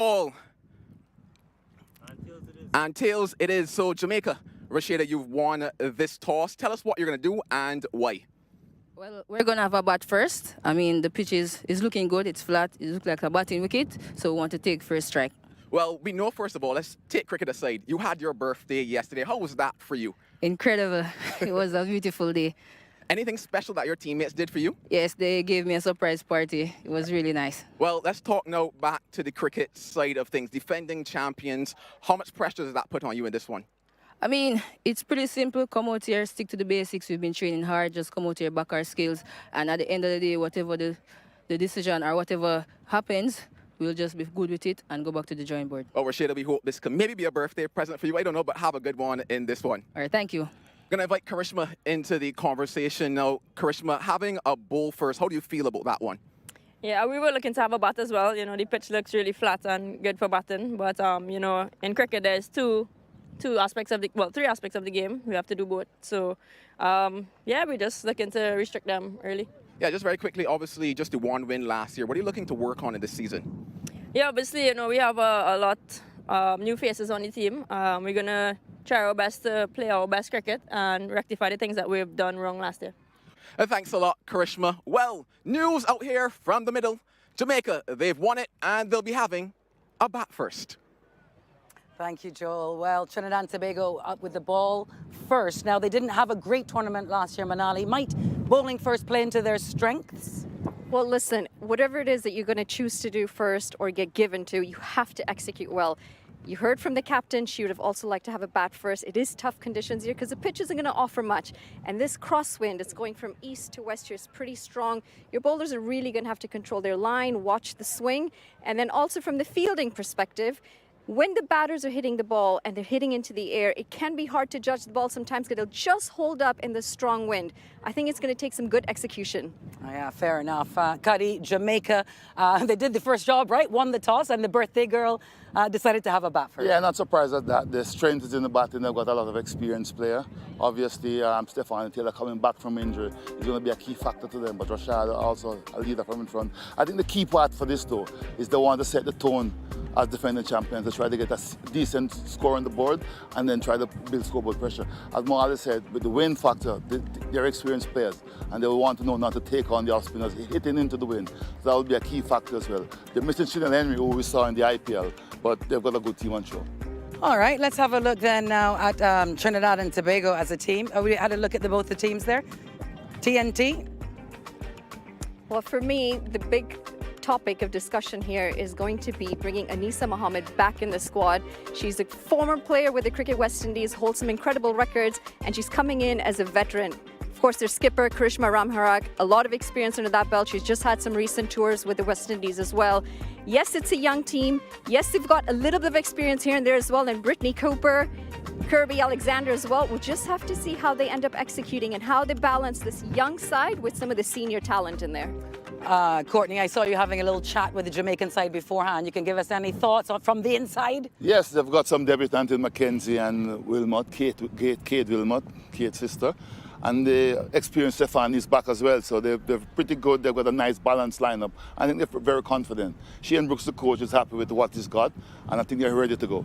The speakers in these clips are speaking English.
ball. And tails it is. So Jamaica, Rashida, you've won this toss. Tell us what you're going to do and why. Well, we're going to have a bat first. I mean, the pitch is looking good. It's flat. It looks like a batting wicket. So we want to take first strike. Well, we know, first of all, let's take cricket aside. You had your birthday yesterday. How was that for you? Incredible. It was a beautiful day. Anything special that your teammates did for you? Yes, they gave me a surprise party. It was really nice. Well, let's talk now back to the cricket side of things. Defending champions, how much pressure does that put on you in this one? I mean, it's pretty simple. Come out here, stick to the basics. We've been training hard. Just come out here, back our skills. And at the end of the day, whatever the decision or whatever happens, we'll just be good with it and go back to the drawing board. Oh, Rashida, we hope this can maybe be a birthday present for you. I don't know, but have a good one in this one. All right, thank you. Going to invite Karishma into the conversation now. Karishma, having a bowl first, how do you feel about that one? Yeah, we were looking to have a bat as well. You know, the pitch looks really flat and good for batting. But, you know, in cricket, there's three aspects of the game. We have to do both. So, yeah, we're just looking to restrict them early. Yeah, just very quickly, obviously, just the one win last year. What are you looking to work on in this season? Yeah, obviously, you know, we have a lot new faces on the team. We're going to try our best to play our best cricket and rectify the things that we've done wrong last year. Thanks a lot, Karishma. Well, news out here from the middle. Jamaica, they've won it, and they'll be having a bat first. Thank you, Joel. Well, Trinidad and Tobago up with the ball first. Now, they didn't have a great tournament last year, Manali. Might bowling first play into their strengths? Well, listen, whatever it is that you're going to choose to do first or get given to, you have to execute well. You heard from the captain, she would have also liked to have a bat first. It is tough conditions here because the pitch isn't going to offer much. And this crosswind, it's going from east to west here, is pretty strong. Your bowlers are really going to have to control their line, watch the swing. And then also from the fielding perspective, when the batters are hitting the ball and they're hitting into the air, it can be hard to judge the ball sometimes because it'll just hold up in the strong wind. I think it's going to take some good execution. Oh, yeah, fair enough. Cuddy, Jamaica, they did the first job, right? Won the toss, and the birthday girl decided to have a bat first. Yeah, not surprised at that. The strength is in the batting. They've got a lot of experienced player. Obviously, Stefan Taylor coming back from injury is going to be a key factor to them. But Rashad also a leader from in front. I think the key part for this, though, is they want to set the tone as defending champions to try to get a decent score on the board and then try to build scoreboard pressure. As Moali said, with the wind factor, they're experienced players and they will want to know not to take on the off-spinners hitting into the wind. So that will be a key factor as well. They're missing Shinel Henry, who we saw in the IPL, but they've got a good team on show. All right, let's have a look then now at Trinidad and Tobago as a team. We had a look at both the teams there. TNT. Well, for me, the big topic of discussion here is going to be bringing Anisa Mohammed back in the squad. She's a former player with the Cricket West Indies, holds some incredible records, and she's coming in as a veteran. Of course, their skipper, Karishma Ramharak, a lot of experience under that belt. She's just had some recent tours with the West Indies as well. Yes, it's a young team. Yes, they've got a little bit of experience here and there as well, and Brittany Cooper, Kirby Alexander as well. We'll just have to see how they end up executing and how they balance this young side with some of the senior talent in there. Courtney, I saw you having a little chat with the Jamaican side beforehand. You can give us any thoughts from the inside? Yes, they've got some debutant in Mackenzie and Wilmot, Kate Wilmot, Kate's sister. And the experienced Stefan is back as well, so they're pretty good. They've got a nice balanced lineup. I think they're very confident. Shane Brooks, the coach, is happy with what he's got, and I think they're ready to go.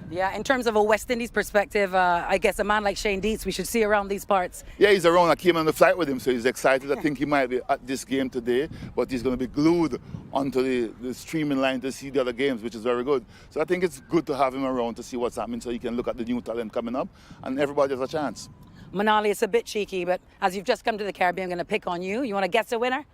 Yeah, in terms of a West Indies perspective, I guess a man like Shane Dietz we should see around these parts. Yeah, he's around. I came on the flight with him, so he's excited. I think he might be at this game today, but he's going to be glued onto the streaming line to see the other games, which is very good. So I think it's good to have him around to see what's happening so he can look at the new talent coming up, and everybody has a chance. Manali, it's a bit cheeky, but as you've just come to the Caribbean, I'm going to pick on you. You want to guess a winner?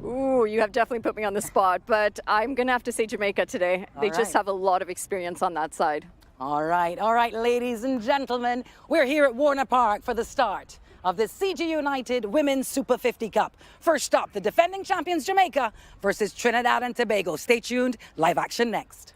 Ooh, you have definitely put me on the spot, but I'm going to have to say Jamaica today. They just have a lot of experience on that side. All right, ladies and gentlemen, we're here at Warner Park for the start of the CG United Women's Super 50 Cup. First up, the defending champions Jamaica versus Trinidad and Tobago. Stay tuned, live action next.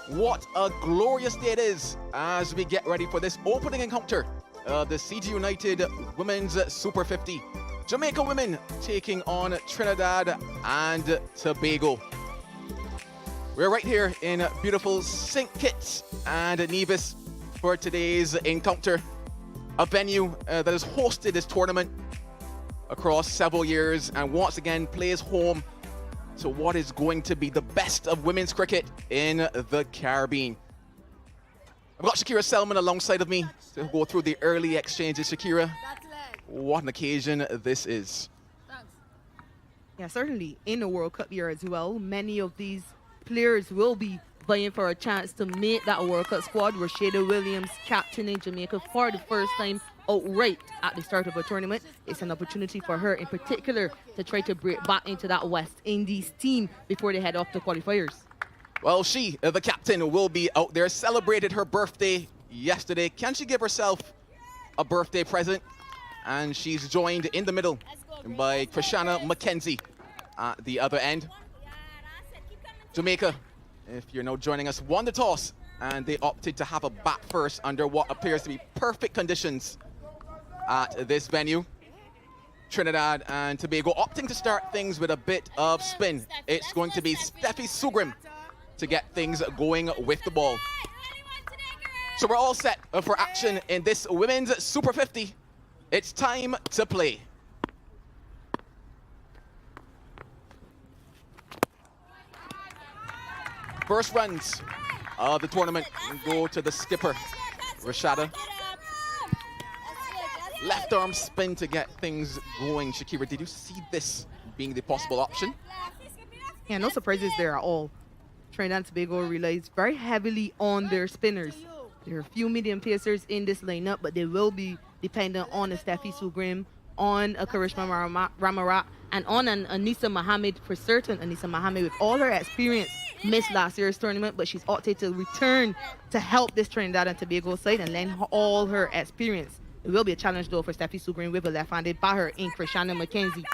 What a glorious day it is as we get ready for this opening encounter of the CG United Women's Super 50. Jamaica women taking on Trinidad and Tobago. We're right here in beautiful St. Kitts and Nevis for today's encounter, a venue that has hosted this tournament across several years and once again plays home to what is going to be the best of women's cricket in the Caribbean. I've got Shakira Selman alongside of me to go through the early exchanges. Shakira, what an occasion this is. Yeah, certainly in the World Cup year as well, many of these players will be vying for a chance to make that World Cup squad. Rashada Williams captaining Jamaica for the first time outright at the start of a tournament. It's an opportunity for her in particular to try to break back into that West Indies team before they head off to qualifiers. Well, she, the captain, will be out there, celebrated her birthday yesterday. Can she give herself a birthday present? And she's joined in the middle by Krishana McKenzie at the other end. Jamaica, if you're now joining us, won the toss and they opted to have a bat first under what appears to be perfect conditions at this venue. Trinidad and Tobago opting to start things with a bit of spin. It's going to be Steffi Sugrim to get things going with the ball. So we're all set for action in this Women's Super 50. It's time to play. First runs of the tournament go to the skipper, Rashada. Left arm spin to get things going. Shakira, did you see this being the possible option? Yeah, no surprises there at all. Trinidad and Tobago relies very heavily on their spinners. There are a few medium pacers in this lineup, but they will be dependent on a Steffi Sugrim, on a Karishma Ramarat, and on an Anisa Mohammed, for certain. Anisa Mohammed, with all her experience, missed last year's tournament, but she's opted to return to help this Trinidad and Tobago side and lend all her experience. It will be a challenge, though, for Steffi Sugrim with a left-handed batter in Krishana McKenzie.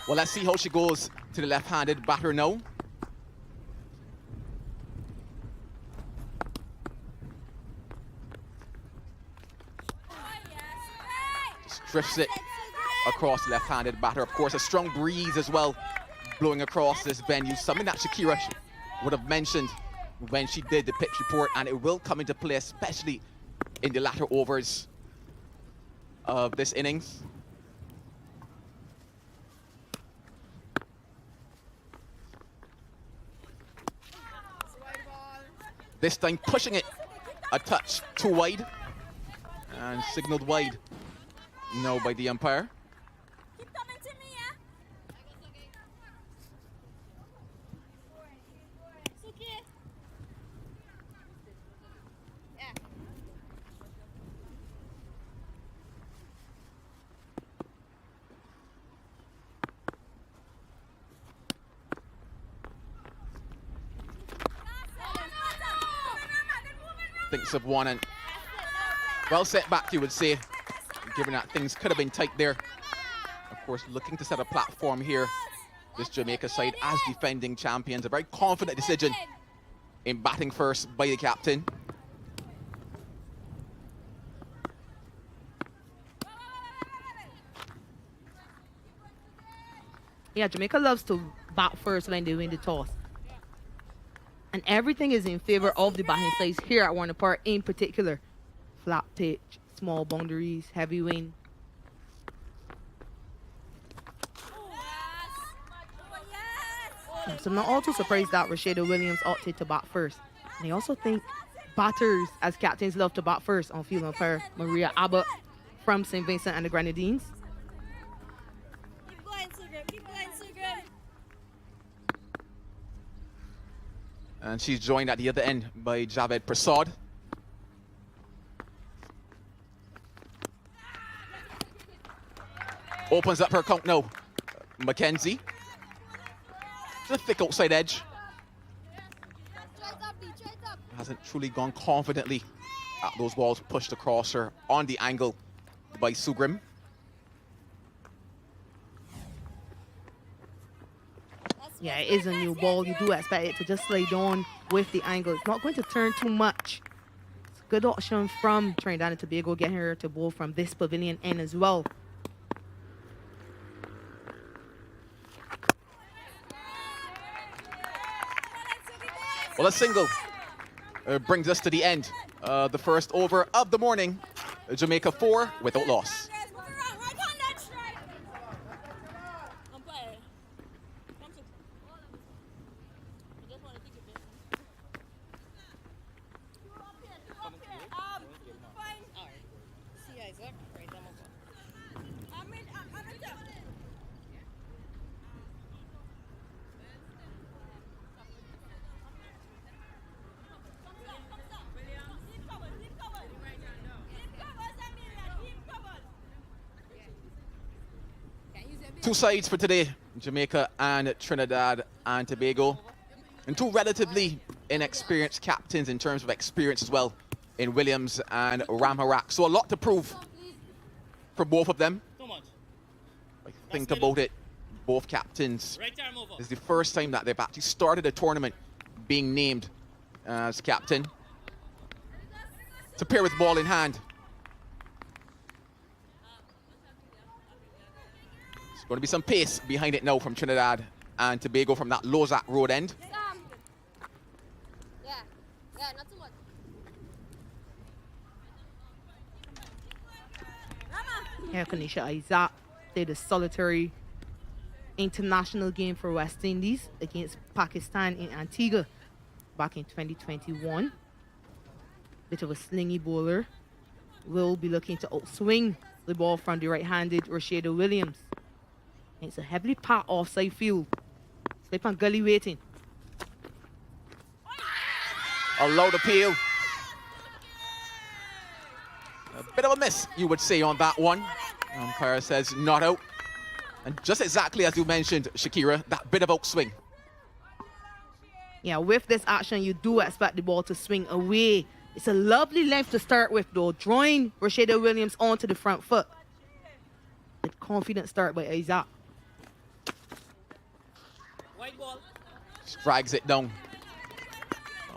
Well, let's see how she goes to the left-handed batter now. Just drifts it across the left-handed batter. Of course, a strong breeze as well blowing across this venue, something that Shakira would have mentioned when she did the pitch report, and it will come into play, especially in the latter overs of this innings. This time pushing it a touch too wide and signaled wide now by the umpire. Thinks of one and well set back, you would say, given that things could have been tight there. Of course, looking to set a platform here, this Jamaica side as defending champions. A very confident decision in batting first by the captain. Yeah, Jamaica loves to bat first when they win the toss. And everything is in favor of the batting sides here at Warner Park in particular. Flat pitch, small boundaries, heavy wind. So I'm not all too surprised that Rashada Williams opted to bat first. And I also think batters as captains love to bat first on field umpire Maria Abbott from St. Vincent and the Grenadines. And she's joined at the other end by Javed Prasad. Opens up her count now. McKenzie. The thick outside edge. Hasn't truly gone confidently at those balls pushed across her on the angle by Sugrim. Yeah, it is a new ball. You do expect it to just slide on with the angle. It's not going to turn too much. It's a good option from Trinidad and Tobago, getting her to bowl from this pavilion end as well. Well, a single brings us to the end. The first over of the morning. Jamaica 4 without loss. Two sides for today, Jamaica and Trinidad and Tobago. And two relatively inexperienced captains in terms of experience as well in Williams and Ramharak. So a lot to prove for both of them. I think about it, both captains. This is the first time that they've actually started a tournament being named as captain. To pair with ball in hand. Going to be some pace behind it now from Trinidad and Tobago from that Lozak road end. Yeah, not too much. Yeah, Kanisha Isaac did a solitary international game for West Indies against Pakistan in Antigua back in 2021. Bit of a slingy bowler. Will be looking to outswing the ball from the right-handed Rashida Williams. It's a heavily packed offside field. Slip on gully waiting. A loud appeal. A bit of a miss, you would say, on that one. Umpire says not out. And just exactly as you mentioned, Shakira, that bit of outswing. Yeah, with this action, you do expect the ball to swing away. It's a lovely length to start with, though, drawing Rashida Williams onto the front foot. A confident start by Isaac. Drags it down.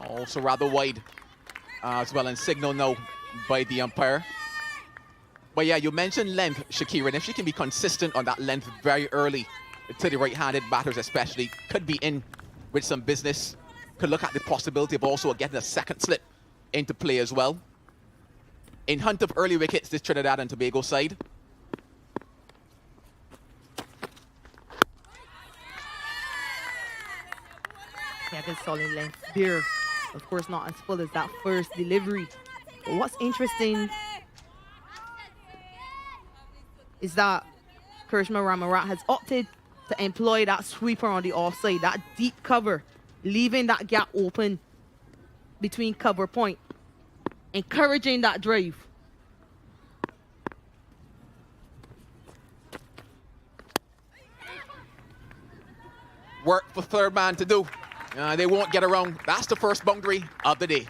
Also rather wide as well, and signal now by the umpire. But yeah, you mentioned length, Shakira, and if she can be consistent on that length very early to the right-handed batters especially, could be in with some business. Could look at the possibility of also getting a second slip into play as well. In hunt of early wickets, this Trinidad and Tobago side. Yeah, good solid length there. Of course, not as full as that first delivery. But what's interesting is that Karishma Ramarat has opted to employ that sweeper on the offside, that deep cover, leaving that gap open between cover point, encouraging that drive. Work for third man to do. They won't get around. That's the first boundary of the day.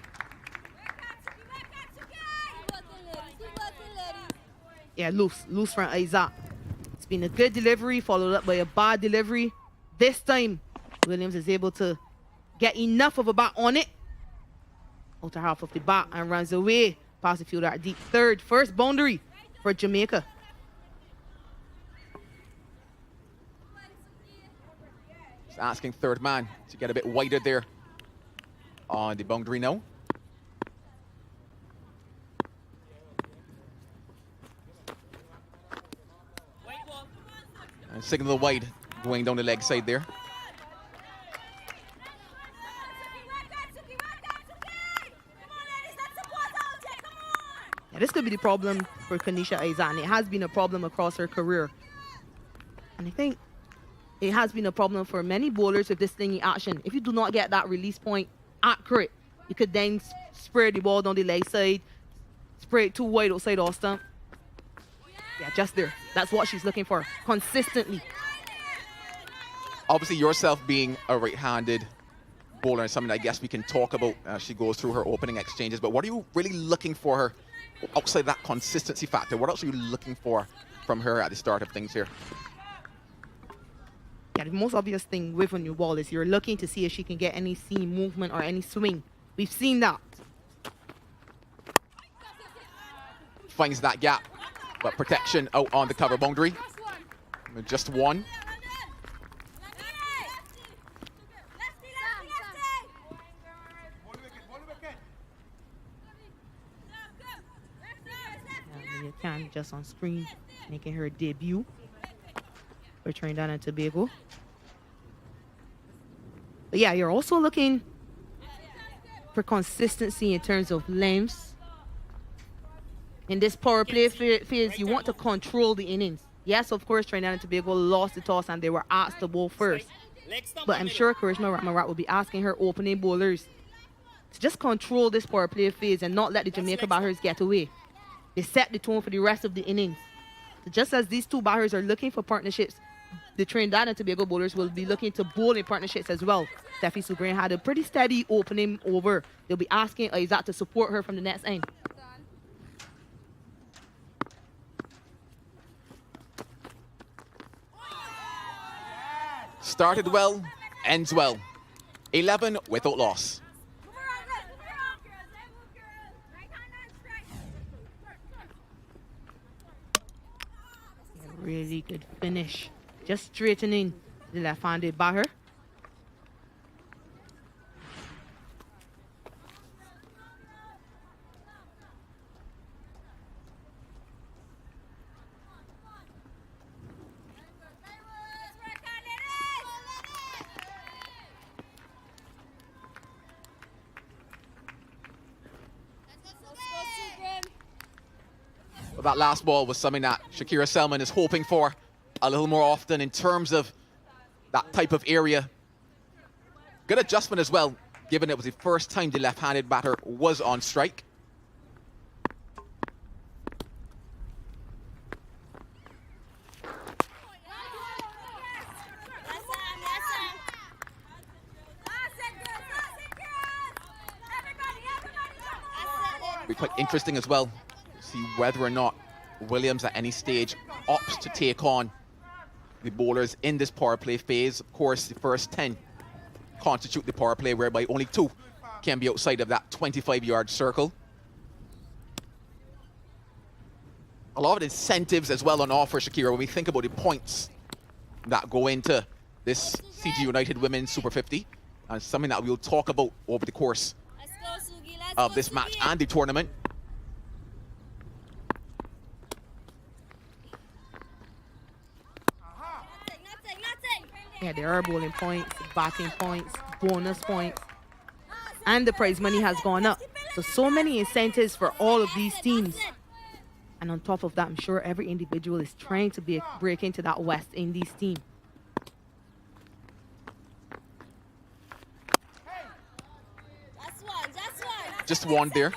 Yeah, loose from Isaac. It's been a good delivery followed up by a bad delivery. This time, Williams is able to get enough of a bat on it. Outer half of the bat and runs away past the fielder at deep third. First boundary for Jamaica. Just asking third man to get a bit wider there on the boundary now. And signal wide going down the leg side there. Yeah, this could be the problem for Kanisha Aizan. It has been a problem across her career. And I think it has been a problem for many bowlers with this slingy action. If you do not get that release point accurate, you could then spray the ball down the leg side, spray it too wide outside off stump. Yeah, just there. That's what she's looking for, consistently. Obviously, yourself being a right-handed bowler and something I guess we can talk about as she goes through her opening exchanges, but what are you really looking for her outside that consistency factor? What else are you looking for from her at the start of things here? Yeah, the most obvious thing with a new ball is you're looking to see if she can get any seam movement or any swing. We've seen that. Finds that gap, but protection out on the cover boundary. Just one. You can just on screen, making her debut for Trinidad and Tobago. But yeah, you're also looking for consistency in terms of lengths. In this power play phase, you want to control the innings. Yes, of course, Trinidad and Tobago lost the toss and they were asked to bowl first. But I'm sure Karishma Ratmarat will be asking her opening bowlers to just control this power play phase and not let the Jamaica batters get away. They set the tone for the rest of the innings. So just as these two batters are looking for partnerships, the Trinidad and Tobago bowlers will be looking to bowl in partnerships as well. Steffi Sugren had a pretty steady opening over. They'll be asking Isaac to support her from the next end. Started well, ends well. 11 without loss. Really good finish. Just straightening the left-handed batter. But that last ball was something that Shakira Selman is hoping for a little more often in terms of that type of area. Good adjustment as well, given it was the first time the left-handed batter was on strike. Be quite interesting as well to see whether or not Williams at any stage opts to take on the bowlers in this power play phase. Of course, the first 10 constitute the power play, whereby only 2 can be outside of that 25-yard circle. A lot of incentives as well on offer, Shakira, when we think about the points that go into this CG United Women's Super 50, and something that we'll talk about over the course of this match and the tournament. Yeah, there are bowling points, batting points, bonus points, and the prize money has gone up. So many incentives for all of these teams. And on top of that, I'm sure every individual is trying to break into that West Indies team. Just one there.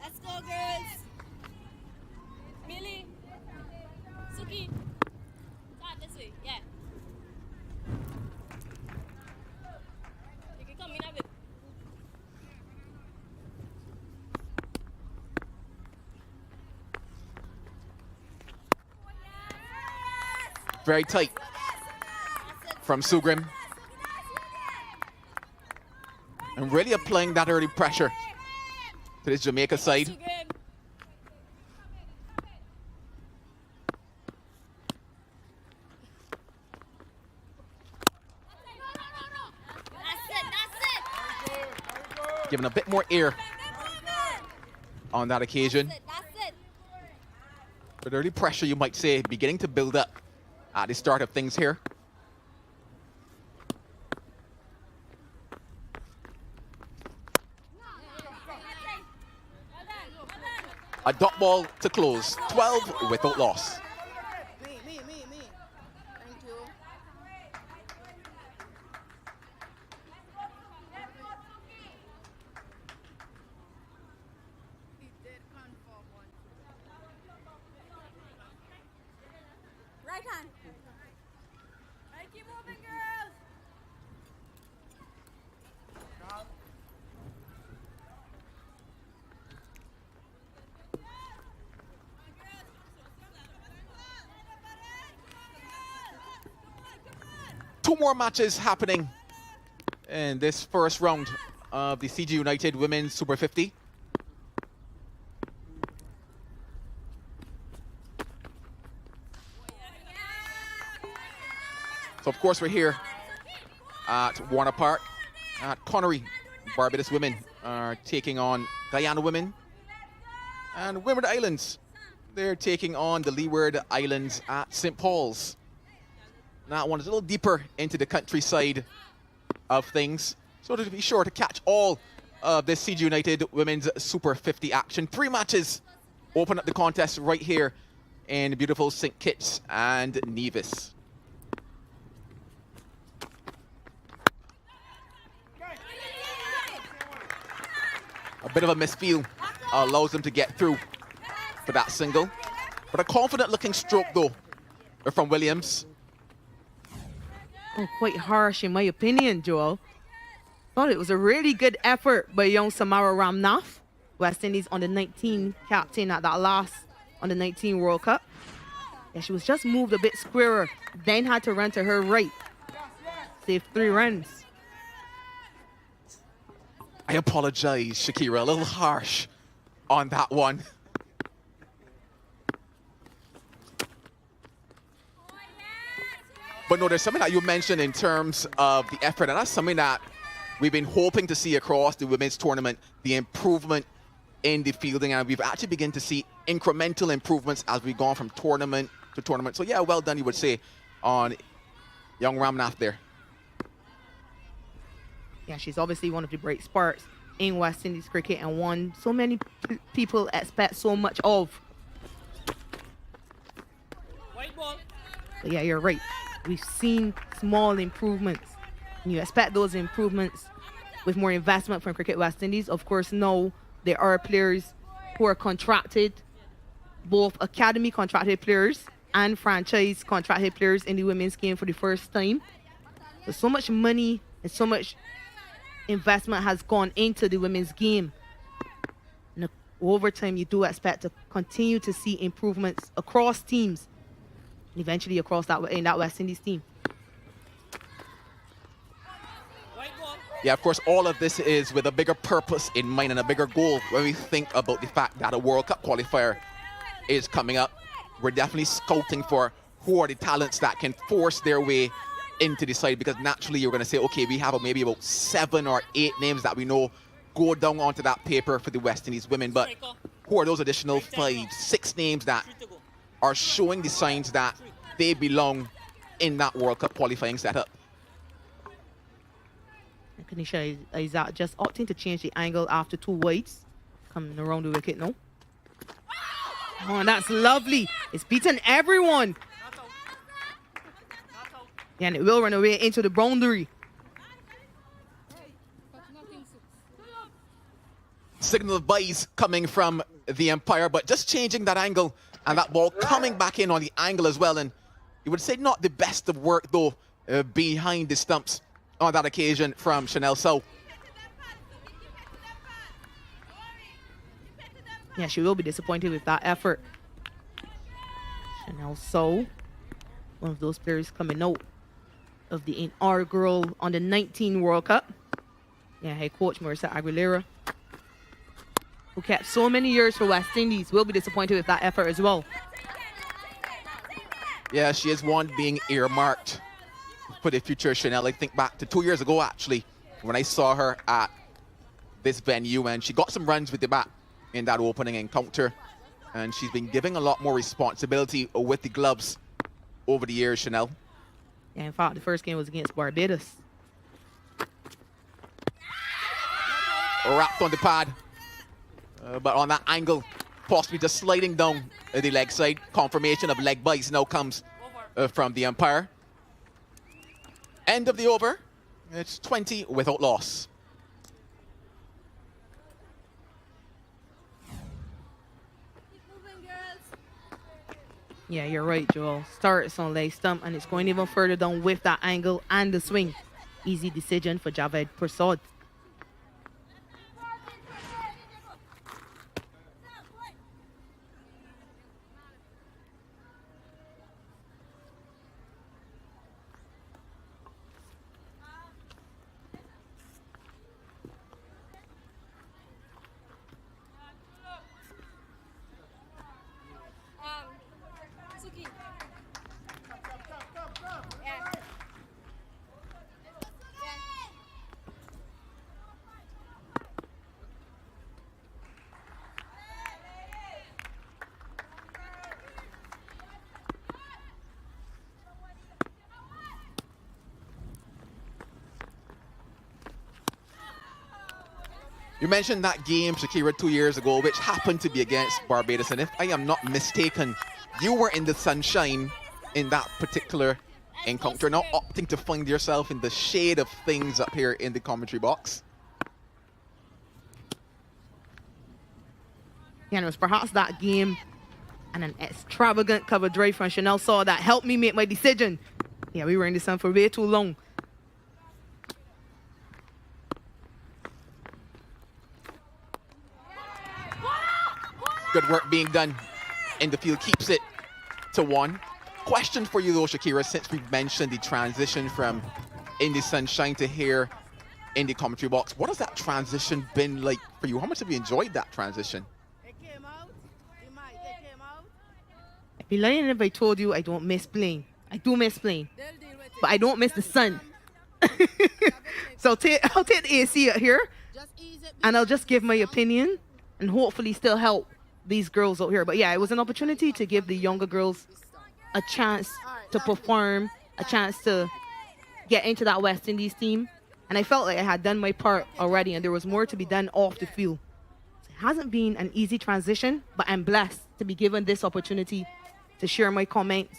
Let's go, girls. Millie, Suki, start this way. Yeah. You can come in a bit. Very tight from Sugrim. And really applying that early pressure to this Jamaica side. Giving a bit more air on that occasion. But early pressure, you might say, beginning to build up at the start of things here. A dot ball to close, 12 without loss. Me. Thank you. two more matches happening in this first round of the CG United Women's Super 50. So of course we're here at Warner Park at Connery. Barbados women are taking on Guyana women. And Windward Islands, they're taking on the Leeward Islands at St. Paul's. That one is a little deeper into the countryside of things. So to be sure to catch all of this CG United Women's Super 50 action. 3 matches open up the contest right here in beautiful St. Kitts and Nevis. A bit of a misfeel allows them to get through for that single. But a confident looking stroke though from Williams. Oh, quite harsh in my opinion, Joel. Thought it was a really good effort by young Samara Ramnath, West Indies under 19 captain at that last under 19 World Cup. Yeah, she was just moved a bit squarer, then had to run to her right. Saved 3 runs. I apologize, Shakira, a little harsh on that one. But no, there's something that you mentioned in terms of the effort, and that's something that we've been hoping to see across the women's tournament, the improvement in the fielding, and we've actually begun to see incremental improvements as we've gone from tournament to tournament. So yeah, well done, you would say, on young Ramnath there. Yeah, she's obviously one of the bright sparks in West Indies cricket and one so many people expect so much of. But yeah, you're right. We've seen small improvements. And you expect those improvements with more investment from Cricket West Indies. Of course, now there are players who are contracted, both academy contracted players and franchise contracted players in the women's game for the first time. So much money and so much investment has gone into the women's game. And over time, you do expect to continue to see improvements across teams, and eventually across that in that West Indies team. Yeah, of course, all of this is with a bigger purpose in mind and a bigger goal when we think about the fact that a World Cup qualifier is coming up. We're definitely scouting for who are the talents that can force their way into the side, because naturally you're going to say, okay, we have maybe about 7 or 8 names that we know go down onto that paper for the West Indies women, but who are those additional 5, 6 names that are showing the signs that they belong in that World Cup qualifying setup? Kanisha is just opting to change the angle after 2 wides, coming around the wicket now. Oh, that's lovely. It's beaten everyone. Yeah, and it will run away into the boundary. Signal of buys coming from the umpire, but just changing that angle and that ball coming back in on the angle as well. And you would say not the best of work though behind the stumps on that occasion from Chanel So. Yeah, she will be disappointed with that effort. Chanel So, one of those players coming out of the our girl on the 19 World Cup. Yeah, head coach Marissa Aguilera, who kept so many years for West Indies, will be disappointed with that effort as well. Yeah, she is one being earmarked for the future Chanel. I think back to 2 years ago, actually, when I saw her at this venue, and she got some runs with the bat in that opening encounter. And she's been giving a lot more responsibility with the gloves over the years, Chanel. Yeah, in fact, the first game was against Barbados. Wrapped on the pad, but on that angle, possibly just sliding down the leg side. Confirmation of leg bites now comes from the umpire. End of the over. It's 20 without loss. Yeah, you're right, Joel. Starts on leg stump, and it's going even further down with that angle and the swing. Easy decision for Javed Prasad. You mentioned that game, Shakira, 2 years ago, which happened to be against Barbados. And if I am not mistaken, you were in the sunshine in that particular encounter, now opting to find yourself in the shade of things up here in the commentary box. Yeah, and it was perhaps that game and an extravagant cover drive from Chanel Saw that helped me make my decision. Yeah, we were in the sun for way too long. Good work being done in the field, keeps it to 1. Question for you though, Shakira, since we've mentioned the transition from in the sunshine to here in the commentary box, what has that transition been like for you? How much have you enjoyed that transition? I'd be lying if I told you I don't miss playing. I do miss playing, but I don't miss the sun. So I'll take the AC out here, and I'll just give my opinion and hopefully still help these girls out here. But yeah, it was an opportunity to give the younger girls a chance to perform, a chance to get into that West Indies team. And I felt like I had done my part already, and there was more to be done off the field. It hasn't been an easy transition, but I'm blessed to be given this opportunity to share my comments,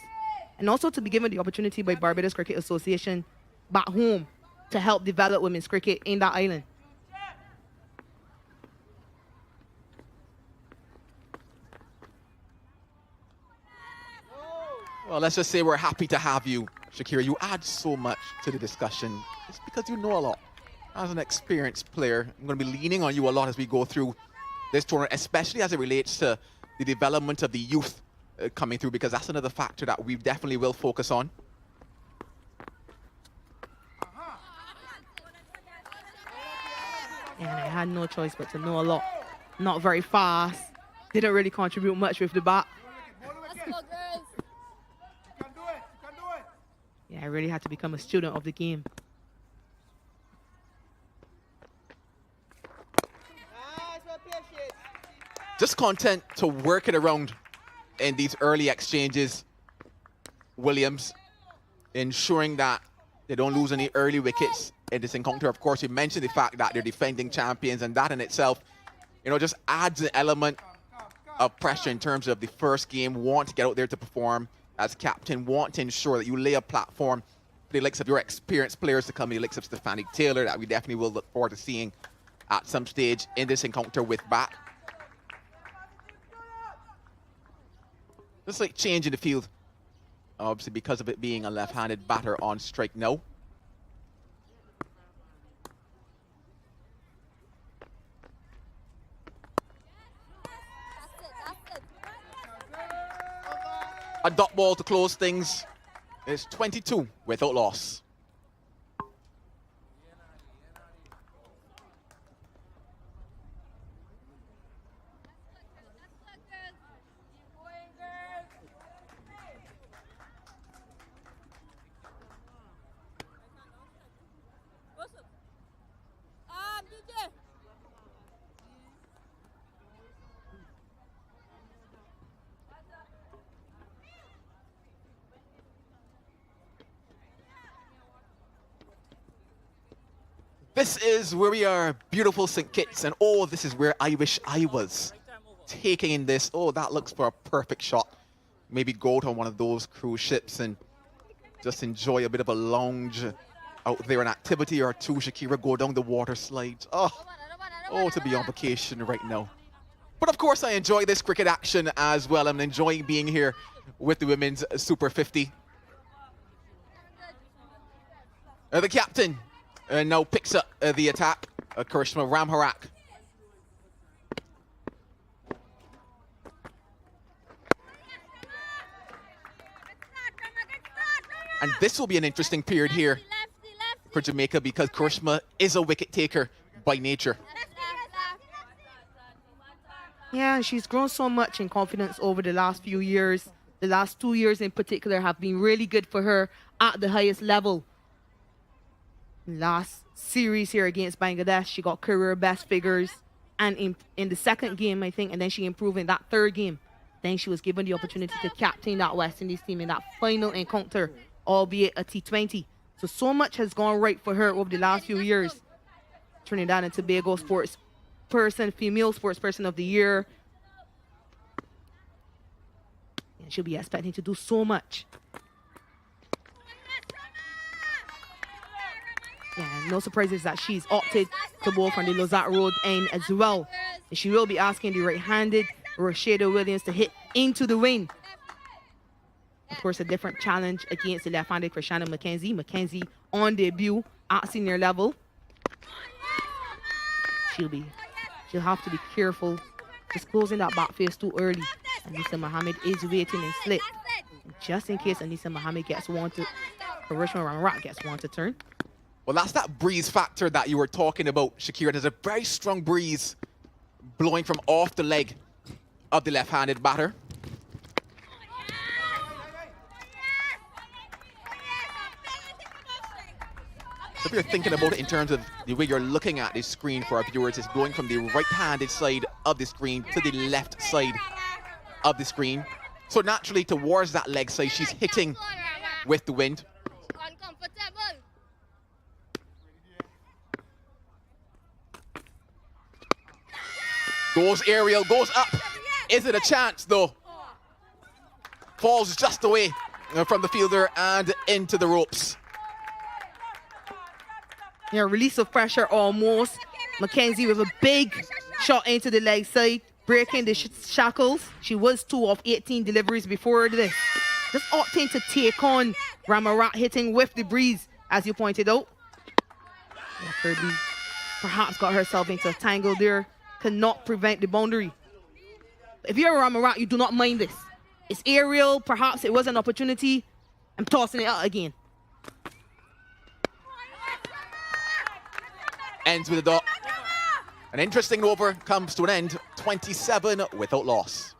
and also to be given the opportunity by Barbados Cricket Association back home to help develop women's cricket in that island. Well, let's just say we're happy to have you, Shakira. You add so much to the discussion. It's because you know a lot. As an experienced player, I'm going to be leaning on you a lot as we go through this tournament, especially as it relates to the development of the youth coming through, because that's another factor that we definitely will focus on. And I had no choice but to know a lot. Not very fast. Didn't really contribute much with the bat. Yeah, I really had to become a student of the game. Just content to work it around in these early exchanges, Williams, ensuring that they don't lose any early wickets in this encounter. Of course, you mentioned the fact that they're defending champions, and that in itself, you know, just adds an element of pressure in terms of the first game. Want to get out there to perform as captain, want to ensure that you lay a platform for the likes of your experienced players to come, the likes of Stephanie Taylor, that we definitely will look forward to seeing at some stage in this encounter with bat. Just like change in the field, obviously because of it being a left-handed batter on strike now. A dot ball to close things. It's 22 without loss. This is where we are, beautiful St. Kitts, and oh, this is where I wish I was taking in this. Oh, that looks for a perfect shot. Maybe go to one of those cruise ships and just enjoy a bit of a lounge out there, an activity or two. Shakira, go down the water slides. Oh, to be on vacation right now. But of course, I enjoy this cricket action as well. I'm enjoying being here with the Women's Super 50. The captain now picks up the attack, Karishma Ramharak. And this will be an interesting period here for Jamaica, because Karishma is a wicket taker by nature. Yeah, she's grown so much in confidence over the last few years. The last 2 years in particular have been really good for her at the highest level. Last series here against Bangladesh, she got career best figures, and in the second game, I think, and then she improved in that third game. Then she was given the opportunity to captain that West Indies team in that final encounter, albeit a T20. So much has gone right for her over the last few years. Trinidad and Tobago sports person, female sports person of the year. And she'll be expecting to do so much. Yeah, no surprises that she's opted to bowl from the Lozat Road end as well. And she will be asking the right-handed Rashida Williams to hit into the wing. Of course, a different challenge against the left-handed Christiana McKenzie. McKenzie on debut at senior level. She'll have to be careful just closing that back face too early. Anissa Mohammed is waiting in slip. Just in case Anissa Mohammed gets one to, Karishma Ramarat gets one to turn. Well, that's that breeze factor that you were talking about, Shakira. There's a very strong breeze blowing from off the leg of the left-handed batter. So if you're thinking about it in terms of the way you're looking at this screen for our viewers, it's going from the right-handed side of the screen to the left side of the screen. So naturally, towards that leg side, she's hitting with the wind. Goes aerial, goes up. Is it a chance though? Falls just away from the fielder and into the ropes. Yeah, release of pressure almost. McKenzie with a big shot into the leg side, breaking the shackles. She was 2 of 18 deliveries before this. Just opting to take on Ramarat, hitting with the breeze, as you pointed out. Yeah, Kirby perhaps got herself into a tangle there. Cannot prevent the boundary. If you're a Ramarat, you do not mind this. It's aerial, perhaps it was an opportunity. I'm tossing it out again. Ends with a dot. An interesting over comes to an end, 27 without loss.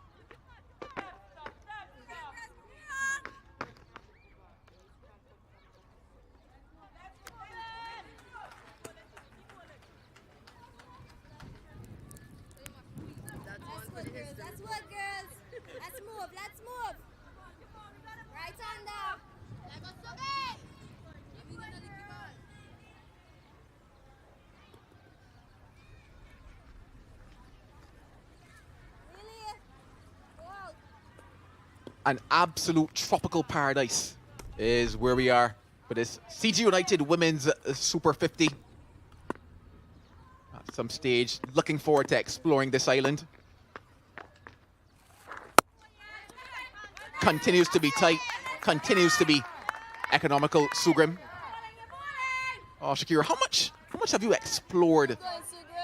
An absolute tropical paradise is where we are for this CG United Women's Super 50. At some stage, looking forward to exploring this island. Continues to be tight, continues to be economical. Sugrim. Oh, Shakira, how much have you explored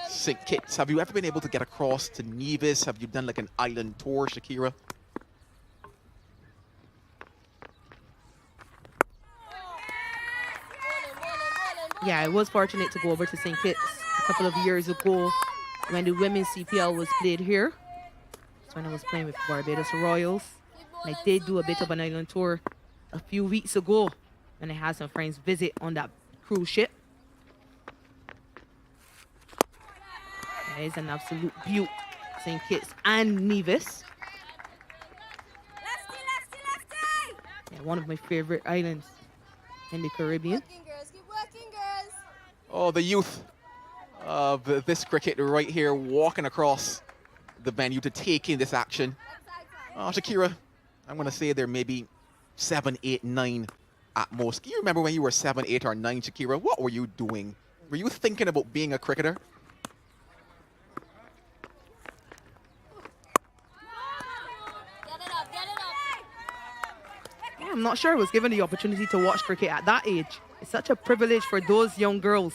St. Kitts? Have you ever been able to get across to Nevis? Have you done like an island tour, Shakira? Yeah, I was fortunate to go over to St. Kitts a couple of years ago when the women's CPL was played here. That's when I was playing with Barbados Royals. And I did do a bit of an island tour a few weeks ago when I had some friends visit on that cruise ship. That is an absolute beaut, St. Kitts and Nevis. Yeah, one of my favorite islands in the Caribbean. Oh, the youth of this cricket right here walking across the venue to take in this action. Oh, Shakira, I'm going to say they're maybe 7, 8, 9 at most. Do you remember when you were 7, 8, or 9, Shakira? What were you doing? Were you thinking about being a cricketer? Yeah, I'm not sure I was given the opportunity to watch cricket at that age. It's such a privilege for those young girls.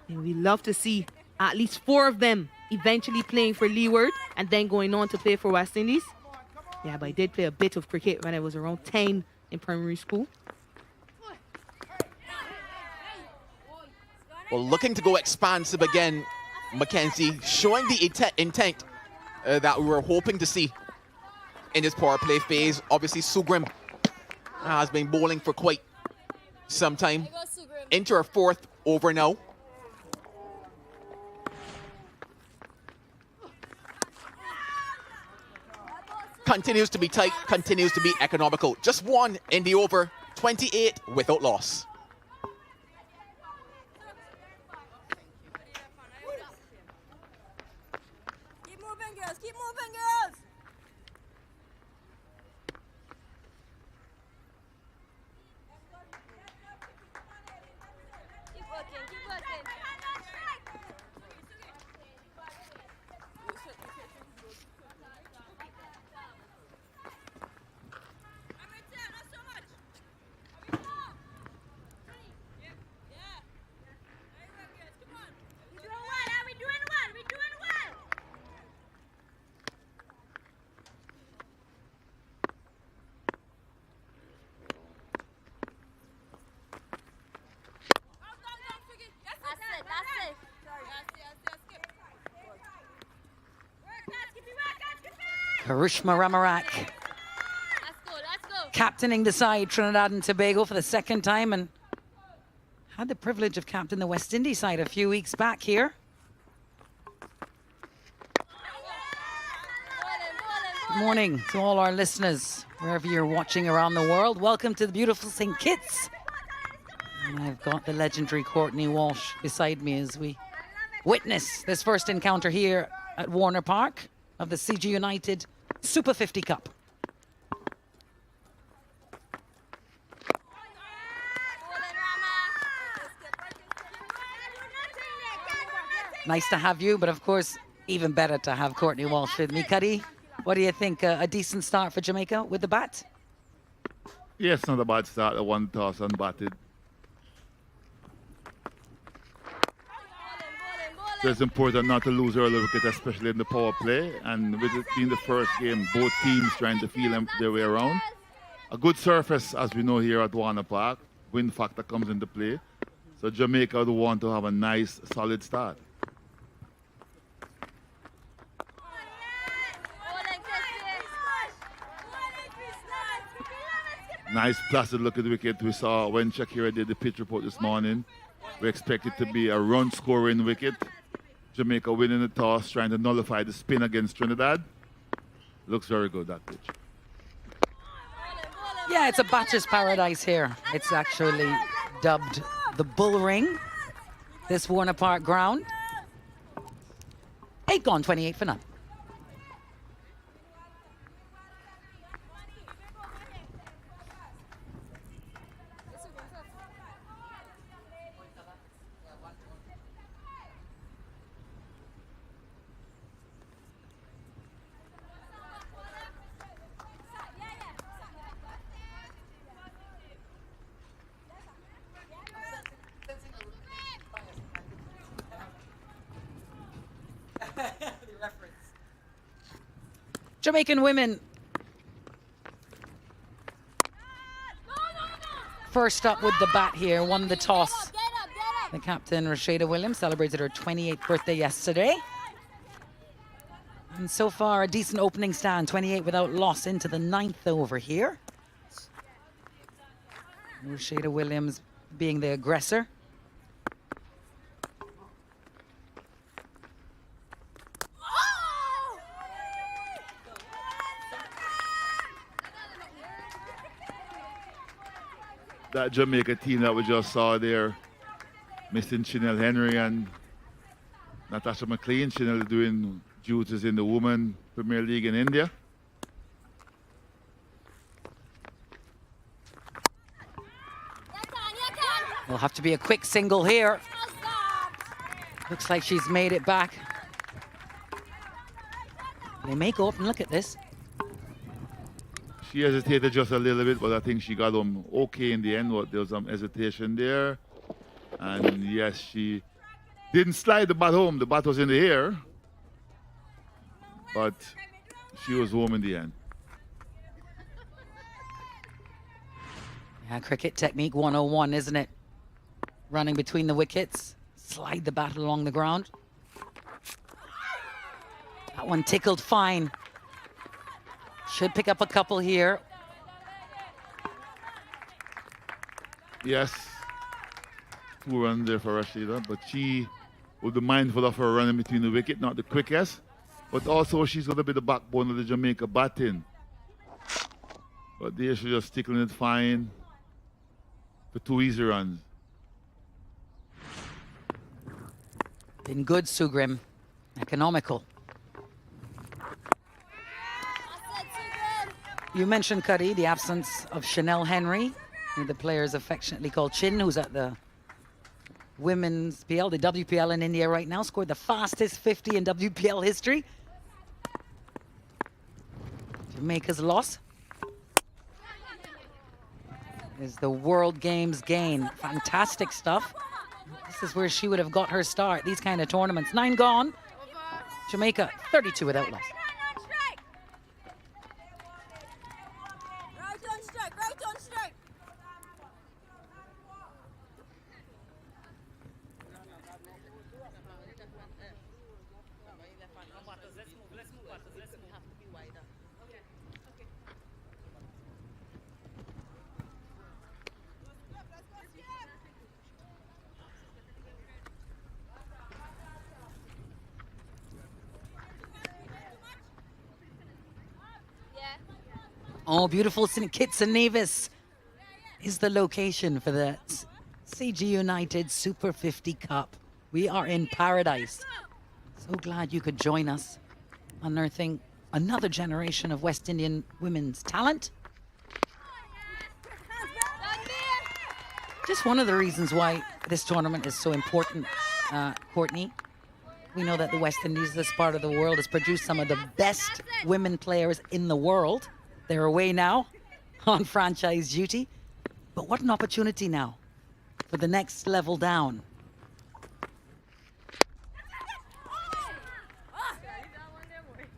And we love to see at least 4 of them eventually playing for Leeward and then going on to play for West Indies. Yeah, but I did play a bit of cricket when I was around 10 in primary school. Well, looking to go expansive again, Mackenzie, showing the intent that we were hoping to see in this power play phase. Obviously, Sugrim has been bowling for quite some time. Into her 4th over now. Continues to be tight, continues to be economical. Just 1 in the over, 28 without loss. Karishma Ramarak, Let's go, let's go. captaining the side, Trinidad and Tobago, for the second time, and had the privilege of captaining the West Indies side a few weeks back here. Good morning to all our listeners, wherever you're watching around the world. Welcome to the beautiful St. Kitts. And I've got the legendary Courtney Walsh beside me as we witness this first encounter here at Warner Park of the CG United Super 50 Cup. Nice to have you, but of course, even better to have Courtney Walsh with me. Cuddy, what do you think? A decent start for Jamaica with the bat? Yes, not a bad start. A one toss unbatted. So it's important not to lose early wicket, especially in the power play. And with it being the first game, both teams trying to feel their way around. A good surface, as we know here at Warner Park. Wind factor comes into play. So Jamaica would want to have a nice, solid start. Nice placid look at the wicket. We saw when Shakira did the pitch report this morning. We expect it to be a run scoring wicket. Jamaica winning the toss, trying to nullify the spin against Trinidad. Looks very good, that pitch. Yeah, it's a batter's paradise here. It's actually dubbed the Bull Ring, this Warner Park ground. 8 gone, 28 for none. Jamaican women first up with the bat here, won the toss. The captain, Rashida Williams, celebrated her 28th birthday yesterday. And so far, a decent opening stand, 28 without loss into the 9th over here. Rashida Williams being the aggressor. That Jamaica team that we just saw there, missing Chanel Henry and Natasha McLean. Chanel doing duties in the Women Premier League in India. Will have to be a quick single here. Looks like she's made it back. They may go up and look at this. She hesitated just a little bit, but I think she got home okay in the end. There was some hesitation there. And yes, she didn't slide the bat home. The bat was in the air. But she was home in the end. Yeah, cricket technique 101, isn't it? Running between the wickets, slide the bat along the ground. That one tickled fine. Should pick up a couple here. Yes, 2 runs there for Rashida, but she will be mindful of her running between the wicket, not the quickest, but also she's going to be the backbone of the Jamaica batting. But there she's just tickling it fine for 2 easy runs. Been good, Sugrim. Economical. You mentioned, Cuddy, the absence of Chanel Henry, who the players affectionately call Chin, who's at the Women's PL, the WPL in India right now, scored the fastest 50 in WPL history. Jamaica's loss is the World Games gain. Fantastic stuff. This is where she would have got her start, these kind of tournaments. 9 gone. Jamaica, 32 without loss. Oh, beautiful St. Kitts and Nevis is the location for the CG United Super 50 Cup. We are in paradise. So glad you could join us, unearthing another generation of West Indian women's talent. Just one of the reasons why this tournament is so important, Courtney. We know that the West Indies, this part of the world, has produced some of the best women players in the world. They're away now on franchise duty. But what an opportunity now for the next level down.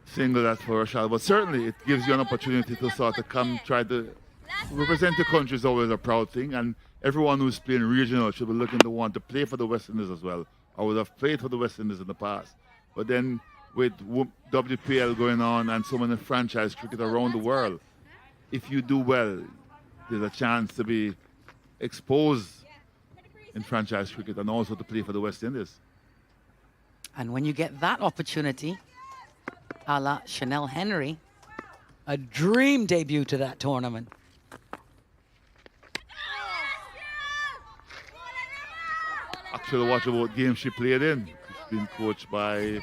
Single that for Rashad, but certainly it gives you an opportunity to sort of come try to represent your country is always a proud thing, and everyone who's playing regional should be looking to want to play for the West Indies as well. I would have played for the West Indies in the past, but then with WPL going on and so many franchise cricket around the world, if you do well, there's a chance to be exposed in franchise cricket and also to play for the West Indies. And when you get that opportunity, a la Chanel Henry, a dream debut to that tournament. Actually, watch about games she played in. She's been coached by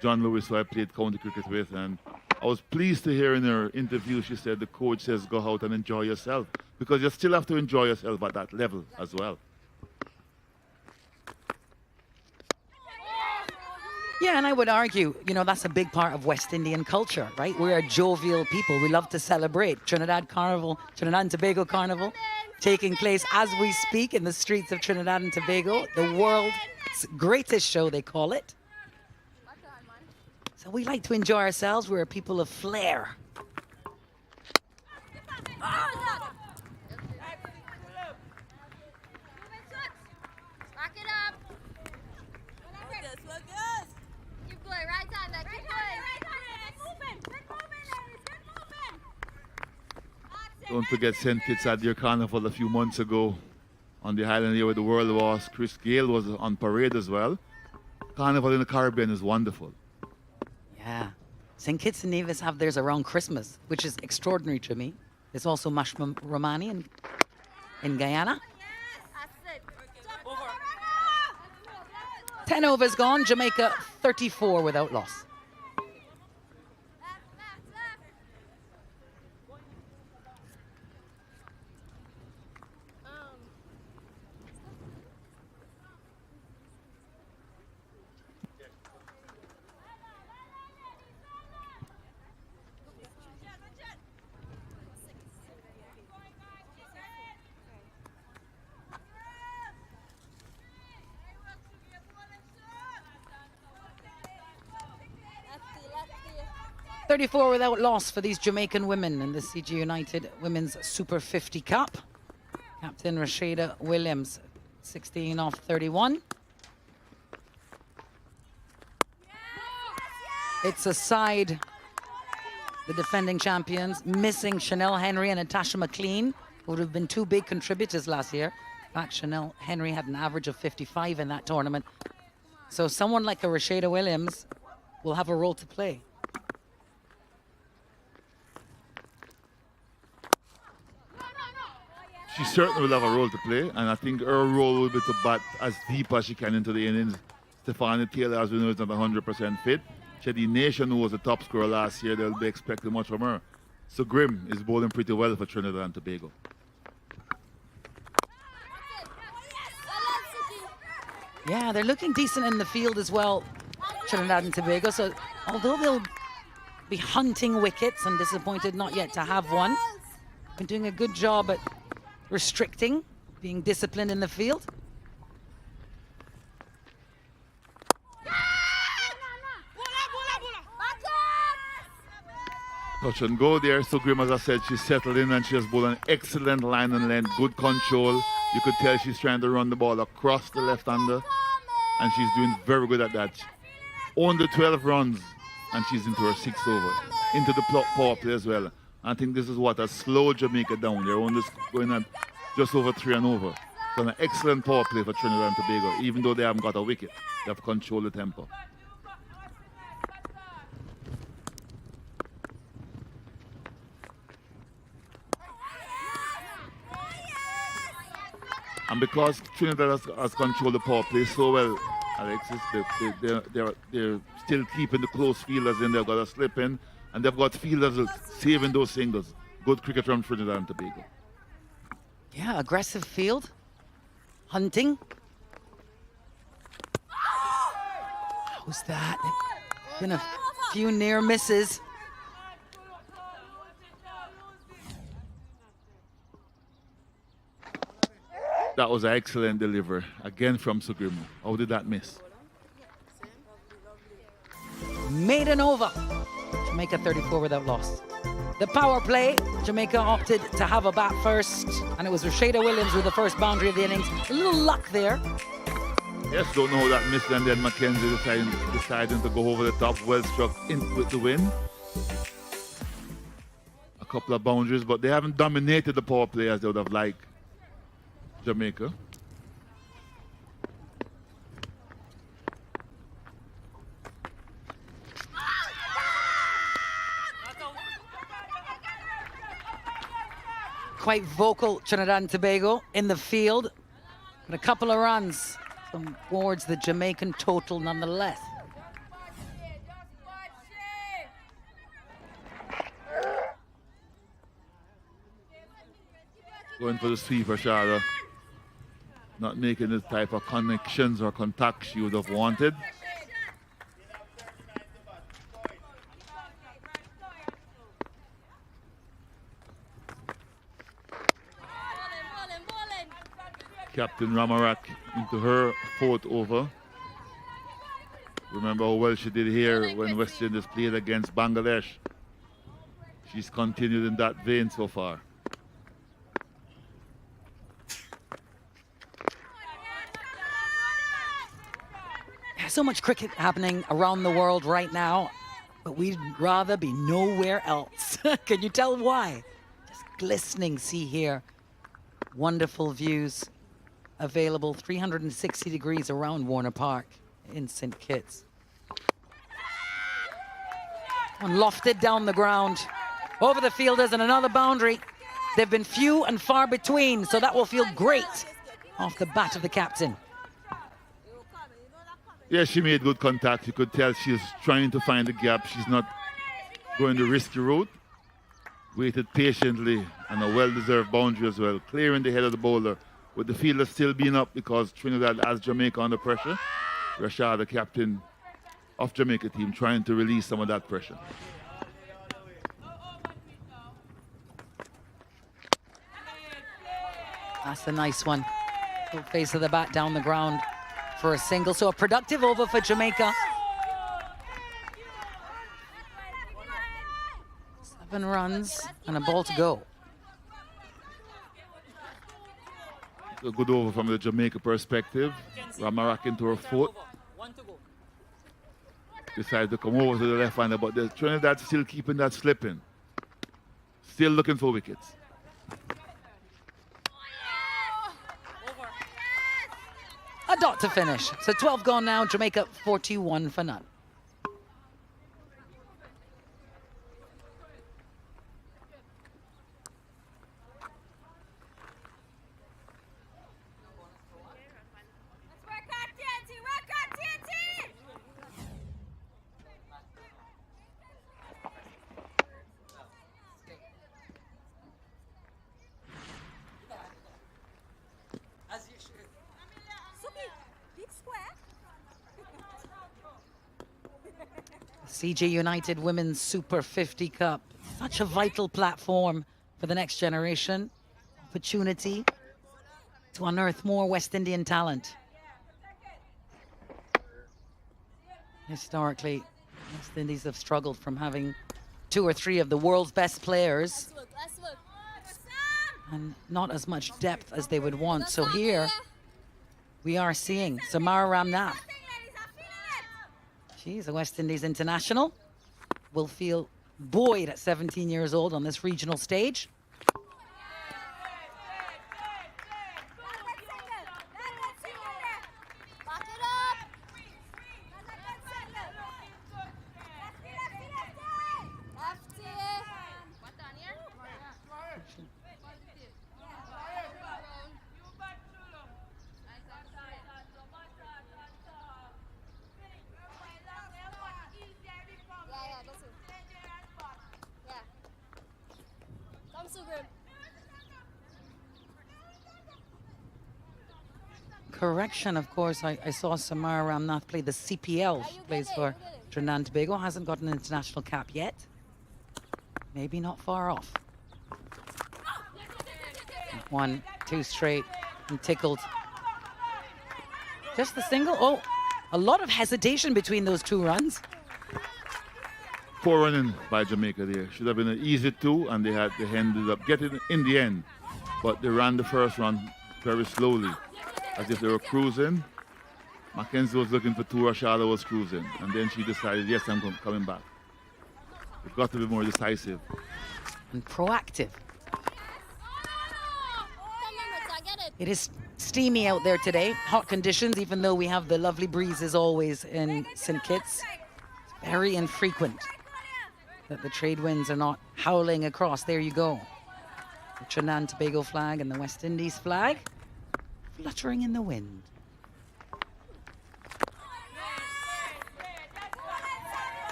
John Lewis, who I played county cricket with, and I was pleased to hear in her interview she said the coach says go out and enjoy yourself, because you still have to enjoy yourself at that level as well. Yeah, and I would argue, you know, that's a big part of West Indian culture, right? We're a jovial people. We love to celebrate. Trinidad and Tobago Carnival, taking place as we speak in the streets of Trinidad and Tobago, the world's greatest show, they call it. So we like to enjoy ourselves. We're a people of flair. Back it up. Keep going, right hand, keep going. Don't forget St. Kitts had their carnival a few months ago on the island here where the world was. Chris Gale was on parade as well. Carnival in the Caribbean is wonderful. Yeah. St. Kitts and Nevis have theirs around Christmas, which is extraordinary to me. There's also Mashma Romani in Guyana. 10 overs gone, Jamaica 34 without loss. Lefty. 34 without loss for these Jamaican women in the CG United Women's Super 50 Cup. Captain Rashida Williams, 16 off 31. It's a side, the defending champions, missing Chanel Henry and Natasha McLean, who would have been two big contributors last year. In fact, Chanel Henry had an average of 55 in that tournament. So someone like a Rashida Williams will have a role to play. She certainly will have a role to play, and I think her role will be to bat as deep as she can into the innings. Stephanie Taylor, as we know, is not 100% fit. Shadi Nation, who was the top scorer last year, they'll be expecting much from her. So Grimm is bowling pretty well for Trinidad and Tobago. Yeah, they're looking decent in the field as well, Trinidad and Tobago. So although they'll be hunting wickets and disappointed not yet to have one, been doing a good job at restricting, being disciplined in the field. Touch and go there. So Grimm, as I said, she's settled in and she has bowled an excellent line and length, good control. You could tell she's trying to run the ball across the left-hander, and she's doing very good at that. Only 12 runs, and she's into her 6th over, into the power play as well. I think this is what has slowed Jamaica down. They're only going at just over 3 and over. So an excellent power play for Trinidad and Tobago, even though they haven't got a wicket. They have to control the tempo. And because Trinidad has controlled the power play so well, Alexis, they're still keeping the close fielders in. They've got a slip in, and they've got fielders saving those singles. Good cricket from Trinidad and Tobago. Yeah, aggressive field. Hunting. How's that? Been a few near misses. That was an excellent delivery, again from Sugrimo. How did that miss? Maiden over. Jamaica 34 without loss. The power play, Jamaica opted to have a bat first, and it was Rashada Williams with the first boundary of the innings. A little luck there. Yes, don't know how that missed, and then Mackenzie deciding to go over the top, well struck in with the wind. A couple of boundaries, but they haven't dominated the power play as they would have liked. Jamaica. Quite vocal, Trinidad and Tobago in the field. But a couple of runs towards the Jamaican total nonetheless. Going for the sweeper, Shara. Not making the type of connections or contacts you would have wanted. Captain Ramarak into her fourth over. Remember how well she did here when West Indies played against Bangladesh. She's continued in that vein so far. So much cricket happening around the world right now, but we'd rather be nowhere else. Can you tell why? Just glistening sea here. Wonderful views available 360 degrees around Warner Park in St. Kitts. And lofted down the ground. Over the fielders and another boundary. They've been few and far between, so that will feel great off the bat of the captain. Yeah, she made good contact. You could tell she's trying to find the gap. She's not going the risky route. Waited patiently and a well-deserved boundary as well. Clearing the head of the bowler with the fielder still being up because Trinidad has Jamaica under pressure. Rashad, the captain of Jamaica team, trying to release some of that pressure. That's a nice one. Full face of the bat down the ground for a single. So a productive over for Jamaica. 7 runs and a ball to go. A good over from the Jamaica perspective. Ramarak into her foot. Decided to come over to the left-hander, but the Trinidad still keeping that slipping. Still looking for wickets. A dot to finish. So 12 gone now, Jamaica 41 for none. CJ United Women's Super 50 Cup. Such a vital platform for the next generation. Opportunity to unearth more West Indian talent. Historically, West Indies have struggled from having 2 or 3 of the world's best players and not as much depth as they would want. So here we are seeing Samara Ramnath. She's a West Indies international. Will feel buoyed at 17 years old on this regional stage. Correction, of course, I saw Samara Ramnath play the CPL. She plays for Trinidad and Tobago. Hasn't got an international cap yet. Maybe not far off. 1, 2 straight and tickled. Just the single. Oh, a lot of hesitation between those 2 runs. Poor running by Jamaica there. Should have been an easy 2, and they ended up getting it in the end. But they ran the first run very slowly, as if they were cruising. Mackenzie was looking for 2, Rashada was cruising. And then she decided, yes, I'm coming back. We've got to be more decisive. And proactive. It is steamy out there today. Hot conditions, even though we have the lovely breezes always in St. Kitts. It's very infrequent that the trade winds are not howling across. There you go. The Trinidad and Tobago flag and the West Indies flag fluttering in the wind.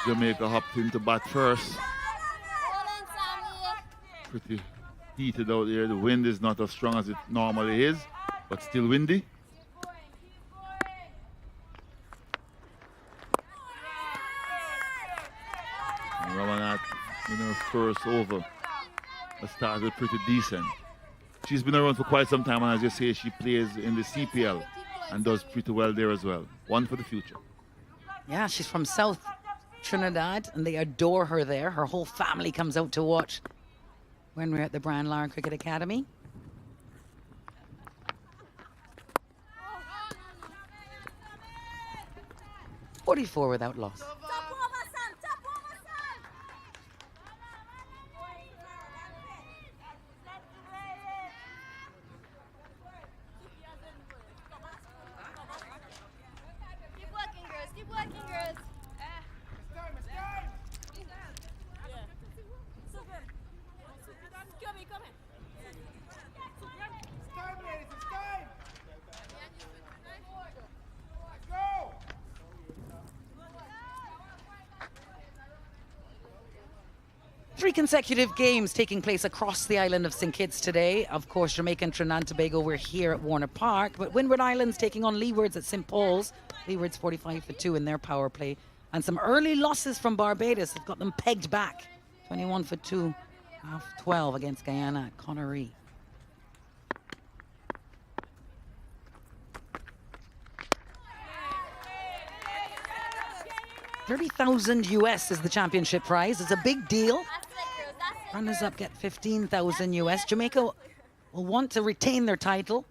Jamaica hopped into bat first. Pretty heated out there. The wind is not as strong as it normally is, but still windy. And Ramanath, in her first over, has started pretty decent. She's been around for quite some time, and as you say, she plays in the CPL and does pretty well there as well. One for the future. Yeah, she's from South Trinidad, and they adore her there. Her whole family comes out to watch when we're at the Brian Lara Cricket Academy. .44 without loss. Three consecutive games taking place across the island of St. Kitts today. Of course, Jamaica and Trinidad and Tobago were here at Warner Park, but Windward Islands taking on Leewards at St. Paul's. Leewards 45 for 2 in their power play. And some early losses from Barbados have got them pegged back. 21 for 2, half 12 against Guyana at Conaree. $30,000 US is the championship prize. It's a big deal. Runners up get 15,000 US. Jamaica will want to retain their title.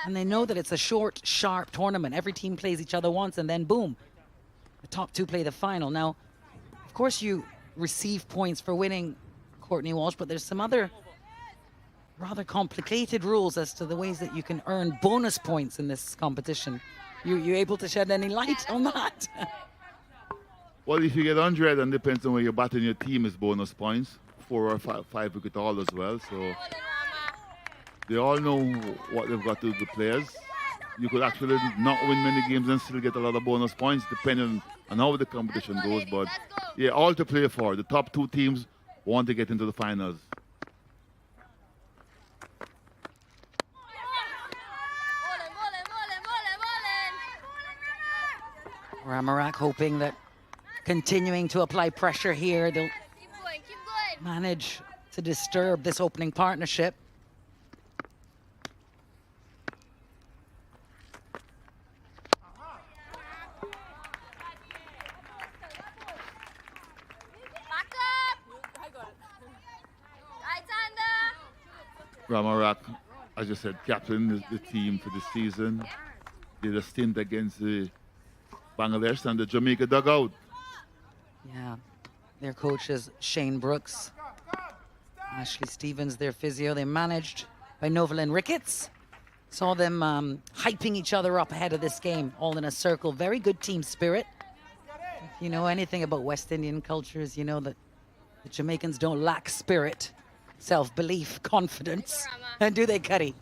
And they know that it's a short, sharp tournament. Every team plays each other once, and then boom, the top 2 play the final. Now, of course, you receive points for winning, Courtney Walsh, but there's some other rather complicated rules as to the ways that you can earn bonus points in this competition. You able to shed any light on that? Well, if you get 100, and depends on where you're batting, your team is bonus points. 4 or 5 wicket all as well. So they all know what they've got to do, the players. You could actually not win many games and still get a lot of bonus points, depending on how the competition goes. But yeah, all to play for. The top 2 teams want to get into the finals. Ramarak hoping that continuing to apply pressure here, they'll manage to disturb this opening partnership. Ramarak, as you said, captain the team for the season. Did a stint against the Bangladesh and the Jamaica dugout. Yeah, their coach is Shane Brooks. Ashley Stevens, their physio. They managed by Novelyn Ricketts. Saw them hyping each other up ahead of this game, all in a circle. Very good team spirit. If you know anything about West Indian cultures, you know that the Jamaicans don't lack spirit, self-belief, confidence. And do they, Cuddy?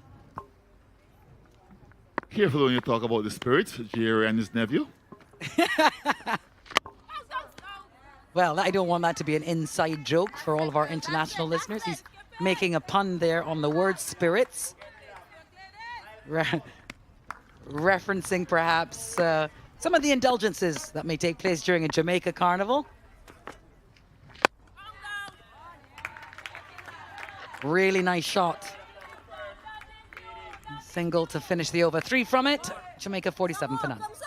Careful when you talk about the spirits, Jerry and his nephew. Well, I don't want that to be an inside joke for all of our international listeners. He's making a pun there on the word spirits. Referencing perhaps some of the indulgences that may take place during a Jamaica carnival. Really nice shot. Single to finish the over. 3 from it. Jamaica 47 for none. Let's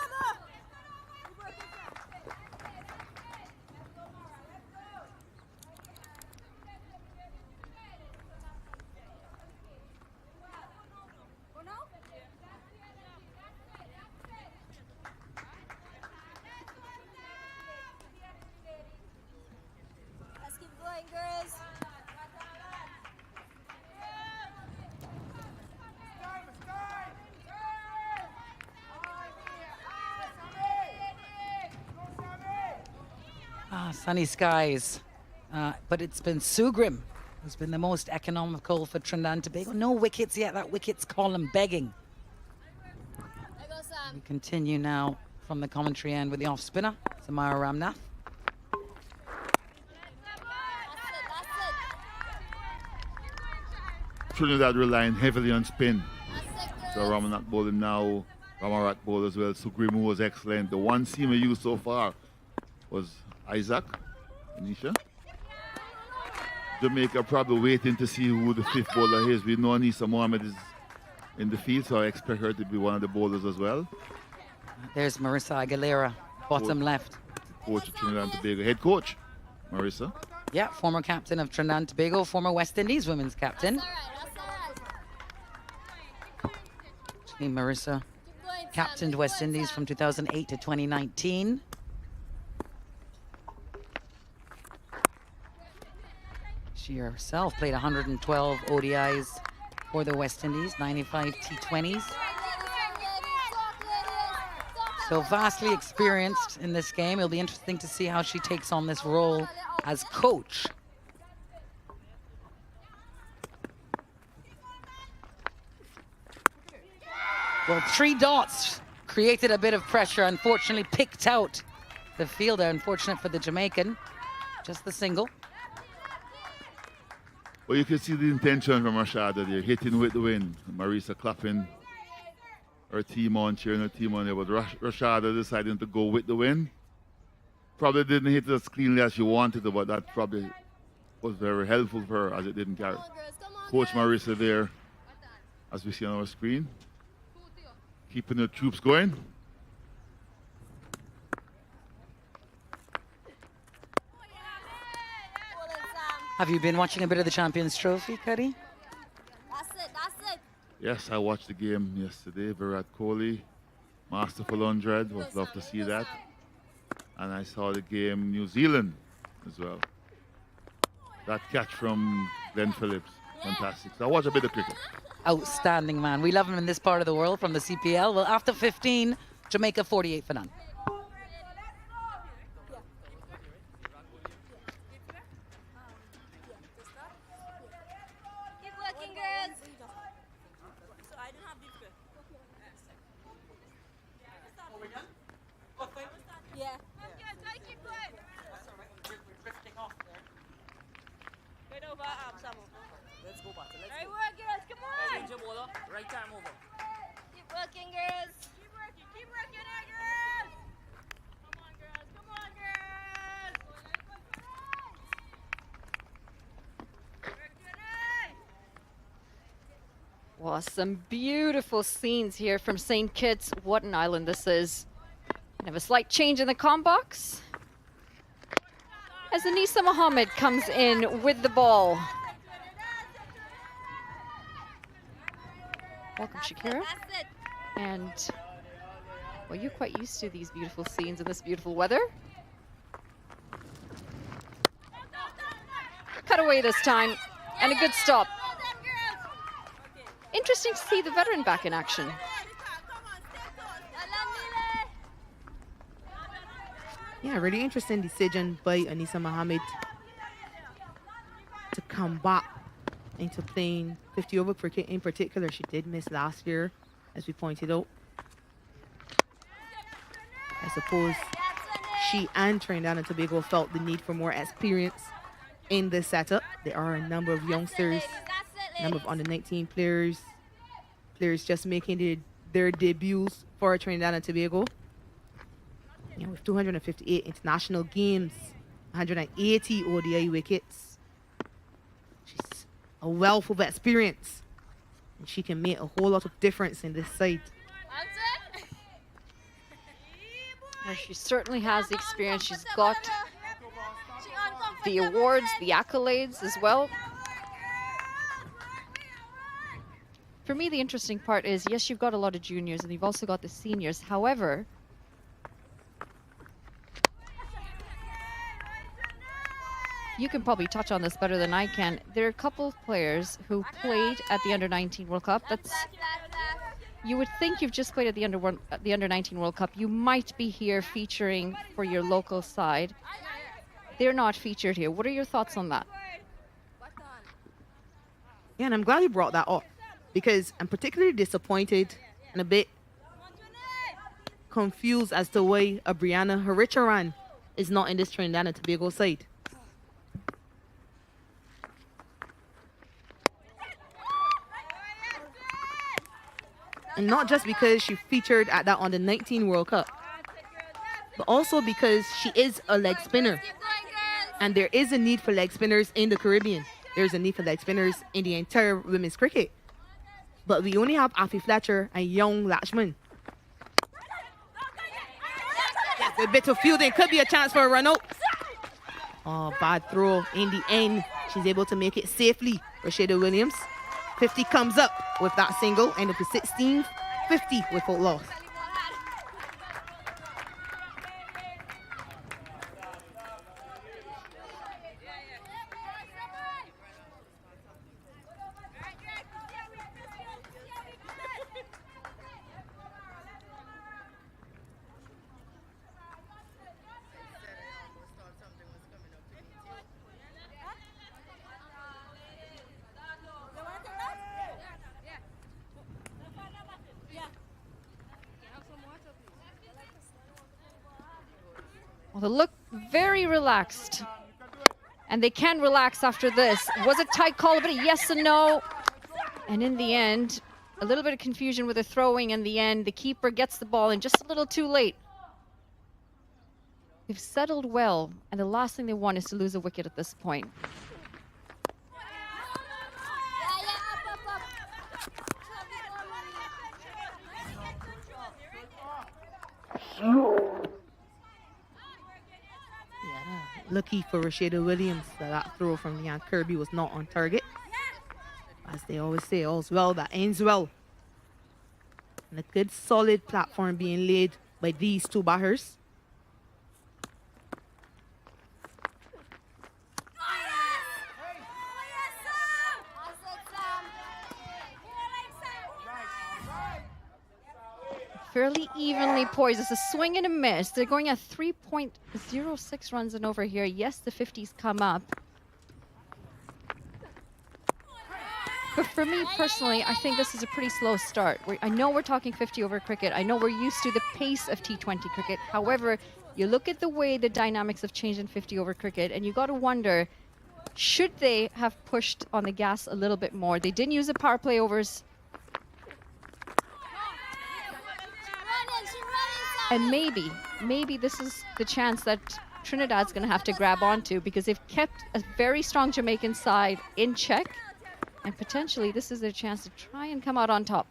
keep going, girls. Sunny skies, but it's been Sugrim who's been the most economical for Trinidad and Tobago. No wickets yet. That wicket's column begging. There goes Sam. We continue now from the commentary end with the off spinner, Samara Ramnath. Trinidad relying heavily on spin. That's it, So girls. Ramarat bowling now, Ramarat bowled as well. Sugrimu was excellent. The one seamer used so far was Isaac, Anisha. Jamaica probably waiting to see who the fifth bowler is. We know Anissa Mohammed is in the field, so I expect her to be one of the bowlers as well. There's Marissa Aguilera, bottom left. Coach of Trinidad and Tobago, head coach, Marissa. Yeah, former captain of Trinidad and Tobago, former West Indies women's captain. That's all right. Actually, Marissa Keep going, Sam. captained Keep West going, Indies Sam. from 2008 to 2019. She herself played 112 ODIs for the West Indies, 95 T20s. So vastly experienced in this game. It'll be interesting to see how she takes on this role as coach. Well, 3 dots created a bit of pressure, unfortunately picked out the fielder. Unfortunate for the Jamaican, just the single. Well, you can see the intention from Rashada there, hitting with the wind. Marisa clapping her team on, cheering her team on there, but Rashada deciding to go with the wind. Probably didn't hit it as cleanly as she wanted to, but that probably was very helpful for her as it didn't carry. Come on, girls. Come on, Coach girls. Marisa there, as we see on our screen, keeping the troops going. Hold it, Sam. Have you been watching a bit of the Champions Trophy, Cuddy? That's it. That's it. Yes, I watched the game yesterday. Virat Kohli, masterful 100. Was love to see that. And I saw the game New Zealand as well. That catch from Glenn Phillips, fantastic. So I watch a bit of cricket. Outstanding man. We love him in this part of the world from the CPL. Well, after 15, Jamaica 48 for none. Keep working, girls. Yeah. Let's go back. Let's Right work, girls. Come on. change your bowler. Right arm over. Keep working, girls. Keep working. Keep working, girls. Come on, girls. Come on, girls. Wow, some beautiful scenes here from St. Kitts. What an island this is. We have a slight change in the comm box as Anissa Mohammed comes in with the ball. Welcome, Shakira. That's it. And, well, you're quite used to these beautiful scenes in this beautiful weather. Cut away this time, and a good stop. Well done, girls. Interesting to see the veteran back in action. Yeah, really interesting decision by Anissa Mohammed to come back into playing 50 over cricket in particular. She did miss last year, as we pointed out. I suppose she and Trinidad and Tobago felt the need for more experience in this setup. There are a number of youngsters, a number of under-19 players just making their debuts for Trinidad and Tobago. You know, with 258 international games, 180 ODI wickets. She's a wealth of experience, and she can make a whole lot of difference in this side. She certainly has the experience. She's got the awards, the accolades as well. For me, the interesting part is, yes, you've got a lot of juniors and you've also got the seniors. However, you can probably touch on this better than I can. There are a couple of players who played at the Under-19 World Cup. You would think you've just played at the Under-19 World Cup. You might be here featuring for your local side. They're not featured here. What are your thoughts on that? Yeah, and I'm glad you brought that up, because I'm particularly disappointed and a bit confused as to why Brianna Haricharan is not in this Trinidad and Tobago side. And not just because she featured at that Under-19 World Cup, but also because she is a leg spinner. And there is a need for leg spinners in the Caribbean. There's a need for leg spinners in the entire women's cricket. But we only have Afi Fletcher and Young Lakshman. Yes, a bit of fielding. Could be a chance for a run out. Oh, bad throw. In the end, she's able to make it safely. Rashida Williams. 50 comes up with that single. End of the 16th. 50 without loss. Well, they look very relaxed. And they can relax after this. Was a tight call, but a yes and no. And in the end, a little bit of confusion with the throwing in the end. The keeper gets the ball in just a little too late. They've settled well, and the last thing they want is to lose a wicket at this point. Lucky for Rashida Williams that throw from Leanne Kirby was not on target. As they always say, all's well that ends well. And a good solid platform being laid by these two batters. Fairly evenly poised. It's a swing and a miss. They're going at 3.06 runs and over here. Yes, the 50s come up. But for me personally, I think this is a pretty slow start. I know we're talking 50 over cricket. I know we're used to the pace of T20 cricket. However, you look at the way the dynamics have changed in 50 over cricket, and you got to wonder, should they have pushed on the gas a little bit more? They didn't use the power play overs. And maybe this is the chance that Trinidad's going to have to grab onto, because they've kept a very strong Jamaican side in check. And potentially this is their chance to try and come out on top.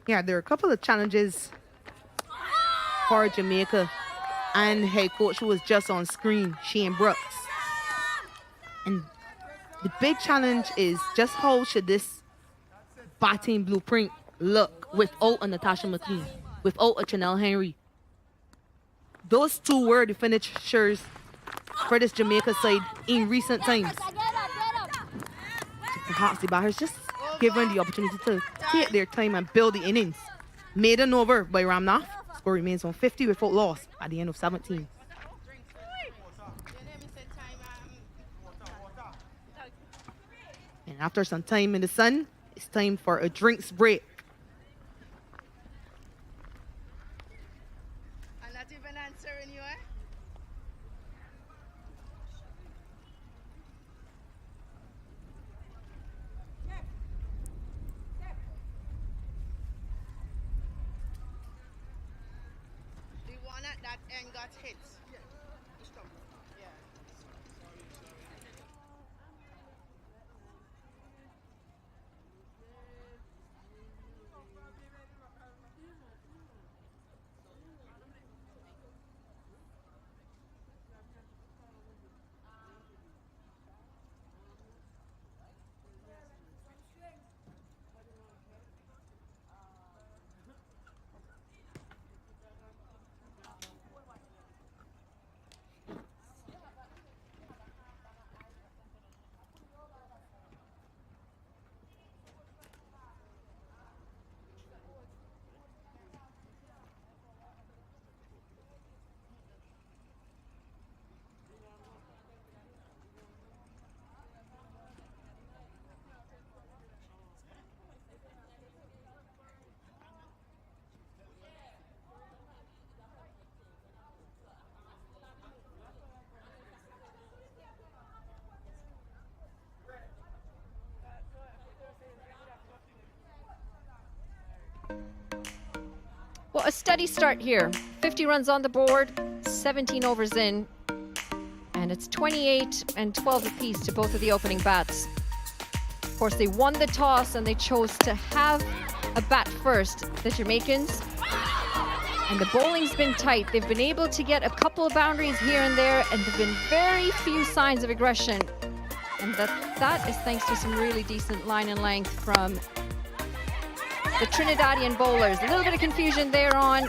Yeah, there are a couple of challenges for Jamaica. And head coach who was just on screen, Shane Brooks. And the big challenge is just how should this batting blueprint look without a Natasha McLean, without a Chanel Henry. Those two were the finishers for this Jamaica side in recent times. So perhaps the batters just given the opportunity to take their time and build the innings. Maiden over by Ramnath. Score remains on 50 without loss at the end of 17. And after some time in the sun, it's time for a drinks break. I'm not even answering end got hit. Well, a steady start here. 50 runs on the board, 17 overs in, and it's 28 and 12 apiece to both of the opening bats. Of course, they won the toss and they chose to have a bat first, the Jamaicans. And the bowling's been tight. They've been able to get a couple of boundaries here and there, and there've been very few signs of aggression. And that is thanks to some really decent line and length from the Trinidadian bowlers. A little bit of confusion there on,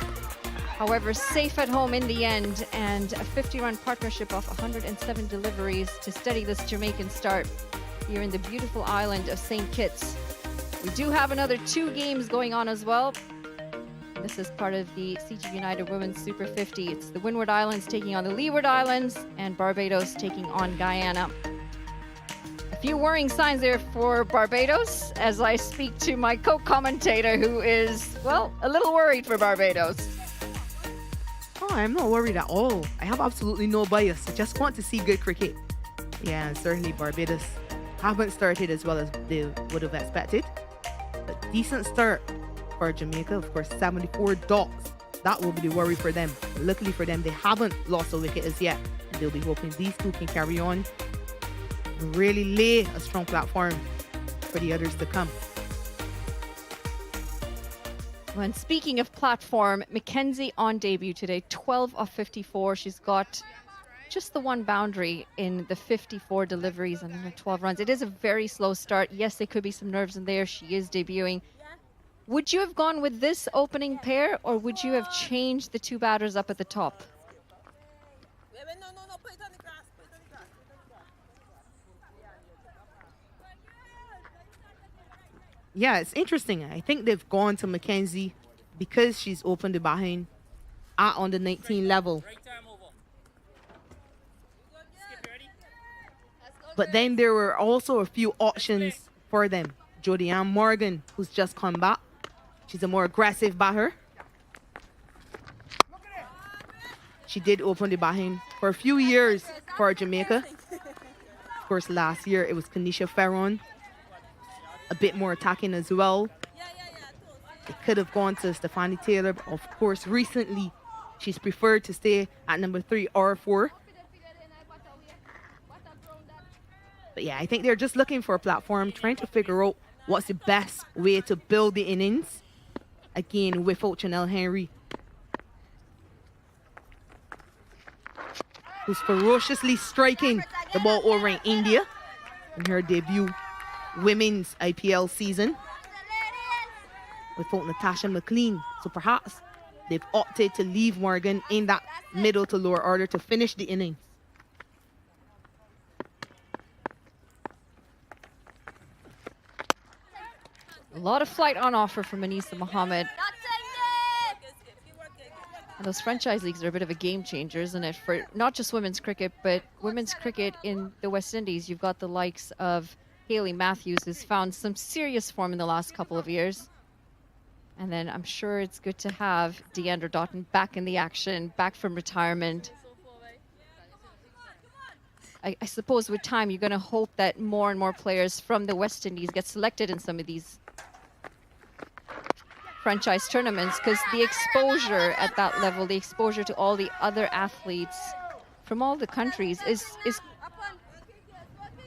however, safe at home in the end, and a 50-run partnership of 107 deliveries to steady this Jamaican start here in the beautiful island of St. Kitts. We do have another 2 games going on as well. This is part of the CG United Women's Super 50. It's the Windward Islands taking on the Leeward Islands and Barbados taking on Guyana. A few worrying signs there for Barbados as I speak to my co-commentator who is, well, a little worried for Barbados. Oh, I'm not worried at all. I have absolutely no bias. I just want to see good cricket. Yeah, and certainly Barbados haven't started as well as they would have expected. But decent start for Jamaica. Of course, 74 dots. That will be the worry for them. But luckily for them, they haven't lost a wicket as yet. And they'll be hoping these two can carry on and really lay a strong platform for the others to come. When speaking of platform, Mackenzie on debut today, 12 of 54. She's got just the one boundary in the 54 deliveries and her 12 runs. It is a very slow start. Yes, there could be some nerves in there. She is debuting. Would you have gone with this opening pair, or would you have changed the 2 batters up at the top? Yeah, it's interesting. I think they've gone to Mackenzie because she's opened the behind at on the 19 level. But then there were also a few options for them. Jodie-Ann Morgan, who's just come back. She's a more aggressive batter. She did open the behind for a few years for Jamaica. Of course, last year it was Kanisha Ferron. A bit more attacking as well. It could have gone to Stephanie Taylor, but of course, recently she's preferred to stay at number 3 or 4. But yeah, I think they're just looking for a platform, trying to figure out what's the best way to build the innings. Again, without Chanel Henry, who's ferociously striking the ball over in India in her debut women's IPL season, without Natasha McLean. So perhaps they've opted to leave Morgan in that middle to lower order to finish the innings. A lot of flight on offer from Anisa Mohammed. And those franchise leagues are a bit of a game changer, isn't it? For not just women's cricket, but women's cricket in the West Indies. You've got the likes of Hayley Matthews, who's found some serious form in the last couple of years. And then I'm sure it's good to have Deandra Doughton back in the action, back from retirement. I suppose with time, you're going to hope that more and more players from the West Indies get selected in some of these franchise tournaments, because the exposure at that level, the exposure to all the other athletes from all the countries is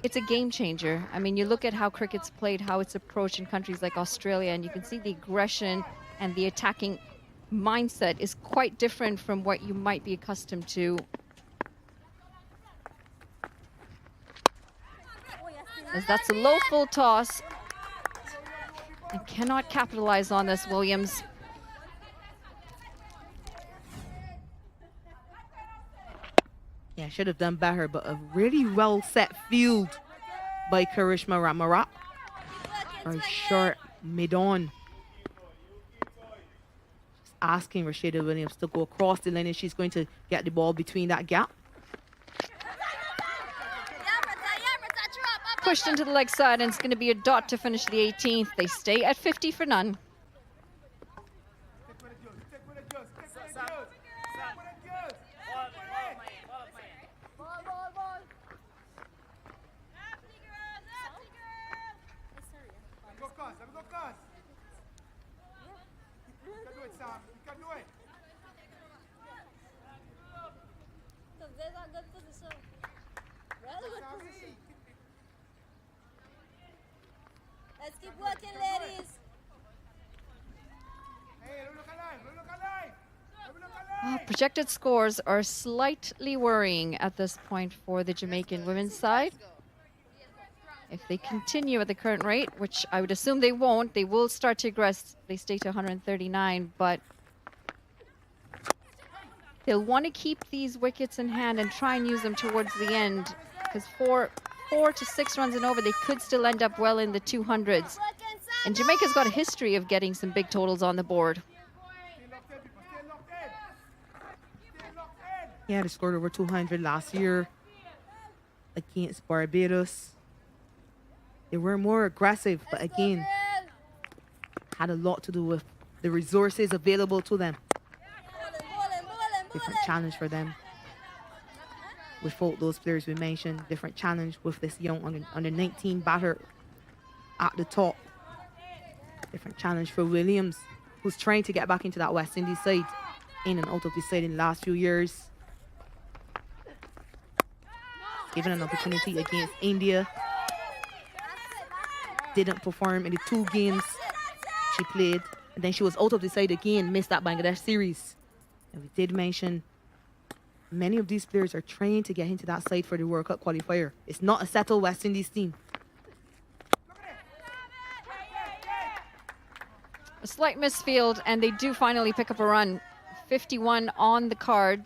it's a game changer. I mean, you look at how cricket's played, how it's approached in countries like Australia, and you can see the aggression and the attacking mindset is quite different from what you might be accustomed to. As that's a low full toss. And cannot capitalize on this, Williams. Yeah, should have done better, but a really well set field by Karishma Ramarat. Very short, mid-on. Just asking Rashida Williams to go across the line, and she's going to get the ball between that gap. Pushed into the leg side, and it's going to be a dot to finish the 18th. They stay at 50 for none. Let's keep working, ladies. Projected scores are slightly worrying at this point for the Jamaican women's side. If they continue at the current rate, which I would assume they won't, they will start to regress. They stay to 139, but they'll want to keep these wickets in hand and try and use them towards the end, because 4 to 6 runs and over, they could still end up well in the 200s. And Jamaica's got a history of getting some big totals on the board. Yeah, they scored over 200 last year against Barbados. They were more aggressive, but again, had a lot to do with the resources available to them. Different challenge for them. Without those players we mentioned, different challenge with this young under 19 batter at the top. Different challenge for Williams, who's trying to get back into that West Indies side, in and out of the side in the last few years. Given an opportunity against India. Didn't perform in the 2 games she played. And then she was out of the side again, missed that Bangladesh series. And we did mention many of these players are trying to get into that side for the World Cup qualifier. It's not a settled West Indies team. A slight misfield, and they do finally pick up a run. 51 on the card.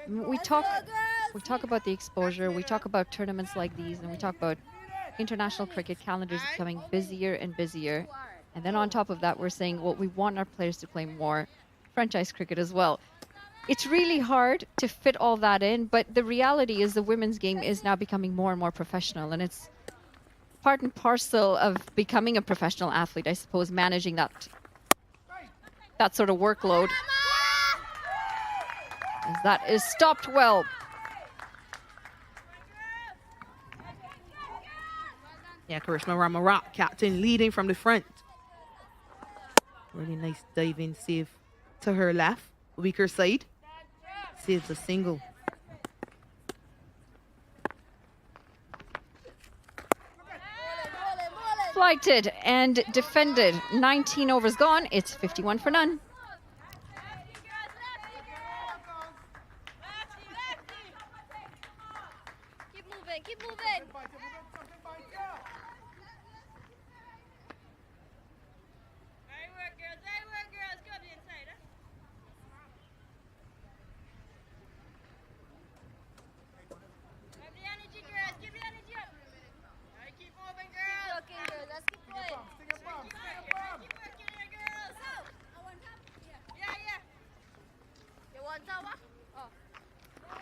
We talk about the exposure, we talk about tournaments like these, and we talk about international cricket calendars becoming busier and busier. And then on top of that, we're saying, well, we want our players to play more franchise cricket as well. It's really hard to fit all that in, but the reality is the women's game is now becoming more and more professional, and it's part and parcel of becoming a professional athlete, I suppose, managing that sort of workload. As that is stopped well. Yeah, Karishma Ramarat, captain, leading from the front. Really nice diving save to her left. Weaker side. Saves a single. Flighted and defended. 19 overs gone. It's 51 for none. Keep moving.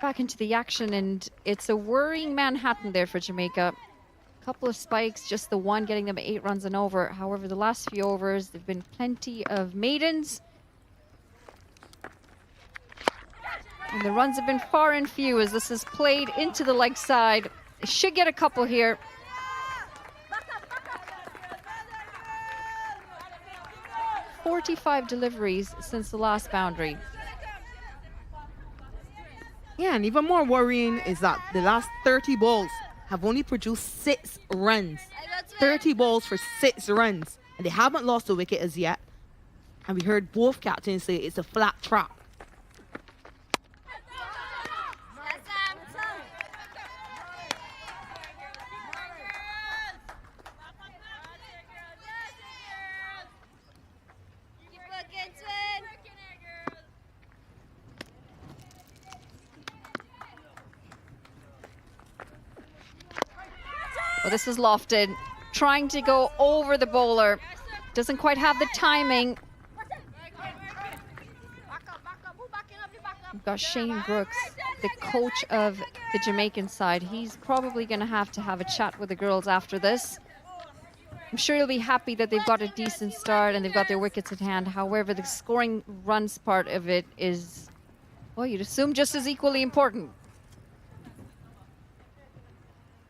Back into the action, and it's a worrying Manhattan there for Jamaica. A couple of spikes, just the one getting them 8 runs and over. However, the last few overs, there have been plenty of maidens. And the runs have been far and few as this is played into the leg side. They should get a couple here. 45 deliveries since the last boundary. Yeah, and even more worrying is that the last 30 balls have only produced 6 runs. 30 balls for 6 runs. And they haven't lost a wicket as yet. And we heard both captains say it's a flat trap. Well, this is lofted, trying to go over the bowler. Doesn't quite have the timing. We've got Shane Brooks, the coach of the Jamaican side. He's probably going to have a chat with the girls after this. I'm sure he'll be happy that they've got a decent start and they've got their wickets at hand. However, the scoring runs part of it is, well, you'd assume just as equally important.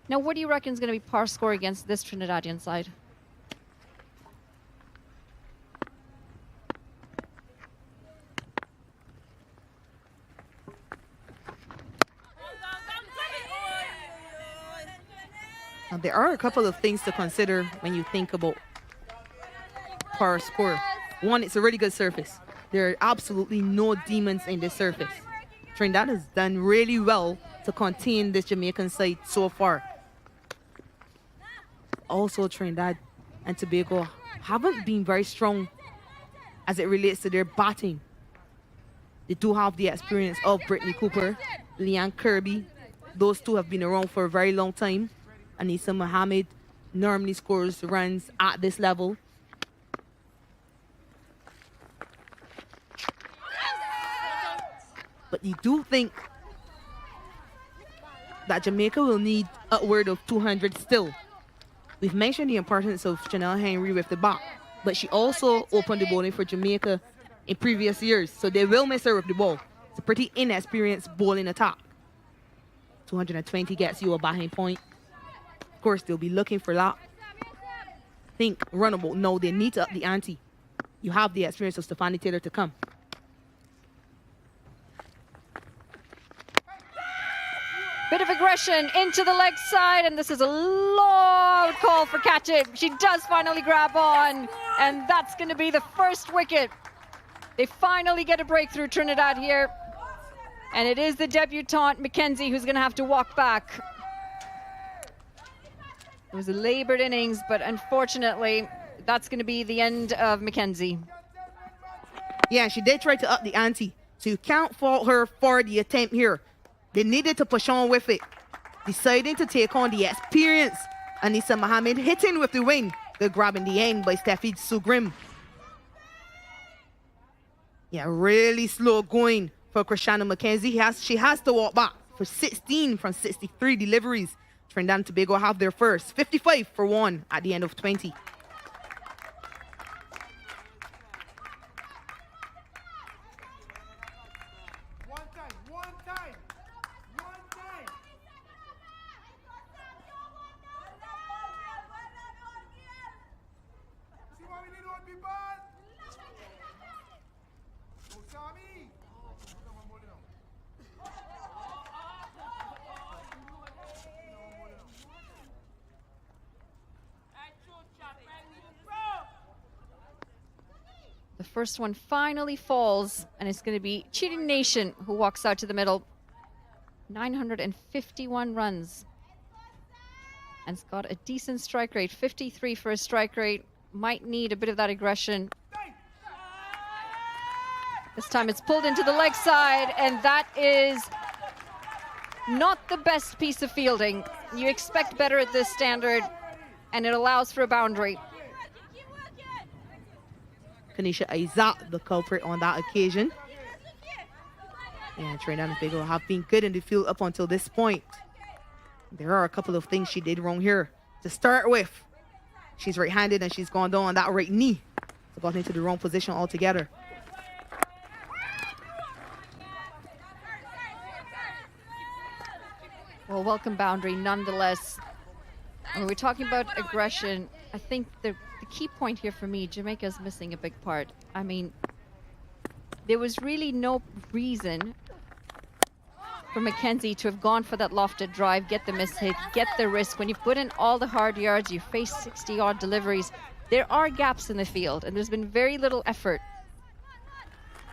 Now, what do you reckon is going to be par score against this Trinidadian side? Now, there are a couple of things to consider when you think about par score. One, it's a really good surface. There are absolutely no demons in this surface. Trinidad has done really well to contain this Jamaican side so far. Also, Trinidad and Tobago haven't been very strong as it relates to their batting. They do have the experience of Brittany Cooper, Leanne Kirby. Those two have been around for a very long time. Anisa Mohammed normally scores runs at this level. But you do think that Jamaica will need upward of 200 still. We've mentioned the importance of Chanel Henry with the bat, but she also opened the bowling for Jamaica in previous years, so they will miss her with the ball. It's a pretty inexperienced bowling attack. 220 gets you a batting point. Of course, they'll be looking for that. Think runnable. No, they need to up the ante. You have the experience of Stephanie Taylor to come. Bit of aggression into the leg side, and this is a loud call for catch it. She does finally grab on, and that's going to be the first wicket. They finally get a breakthrough, Trinidad here. And it is the debutant, Mackenzie, who's going to have to walk back. It was a labored innings, but unfortunately, that's going to be the end of Mackenzie. Yeah, she did try to up the ante, so you can't fault her for the attempt here. They needed to push on with it, deciding to take on the experience. Anisa Mohammed hitting with the wing. Good grab in the end by Steffi Sugrim. Yeah, really slow going for Christiana McKenzie. She has to walk back for 16 from 63 deliveries. Trinidad and Tobago have their first 55 for 1 at the end of 20. The first one finally falls, and it's going to be Cheating Nation who walks out to the middle. 951 runs. And it's got a decent strike rate, 53 for a strike rate. Might need a bit of that aggression. This time it's pulled into the leg side, and that is not the best piece of fielding. You expect better at this standard, and it allows for a boundary. Kanisha Isaac, the culprit on that occasion. And Trinidad and Tobago have been good in the field up until this point. There are a couple of things she did wrong here. To start with, she's right-handed and she's gone down on that right knee. So got into the wrong position altogether. Well, welcome boundary nonetheless. When we're talking about aggression, I think the key point here for me, Jamaica is missing a big part. I mean, there was really no reason for Mackenzie to have gone for that lofted drive, get the miss hit, get the risk. When you put in all the hard yards, you face 60-odd deliveries, there are gaps in the field, and there's been very little effort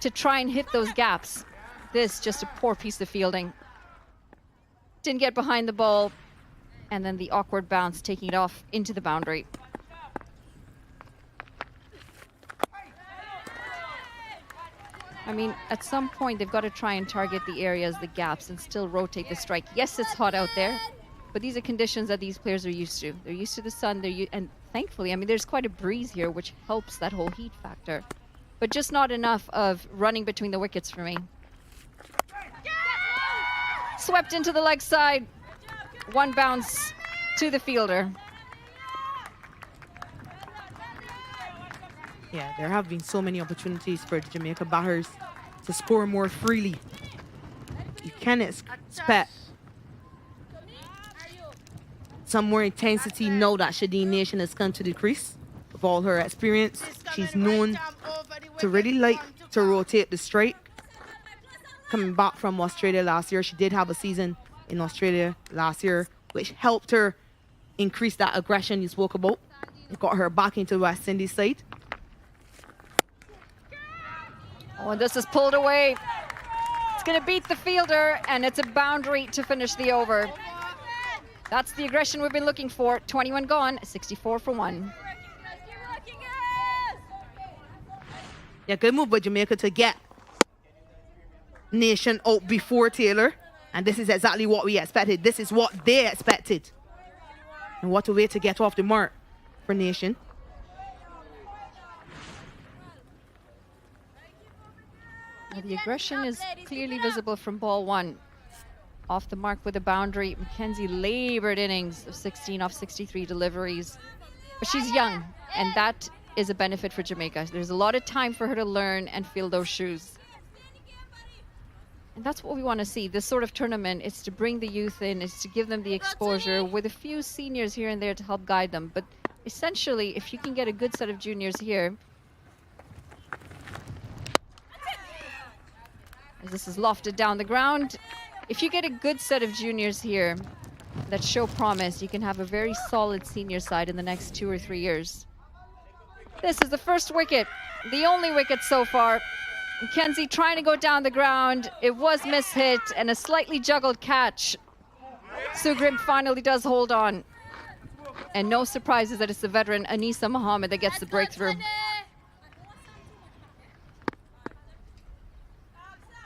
to try and hit those gaps. This, just a poor piece of fielding. Didn't get behind the ball, and then the awkward bounce, taking it off into the boundary. I mean, at some point, they've got to try and target the areas, the gaps, and still rotate the strike. Yes, it's hot out there, but these are conditions that these players are used to. They're used to the sun, and thankfully, I mean, there's quite a breeze here, which helps that whole heat factor. But just not enough of running between the wickets for me. Swept into the leg side. One bounce to the fielder. Yeah, there have been so many opportunities for the Jamaica batters to score more freely. You can expect some more intensity now that Shadeen Nation has come to the crease. With all her experience, she's known to really like to rotate the strike. Coming back from Australia last year, she did have a season in Australia last year, which helped her increase that aggression you spoke about. It got her back into West Indies side. Oh, and this is pulled away. It's going to beat the fielder, and it's a boundary to finish the over. That's the aggression we've been looking for. 21 gone, 64 for 1. Yeah, good move by Jamaica to get Nation out before Taylor. And this is exactly what we expected. This is what they expected. And what a way to get off the mark for Nation. Well, the aggression is clearly visible from ball 1. Off the mark with a boundary. Mackenzie labored innings of 16 off 63 deliveries. But she's young, and that is a benefit for Jamaica. There's a lot of time for her to learn and feel those shoes. And that's what we want to see. This sort of tournament is to bring the youth in, is to give them the exposure with a few seniors here and there to help guide them. But essentially, if you can get a good set of juniors here, as this is lofted down the ground, if you get a good set of juniors here that show promise, you can have a very solid senior side in the next 2 or 3 years. This is the first wicket, the only wicket so far. Mackenzie trying to go down the ground. It was mishit and a slightly juggled catch. Sugrim finally does hold on. And no surprises that it's the veteran Anisa Mohammed that gets the breakthrough.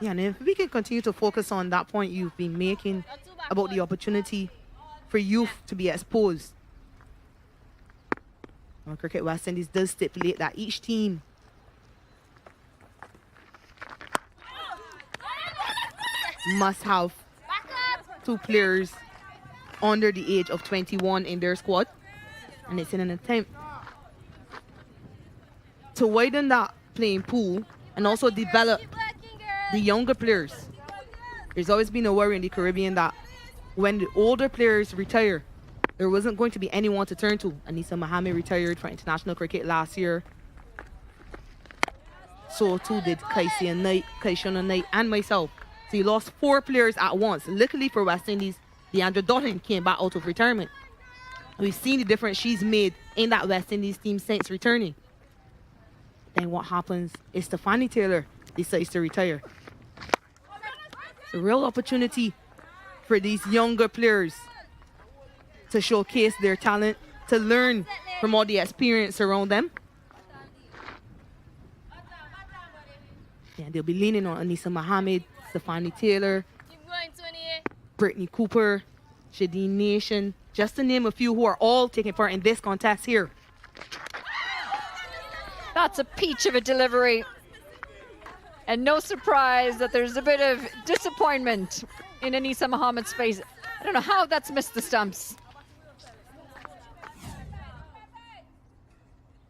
Yeah, and if we can continue to focus on that point you've been making about the opportunity for youth to be exposed. Well, Cricket West Indies does stipulate that each team must have 2 players under the age of 21 in their squad. And it's in an attempt to widen that playing pool and also develop the younger players. There's always been a worry in the Caribbean that when the older players retire, there wasn't going to be anyone to turn to. Anisa Mohammed retired for international cricket last year. So too did Kaishona Knight and myself. So you lost 4 players at once. Luckily for West Indies, Deandra Dutton came back out of retirement. We've seen the difference she's made in that West Indies team since returning. Then what happens is Stephanie Taylor decides to retire. It's a real opportunity for these younger players to showcase their talent, to learn from all the experience around them. And they'll be leaning on Anisa Mohammed, Stephanie Taylor, Brittany Cooper, Shadeen Nation, just to name a few who are all taking part in this contest here. That's a peach of a delivery. And no surprise that there's a bit of disappointment in Anisa Mohammed's face. I don't know how that's missed the stumps.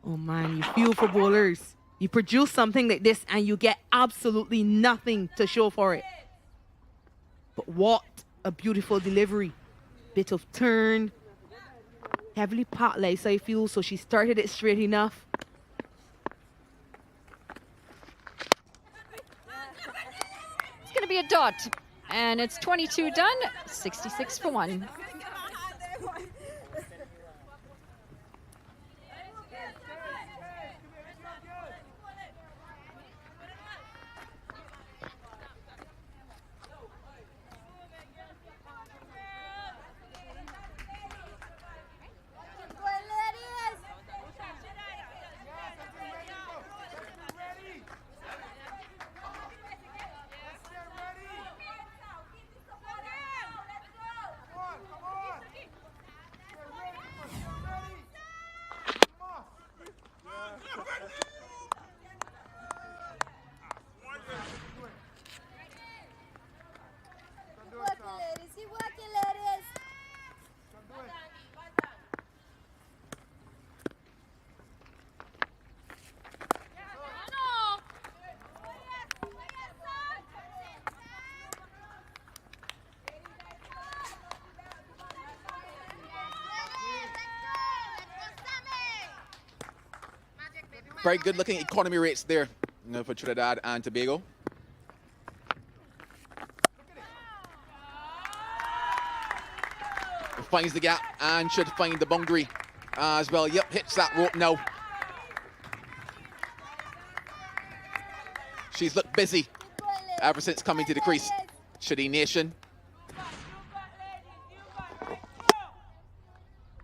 Oh man, you feel for bowlers. You produce something like this and you get absolutely nothing to show for it. But what a beautiful delivery. Bit of turn, heavily packed leg side field, so she started it straight enough. It's going to be a dot. And it's 22 done, 66 for 1. Very good looking economy rates there for Trinidad and Tobago. Finds the gap and should find the boundary as well. Yep, hits that rope now. She's looked busy ever since coming to the crease. Shadi Nation.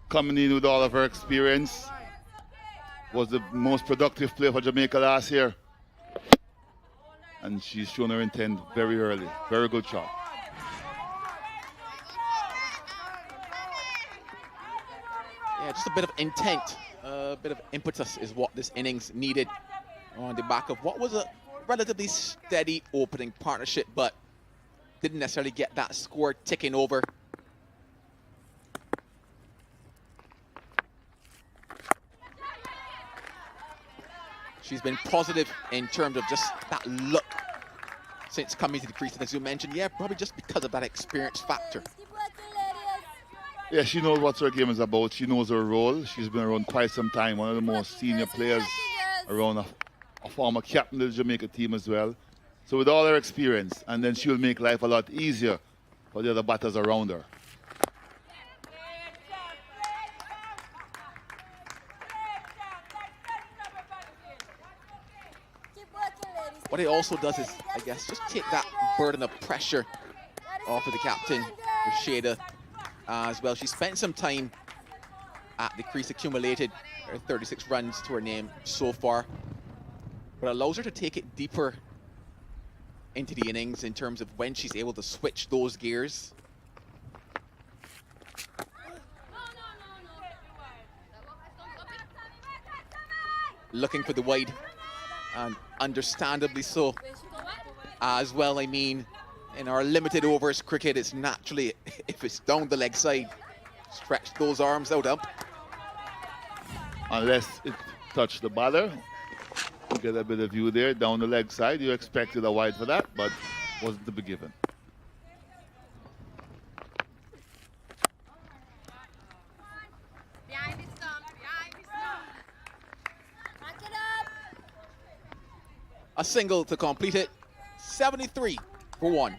Coming in with all of her experience, was the most productive player for Jamaica last year. And she's shown her intent very early. Very good shot. Yeah, just a bit of intent, a bit of impetus is what this innings needed on the back of what was a relatively steady opening partnership, but didn't necessarily get that score ticking over. She's been positive in terms of just that look since coming to the crease, and as you mentioned, yeah, probably just because of that experience factor. Yeah, she knows what her game is about. She knows her role. She's been around quite some time. One of the most senior players around, a former captain of the Jamaica team as well. So with all her experience, and then she'll make life a lot easier for the other batters around her. What it also does is, I guess, just take that burden of pressure off of the captain, Rashida, as well. She spent some time at the crease, accumulated 36 runs to her name so far, but allows her to take it deeper into the innings in terms of when she's able to switch those gears. Looking for the wide, and understandably so as well. I mean, in our limited overs cricket, it's naturally, if it's down the leg side, stretch those arms out up. Unless it touched the batter, you get a bit of view there down the leg side. You expected a wide for that, but wasn't to be given. A single to complete it, 73 for 1.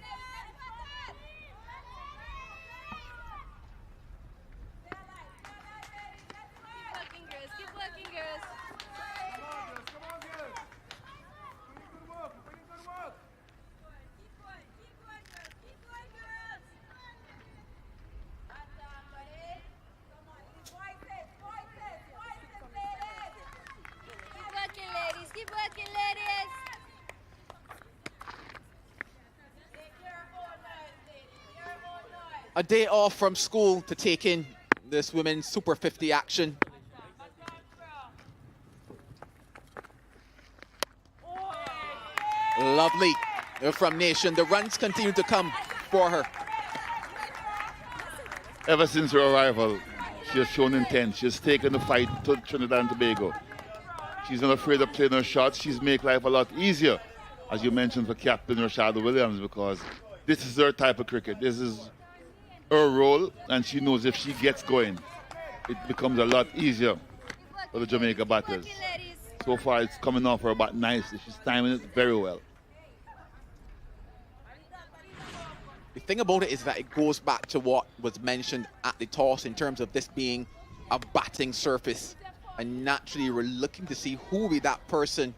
A day off from school to take in this women's Super 50 action. Lovely from Nation. The runs continue to come for her. Ever since her arrival, she has shown intent. She has taken the fight to Trinidad and Tobago. She's not afraid of playing her shots. She's made life a lot easier, as you mentioned, for Captain Rashada Williams, because this is her type of cricket. This is her role, and she knows if she gets going, it becomes a lot easier for the Jamaica batters. So far, it's coming off her bat nicely. She's timing it very well. The thing about it is that it goes back to what was mentioned at the toss in terms of this being a batting surface. And naturally, we're looking to see who will be that person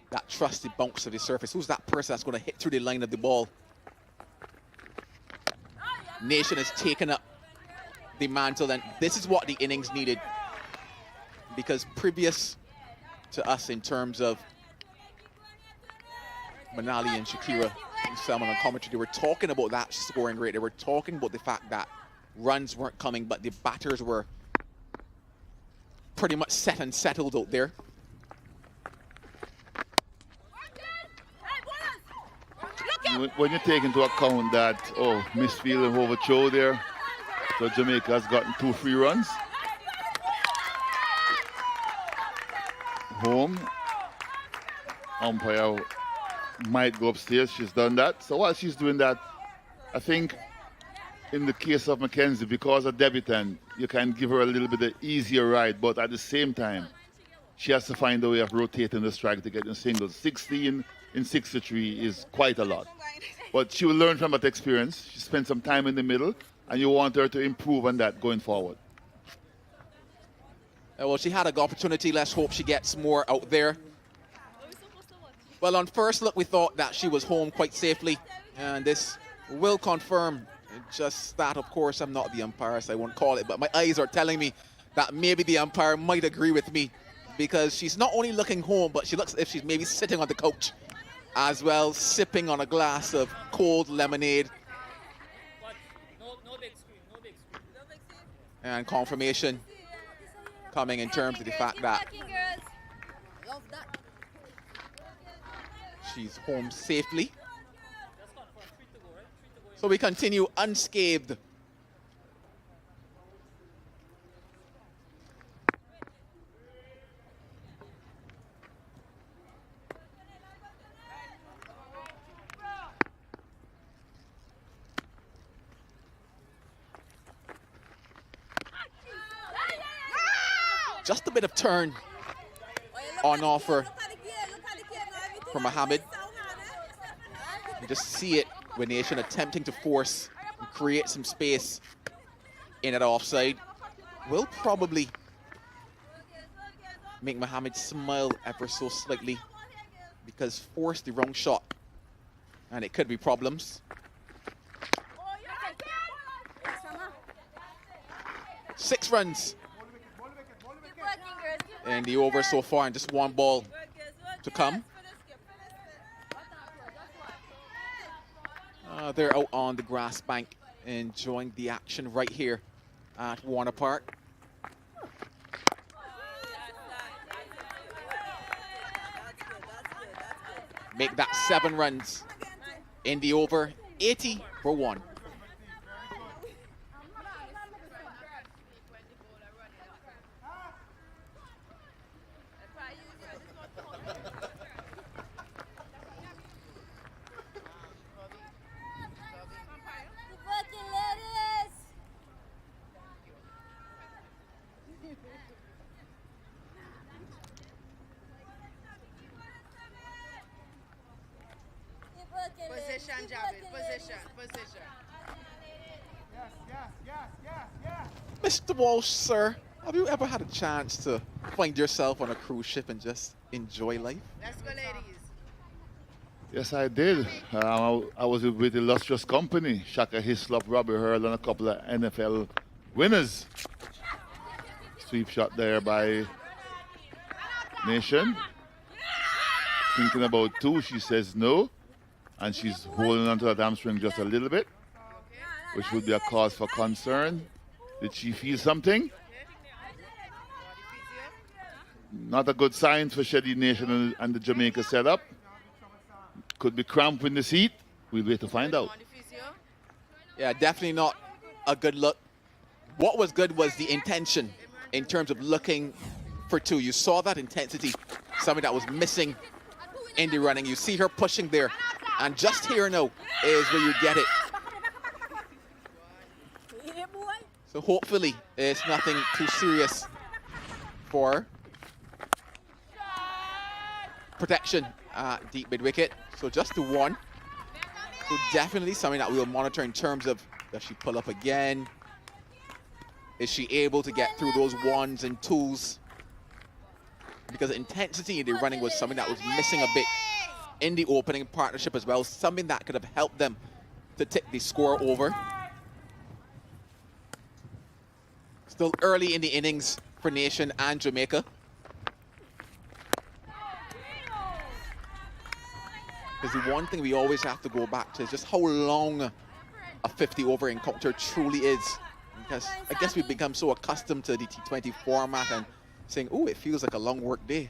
that trusted bounce of the surface. Who's that person that's going to hit through the line of the ball? Nation has taken up the mantle, and this is what the innings needed. Because previous to us in terms of Manali and Shakira and Salman on commentary, they were talking about that scoring rate. They were talking about the fact that runs weren't coming, but the batters were pretty much set and settled out there. When you take into account that, misfield and over throw there, so Jamaica has gotten 2 free runs. Home. Umpire might go upstairs. She's done that. So while she's doing that, I think in the case of Mackenzie, because a debutant, you can give her a little bit of easier ride, but at the same time, she has to find a way of rotating the strike to get in singles. 16 in 63 is quite a lot. But she will learn from that experience. She spent some time in the middle, and you want her to improve on that going forward. Well, she had an opportunity. Let's hope she gets more out there. Well, on first look, we thought that she was home quite safely, and this will confirm just that. Of course, I'm not the umpire, so I won't call it, but my eyes are telling me that maybe the umpire might agree with me, because she's not only looking home, but she looks as if she's maybe sitting on the couch as well, sipping on a glass of cold lemonade. No big screen, no big screen. And confirmation coming in terms of the fact that she's home safely. So we continue unscathed. Just a bit of turn on offer for Mohammed. You just see it when Nation attempting to force and create some space in at offside. Will probably make Mohammed smile ever so slightly, because force the wrong shot and it could be problems. 6 runs in the over so far, and just 1 ball to come. They're out on the grass bank enjoying the action right here at Warner Park. Make that 7 runs in the over, 80 for 1. Position, Javid. Position. Mr. Walsh, sir, have you ever had a chance to find yourself on a cruise ship and just enjoy life? Let's go, ladies. Yes, I did. I was with illustrious company, Shaka Hislop, Robbie Hurl, and a couple of NFL winners. Sweep shot there by Nation. Thinking about 2, she says no. And she's holding onto that hamstring just a little bit, which would be a cause for concern. Did she feel something? Not a good sign for Shady Nation and the Jamaica setup. Could be cramp in the seat. We'll wait to find out. Yeah, definitely not a good look. What was good was the intention in terms of looking for 2. You saw that intensity, something that was missing in the running. You see her pushing there. And just here now is where you get it. So hopefully it's nothing too serious for her. Protection deep mid wicket. So just the one. So definitely something that we'll monitor in terms of, does she pull up again? Is she able to get through those ones and twos? Because the intensity in the running was something that was missing a bit in the opening partnership as well. Something that could have helped them to tip the score over. Still early in the innings for Nation and Jamaica. Because the one thing we always have to go back to is just how long a 50-over encounter truly is. Because I guess we've become so accustomed to the T20 format and saying, oh, it feels like a long work day.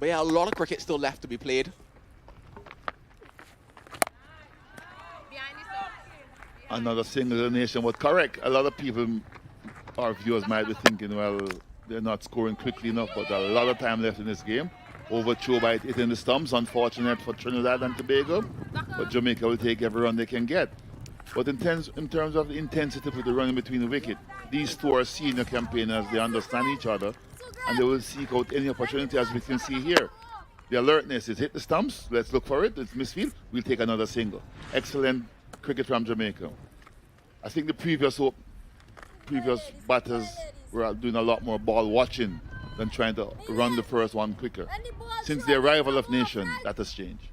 But yeah, a lot of cricket still left to be played. Another single in the nation, but correct. A lot of people, our viewers might be thinking, well, they're not scoring quickly enough, but a lot of time left in this game. Overthrow by hitting the stumps, unfortunate for Trinidad and Tobago, but Jamaica will take every run they can get. But in terms of the intensity with the running between the wicket, these two are senior campaigners, they understand each other, and they will seek out any opportunity, as we can see here. The alertness is hit the stumps, let's look for it, it's misfield, we'll take another single. Excellent cricket from Jamaica. I think the previous batters were doing a lot more ball watching than trying to run the first one quicker. Since the arrival of Nation, that has changed.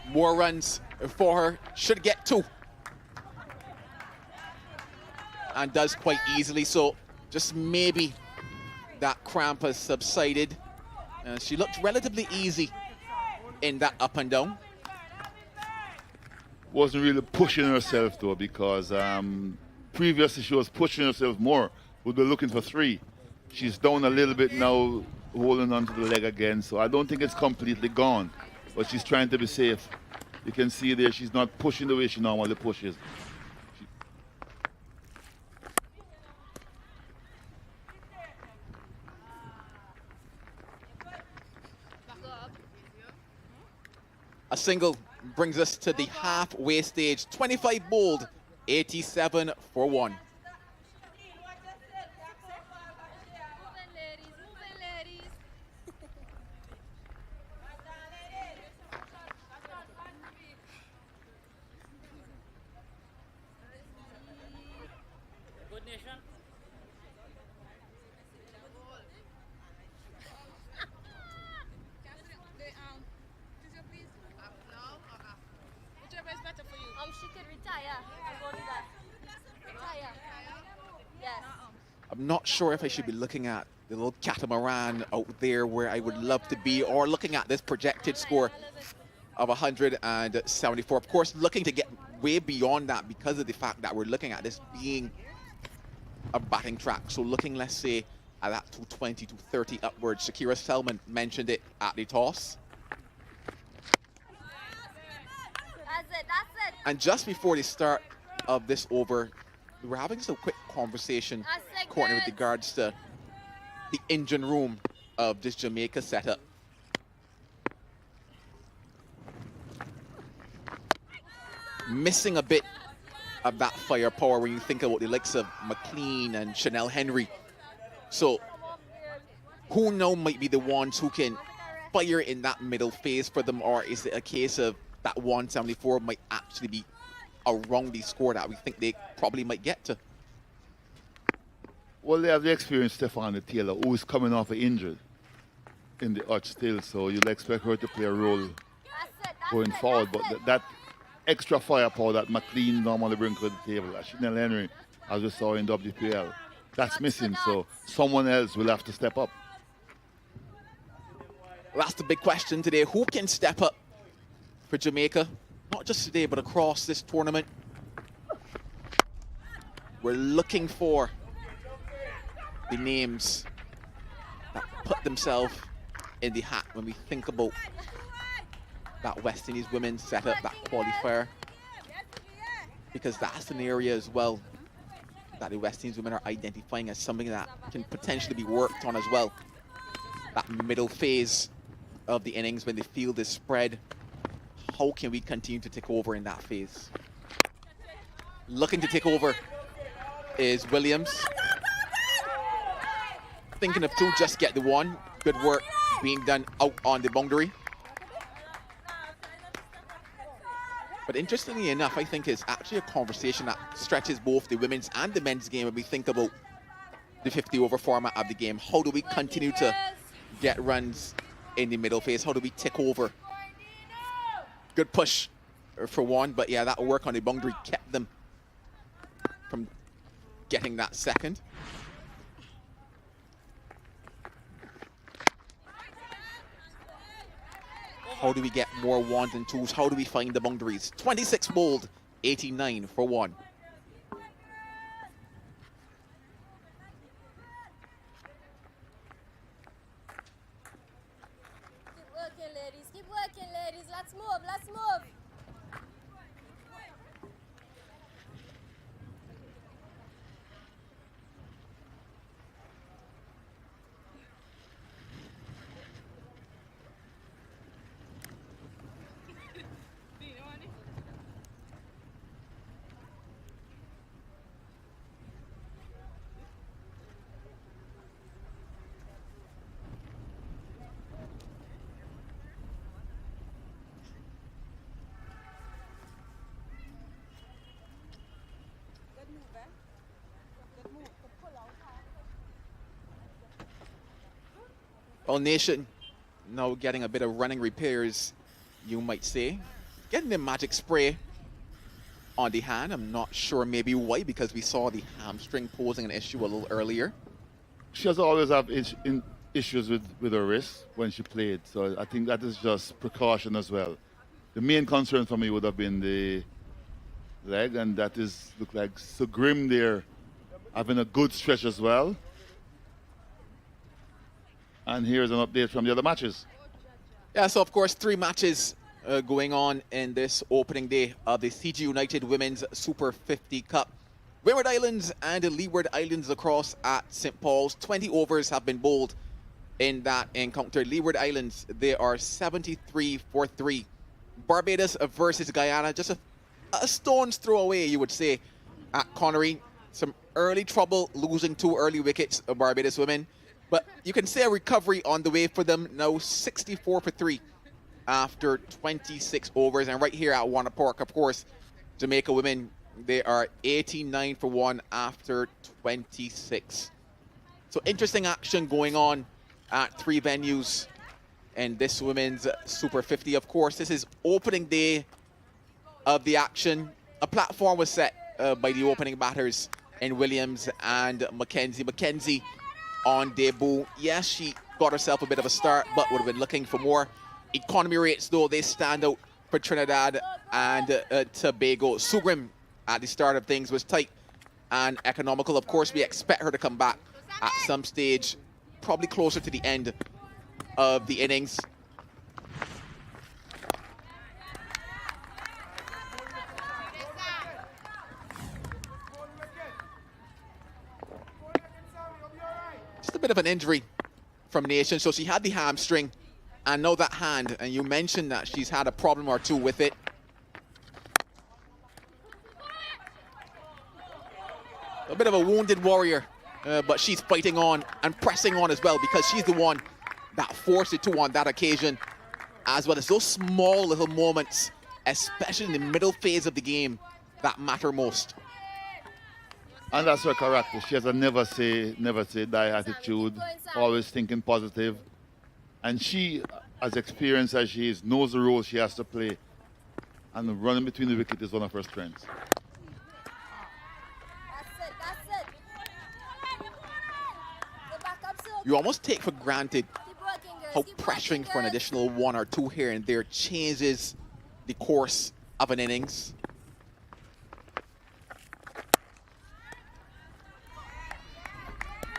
More runs for her, should get 2. And does quite easily, so just maybe that cramp has subsided. She looked relatively easy in that up and down. Wasn't really pushing herself though, because previously she was pushing herself more. We'll be looking for 3. She's down a little bit now, holding onto the leg again, so I don't think it's completely gone, but she's trying to be safe. You can see there she's not pushing the way she normally pushes. A single brings us to the halfway stage. 25 bowled, 87 for 1. Good Nation. She could retire and go do that. Retire. Yes. I'm not sure if I should be looking at the little catamaran out there where I would love to be, or looking at this projected score of 174. Of course, looking to get way beyond that because of the fact that we're looking at this being a batting track. So looking, let's say, at that 220, 230 upwards. Shakira Selman mentioned it at the toss. That's it. And just before the start of this over, we were having some quick conversation, Courtney, with regards to the engine room of this Jamaica setup. Missing a bit of that firepower when you think about the likes of McLean and Chanel Henry. So who now might be the ones who can fire in that middle phase for them, or is it a case of that 174 might actually be around the score that we think they probably might get to? Well, they have the experienced Stephanie Taylor, who is coming off an injury in the arch still, so you'll expect her to play a role going forward. But that extra firepower that McLean normally brings to the table, Chanel Henry, as we saw in WPL, that's missing, so someone else will have to step up. Well, that's the big question today. Who can step up for Jamaica? Not just today, but across this tournament. We're looking for the names that put themselves in the hat when we think about that West Indies women's setup, that qualifier. because that's an area as well that the West Indies women are identifying as something that can potentially be worked on as well. That middle phase of the innings when the field is spread, how can we continue to take over in that phase? Looking to take over is Williams. Thinking of two, just get the one. Good work being done out on the boundary. But interestingly enough, I think it's actually a conversation that stretches both the women's and the men's game when we think about the 50-over format of the game. How do we continue to get runs in the middle phase? How do we take over? Good push for one, but yeah, that work on the boundary kept them from getting that second. How do we get more ones and twos? How do we find the boundaries? 26 bowled, 89 for one. Keep working, ladies. Keep working, ladies. Let's move. Let's move. Well, Nation now getting a bit of running repairs, you might say. Getting the magic spray on the hand. I'm not sure maybe why, because we saw the hamstring posing an issue a little earlier. She has always have issues with her wrist when she played, so I think that is just precaution as well. The main concern for me would have been the leg, and that is look like so Grim there having a good stretch as well. And here's an update from the other matches. Yeah, so of course 3 matches going on in this opening day of the CG United Women's Super 50 Cup. Windward Islands and the Leeward Islands across at St. Paul's. 20 overs have been bowled in that encounter. Leeward Islands, they are 73 for 3. Barbados versus Guyana, just a stone's throw away, you would say, at Connery. Some early trouble losing 2 early wickets of Barbados women. But you can say a recovery on the way for them. Now 64 for 3 after 26 overs. And right here at Warner Park, of course, Jamaica women, they are 89 for 1 after 26. So interesting action going on at 3 venues in this women's Super 50. Of course, this is opening day of the action. A platform was set by the opening batters in Williams and Mackenzie. Mackenzie on debut. Yes, she got herself a bit of a start, but would have been looking for more. Economy rates, though, they stand out for Trinidad and Tobago. Sugrim at the start of things was tight and economical. Of course, we expect her to come back at some stage, probably closer to the end of the innings. Just a bit of an injury from Nation. So she had the hamstring and now that hand, and you mentioned that she's had a problem or two with it. A bit of a wounded warrior, but she's fighting on and pressing on as well, because she's the one that forced it to on that occasion, as well as those small little moments, especially in the middle phase of the game, that matter most. And that's her character. She has a never say die attitude, always thinking positive. And she, as experienced as she is, knows the role she has to play. And running between the wicket is one of her strengths. You almost take for granted how pressuring for an additional 1 or 2 here and there changes the course of an innings.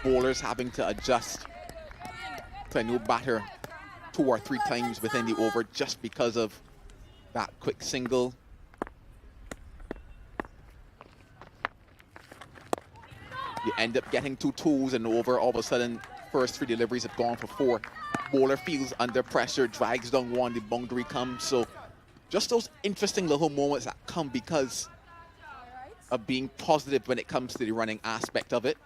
Bowlers having to adjust to a new batter 2 or 3 times within the over just because of that quick single. You end up getting 2 twos and over. All of a sudden, first 3 deliveries have gone for 4. Bowler feels under pressure, drags down 1, the boundary comes. So just those interesting little moments that come because of being positive when it comes to the running aspect of it.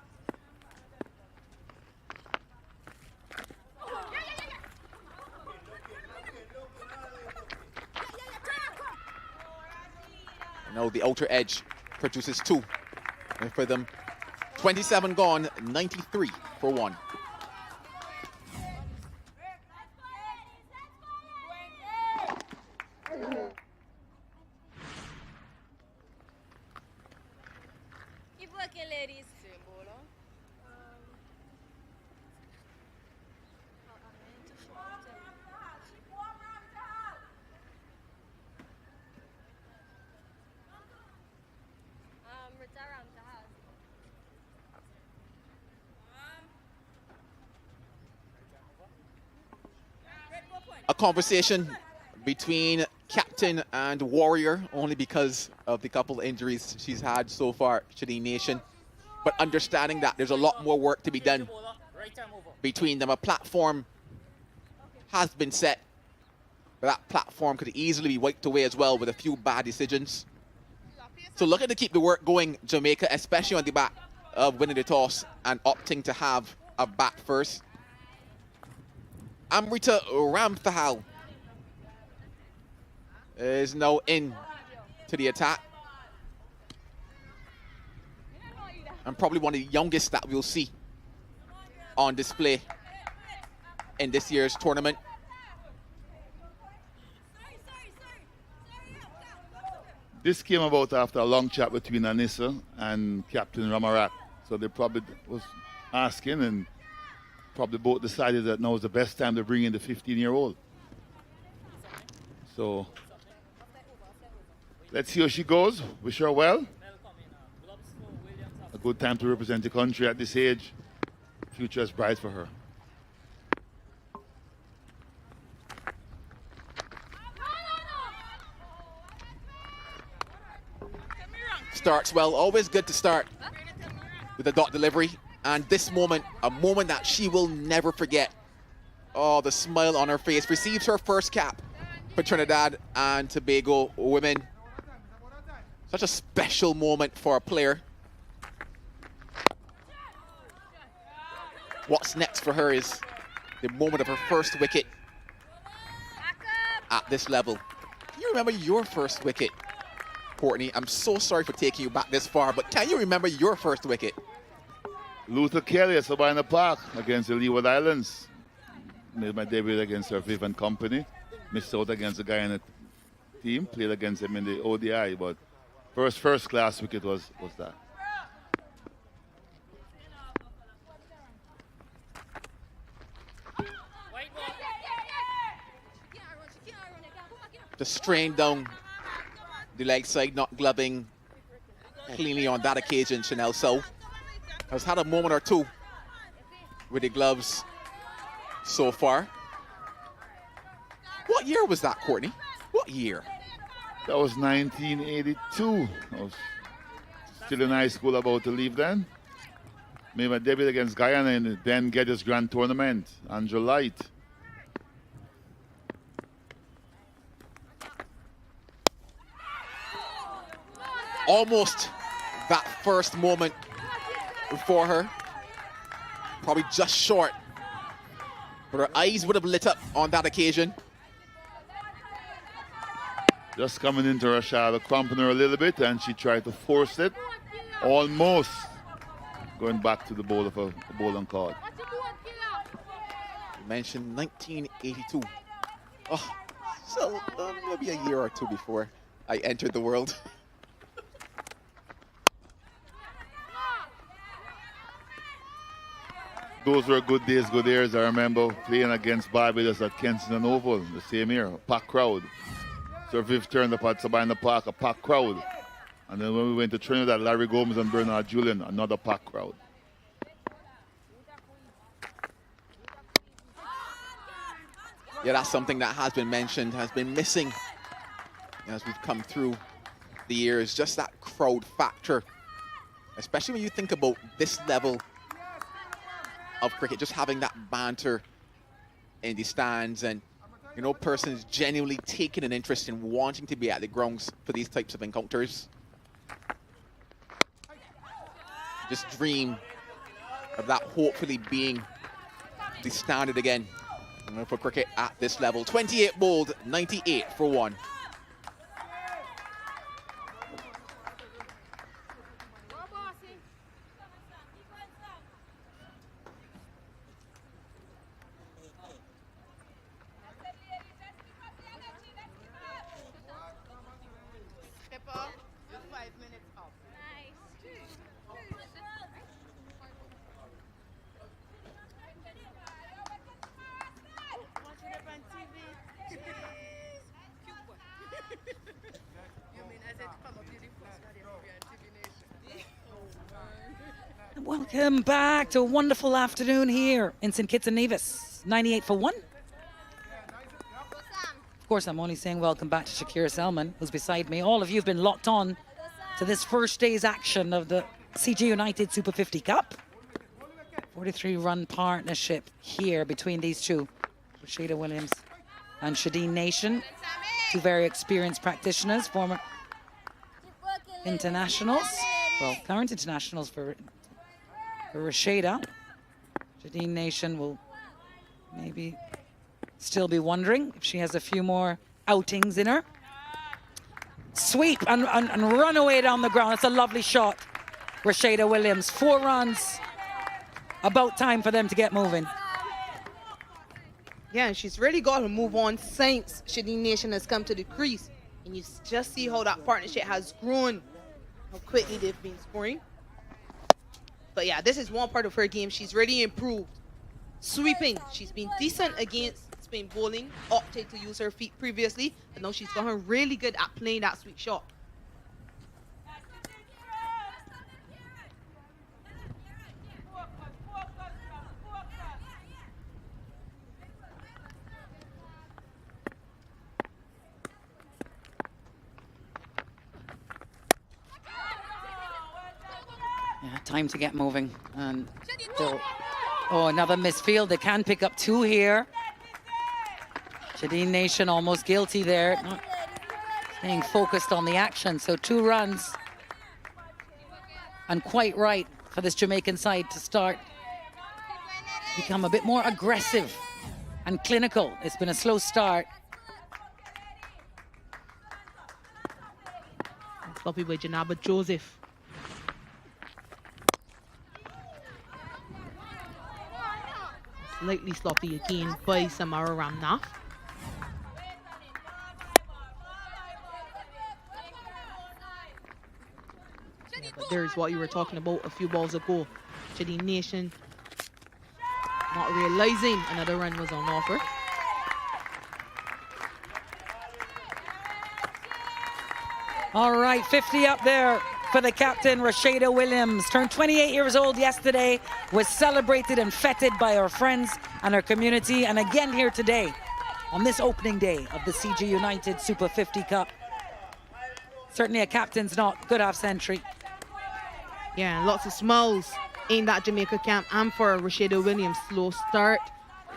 Now the outer edge produces 2. And for them, 27 gone, 93 for 1. Keep working, ladies. A conversation between captain and warrior, only because of the couple injuries she's had so far to the nation. But understanding that there's a lot more work to be done between them. A platform has been set, but that platform could easily be wiped away as well with a few bad decisions. So looking to keep the work going, Jamaica, especially on the back of winning the toss and opting to have a bat first. Amrita Ramthahal is now in to the attack. And probably one of the youngest that we'll see on display in this year's tournament. This came about after a long chat between Anissa and Captain Ramarat. So they probably was asking, and probably both decided that now is the best time to bring in the 15-year-old. So let's see how she goes. Wish her well. A good time to represent the country at this age. Future is bright for her. Starts well, always good to start with a dot delivery. And this moment, a moment that she will never forget. Oh, the smile on her face. Receives her first cap for Trinidad and Tobago women. Such a special moment for a player. What's next for her is the moment of her first wicket at this level. Can you remember your first wicket, Courtney? I'm so sorry for taking you back this far, but can you remember your first wicket? Luther Kelly at Sabina Park against the Leeward Islands. Made my debut against Sir Viv and company. Missed out against the guy in the team. Played against him in the ODI, but first class wicket was that. Just strain down the leg side, not gloving cleanly on that occasion, Chanel So has had a moment or two with the gloves so far. What year was that, Courtney? What year? That was 1982. I was still in high school, about to leave then. Made my debut against Guyana in the Ben Geddes Grand Tournament on July. Almost that first moment for her. Probably just short. But her eyes would have lit up on that occasion. Just coming into her shadow, crumping her a little bit, and she tried to force it. Almost going back to the bowler for the bowling card. You mentioned 1982. Oh, so maybe a year or two before I entered the world. Those were good days, good years. I remember playing against Barbados at Kensington Oval the same year, a packed crowd. Sir Viv turned up at Sabina Park, a packed crowd. And then when we went to Trinidad, Larry Gomez and Bernard Julian, another packed crowd. Yeah, that's something that has been mentioned, has been missing as we've come through the years. Just that crowd factor especially when you think about this level of cricket, just having that banter in the stands and, you know, persons genuinely taking an interest in wanting to be at the grounds for these types of encounters. Just dream of that hopefully being the standard again, you know, for cricket at this level. 28 bowled, 98 for 1. Skipper, you're 5 minutes up. Watching it on TV. You mean as it come up to the first radio on TV Nation? Welcome back to a wonderful afternoon here in St. Kitts and Nevis. 98 for 1. Of course, I'm only saying welcome back to Shakira Selman, who's beside me. All of you have been locked on to this first day's action of the CG United Super 50 Cup. 43-run partnership here between these two, Rashida Williams and Shadeen Nation, two very experienced practitioners, former internationals, well, current internationals for Rashida. Shadeen Nation will maybe still be wondering if she has a few more outings in her. Sweep and run away down the ground. That's a lovely shot. Rashida Williams, 4 runs. About time for them to get moving. Yeah, and she's really got to move on since Shadeen Nation has come to the crease. And you just see how that partnership has grown, how quickly they've been scoring. But yeah, this is one part of her game. She's really improved. Sweeping, she's been decent against spin bowling, opted to use her feet previously, but now she's gotten really good at playing that sweep shot. Yeah, time to get moving. And another misfield. They can pick up 2 here. Shadeen Nation almost guilty there, not staying focused on the action. So 2 runs, and quite right for this Jamaican side to start become a bit more aggressive and clinical. It's been a slow start. Sloppy by Janaba Joseph. Slightly sloppy again by Samara Ramnath. Yeah, but there's what you were talking about a few balls ago. Shadeen Nation not realizing another run was on offer. All right, 50 up there for the captain, Rashida Williams. Turned 28 years old yesterday, was celebrated and feted by her friends and her community, and again here today on this opening day of the CG United Super 50 Cup. Certainly a captain's knot, good half century. Yeah, and lots of smiles in that Jamaica camp, and for Rashida Williams, slow start,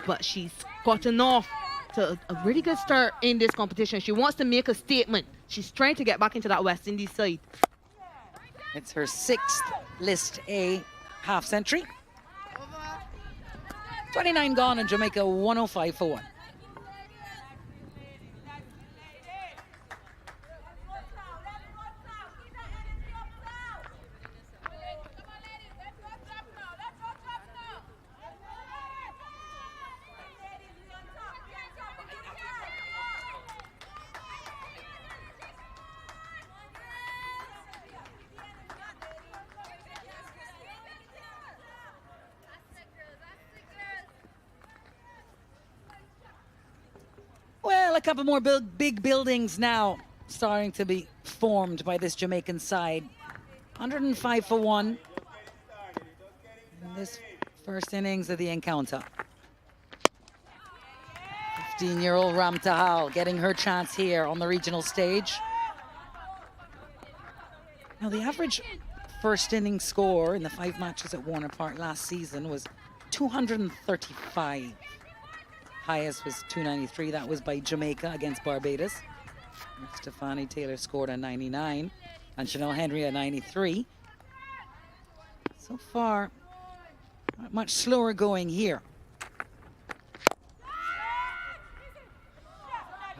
but she's gotten off to a really good start in this competition. She wants to make a statement. She's trying to get back into that West Indies side. It's her 6th List A half century. 29 gone and Jamaica 105 for 1. Well, a couple more big buildings now starting to be formed by this Jamaican side. 105 for 1 in this first innings of the encounter. 15-year-old Ram Tahal getting her chance here on the regional stage. Now the average first inning score in the 5 matches at Warner Park last season was 235. Highest was 293. That was by Jamaica against Barbados. Stefani Taylor scored a 99 and Chanel Henry a 93. So far, not much slower going here.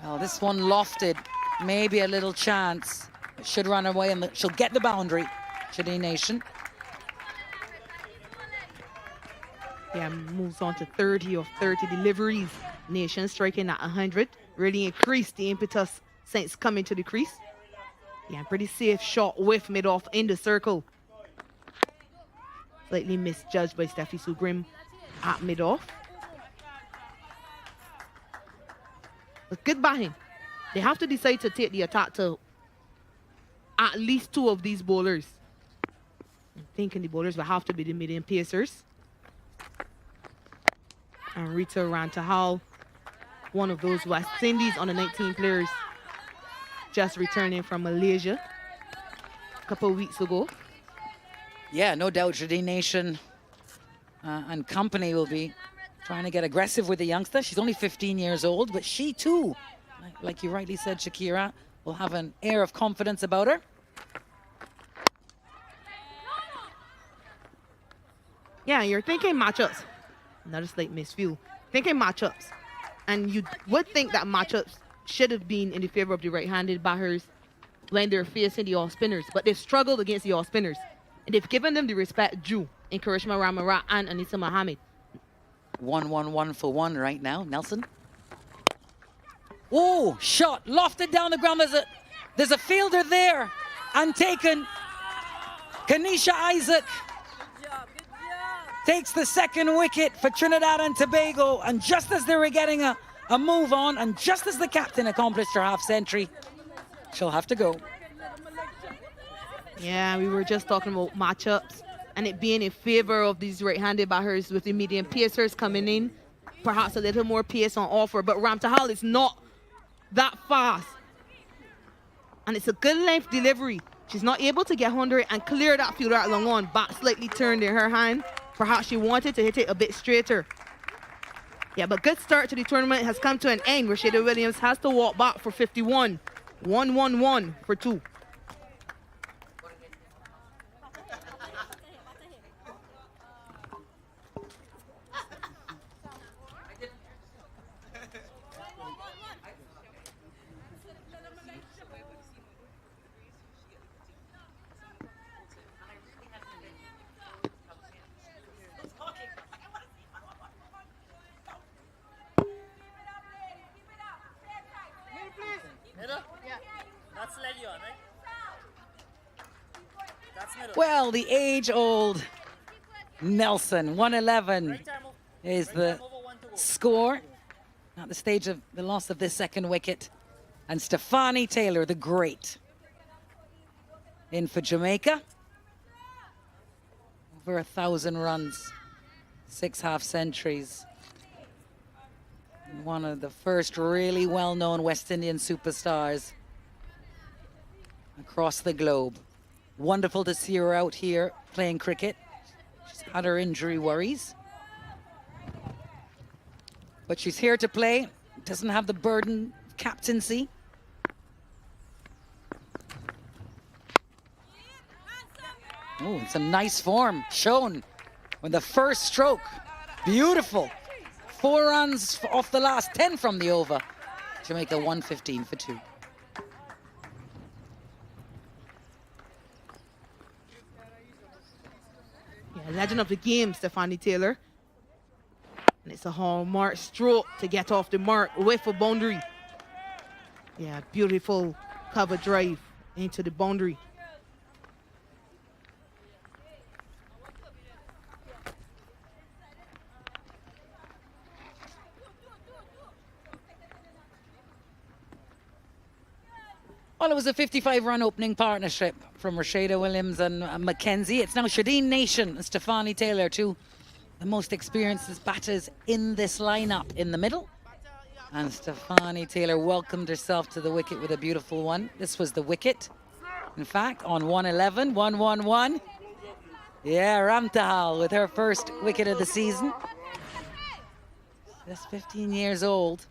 Well, this one lofted, maybe a little chance. It should run away and she'll get the boundary. Shadi Nation. Yeah, moves on to 30 of 30 deliveries. Nation striking at 100. Really increased the impetus since coming to the crease. Yeah, pretty safe shot with mid-off in the circle. Slightly misjudged by Steffi Sue Grimm at mid-off. But good batting. They have to decide to take the attack to at least 2 of these bowlers. I'm thinking the bowlers will have to be the medium pacers. And Rita Rantahal, one of those West Indies under 19 players, just returning from Malaysia a couple of weeks ago. Yeah, no doubt Shadi Nation and company will be trying to get aggressive with the youngster. She's only 15 years old, but she too, like you rightly said, Shakira, will have an air of confidence about her. Yeah, you're thinking matchups. Another slight misview. Thinking matchups. And you would think that matchups should have been in the favor of the right-handed batters when they're facing the off-spinners. But they've struggled against the off-spinners. And they've given them the respect due in Karishma Ramarat and Anisa Mohammed. 1-1-1 for 1 right now. Nelson. Oh, shot lofted down the ground. There's a fielder there and taken. Kanisha Isaac takes the second wicket for Trinidad and Tobago, and just as they were getting a move on, and just as the captain accomplished her half century, she'll have to go. Yeah, we were just talking about matchups and it being in favor of these right-handed batters with the medium pacers coming in. Perhaps a little more pace on offer, but Ramtahal is not that fast. And it's a good length delivery. She's not able to get 100 and clear that fielder at long on. Back slightly turned in her hand. Perhaps she wanted to hit it a bit straighter. Yeah, but good start to the tournament has come to an end. Rashida Williams has to walk back for 51. 1-1-1 for 2. Well, the age-old Nelson, 111 is the score at the stage of the loss of this second wicket. And Stefani Taylor, the great, in for Jamaica. Over 1,000 runs, 6 half centuries. One of the first really well-known West Indian superstars across the globe. Wonderful to see her out here playing cricket. She's had her injury worries, but she's here to play. Doesn't have the burden of captaincy. Oh, some nice form shown with the first stroke. Beautiful. 4 runs off the last 10 from the over. Jamaica 115 for 2. Yeah, legend of the game, Stefani Taylor. And it's a hallmark stroke to get off the mark with a boundary. Yeah, beautiful cover drive into the boundary. Well, it was a 55-run opening partnership from Rashida Williams and Mackenzie. It's now Shadi Nation and Stefani Taylor, two the most experienced batters in this lineup in the middle. And Stefani Taylor welcomed herself to the wicket with a beautiful one. This was the wicket, in fact, on 111, 1-1-1. Yeah, Ramtahal with her first wicket of the season. Just 15 years old.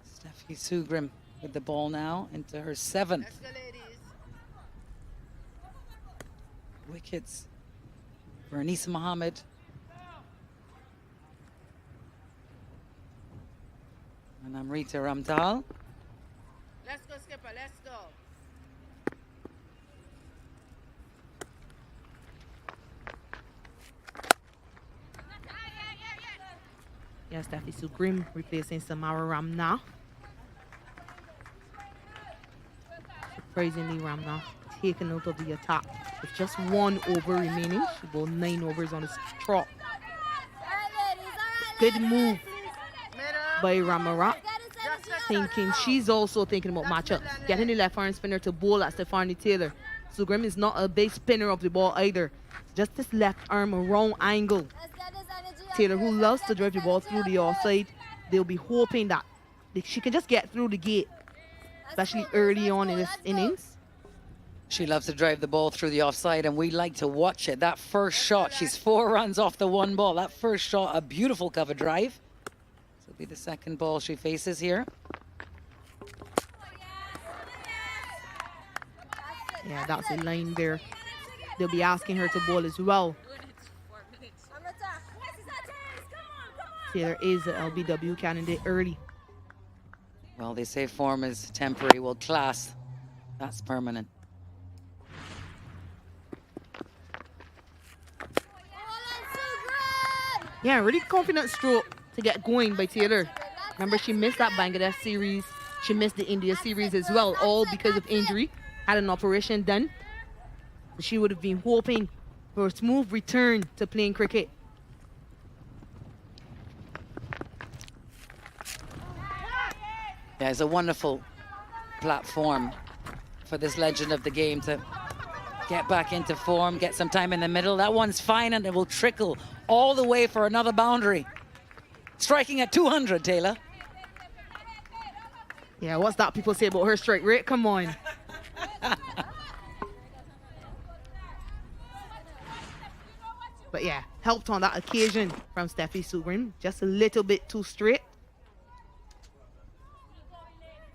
Steffi Sugrim with the ball now into her 7th. Wickets for Anisa Mohammed. And Amrita Ramtal. Let's go, skipper, let's go. Yeah, Steffi Sugrim replacing Samara Ramnath. Surprisingly, Ramnath taken out of the attack with just 1 over remaining. She bowled 9 overs on the trot. Good move by Ramarat. She's also thinking about matchups. Getting the left arm spinner to bowl at Stephanie Taylor. Sugrim is not a big spinner of the ball either. Just this left arm around angle. Taylor, who loves to drive the ball through the offside, they'll be hoping that she can just get through the gate, especially early on in this innings. She loves to drive the ball through the offside, and we like to watch it. That first shot, she's 4 runs off the 1 ball. That first shot, a beautiful cover drive. This will be the 2nd ball she faces here. Yeah, that's a line there. They'll be asking her to bowl as well. Taylor is the LBW candidate early. Well, they say form is temporary. Well, class, that's permanent. Yeah, really confident stroke to get going by Taylor. Remember, she missed that Bangladesh series. She missed the India series as well, all because of injury. Had an operation done. She would have been hoping for a smooth return to playing cricket. Yeah, it's a wonderful platform for this legend of the game to get back into form, get some time in the middle. That one's fine, and it will trickle all the way for another boundary. Striking at 200, Taylor. Yeah, what's that people say about her strike rate? Come on. But yeah, helped on that occasion from Steffi Sugrim. Just a little bit too straight.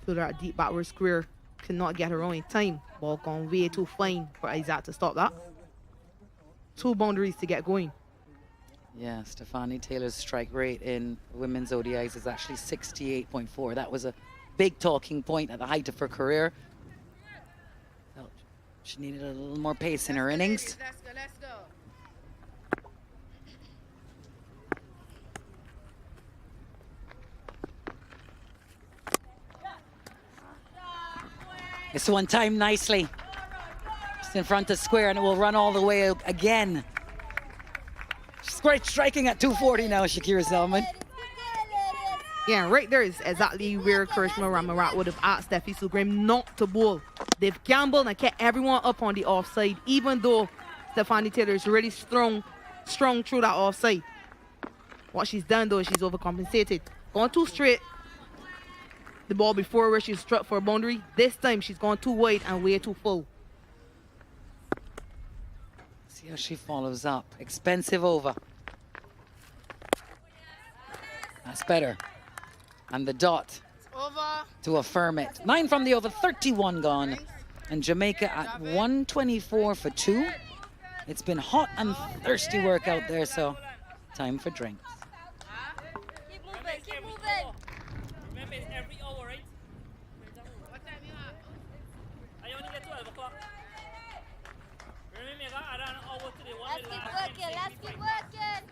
Put her at deep backward square. Could not get her own in time. Ball gone way too fine for Isaac to stop that. 2 boundaries to get going. Yeah, Stephanie Taylor's strike rate in women's ODIs is actually 68.4. That was a big talking point at the height of her career. Felt she needed a little more pace in her innings. Let's go, let's go. This one timed nicely. Just in front of square, and it will run all the way again. She's great striking at 240 now, Shakira Selman. Yeah, right there is exactly where Karishma Ramarat would have asked Steffi Sugrim not to bowl. They've gambled and kept everyone up on the offside, even though Stephanie Taylor is really strong through that offside. What she's done, though, is she's overcompensated. Gone too straight. The ball before where she struck for a boundary. This time she's gone too wide and way too full. See how she follows up. Expensive over. That's better. And the dot to affirm it. 9 from the over, 31 gone. And Jamaica at 124 for 2. It's been hot and thirsty work out there, so time for drinks. Keep moving, keep moving. Remember, it's every hour, right? What time you have? I only get 12 o'clock. Remember, I ran an hour today. Let's keep working, let's keep working.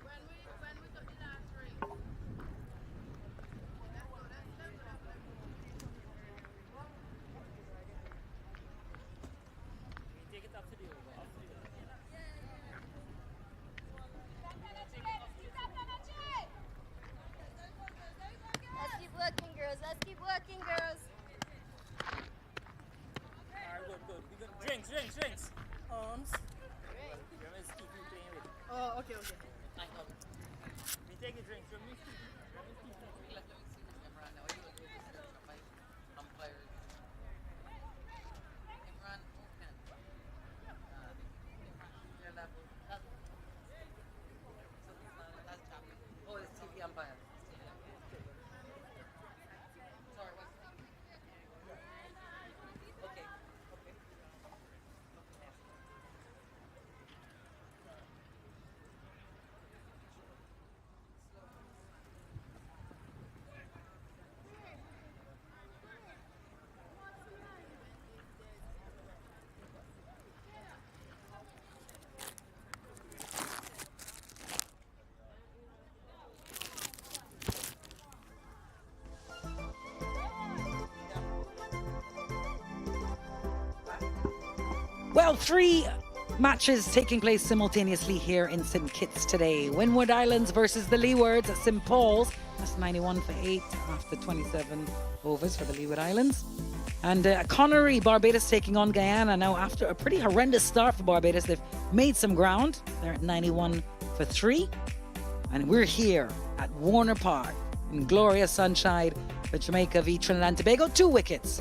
When we took the last ring. Take it up to the over. Let's keep working, girls. Let's keep working, girls. Alright, good. We got drinks. Arms. Remember, it's Steve you playing with. Oh, okay, okay. We take a drink. Remember, Steve. Well, 3 matches taking place simultaneously here in St. Kitts today. Windward Islands versus the Leewards at St. Paul's. That's 91 for 8 after 27 overs for the Leeward Islands. And Connery, Barbados taking on Guyana. Now, after a pretty horrendous start for Barbados, they've made some ground. They're at 91 for 3. And we're here at Warner Park in glorious sunshine for Jamaica v Trinidad and Tobago. 2 wickets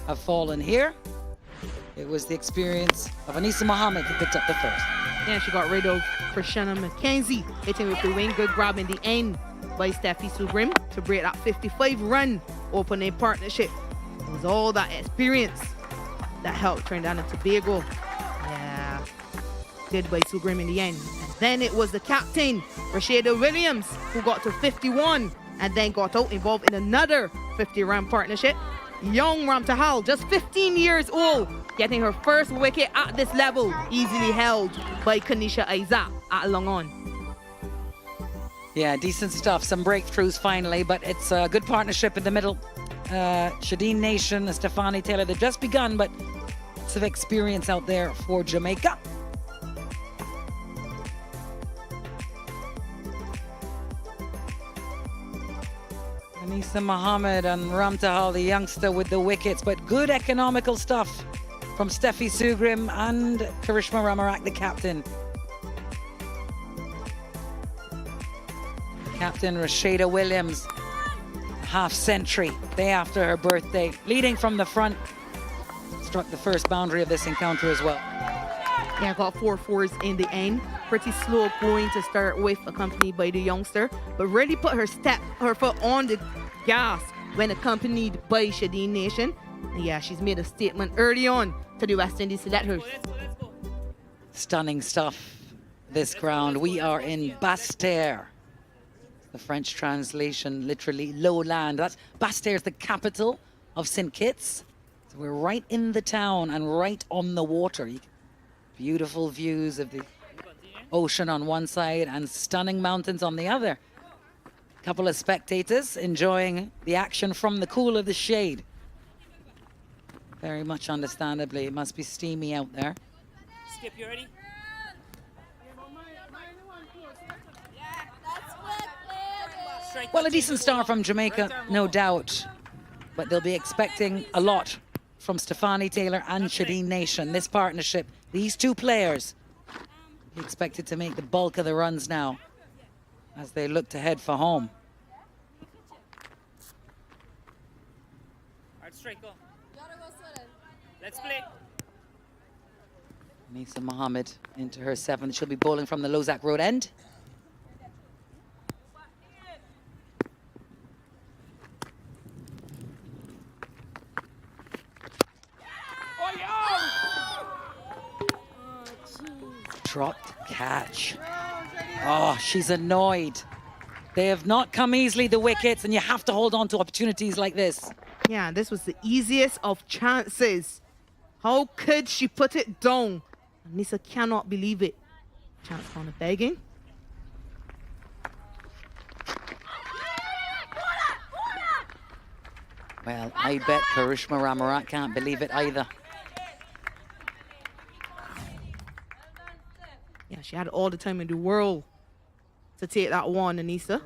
have fallen here. It was the experience of Anissa Mohammed who picked up the first. Yeah, she got rid of Krishana McKenzie, hitting with the wing. Good grab in the end by Steffi Sugrim to break that 55-run opening partnership. It was all that experience that helped Trinidad and Tobago. Yeah, good by Sugrim in the end. And then it was the captain, Rashida Williams, who got to 51 and then got out involved in another 50-run partnership. Young Ramtahal, just 15 years old, getting her first wicket at this level, easily held by Kanisha Isaac at long on. Yeah, decent stuff. Some breakthroughs finally, but it's a good partnership in the middle. Shadeen Nation, Stefani Taylor, they've just begun, but lots of experience out there for Jamaica. Anissa Mohammed and Ramtahal, the youngster with the wickets, but good economical stuff from Steffi Sugrim and Karishma Ramarak, the captain. Captain Rashida Williams, half century, day after her birthday, leading from the front, struck the first boundary of this encounter as well. Yeah, got 4 fours in the end. Pretty slow going to start with, accompanied by the youngster, but really put her foot on the gas when accompanied by Shadeen Nation. And yeah, she's made a statement early on to the West Indies selectors. Stunning stuff, this ground. We are in Basse-Terre. The French translation, literally lowland. That's Basse-Terre is the capital of St. Kitts. So we're right in the town and right on the water. Beautiful views of the ocean on one side and stunning mountains on the other. A couple of spectators enjoying the action from the cool of the shade. Very much understandably, it must be steamy out there. Skip, you ready? Well, a decent start from Jamaica, no doubt. But they'll be expecting a lot from Stefani Taylor and Shadeen Nation. This partnership, these 2 players, expected to make the bulk of the runs now as they look to head for home. All right, straight, go. Let's play. Anissa Mohammed into her 7th. She'll be bowling from the Lozak Road end. Dropped catch. Oh, she's annoyed. They have not come easily, the wickets, and you have to hold on to opportunities like this. Yeah, this was the easiest of chances. How could she put it down? Anissa cannot believe it. Chance on the begging. Well, I bet Karishma Ramarat can't believe it either. Yeah, she had all the time in the world to take that one, Anissa.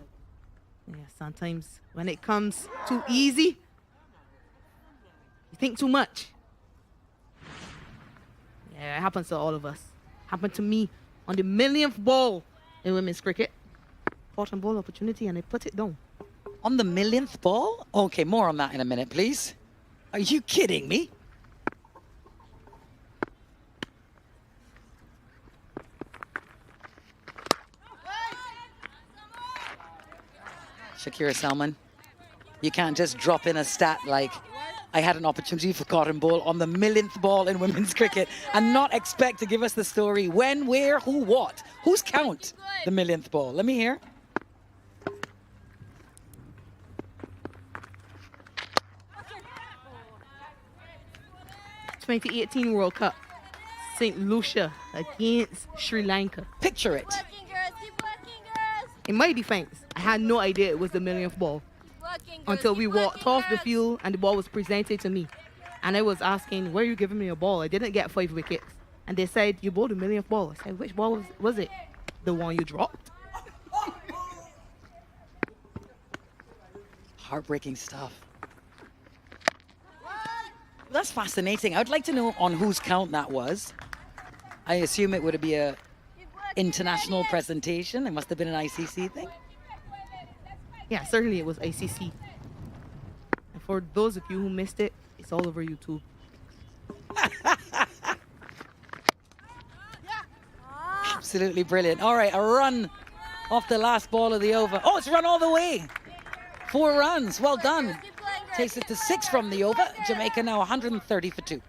Yeah, sometimes when it comes too easy, you think too much. Yeah, it happens to all of us. Happened to me on the 1,000,000th ball in women's cricket. Bottom ball opportunity and they put it down. On the 1,000,000th ball? Okay, more on that in a minute, please. Are you kidding me? Shakira Salman, you can't just drop in a stat like I had an opportunity for cotton ball on the 1,000,000th ball in women's cricket and not expect to give us the story when, where, who, what. Whose count the 1,000,000th ball? Let me hear. '18 World Cup, St. Lucia against Sri Lanka. Picture it. In my defense, I had no idea it was the 1,000,000th ball until we walked off the field and the ball was presented to me. And I was asking, where are you giving me a ball? I didn't get 5 wickets. And they said, you bowled a millionth ball. I said, which ball was it? The one you dropped? Heartbreaking stuff. That's fascinating. I'd like to know on whose count that was. I assume it would be a international presentation. It must have been an ICC thing. Yeah, certainly it was ICC. And for those of you who missed it, it's all over YouTube. Absolutely brilliant. All right, a run off the last ball of the over. Oh, it's run all the way. 4 runs. Well done. Takes it to 6 from the over. Jamaica now 130 for 2.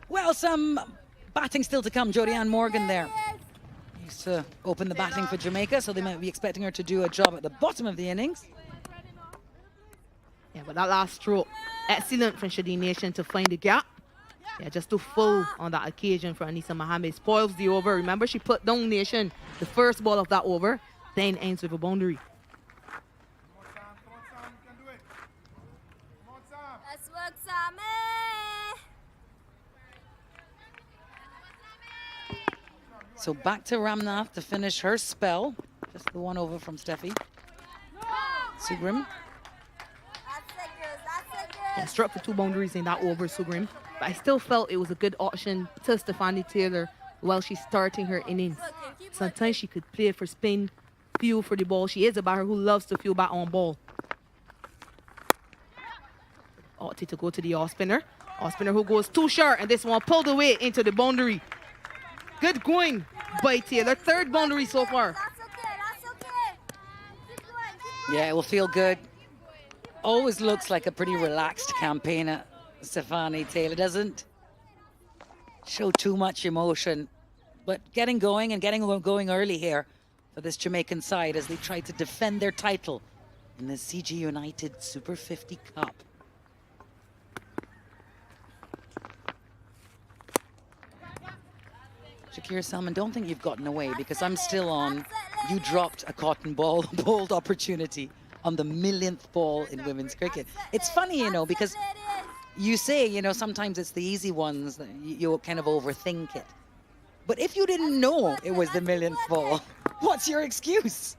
Well, some batting still to come. Jodie Ann Morgan there used to open the batting for Jamaica, so they might be expecting her to do a job at the bottom of the innings. Yeah, but that last stroke, excellent from Shadeen Nation to find the gap. Yeah, just too full on that occasion for Anisa Mohammed. Spoils the over. Remember, she put down Nation the first ball of that over, then ends with a boundary. Let's work, Sammy. So back to Ramnath to finish her spell. Just the one over from Steffi. Sugrim. Yeah, struck for 2 boundaries in that over, Sugrim. But I still felt it was a good option to Stefani Taylor while she's starting her innings. Sometimes she could play for spin, feel for the ball. She is a batter who loves to feel back on ball. Opted to go to the off-spinner. Off-spinner who goes too short, and this one pulled away into the boundary. Good going by Taylor. 3rd boundary so far. Yeah, it will feel good. Always looks like a pretty relaxed campaigner, Stefani Taylor. Doesn't show too much emotion, but getting going early here for this Jamaican side as they try to defend their title in the CG United Super 50 Cup. Shakira Salman, don't think you've gotten away, because I'm still on. You dropped a cotton ball bowled opportunity on the 1,000,000th ball in women's cricket. It's funny, you know, because you say, you know, sometimes it's the easy ones that you kind of overthink it. But if you didn't know it was the 1,000,000th ball, what's your excuse?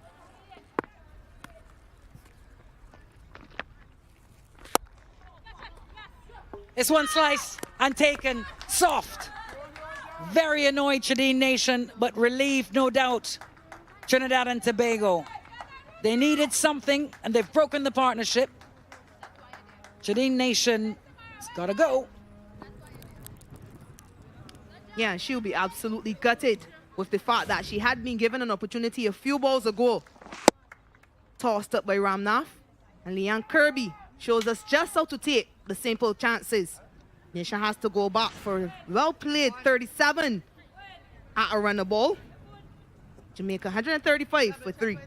This one sliced and taken soft. Very annoyed, Shadeen Nation, but relieved, no doubt. Trinidad and Tobago. They needed something, and they've broken the partnership. Shadeen Nation has got to go. Yeah, she'll be absolutely gutted with the fact that she had been given an opportunity a few balls ago. Tossed up by Ramnath. And Leanne Kirby shows us just how to take the simple chances. Nation has to go back for well-played 37 at a runner ball. Jamaica 135 for 3.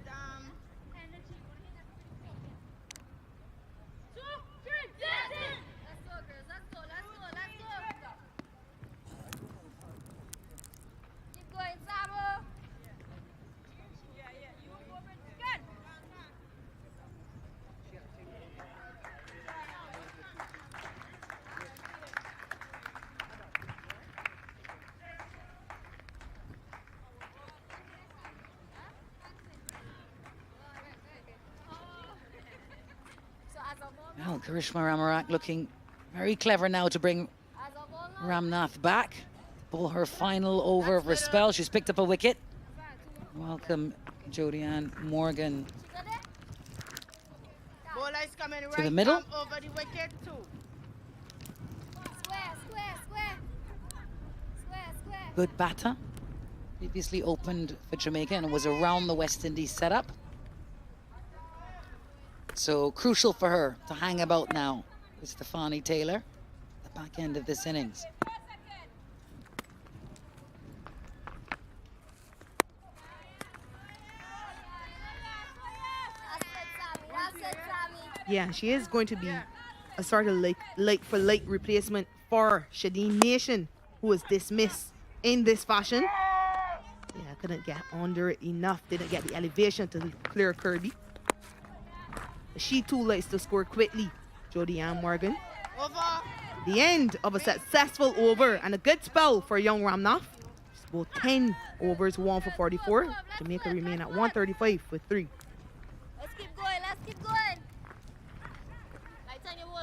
Well, Karishma Ramarak looking very clever now to bring Ramnath back. Pull her final over of her spell. She's picked up a wicket. Welcome, Jodie Ann Morgan. To the middle. Over the wicket too. Good batter. Previously opened for Jamaica, and it was around the West Indies setup. So crucial for her to hang about now with Stephanie Taylor at the back end of this innings. Yeah, she is going to be a sort of like for like replacement for Shadeen Nation, who was dismissed in this fashion. Yeah, couldn't get under it enough, didn't get the elevation to clear Kirby. She too likes to score quickly, Jodie Ann Morgan. The end of a successful over and a good spell for young Ramnath. She's both 10 overs, 1 for 44. Jamaica remain at 135 with 3. Let's keep going, let's keep going. Right, turn your ball.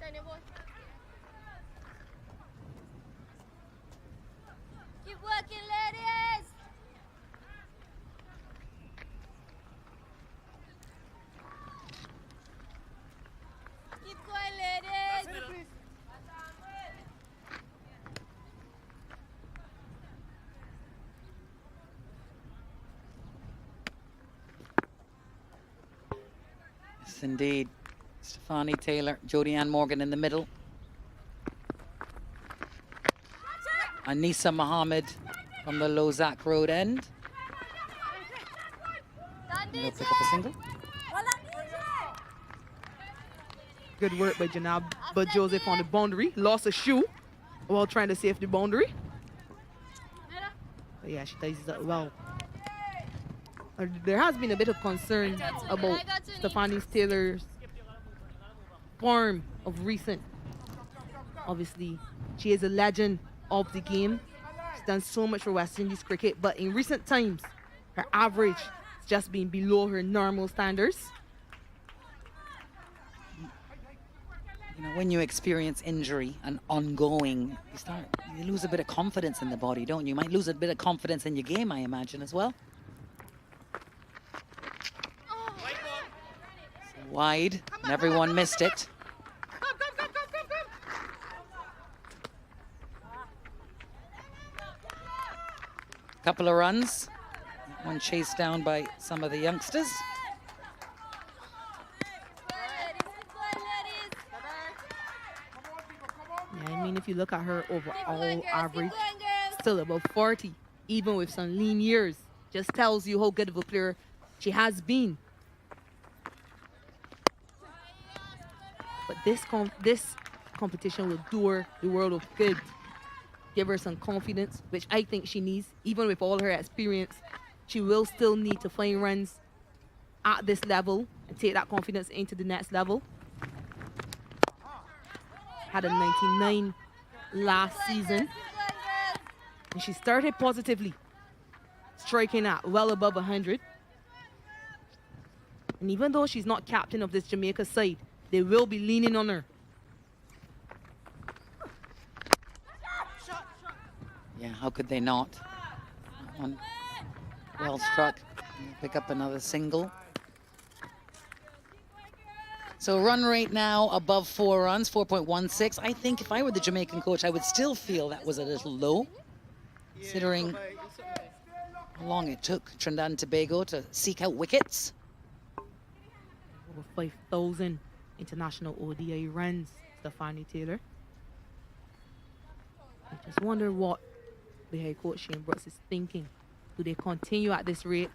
Turn your ball. Keep working, ladies. Keep going, ladies. Yes, indeed. Stephanie Taylor, Jodie Ann Morgan in the middle. Anissa Mohammed from the Lozak Road end. They'll pick up a single. Good work by Janab, but Joseph on the boundary. Lost a shoe while trying to save the boundary. But yeah, she ties it up well. There has been a bit of concern about Stephanie Taylor's form of recent. Obviously, she is a legend of the game. She's done so much for West Indies cricket, but in recent times, her average has just been below her normal standards. You know, when you experience injury and ongoing, you lose a bit of confidence in the body, don't you? You might lose a bit of confidence in your game, I imagine, as well. So wide, and everyone missed it. Couple of runs, one chased down by some of the youngsters. Yeah, I mean, if you look at her overall average, still above 40, even with some lean years, just tells you how good of a player she has been. But this competition will do her the world of good. Give her some confidence, which I think she needs. Even with all her experience, she will still need to find runs at this level and take that confidence into the next level. Had a 99 last season. And she started positively, striking at well above 100. And even though she's not captain of this Jamaica side, they will be leaning on her. Yeah, how could they not? That one well struck. Pick up another single. So run rate now above 4 runs, 4.16. I think if I were the Jamaican coach, I would still feel that was a little low, considering how long it took Trinidad and Tobago to seek out wickets. Over 5,000 international ODI runs, Stephanie Taylor. I just wonder what the head coach Shane Brooks is thinking. Do they continue at this rate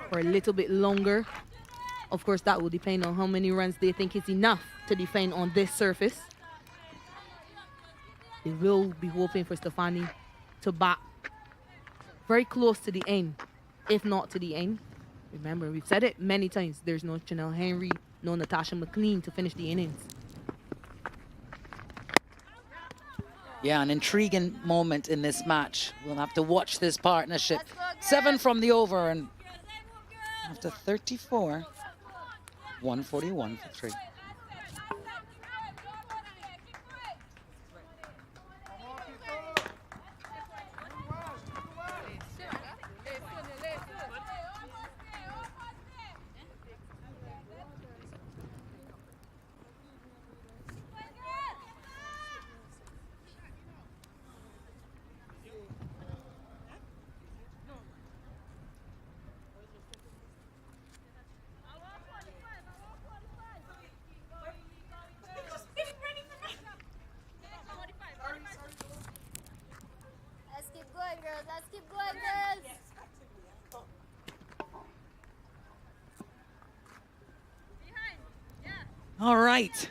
for a little bit longer? Of course, that will depend on how many runs they think is enough to defend on this surface. They will be hoping for Stephanie to bat very close to the end, if not to the end. Remember, we've said it many times, there's no Chanel Henry, no Natasha McLean to finish the innings. Yeah, an intriguing moment in this match. We'll have to watch this partnership. 7 from the over, and after 34, 141 for 3. going, girls. Let's keep going, girls. All right.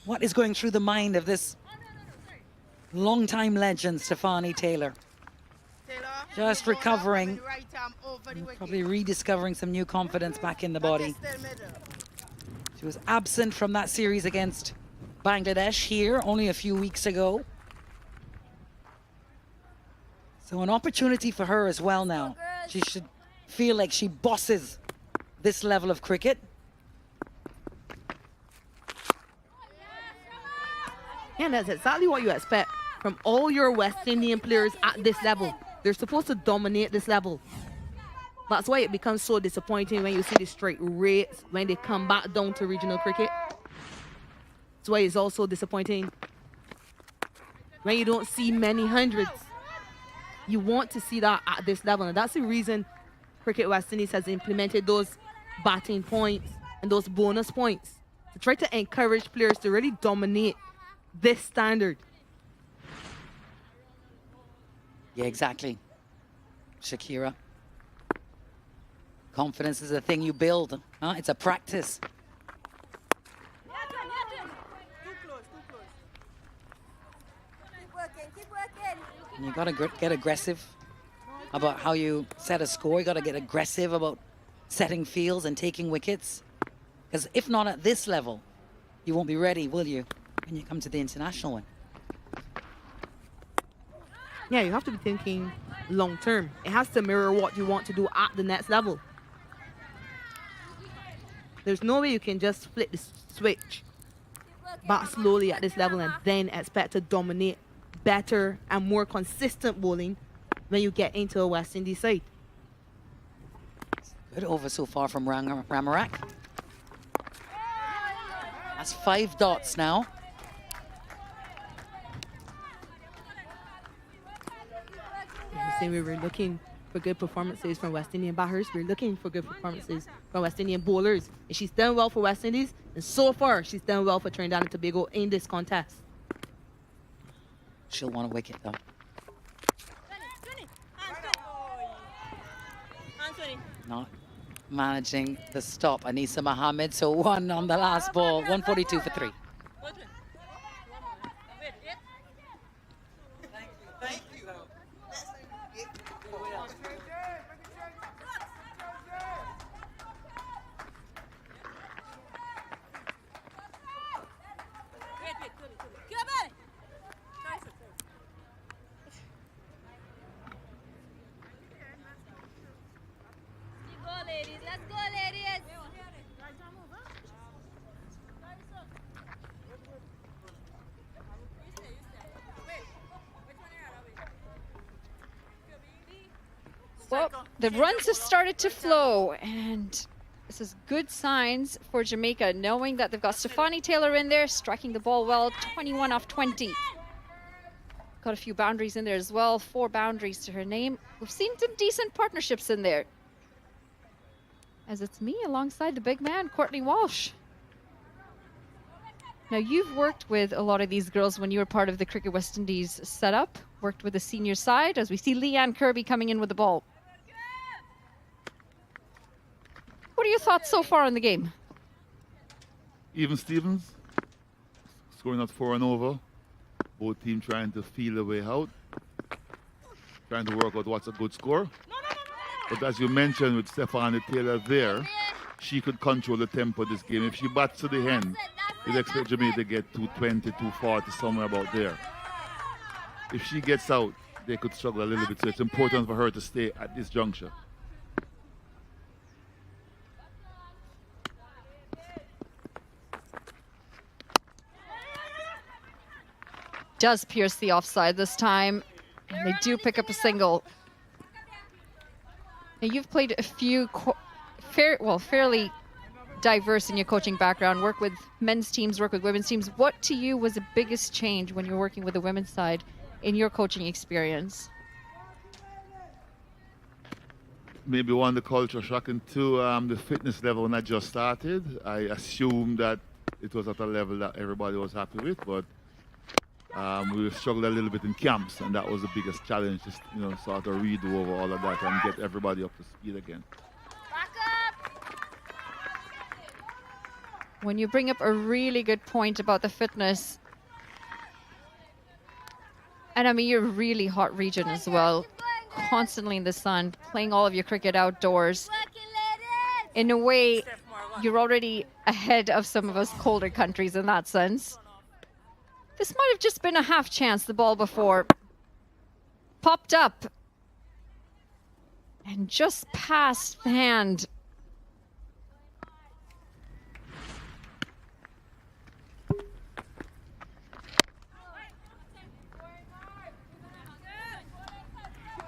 What is going through the mind of this longtime legend, Stephanie Taylor? Just recovering, probably rediscovering some new confidence back in the body. She was absent from that series against Bangladesh here only a few weeks ago. So an opportunity for her as well now. She should feel like she bosses this level of cricket. Yeah, that's exactly what you expect from all your West Indian players at this level. They're supposed to dominate this level. That's why it becomes so disappointing when you see the strike rates when they come back down to regional cricket. That's why it's also disappointing when you don't see many hundreds. You want to see that at this level, and that's the reason Cricket West Indies has implemented those batting points and those bonus points to try to encourage players to really dominate this standard. Yeah, exactly. Shakira. Confidence is a thing you build. Huh? It's a practice. Keep working. And you got to get aggressive about how you set a score. You got to get aggressive about setting fields and taking wickets. Because if not at this level, you won't be ready, will you, when you come to the international one? Yeah, you have to be thinking long term. It has to mirror what you want to do at the next level. There's no way you can just flip the switch back slowly at this level and then expect to dominate better and more consistent bowling when you get into a West Indies side. Good over so far from Ramarak. That's 5 dots now. We were looking for good performances from West Indian batters. We're looking for good performances from West Indian bowlers. And she's done well for West Indies. And so far, she's done well for Trinidad and Tobago in this contest. She'll want a wicket, though. Not managing the stop. Anisa Mohammed, so 1 on the last ball. 142 for 3. Let's go, ladies. Well, the runs have started to flow, and this is good signs for Jamaica, knowing that they've got Stephanie Taylor in there, striking the ball well, 21 off 20. Got a few boundaries in there as well, 4 boundaries to her name. We've seen some decent partnerships in there. As it's me alongside the big man, Courtney Walsh. Now, you've worked with a lot of these girls when you were part of the Cricket West Indies setup, worked with the senior side, as we see Leanne Kirby coming in with the ball. What are your thoughts so far on the game? Even Stevens scoring at 4 and over. Both teams trying to feel a way out, trying to work out what's a good score. But as you mentioned with Stephanie Taylor there, she could control the tempo of this game. If she bats to the end, you'd expect Jamaica to get 220, 240, somewhere about there. If she gets out, they could struggle a little bit. So it's important for her to stay at this juncture. Does pierce the offside this time, and they do pick up a single. Now, you've played a few fairly diverse in your coaching background, work with men's teams, work with women's teams. What to you was the biggest change when you're working with the women's side in your coaching experience? Maybe one, the culture shock, and 2, the fitness level when I just started. I assumed that it was at a level that everybody was happy with, but We struggled a little bit in camps, and that was the biggest challenge, just sort of redo over all of that and get everybody up to speed again. When you bring up a really good point about the fitness, and I mean, you're a really hot region as well, constantly in the sun, playing all of your cricket outdoors. In a way, you're already ahead of some of us colder countries in that sense. This might have just been a half chance, the ball before. Popped up. And just past the hand.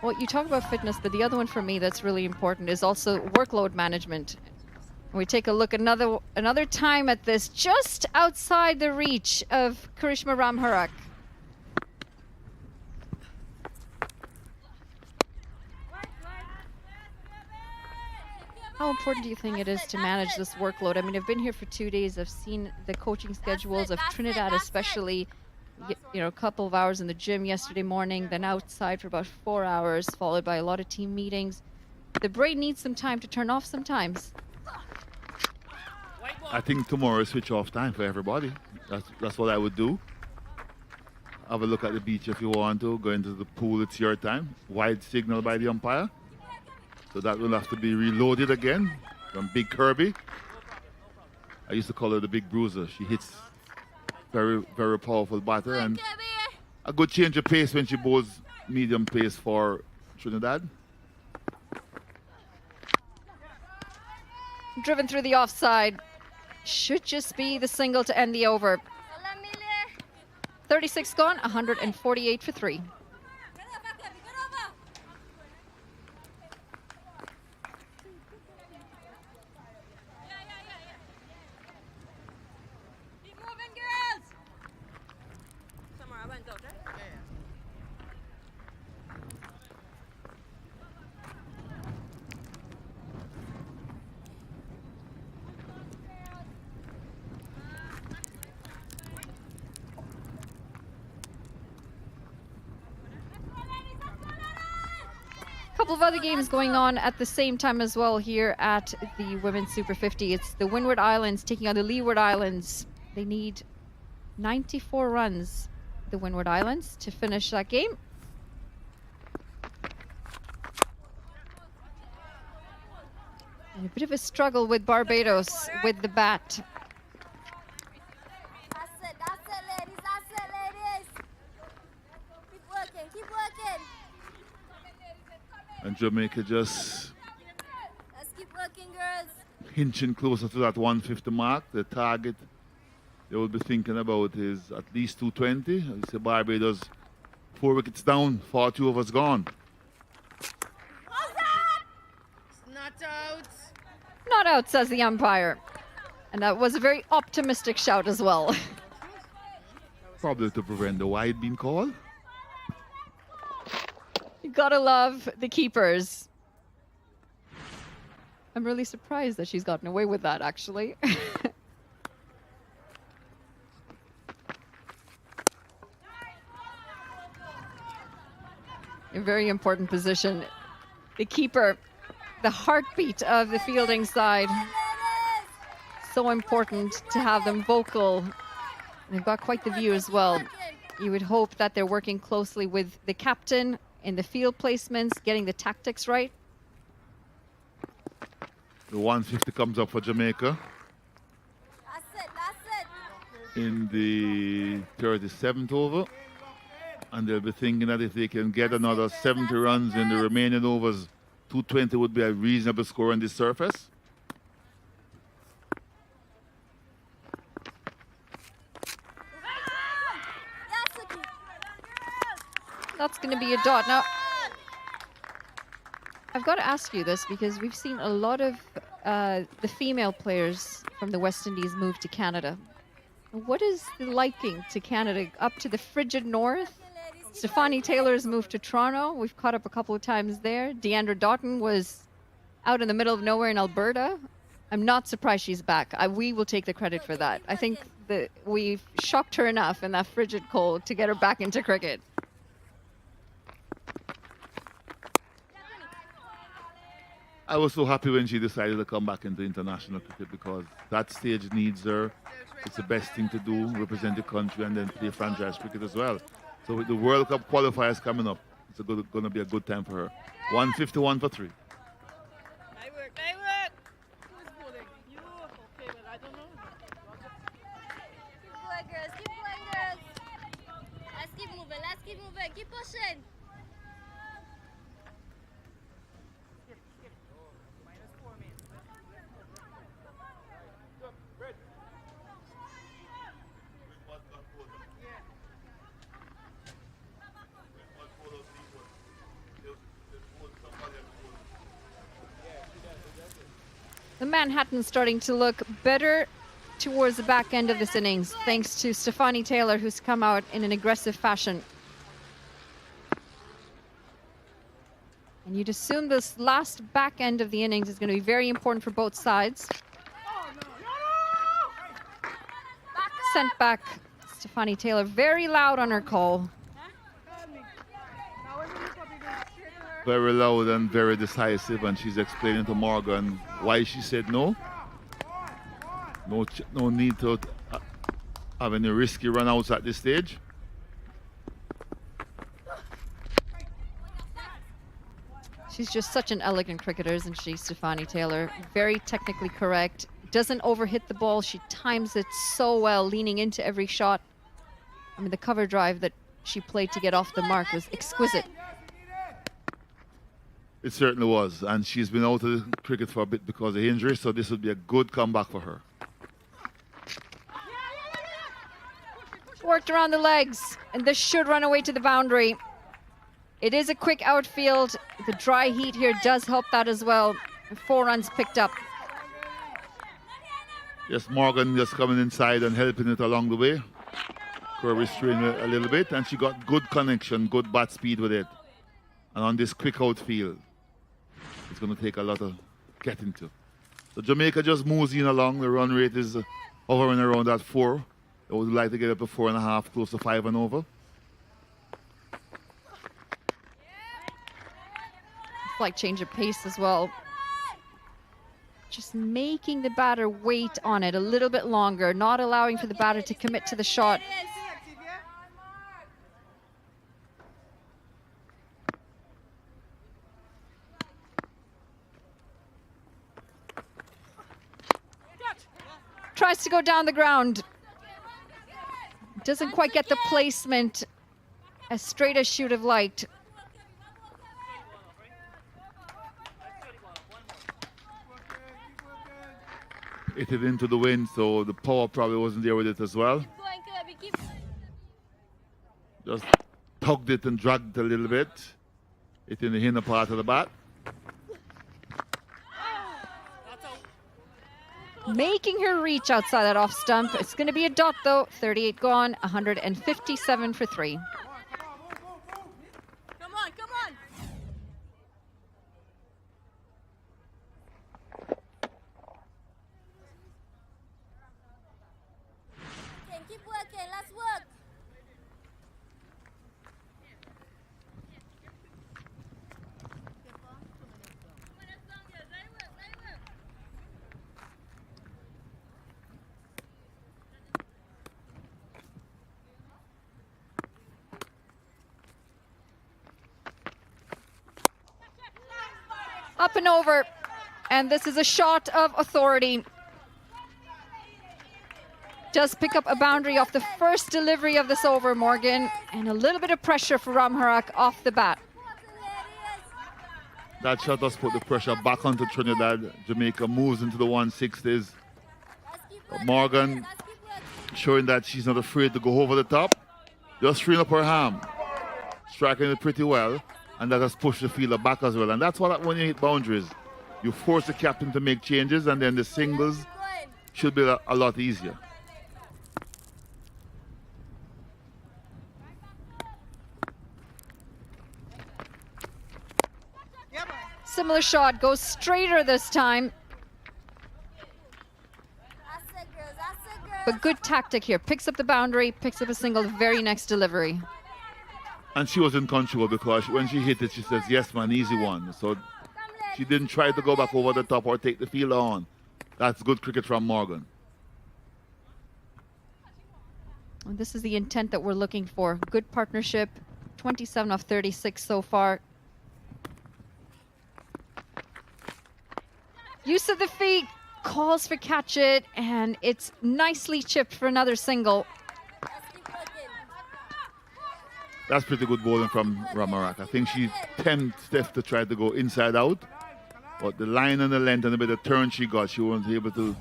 Well, you talk about fitness, but the other one for me that's really important is also workload management. We take a look another time at this, just outside the reach of Karishma Ramharak. How important do you think it is to manage this workload? I mean, I've been here for 2 days. I've seen the coaching schedules of Trinidad, especially. A couple of hours in the gym yesterday morning, then outside for about 4 hours, followed by a lot of team meetings. The brain needs some time to turn off sometimes. I think tomorrow is switch off time for everybody. That's what I would do. Have a look at the beach if you want to. Go into the pool, it's your time. Wide signal by the umpire. So that will have to be reloaded again from Big Kirby. I used to call her the Big Bruiser. She hits very, very powerful batter and a good change of pace when she bowls medium pace for Trinidad. Driven through the offside. Should just be the single to end the over. 36 gone, 148 for 3. Couple of other games going on at the same time as well here at the Women's Super 50. It's the Windward Islands taking on the Leeward Islands. They need 94 runs, the Windward Islands, to finish that game. And a bit of a struggle with Barbados with the bat. That's it, ladies. Keep working. And Jamaica just Let's keep working, girls. inching closer to that 150 mark. The target they will be thinking about is at least 220. You see Barbados 4 wickets down, 40 overs gone. Not out. Not out, says the umpire. And that was a very optimistic shout as well. Probably to prevent the wide being called. You gotta love the keepers. I'm really surprised that she's gotten away with that, actually. A very important position. The keeper, the heartbeat of the fielding side. So important to have them vocal. They've got quite the view as well. You would hope that they're working closely with the captain in the field placements, getting the tactics right. The 150 comes up for Jamaica. That's it. In the 37th over. And they'll be thinking that if they can get another 70 runs in the remaining overs, 220 would be a reasonable score on this surface. That's going to be a dot. Now, I've got to ask you this because we've seen a lot of the female players from the West Indies move to Canada. What is the liking to Canada up to the frigid north? Stefani Taylor's moved to Toronto. We've caught up a couple of times there. Deandra Doughton was out in the middle of nowhere in Alberta. I'm not surprised she's back. We will take the credit for that. I think we've shocked her enough in that frigid cold to get her back into cricket. I was so happy when she decided to come back into international cricket because that stage needs her. It's the best thing to do, represent the country and then play franchise cricket as well. So with the World Cup qualifiers coming up, it's going to be a good time for her. 151 for 3. Nice work, nice work. Who's bowling? You? Okay, well, I don't know. Keep going, girls. Keep going, girls. Let's keep moving. Let's keep moving. Keep pushing. The Manhattan's starting to look better towards the back end of this innings, thanks to Stefani Taylor, who's come out in an aggressive fashion. And you'd assume this last back end of the innings is going to be very important for both sides. Sent back Stefani Taylor, very loud on her call. Very loud and very decisive, and she's explaining to Morgan why she said no. No need to have any risky run-outs at this stage. She's just such an elegant cricketer, isn't she, Stefani Taylor? Very technically correct. Doesn't overhit the ball. She times it so well, leaning into every shot. I mean, the cover drive that she played to get off the mark was exquisite. It certainly was, and she's been out of cricket for a bit because of injury, so this would be a good comeback for her. Worked around the legs, and this should run away to the boundary. It is a quick outfield. The dry heat here does help that as well. 4 runs picked up. Yes, Morgan just coming inside and helping it along the way. Kirby strained a little bit, and she got good connection, good bat speed with it. And on this quick outfield, it's going to take a lot of getting to. So Jamaica just moves in along. The run rate is hovering around at 4. They would like to get up to 4.5, close to 5 and over. Slight change of pace as well. Just making the batter wait on it a little bit longer, not allowing for the batter to commit to the shot. Tries to go down the ground. Doesn't quite get the placement as straight as she would have liked. It hit into the wind, so the power probably wasn't there with it as well. Just tugged it and dragged it a little bit. It in the inner part of the bat. Making her reach outside that off stump. It's going to be a dot though. 38 gone, 157 for 3. Come on, come on. Keep working. Let's work. Up and over. And this is a shot of authority. Does pick up a boundary off the first delivery of this over, Morgan. And a little bit of pressure for Ramharak off the bat. That shot does put the pressure back onto Trinidad. Jamaica moves into the 160s. Morgan showing that she's not afraid to go over the top. Just freeing up her arm. Striking it pretty well. And that has pushed the fielder back as well. And that's what when you hit boundaries. You force the captain to make changes, and then the singles should be a lot easier. Similar shot, goes straighter this time. But good tactic here. Picks up the boundary, picks up a single the very next delivery. And she was in control because when she hit it, she says, yes, man, easy one. So she didn't try to go back over the top or take the field on. That's good cricket from Morgan. And this is the intent that we're looking for. Good partnership. 27 off 36 so far. Use of the feet. Calls for catch it. And it's nicely chipped for another single. That's pretty good bowling from Ramarak. I think she tempted Steph to try to go inside out. But the line and the length and a bit of turn she got, she wasn't able to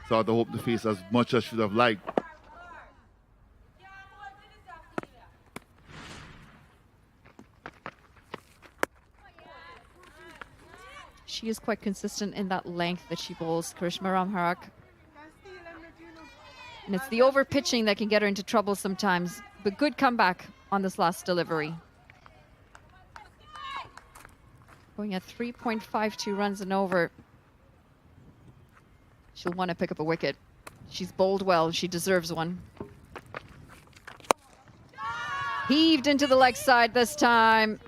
sort of hope the face as much as she should have liked. She is quite consistent in that length that she bowls, Karishma Ramharak. And it's the over pitching that can get her into trouble sometimes. But good comeback on this last delivery. Going at 3.52 runs and over. She'll want to pick up a wicket. She's bowled well. She deserves one. Heaved into the leg side this time.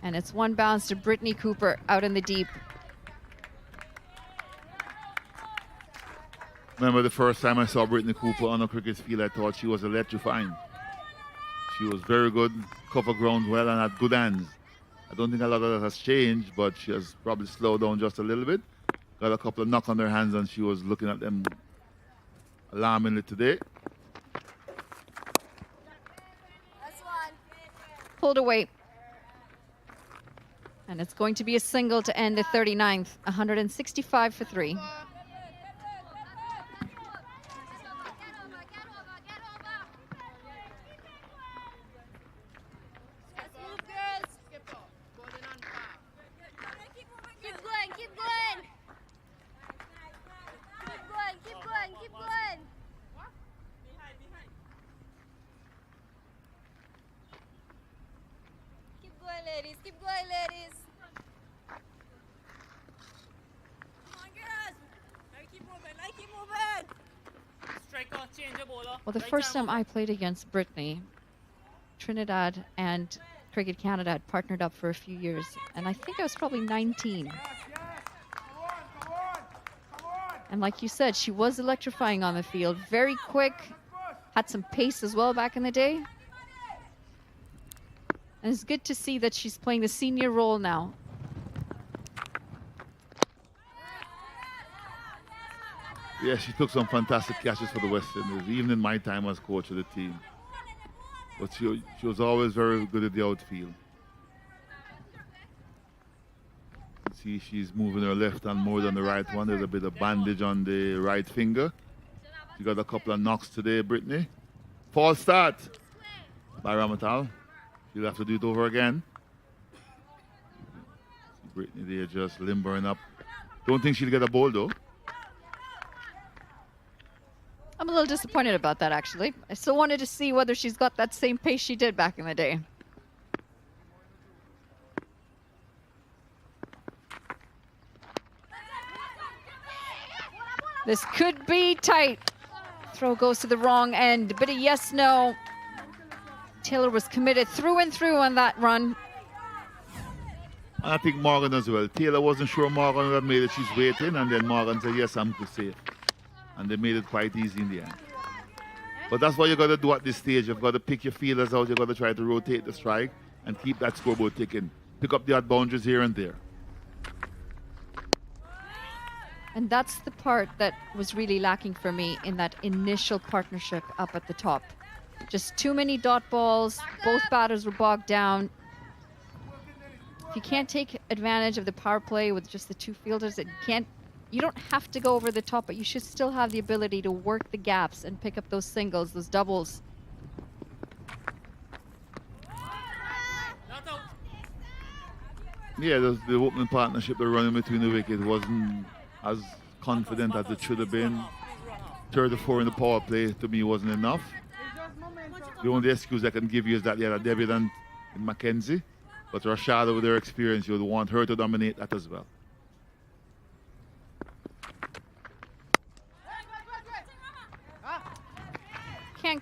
And it's one bounce to Brittany Cooper out in the deep. Remember the first time I saw Brittany Cooper on a cricket field, I thought she was electrifying. She was very good, cover ground well, and had good hands. I don't think a lot of that has changed, but she has probably slowed down just a little bit. Got a couple of knocks on her hands, and she was looking at them alarmingly today. Pulled away. And it's going to be a single to end the 39th, 165 for 3. Keep going, ladies. Come on, girls. Keep moving. Strike on, change the bowler. Well, the first time I played against Brittany, Trinidad and Cricket Canada had partnered up for a few years, and I think I was probably 19. And like you said, she was electrifying on the field, very quick, had some pace as well back in the day. And it's good to see that she's playing the senior role now. Yeah, she took some fantastic catches for the West Indies, even in my time as coach of the team. But she was always very good at the outfield. See, she's moving her left hand more than the right one. There's a bit of bandage on the right finger. She got a couple of knocks today, Brittany. False start by Ramatal. She'll have to do it over again. Brittany there just limbering up. Don't think she'll get a bowl though. I'm a little disappointed about that, actually. I still wanted to see whether she's got that same pace she did back in the day. This could be tight. Throw goes to the wrong end. Bit of yes, no. Taylor was committed through and through on that run. I think Morgan as well. Taylor wasn't sure Morgan had made it. She's waiting, and then Morgan said, yes, I'm to safe. And they made it quite easy in the end. But that's what you got to do at this stage. You've got to pick your fielders out. You've got to try to rotate the strike and keep that scoreboard ticking. Pick up the odd boundaries here and there. And that's the part that was really lacking for me in that initial partnership up at the top. Just too many dot balls. Both batters were bogged down. If you can't take advantage of the power play with just the two fielders, you don't have to go over the top, but you should still have the ability to work the gaps and pick up those singles, those doubles. Yeah, the opening partnership, the running between the wicket wasn't as confident as it should have been. 34 in the power play to me wasn't enough. The only excuse I can give you is that they had a debutant in Mackenzie, but Rashada with her experience, you would want her to dominate that as well.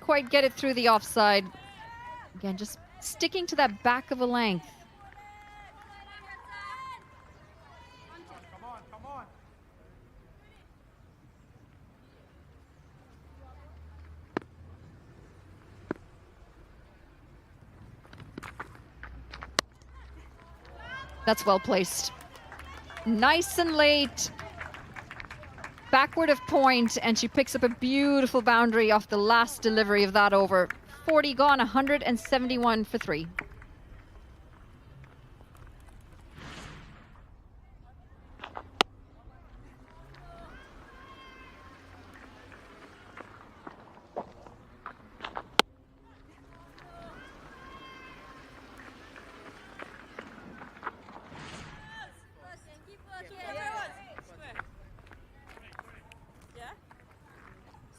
quite get it through the offside. Again, just sticking to that back of a length. That's well placed. Nice and late. Backward of point, and she picks up a beautiful boundary off the last delivery of that over. 40 gone, 171 for 3.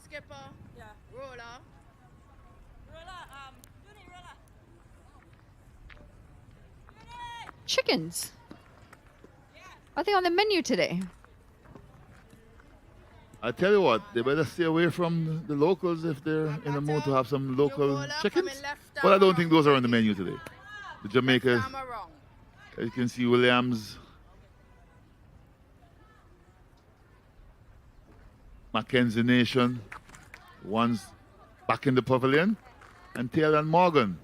Skipper. Yeah. Roller. Chickens. Are they on the menu today? I tell you what, they better stay away from the locals if they're in the mood to have some local chickens. But I don't think those are on the menu today. The Jamaica, as you can see, Williams, Mackenzie Nation, one's back in the pavilion, and Taylor and Morgan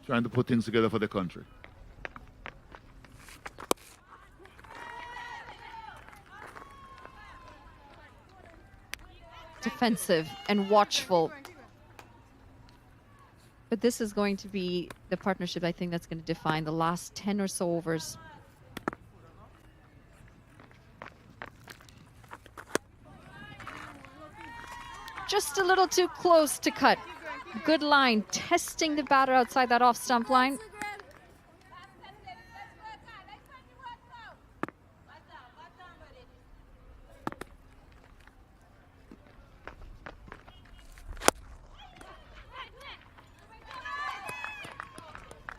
trying to put things together for the country. Defensive and watchful. But this is going to be the partnership, I think, that's going to define the last 10 or so overs. Just a little too close to cut. Good line, testing the batter outside that off stump line.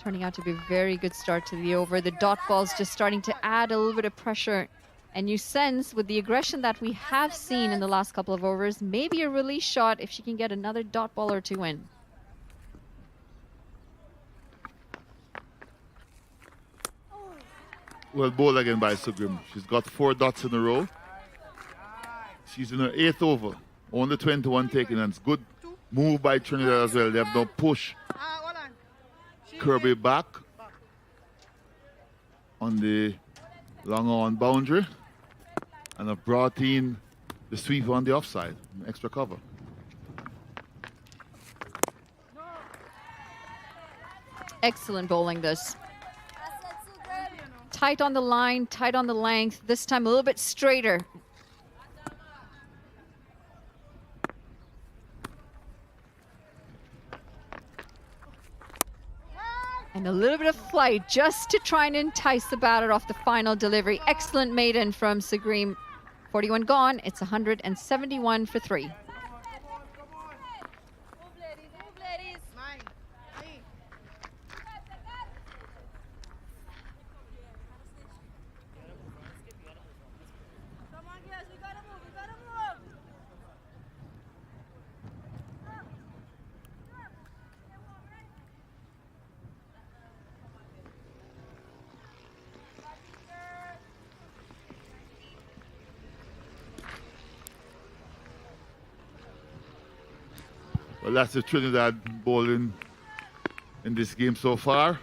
Turning out to be a very good start to the over. The dot ball's just starting to add a little bit of pressure. And you sense with the aggression that we have seen in the last couple of overs, maybe a release shot if she can get another dot ball or two in. Well bowled again by Sugrim. She's got 4 dots in a row. She's in her 8th over. Only 21 taken, and it's good move by Trinidad as well. They have no push. Kirby back on the long on boundary, and have brought in the sweep on the offside, extra cover. Excellent bowling this. Tight on the line, tight on the length, this time a little bit straighter. And a little bit of flight just to try and entice the batter off the final delivery. Excellent maiden from Sagreem. 41 gone, it's 171 for 3. Well, that's the Trinidad bowling in this game so far.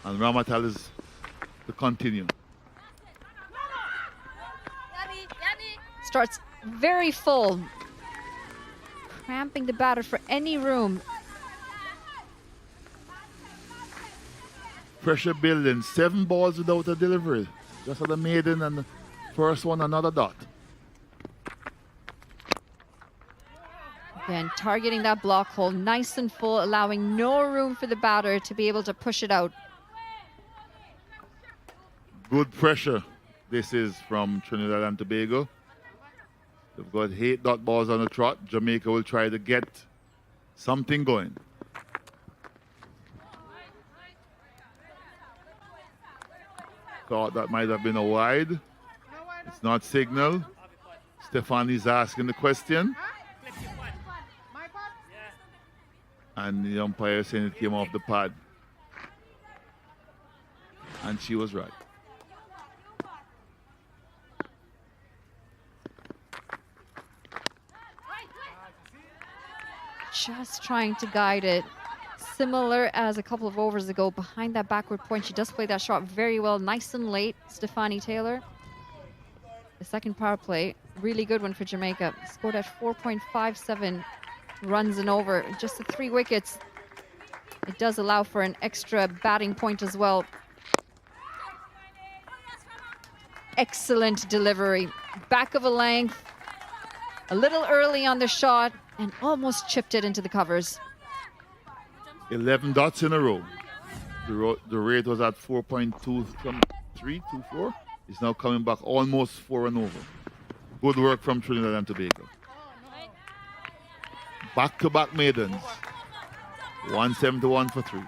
And Ramatal is to continue. Starts very full. Cramping the batter for any room. Pressure building. 7 balls without a delivery. Just for the maiden, and the first one another dot. Again, targeting that block hole nice and full, allowing no room for the batter to be able to push it out. Good pressure this is from Trinidad and Tobago. They've got 8 dot balls on the trot. Jamaica will try to get something going. Thought that might have been a wide. It's not signal. Stefani's asking the question. And the umpire saying it came off the pad. And she was right. Just trying to guide it. Similar as a couple of overs ago, behind that backward point. She does play that shot very well, nice and late, Stefani Taylor. The second power play, really good one for Jamaica. Scored at 4.57 runs and over, just the 3 wickets. It does allow for an extra batting point as well. Excellent delivery. Back of a length, a little early on the shot, and almost chipped it into the covers. 11 dots in a row. The rate was at 4.2324. It's now coming back almost 4 and over. Good work from Trinidad and Tobago. Back-to-back maidens. 171 for 3.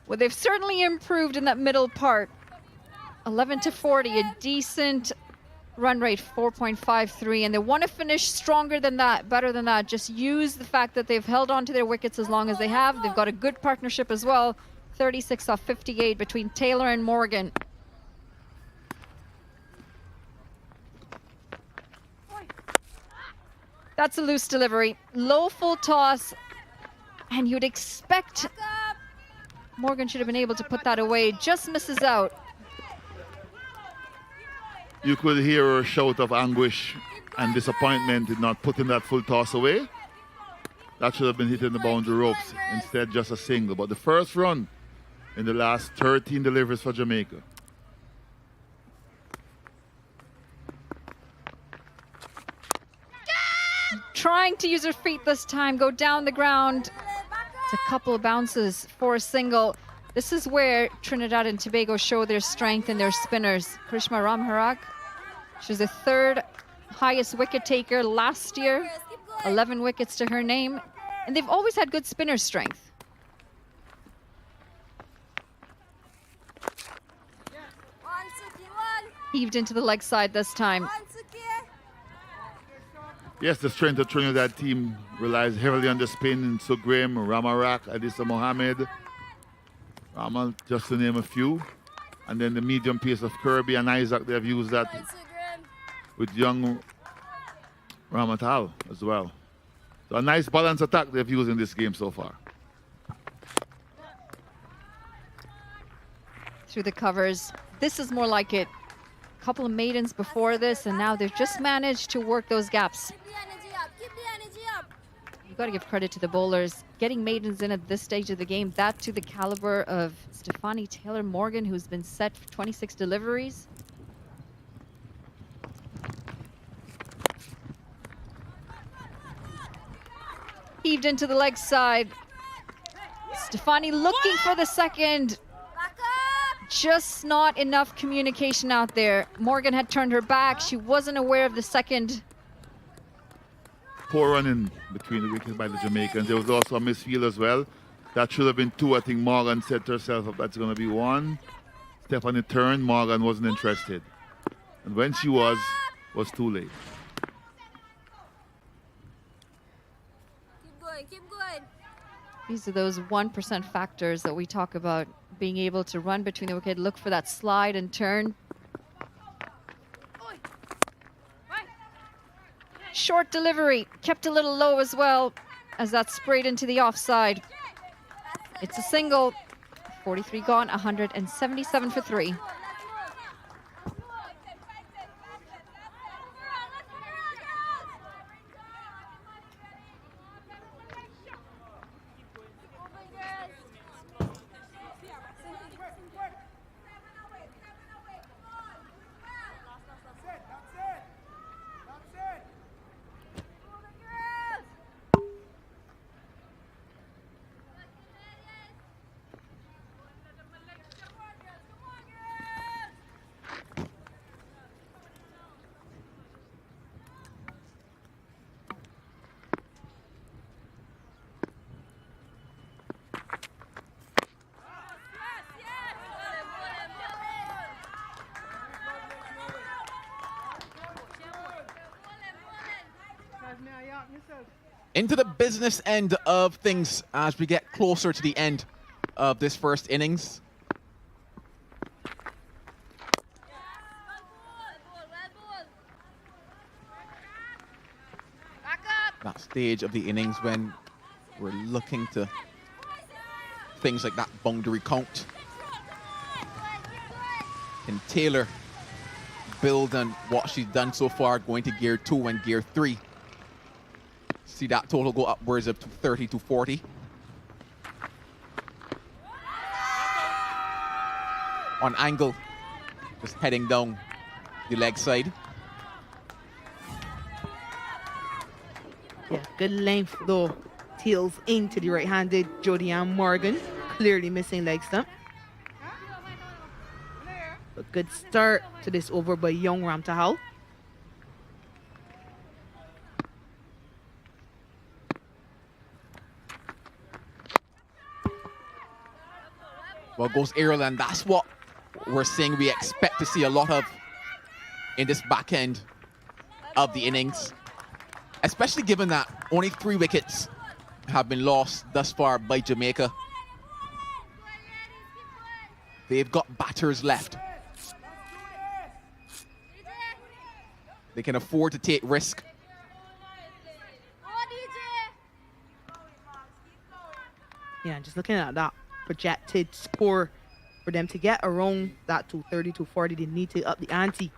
Well, they've certainly improved in that middle part. 11 to 40, a decent run rate, 4.53, and they want to finish stronger than that, better than that. Just use the fact that they've held on to their wickets as long as they have. They've got a good partnership as well. 36 off 58 between Taylor and Morgan. That's a loose delivery. Low full toss, and you'd expect Morgan should have been able to put that away. Just misses out. You could hear her shout of anguish and disappointment in not putting that full toss away. That should have been hitting the boundary ropes. Instead, just a single. But the first run in the last 13 deliveries for Jamaica. Trying to use her feet this time, go down the ground. It's a couple of bounces for a single. This is where Trinidad and Tobago show their strength in their spinners. Karishma Ramharak, she's the 3rd highest wicket taker last year. 11 wickets to her name. And they've always had good spinner strength. Heaved into the leg side this time. Yes, the strength of Trinidad team relies heavily on the spin in Sugrem, Ramarak, Adisa Mohammed, Ramal, just to name a few. And then the medium pace of Kirby and Isaac, they have used that with young Ramatal as well. So a nice balanced attack they've used in this game so far. Through the covers. This is more like it. A couple of maidens before this, and now they've just managed to work those gaps. You've got to give credit to the bowlers. Getting maidens in at this stage of the game, that to the caliber of Stefani Taylor Morgan, who's been set for 26 deliveries. Heaved into the leg side. Stefani looking for the second. Just not enough communication out there. Morgan had turned her back. She wasn't aware of the second. Poor running between the wickets by the Jamaicans. There was also a misfield as well. That should have been 2. I think Morgan set herself up. That's going to be 1. Stephanie turned. Morgan wasn't interested. And when she was too late. Keep going, keep going. These are those 1% factors that we talk about. Being able to run between the wicket, look for that slide and turn. Short delivery, kept a little low as well as that sprayed into the offside. It's a single. 43 gone, 177 for 3. Into the business end of things as we get closer to the end of this first innings. That stage of the innings when we're looking to things like that boundary count. Can Taylor build on what she's done so far, going to gear 2 and gear 3? See that total go upwards of 30 to 40. On angle, just heading down the leg side. Yeah, good length though. Tails into the right-handed Jodianne Morgan. Clearly missing leg stump. A good start to this over by young Ramtahal. Well, goes aerial, and that's what we're saying we expect to see a lot of in this back end of the innings. Especially given that only 3 wickets have been lost thus far by Jamaica. They've got batters left. They can afford to take risk. Yeah, just looking at that projected score for them to get around that 230, 240, they need to up the ante.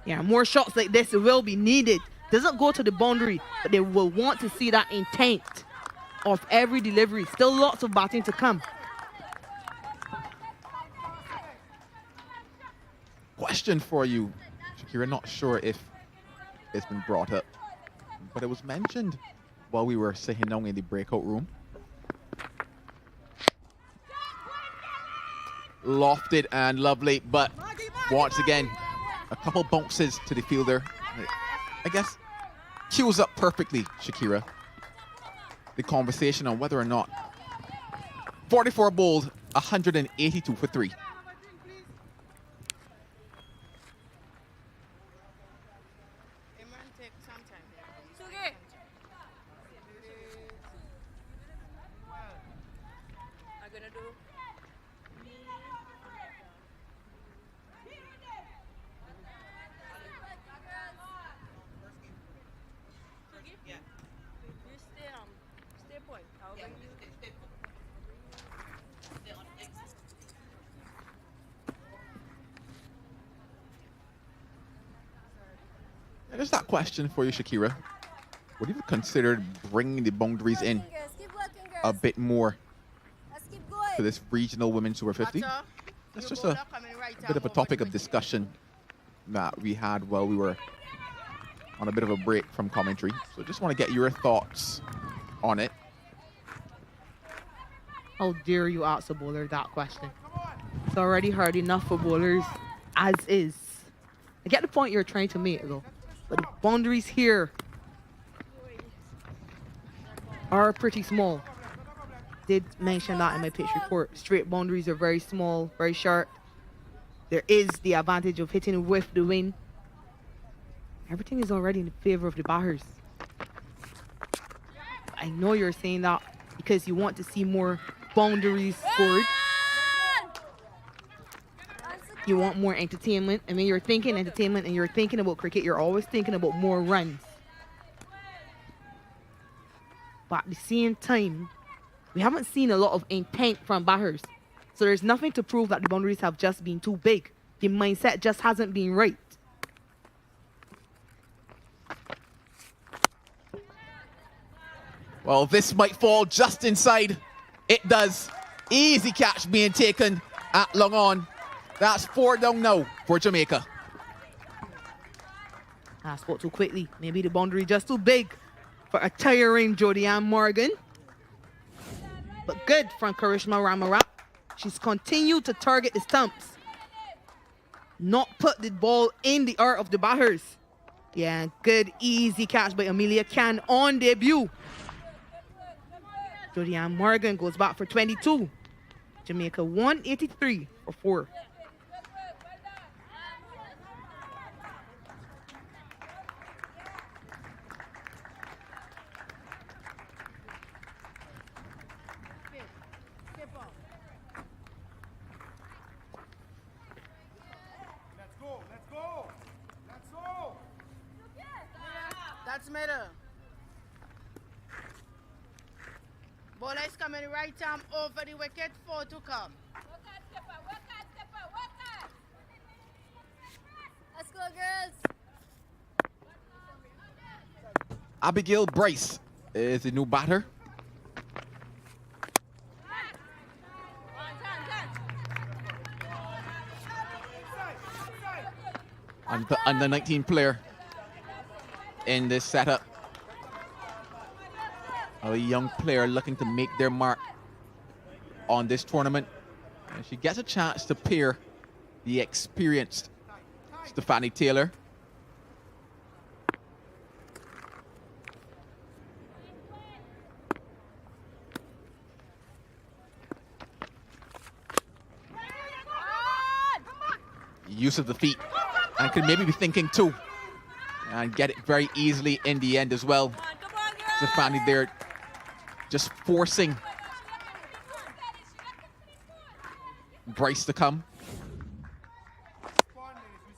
Yeah, more shots like this will be needed. Doesn't go to the boundary, but they will want to see that intent of every delivery. Still lots of batting to come. Question for you, Shakira, not sure if it's been brought up, but it was mentioned while we were sitting down in the breakout room. Lofted and lovely, but once again, a couple bounces to the fielder. I guess cues up perfectly, Shakira, the conversation on whether or not 44 bowled, 182 for 3. There's that question for you, Shakira. Would you have considered bringing the boundaries in a bit more for this regional women's Super 50? That's just a bit of a topic of discussion that we had while we were on a bit of a break from commentary. So just want to get your thoughts on it. How dare you ask a bowler that question? It's already hard enough for bowlers as is. I get the point you're trying to make though. But the boundaries here are pretty small. Did mention that in my pitch report. Straight boundaries are very small, very sharp. There is the advantage of hitting with the wind. Everything is already in favor of the batters. I know you're saying that because you want to see more boundaries scored. You want more entertainment. I mean, you're thinking entertainment and you're thinking about cricket. You're always thinking about more runs. But at the same time, we haven't seen a lot of intent from batters. So there's nothing to prove that the boundaries have just been too big. The mindset just hasn't been right. Well, this might fall just inside. It does. Easy catch being taken at long on. That's 4 down now for Jamaica. I spoke too quickly. Maybe the boundary just too big for a tiring Jodianne Morgan. But good from Karishma Ramarap. She's continued to target the stumps. Not put the ball in the art of the batters. Yeah, good easy catch by Amelia Khan on debut. Jodianne Morgan goes back for 22. Jamaica 183 for 4. towards middle. Bowler is coming right arm over the wicket, 4 to come. Let's go, girls. Abigail Bryce is the new batter. And the under 19 player in this setup. A young player looking to make their mark on this tournament. And she gets a chance to pair the experienced Stephanie Taylor. Use of the feet, and could maybe be thinking too, and get it very easily in the end as well. Stephanie there just forcing Bryce to come.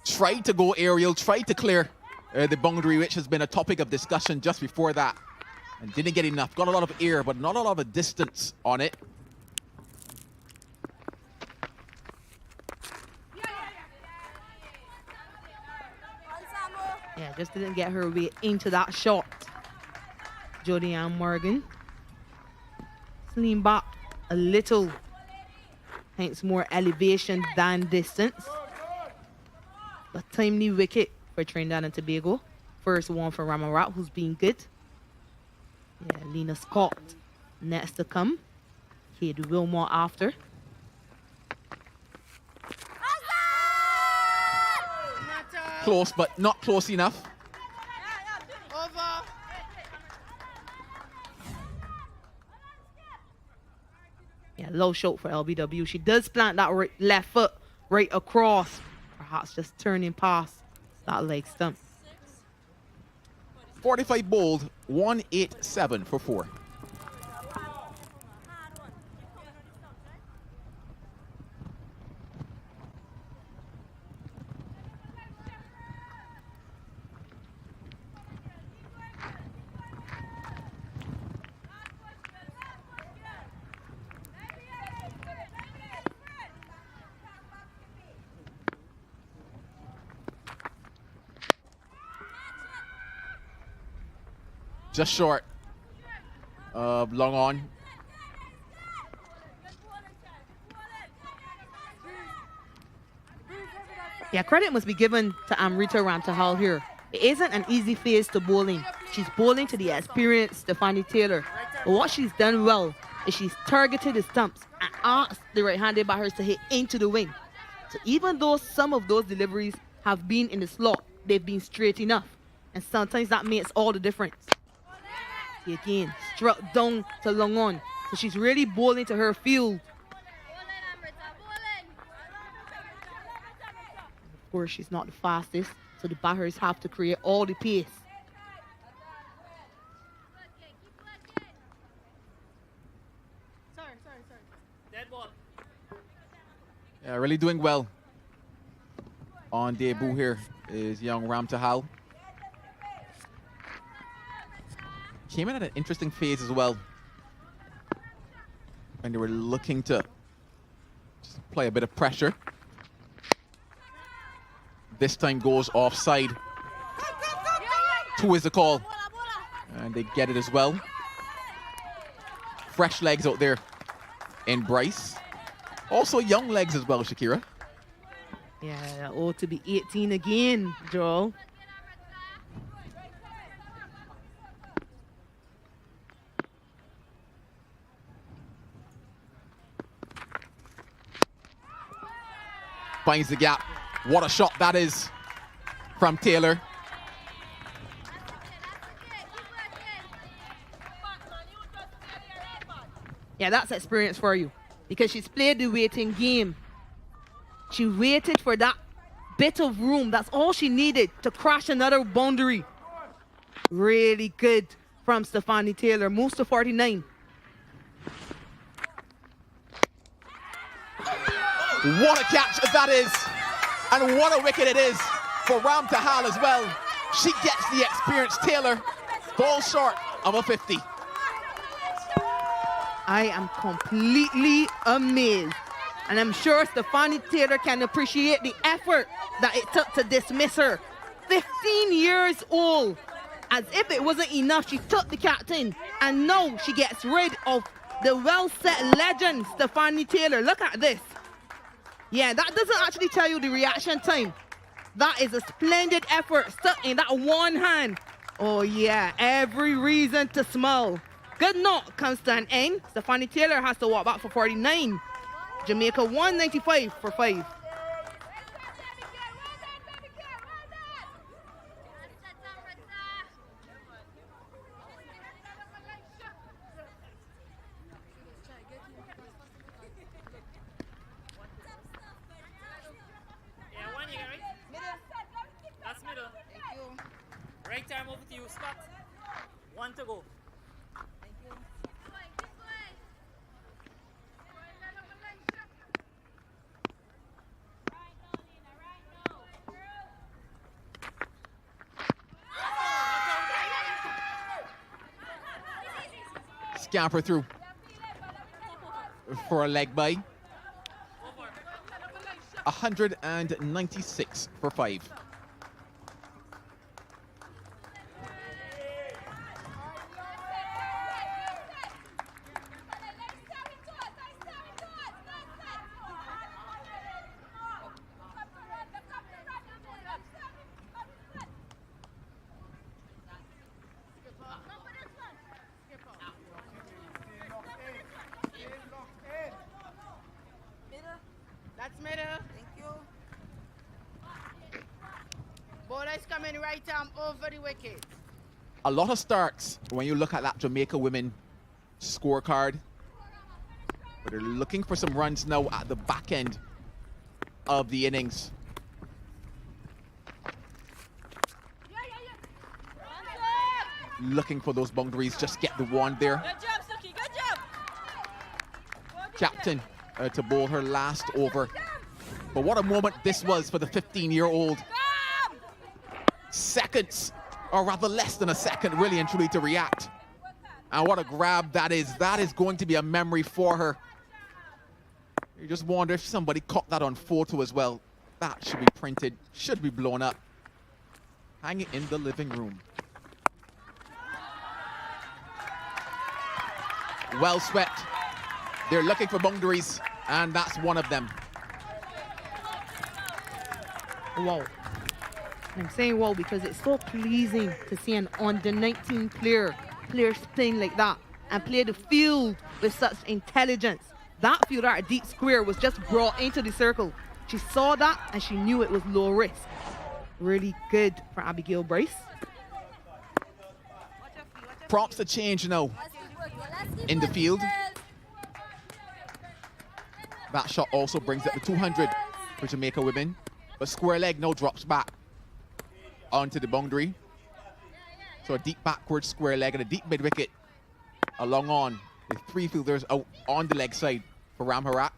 Tried to go aerial, tried to clear the boundary, which has been a topic of discussion just before that, and didn't get enough. Got a lot of air, but not a lot of distance on it. Yeah, just didn't get her way into that shot. Jodianne Morgan. Lean back a little. Hence more elevation than distance. A timely wicket for Trinidad and Tobago. First one for Ramarat, who's been good. Yeah, Lena Scott next to come. Kate Wilmore after. Close, but not close enough. Over. Yeah, low shot for LBW. She does plant that left foot right across. Perhaps just turning past that leg stump. 45 bowled, 187 for 4. Just short of long on. Yeah, credit must be given to Amrita Ramtahal here. It isn't an easy phase to bowling. She's bowling to the experienced Stephanie Taylor. But what she's done well is she's targeted the stumps and asked the right-handed batters to hit into the wing. So even though some of those deliveries have been in the slot, they've been straight enough. And sometimes that makes all the difference. Again, struck down to long on. So she's really bowling to her field. Of course, she's not the fastest, so the batters have to create all the pace. Sorry. Dead ball. Yeah, really doing well on debut here is young Ramtahal. Came in at an interesting phase as well, and they were looking to just play a bit of pressure. This time goes offside. 2 is the call, and they get it as well. Fresh legs out there in Bryce. Also young legs as well, Shakira. Yeah, that ought to be 18 again, Joel. Finds the gap. What a shot that is from Taylor. Yeah, that's experience for you, because she's played the waiting game. She waited for that bit of room. That's all she needed to crash another boundary. Really good from Stephanie Taylor. Moves to 49. What a catch that is, and what a wicket it is for Ramtahal as well. She gets the experience. Taylor falls short of a 50. I am completely amazed. And I'm sure Stephanie Taylor can appreciate the effort that it took to dismiss her. 15 years old. As if it wasn't enough, she took the captain. And now she gets rid of the well-set legend, Stephanie Taylor. Look at this. Yeah, that doesn't actually tell you the reaction time. That is a splendid effort stuck in that one hand. Oh yeah, every reason to smile. Good knock comes to an end. Stephanie Taylor has to walk back for 49. Jamaica 195 for 5. Yeah, one you got right? That's middle. Thank you. Right arm over to you, Scott. One to go. Scamper through for a leg by. 196 for 5. That's middle. Thank you. Bowler's coming right arm over the wicket. A lot of starts when you look at that Jamaica women scorecard. But they're looking for some runs now at the back end of the innings. Looking for those boundaries, just get the one there. Good job, Suki. Good job. Captain to bowl her last over. But what a moment this was for the 15-year-old. Seconds, or rather less than a second, really and truly, to react. And what a grab that is. That is going to be a memory for her. You just wonder if somebody caught that on photo as well. That should be printed, should be blown up. Hang it in the living room. Well swept. They're looking for boundaries, and that's one of them. Wow. I'm saying wow because it's so pleasing to see an under-19 player playing like that and play the field with such intelligence. That fielder at deep square was just brought into the circle. She saw that and she knew it was low risk. Really good for Abigail Bryce. Prompts to change now in the field. That shot also brings up the 200 for Jamaica women. But square leg now drops back onto the boundary. So a deep backward square leg and a deep mid wicket along on. With 3 fielders out on the leg side for Ram Harak.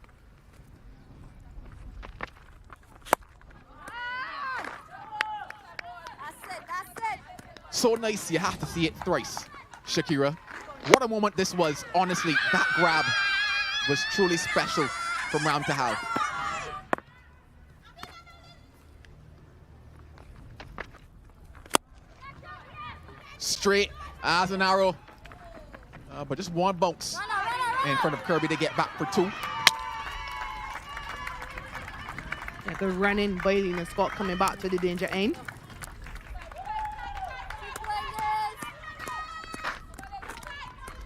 So nice, you have to see it thrice, Shakira. What a moment this was. Honestly, that grab was truly special from Ram to have. Straight as an arrow. But just one bounce in front of Kirby to get back for 2. Yeah, the running by Lena Scott coming back to the danger end.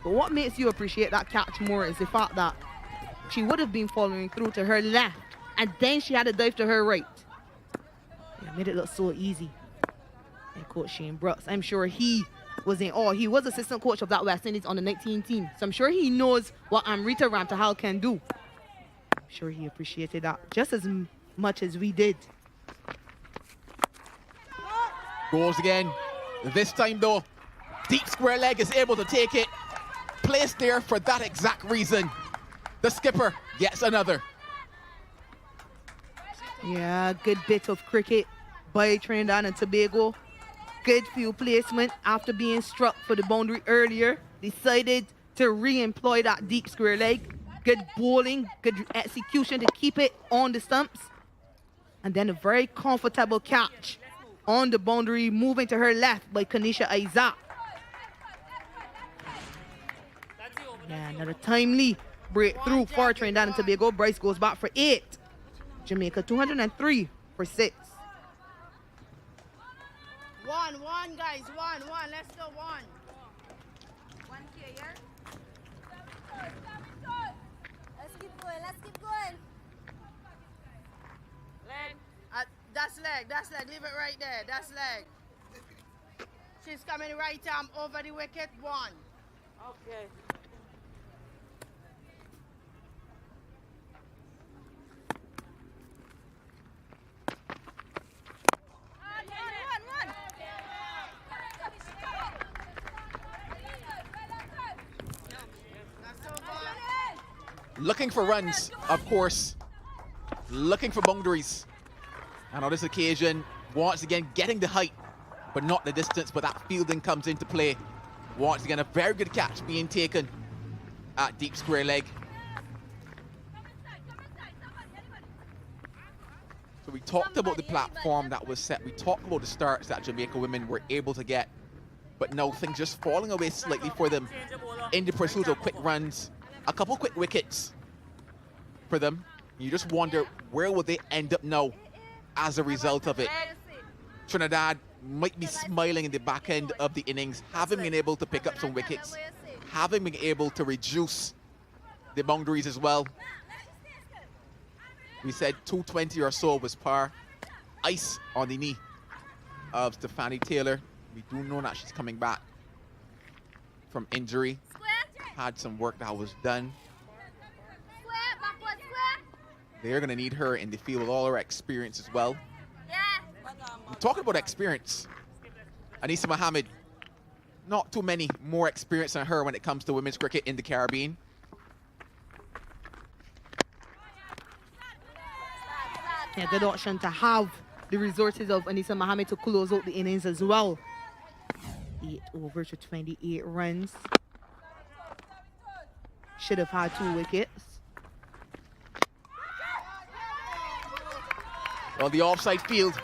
But what makes you appreciate that catch more is the fact that she would have been following through to her left and then she had a dive to her right. Yeah, made it look so easy. And Coach Shane Brooks, I'm sure he was in awe. He was assistant coach of that West Indies on the 19 team. So I'm sure he knows what Amrita Ramtahal can do. I'm sure he appreciated that just as much as we did. Goes again. This time though, deep square leg is able to take it. Placed there for that exact reason. The skipper gets another. Yeah, good bit of cricket by Trinidad and Tobago. good field placement after being struck for the boundary earlier. Decided to re-employ that deep square leg. Good bowling, good execution to keep it on the stumps. And then a very comfortable catch on the boundary, moving to her left by Kanisha Isaac. Yeah, another timely breakthrough for Trinidad and Tobago. Bryce goes back for 8. Jamaica 203 for 6. One, guys, one. Let's go, one. 1K, yeah? Let's keep going. Leg. That's leg. Leave it right there. That's leg. She's coming right arm over the wicket. 1. Okay. Looking for runs, of course. Looking for boundaries. And on this occasion, once again, getting the height, but not the distance, but that fielding comes into play. Once again, a very good catch being taken at deep square leg. So we talked about the platform that was set. We talked about the starts that Jamaica women were able to get, but now things just falling away slightly for them in the pursuit of quick runs. A couple quick wickets for them. You just wonder where will they end up now as a result of it. Trinidad might be smiling in the back end of the innings, having been able to pick up some wickets, having been able to reduce the boundaries as well. We said 220 or so was par. Ice on the knee of Stephanie Taylor. We do know that she's coming back from injury. Had some work that was done. They're going to need her in the field with all her experience as well. We're talking about experience. Anisa Mohammed, not too many more experience than her when it comes to women's cricket in the Caribbean. Yeah, good option to have the resources of Anisa Mohammed to close out the innings as well. 8 overs for 28 runs. Should have had 2 wickets. Well, the offside field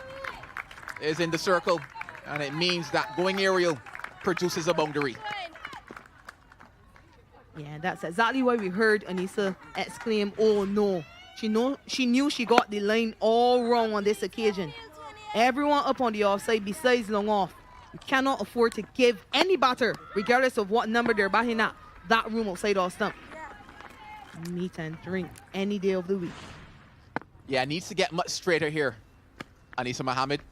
is in the circle, and it means that going aerial produces a boundary. Yeah, that's exactly why we heard Anisa exclaim, "Oh no." She knew she got the line all wrong on this occasion. Everyone up on the offside besides long off. You cannot afford to give any batter, regardless of what number they're batting at, that room outside off stump. Meat and drink any day of the week. Yeah, needs to get much straighter here. Anisa Mohammed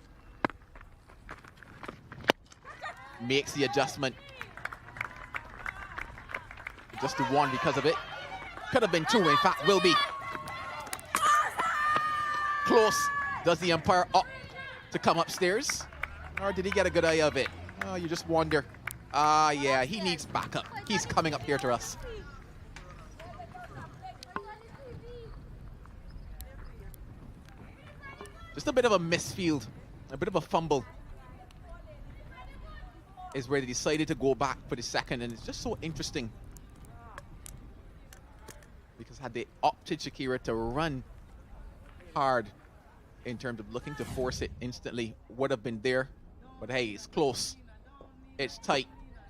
makes the adjustment. Just the 1 because of it. Could have been 2, in fact, will be. Close. Does the umpire up to come upstairs? Or did he get a good eye of it? Oh, you just wonder. Yeah, he needs backup. He's coming up here to us. Just a bit of a misfield, a bit of a fumble is where they decided to go back for the second, and it's just so interesting because had they opted, Shakira, to run hard in terms of looking to force it instantly, would have been there, but hey, it's close, it's tight,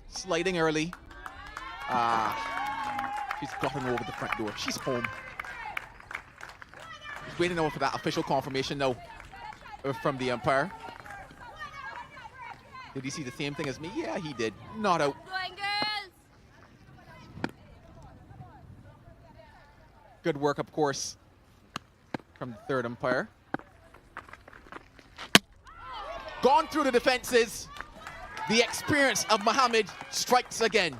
sliding early. She's gotten over the front door, she's home. Just waiting over for that official confirmation now from the umpire. Did he see the same thing as me? Yeah, he did. Not out. Going, girls. Good work, of course, from the third umpire. Gone through the defenses. The experience of Mohammed strikes again.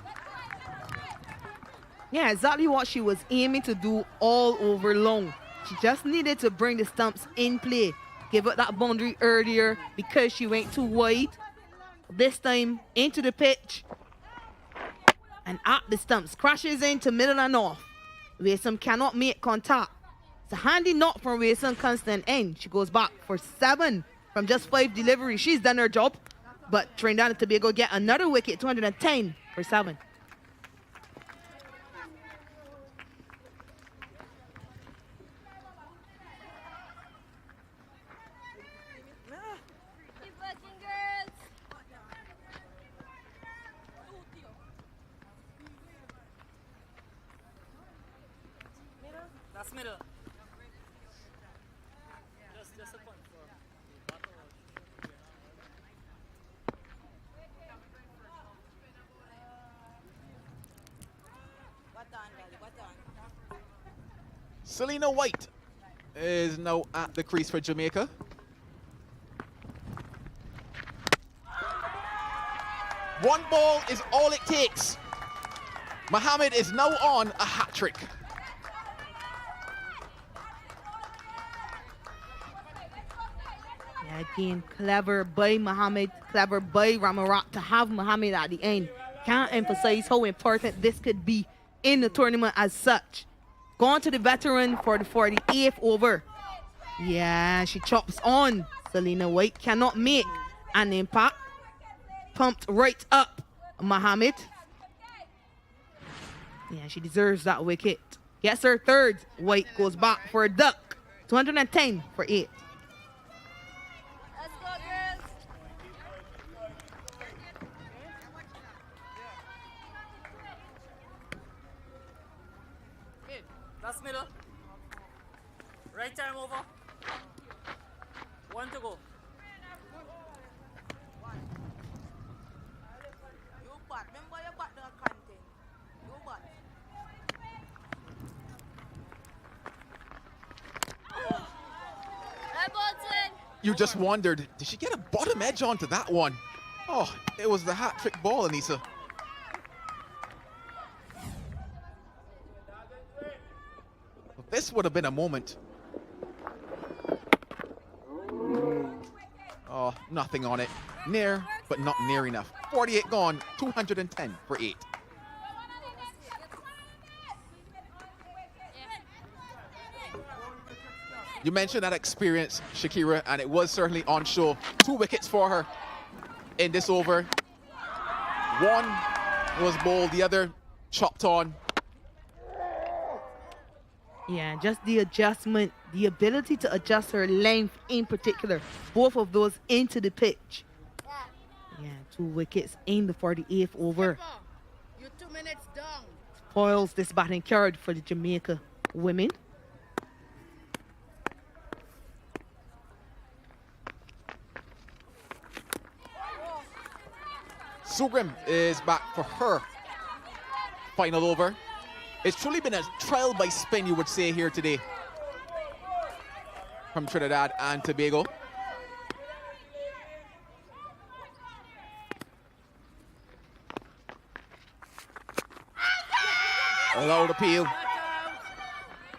Yeah, exactly what she was aiming to do all over long. She just needed to bring the stumps in play. Give up that boundary earlier because she went too wide. This time into the pitch and at the stumps. Crashes into middle and off. Wason cannot make contact. It's a handy knock from Wason, constant end. She goes back for 7 from just 5 deliveries. She's done her job. But Trinidad and Tobago get another wicket, 210 for 7. Keep working, girls. That's middle. Just a point for Selena White is now at the crease for Jamaica. One ball is all it takes. Mohammed is now on a hat trick. Yeah, again, clever by Mohammed, clever by Ramarat to have Mohammed at the end. Can't emphasize how important this could be in the tournament as such. Going to the veteran for the 48th over. Yeah, she chops on. Selena White cannot make an impact. Pumped right up Mohammed. Yeah, she deserves that wicket. Gets her third. White goes back for a duck. 210 for 8. Let's go, girls. That's middle. Right arm over. 1 to go. You bat. Remember you bat the content. You bat. Debutant. You just wondered, did she get a bottom edge onto that one? Oh, it was the hat trick ball, Anissa. This would have been a moment. Oh, nothing on it. Near, but not near enough. 48 gone, 210 for 8. You mentioned that experience, Shakira, and it was certainly on show. 2 wickets for her in this over. One was bowled, the other chopped on. Yeah, just the adjustment, the ability to adjust her length in particular. Both of those into the pitch. Yeah, 2 wickets in the 48th over. You're 2 minutes down. Spoils this batting card for the Jamaica women. Sugrim is back for her final over. It's truly been a trial by spin, you would say, here today from Trinidad and Tobago. Allowed appeal.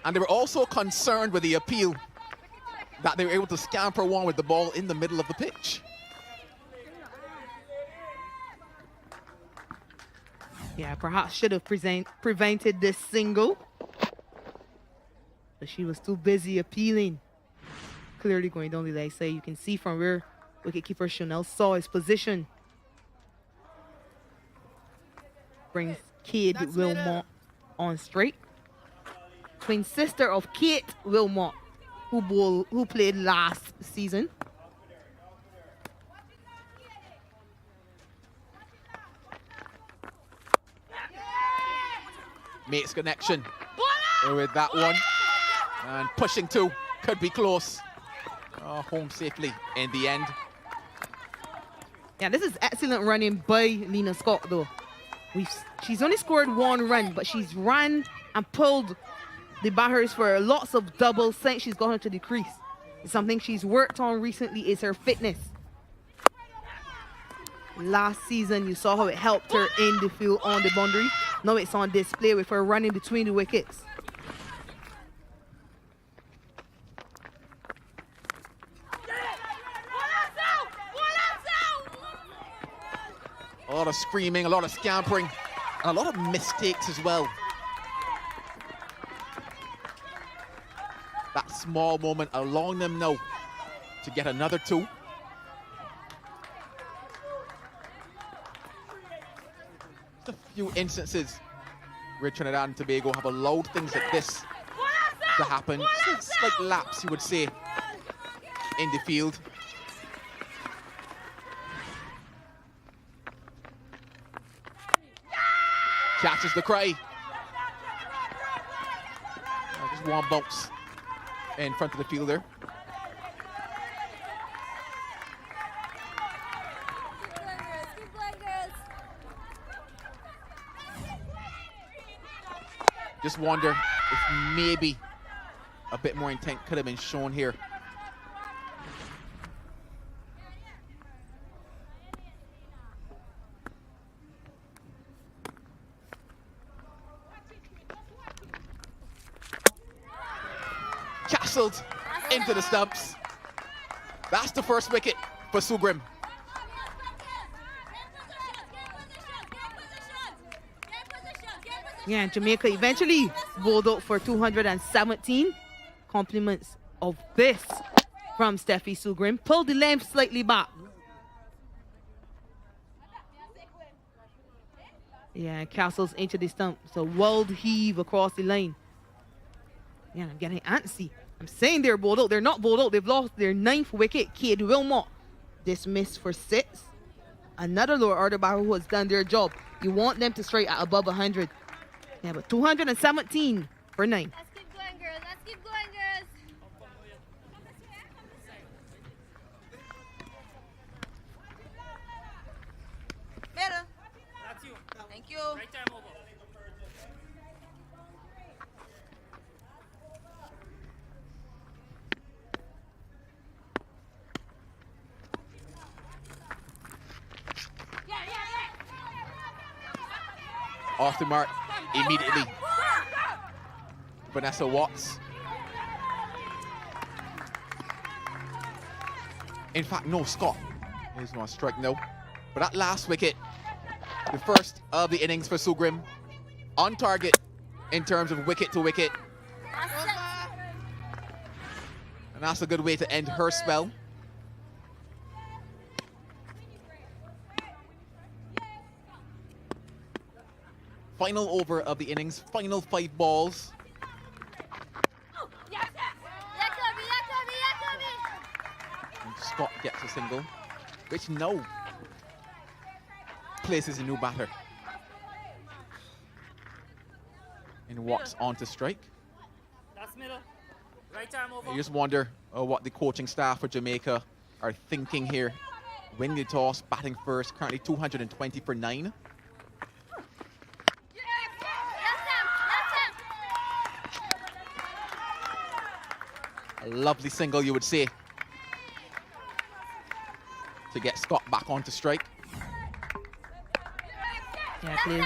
And they were also concerned with the appeal that they were able to scamper one with the ball in the middle of the pitch. Yeah, perhaps should have prevented this single. But she was too busy appealing. Clearly going down the leg side. You can see from where wicketkeeper Chanel saw his position. Brings Kate Wilmot on straight. Twin sister of Kate Wilmot, who played last season. Makes connection with that one. And pushing 2 could be close. Oh, home safely in the end. Yeah, this is excellent running by Lena Scott, though. She's only scored 1 run, but she's run and pulled the batters for lots of doubles since she's gone into the crease. It's something she's worked on recently is her fitness. Last season, you saw how it helped her in the field on the boundary. Now it's on display with her running between the wickets. A lot of screaming, a lot of scampering, and a lot of mistakes as well. That small moment allowing them now to get another 2. just a few instances where Trinidad and Tobago have allowed things like this to happen. Slight lapse, you would say, in the field. Catches the cry. Just one bounce in front of the fielder. Just wonder if maybe a bit more intent could have been shown here. Castled into the stumps. That's the first wicket for Sugrim. Yeah, Jamaica eventually bowled out for 217. Compliments of this from Steffi Sugrim. Pulled the length slightly back. Yeah, Castles into the stump. So wild heave across the line. Yeah, I'm getting antsy. I'm saying they're bowled out. They're not bowled out. They've lost their 9th wicket. Cade Wilmot dismissed for 6. Another lower order batter who has done their job. You want them to strike at above 100. Yeah, but 217 for 9. Let's keep going, girls. Let's keep going, girls. Middle. That's you. Thank you. Right time over. Off the mark immediately. Vanessa Watts. In fact, no, Scott. He's going to strike no. But that last wicket, the first of the innings for Sugrim, on target in terms of wicket to wicket. And that's a good way to end her spell. Final over of the innings, final 5 balls. And Scott gets a single, which now places a new batter. And Watts on to strike. That's middle. Right time over. You just wonder what the coaching staff for Jamaica are thinking here. Winning the toss, batting first, currently 220 for 9. A lovely single, you would say, to get Scott back onto strike. Yeah, please.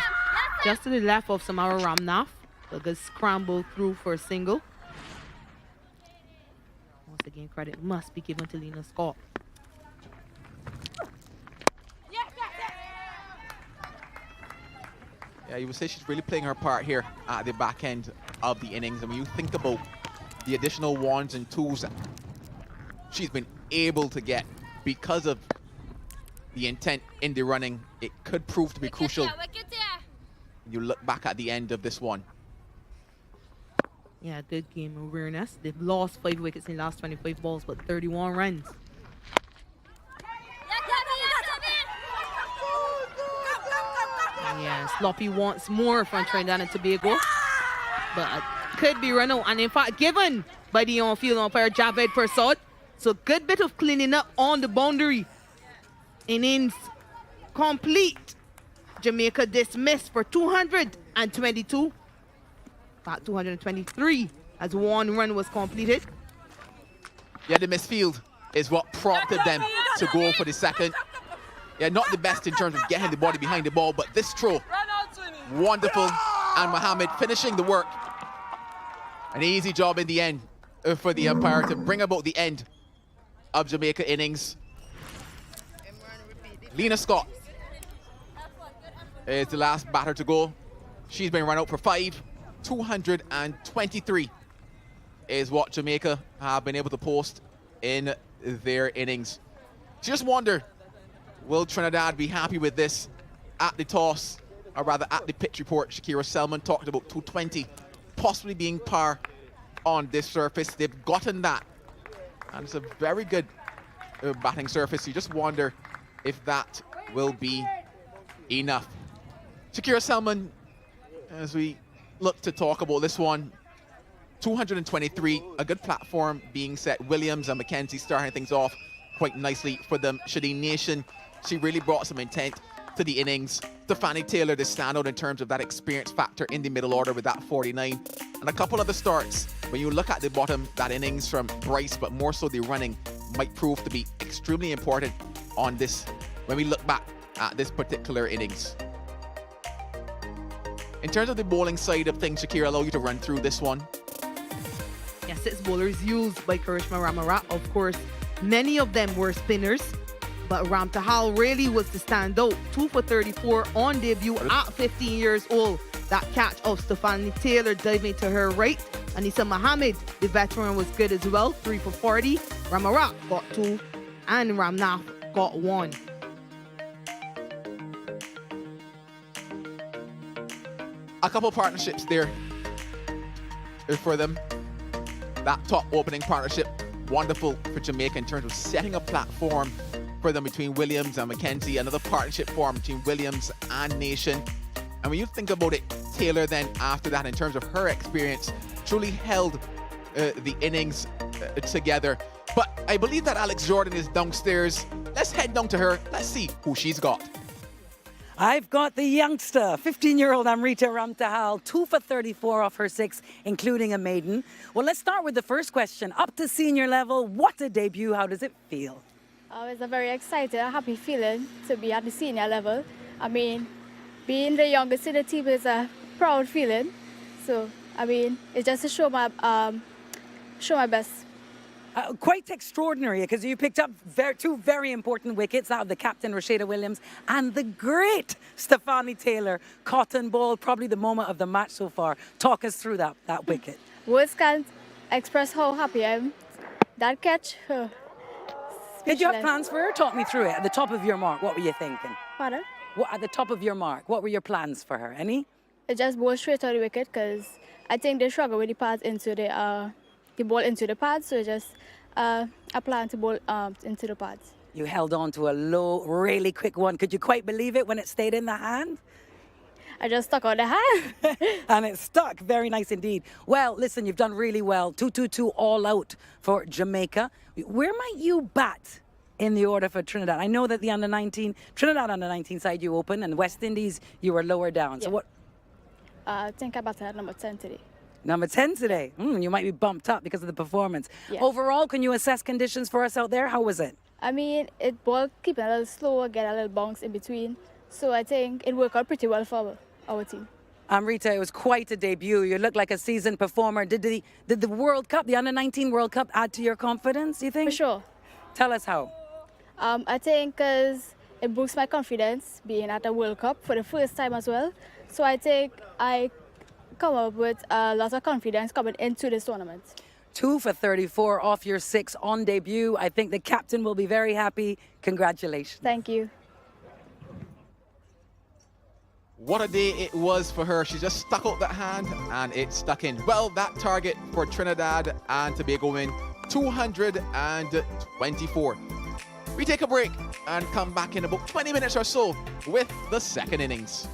Just to the left of Samara Ramnath. So good scramble through for a single. Once again, credit must be given to Lena Scott. Yeah, you would say she's really playing her part here at the back end of the innings. And when you think about the additional 1s and 2s that she's been able to get because of the intent in the running, it could prove to be crucial. You look back at the end of this one. Yeah, good game awareness. They've lost 5 wickets in the last 25 balls, but 31 runs. Yeah, Sloppy wants more from Trinidad and Tobago, but could be run out, and in fact given by the on-field umpire Javed Persad. So good bit of cleaning up on the boundary. Innings complete. Jamaica dismissed for 222. In fact, 223 as 1 run was completed. Yeah, the misfield is what prompted them to go for the second. Yeah, not the best in terms of getting the body behind the ball, but this throw, wonderful. And Mohammed finishing the work. An easy job in the end for the umpire to bring about the end of Jamaica innings. Lena Scott is the last batter to go. She's been run out for 5. 223 is what Jamaica have been able to post in their innings. Just wonder, will Trinidad be happy with this at the toss? or rather at the pitch report, Shakira Selman talked about 220 possibly being par on this surface. They've gotten that, and it's a very good batting surface. You just wonder if that will be enough. Shakira Selman, as we look to talk about this one, 223, a good platform being set. Williams and McKenzie starting things off quite nicely for them. Shadi Nation, she really brought some intent to the innings. Stefani Taylor, the standout in terms of that experience factor in the middle order with that 49. And a couple of the starts, when you look at the bottom, that innings from Bryce, but more so the running, might prove to be extremely important on this, when we look back at this particular innings. In terms of the bowling side of things, Shakira, allow you to run through this one. Yeah, 6 bowlers used by Karishma Ramarat. Of course, many of them were spinners, but Ram Tahal really was the standout. 2 for 34 on debut at 15 years old. That catch of Stefani Taylor diving to her right. Anisa Mohammed, the veteran, was good as well. 3 for 40. Ramarat got 2 and Ramnath got 1. A couple partnerships there for them. That top opening partnership, wonderful for Jamaica in terms of setting a platform for them between Williams and McKenzie. Another partnership form between Williams and Nation. And when you think about it, Taylor then after that, in terms of her experience, truly held the innings together. But I believe that Alex Jordan is downstairs. Let's head down to her. Let's see who she's got. I've got the youngster, 15-year-old Amrita Ramtahal, 2 for 34 off her 6, including a maiden. Well, let's start with the first question. Up to senior level, what a debut. How does it feel? It's a very exciting, happy feeling to be at the senior level. I mean, being the youngest in the team is a proud feeling. So, I mean, it's just to show my best. Quite extraordinary, because you picked up 2 very important wickets, that of the captain, Rashida Williams, and the great Stefani Taylor. Cotton ball, probably the moment of the match so far. Talk us through that wicket. Words can't express how happy I am. That catch, Did you have plans for her? Talk me through it. At the top of your mark, what were you thinking? Pardon? At the top of your mark, what were your plans for her? Any? It just ball straight to the wicket, because I think they struggle with the pads into the ball into the pads, so just I plan to bowl into the pads. You held on to a low, really quick one. Could you quite believe it when it stayed in the hand? I just stuck out the hand. And it stuck. Very nice indeed. Well, listen, you've done really well. 2-2-2 all out for Jamaica. Where might you bat in the order for Trinidad? I know that the Trinidad under-19 side you open, and West Indies you were lower down. Yeah. So what? I think I batted at number 10 today. Number 10 today. You might be bumped up because of the performance. Yeah. Overall, can you assess conditions for us out there? How was it? I mean, it ball keeping a little slower, get a little bounce in between. So I think it worked out pretty well for our team. Amrita, it was quite a debut. You look like a seasoned performer. Did the World Cup, the Under-19 World Cup, add to your confidence, you think? For sure. Tell us how. I think because it boosts my confidence being at a World Cup for the first time as well. So I think I come up with a lot of confidence coming into this tournament. 2 for 34 off your 6 on debut. I think the captain will be very happy. Congratulations. Thank you. What a day it was for her. She just stuck out that hand and it stuck in. Well, that target for Trinidad and Tobago win, 224. We take a break and come back in about 20 minutes or so with the second innings.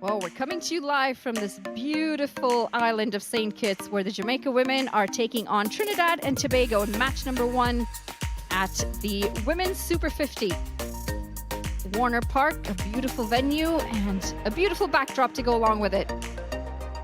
Well, we're coming to you live from this beautiful island of St. Kitts, where the Jamaica women are taking on Trinidad and Tobago in match number 1 at the Women's Super 50. Warner Park, a beautiful venue and a beautiful backdrop to go along with it.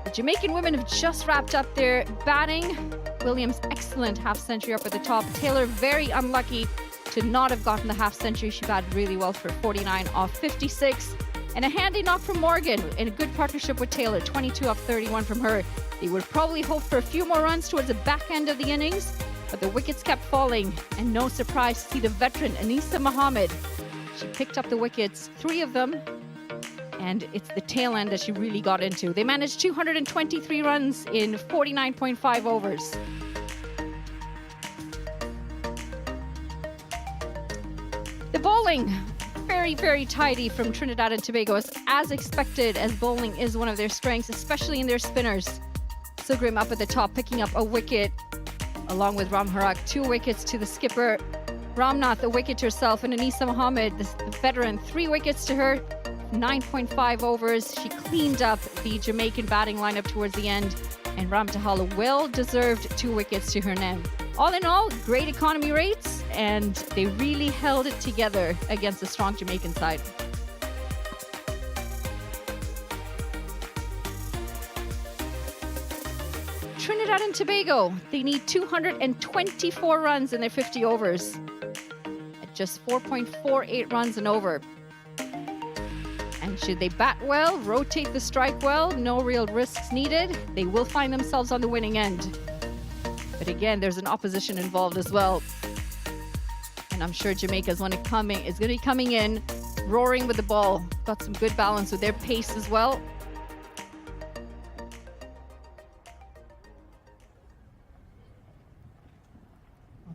The Jamaican women have just wrapped up their batting. Williams, excellent half century up at the top. Taylor, very unlucky to not have gotten the half century. She batted really well for 49 off 56. And a handy knock from Morgan in a good partnership with Taylor, 22 off 31 from her. They would probably hope for a few more runs towards the back end of the innings, but the wickets kept falling, and no surprise to see the veteran Anisa Mohammed. She picked up the wickets, 3 of them, and it's the tail end that she really got into. They managed 223 runs in 49.5 overs. The bowling, very, very tidy from Trinidad and Tobago, as expected, as bowling is one of their strengths, especially in their spinners. Sugrim up at the top, picking up a wicket, along with Ram Harak, 2 wickets to the skipper. Ramnath, a wicket to herself, and Anisa Mohammed, the veteran, 3 wickets to her, 9.5 overs. She cleaned up the Jamaican batting lineup towards the end, and Ram Tahal, a well-deserved 2 wickets to her name. All in all, great economy rates, and they really held it together against the strong Jamaican side. Trinidad and Tobago, they need 224 runs in their 50 overs at just 4.48 runs an over. And should they bat well, rotate the strike well, no real risks needed, they will find themselves on the winning end. But again, there's an opposition involved as well. And I'm sure Jamaica is going to be coming in, roaring with the ball. Got some good balance with their pace as well.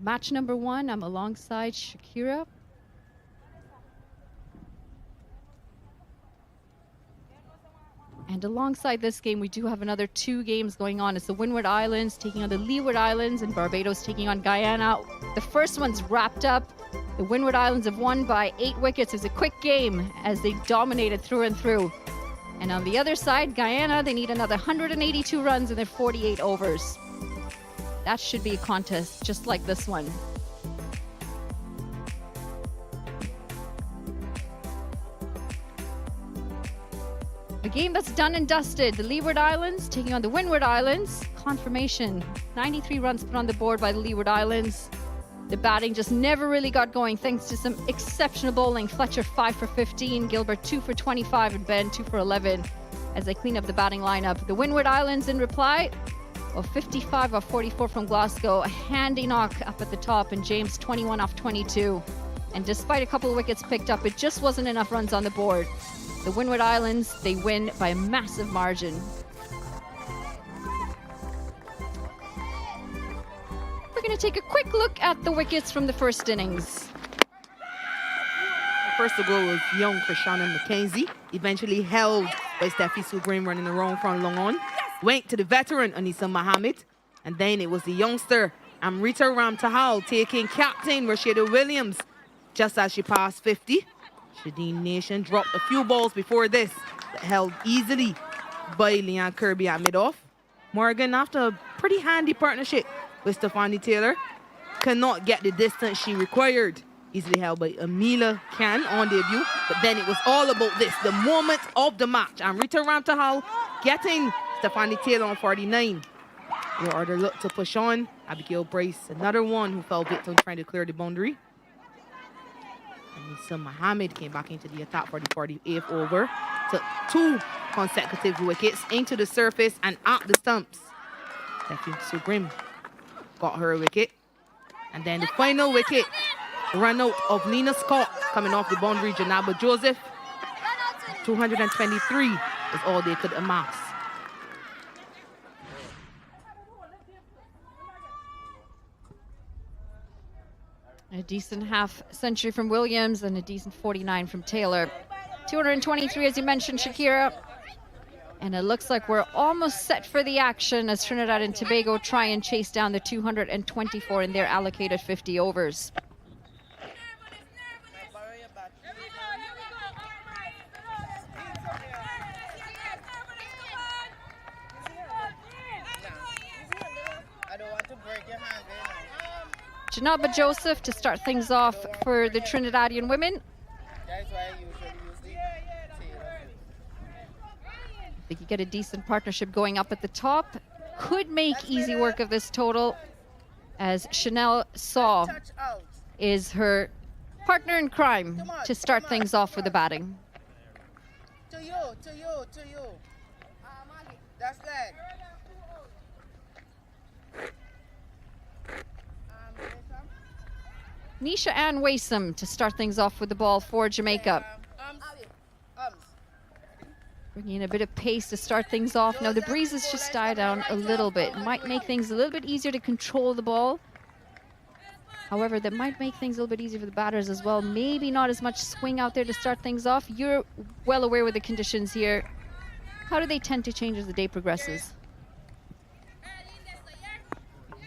Match number 1, I'm alongside Shakira. And alongside this game, we do have another 2 games going on. It's the Windward Islands taking on the Leeward Islands, and Barbados taking on Guyana. The first one's wrapped up. The Windward Islands have won by 8 wickets. It was a quick game as they dominated through and through. And on the other side, Guyana, they need another 182 runs in their 48 overs. That should be a contest just like this one. A game that's done and dusted. The Leeward Islands taking on the Windward Islands. Confirmation, 93 runs put on the board by the Leeward Islands. The batting just never really got going thanks to some exceptional bowling. Fletcher 5 for 15, Gilbert 2 for 25, and Ben 2 for 11 as they clean up the batting lineup. The Windward Islands in reply, 55 off 44 from Glasgow. A handy knock up at the top, and James 21 off 22. And despite a couple of wickets picked up, it just wasn't enough runs on the board. The Windward Islands, they win by a massive margin. We're going to take a quick look at the wickets from the first innings. First to go was young Krishana McKenzie, eventually held by Steffi Sugrim running around from long on. Went to the veteran Anisa Mohammed, and then it was the youngster Amrita Ramtahal taking captain Rashida Williams just as she passed 50. Shadeen Nation dropped a few balls before this, but held easily by Leanne Kirby at mid-off. Morgan, after a pretty handy partnership with Stefani Taylor, cannot get the distance she required. Easily held by Amila Khan on debut, but then it was all about this, the moment of the match. Amrita Ramtahal getting Stefani Taylor on 49. Your order looked to push on. Abigail Bryce, another one who fell victim trying to clear the boundary. Anisa Mohammed came back into the attack for the 48th over. Took 2 consecutive wickets into the surface and at the stumps. Steffi Sugrim got her wicket. And then the final wicket, run out of Lena Scott coming off the boundary. Janaba Joseph, 223 is all they could amass. A decent half century from Williams and a decent 49 from Taylor. 223, as you mentioned, Shakira. And it looks like we're almost set for the action as Trinidad and Tobago try and chase down the 224 in their allocated 50 overs. to break your hand, Janaba Joseph to start things off for the Trinidadian women. That's why I usually use the tail. I think you get a decent partnership going up at the top. Could make easy work of this total, as Chanel Saw Touch out. is her partner in crime to start things off with the batting. To you, to you, to you. That's leg. Nisha Ann Waysome to start things off with the ball for Jamaica. Bringing in a bit of pace to start things off. Now the breeze has just died down a little bit. Might make things a little bit easier to control the ball. However, that might make things a little bit easier for the batters as well. Maybe not as much swing out there to start things off. You're well aware with the conditions here. How do they tend to change as the day progresses?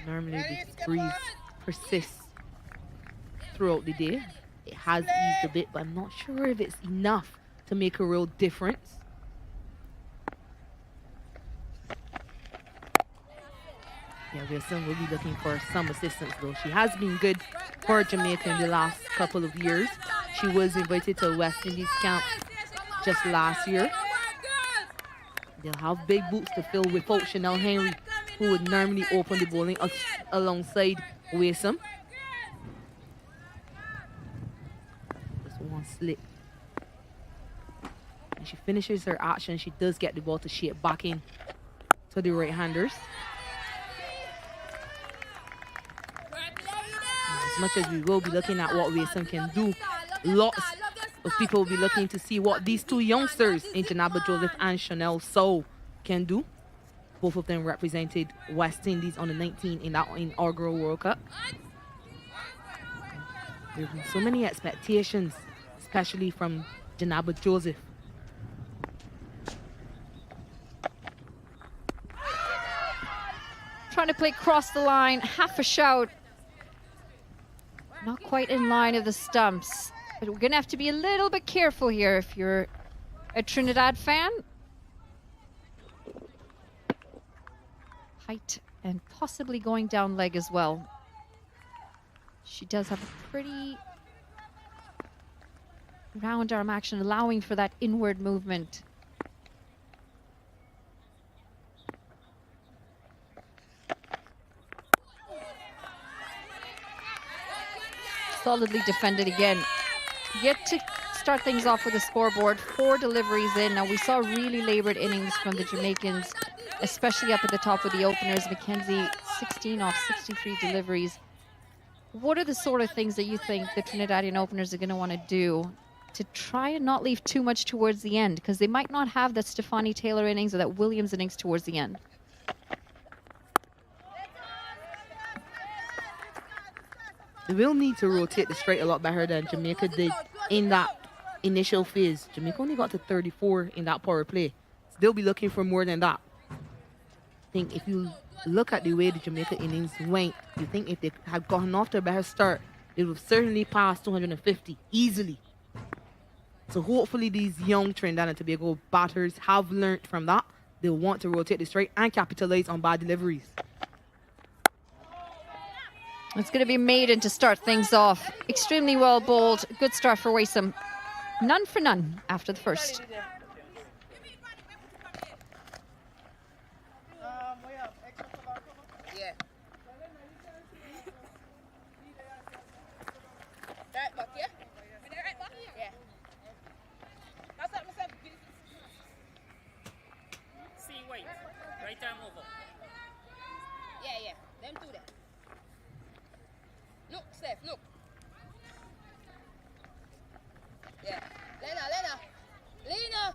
Normally the breeze persists throughout the day. It has eased a bit, but I'm not sure if it's enough to make a real difference. Yeah, Wilson will be looking for some assistance though. She has been good for Jamaica in the last couple of years. She was invited to a West Indies camp just last year. They'll have big boots to fill without Chanel Henry, who would normally open the bowling alongside Waysome. Just one slip. And she finishes her action. She does get the ball to shape back in to the right-handers. As much as we will be looking at what Waysome can do, lots of people will be looking to see what these two youngsters in Janaba Joseph and Chanel Sow can do. Both of them represented West Indies on the 19 in that inaugural World Cup. There have been so many expectations, especially from Janaba Joseph. Trying to play cross the line, half a shout. Not quite in line of the stumps. But we're going to have to be a little bit careful here if you're a Trinidad fan. Height and possibly going down leg as well. She does have a pretty round arm action, allowing for that inward movement. Solidly defended again. Yet to start things off with a scoreboard, 4 deliveries in. Now we saw really labored innings from the Jamaicans, especially up at the top with the openers. Mackenzie, 16 off 63 deliveries. What are the sort of things that you think the Trinidadian openers are going to want to do to try and not leave too much towards the end? Because they might not have that Stefani Taylor innings or that Williams innings towards the end. They will need to rotate the straight a lot better than Jamaica did in that initial phase. Jamaica only got to 34 in that power play. So they'll be looking for more than that. I think if you look at the way the Jamaica innings went, you think if they had gotten off to a better start, they would have certainly passed 250 easily. So hopefully these young Trinidad and Tobago batters have learned from that. They'll want to rotate the straight and capitalize on bad deliveries. It's going to be Maiden to start things off. Extremely well bowled. Good start for Waysome. None for none after the first. Yeah. Right back, yeah? Right back? Yeah. That's what I said. See, wait. Right arm over. Yeah. Them do that. Look, Steph, look. Yeah. Lena.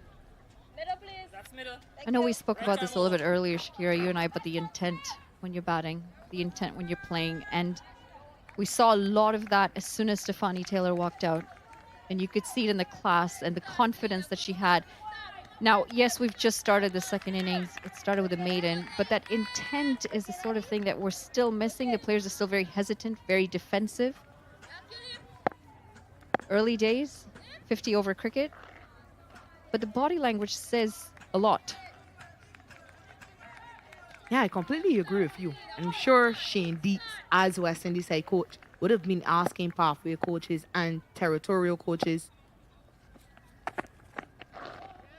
Middle, please. That's middle. I know we spoke about this a little bit earlier, Shakira, you and I, but the intent when you're batting, the intent when you're playing. And we saw a lot of that as soon as Stefani Taylor walked out. And you could see it in the class and the confidence that she had. Now, yes, we've just started the second innings. It started with a maiden, but that intent is the sort of thing that we're still missing. The players are still very hesitant, very defensive. Early days, 50 over cricket, but the body language says a lot. Yeah, I completely agree with you. I'm sure Shane Deeks, as West Indies head coach, would have been asking pathway coaches and territorial coaches.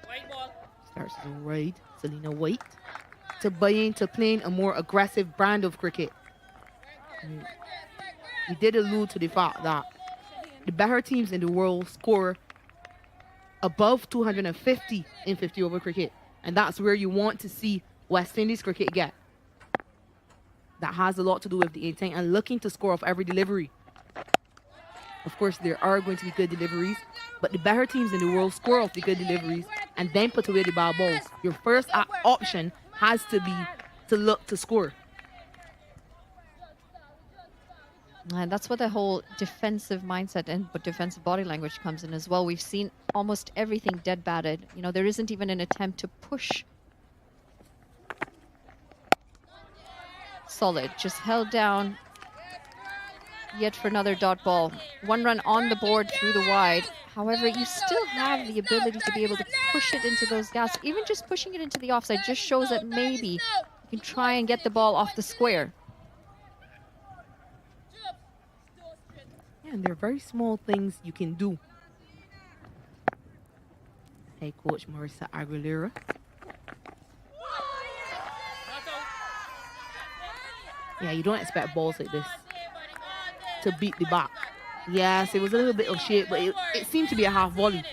White ball. Starts to ride Selena White to buy into playing a more aggressive brand of cricket. We did allude to the fact that the better teams in the world score above 250 in 50 over cricket. And that's where you want to see West Indies cricket get. That has a lot to do with the intent and looking to score off every delivery. Of course, there are going to be good deliveries, but the better teams in the world score off the good deliveries and then put away the bad balls. Your first option has to be to look to score. And that's what the whole defensive mindset and defensive body language comes in as well. We've seen almost everything dead batted. You know, there isn't even an attempt to push. Solid, just held down. Yet for another dot ball. 1 run on the board through the wide. However, you still have the ability to be able to push it into those gaps. Even just pushing it into the offside just shows that maybe you can try and get the ball off the square. And there are very small things you can do. Hey, Coach Marissa Aguilera. Yeah, you don't expect balls like this to beat the back. Yes, it was a little bit of shape, but it seemed to be a half volley.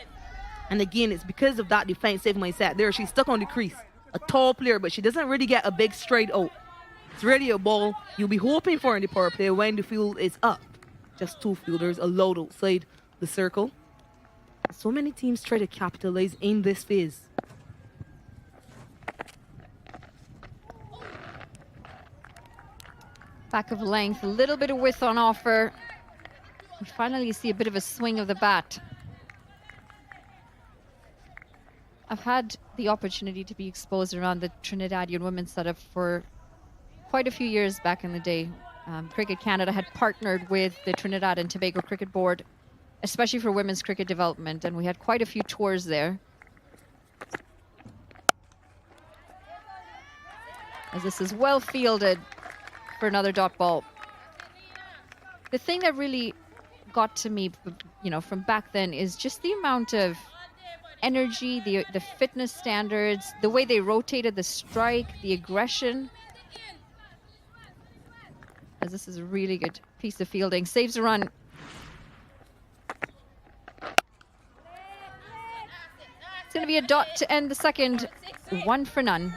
And again, it's because of that defensive mindset there. She's stuck on the crease. A tall player, but she doesn't really get a big straight out. It's really a ball you'll be hoping for in the power play when the field is up. Just 2 fielders allowed outside the circle. So many teams try to capitalize in this phase. Back of length, a little bit of width on offer. We finally see a bit of a swing of the bat. I've had the opportunity to be exposed around the Trinidadian women's setup for quite a few years back in the day. Cricket Canada had partnered with the Trinidad and Tobago Cricket Board, especially for women's cricket development, and we had quite a few tours there. As this is well fielded for another dot ball. The thing that really got to me, you know, from back then is just the amount of energy, the fitness standards, the way they rotated the strike, the aggression. As this is a really good piece of fielding. Saves a run. It's going to be a dot to end the second. 1 for none.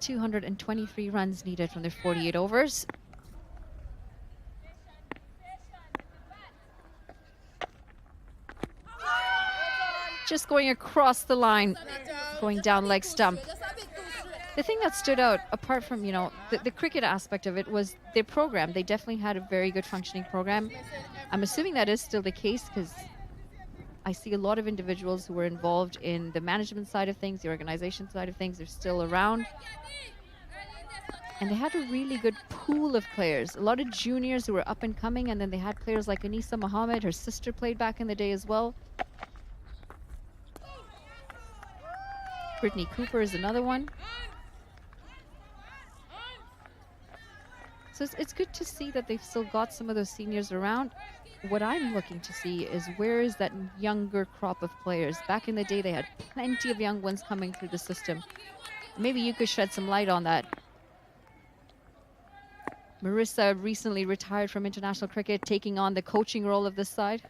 .223 runs needed from their 48 overs. Just going across the line, going down leg stump. The thing that stood out, apart from, you know, the cricket aspect of it, was their program. They definitely had a very good functioning program. I'm assuming that is still the case because I see a lot of individuals who were involved in the management side of things, the organization side of things. They're still around. And they had a really good pool of players. A lot of juniors who were up and coming, and then they had players like Anissa Mohammed. Her sister played back in the day as well. Brittany Cooper is another one. So it's good to see that they've still got some of those seniors around. What I'm looking to see is where is that younger crop of players? Back in the day, they had plenty of young ones coming through the system. Maybe you could shed some light on that. Marissa recently retired from international cricket, taking on the coaching role of this side.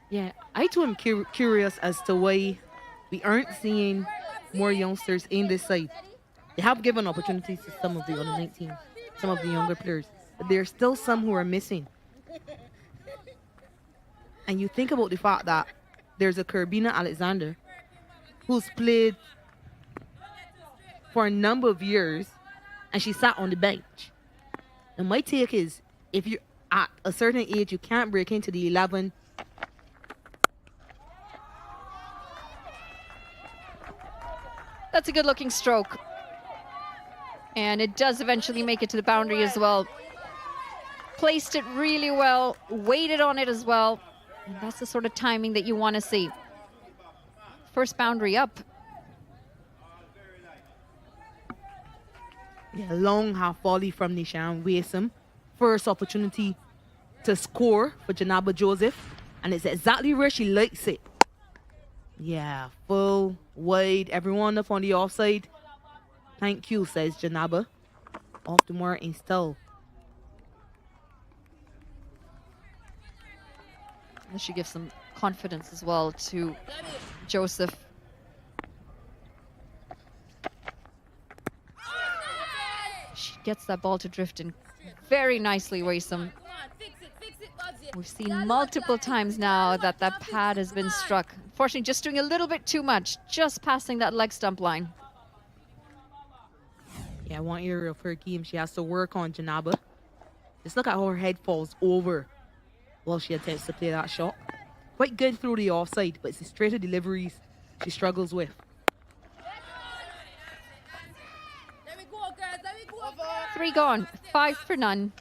Yeah, I too am curious as to why we aren't seeing more youngsters in this side. They have given opportunities to some of the under 19, some of the younger players, but there are still some who are missing. And you think about the fact that there's a Kerbina Alexander who's played for a number of years and she sat on the bench. And my take is, if you're at a certain age, you can't break into the 11. That's a good looking stroke. And it does eventually make it to the boundary as well. Placed it really well, waited on it as well. And that's the sort of timing that you want to see. First boundary up. Yeah, long half volley from Nishan Wasom. First opportunity to score for Janaba Joseph. And it's exactly where she likes it. Yeah, full, wide, everyone up on the offside. Thank you, says Janaba. Off the mark and still. This should give some confidence as well to Joseph. She gets that ball to drift in very nicely, Wasom. We've seen multiple times now that that pad has been struck. Unfortunately, just doing a little bit too much, just passing that leg stump line. Yeah, one area of her game she has to work on, Janaba. Just look at how her head falls over while she attempts to play that shot. Quite good through the offside, but it's the straighter deliveries she struggles with. Three gone, 5 for none.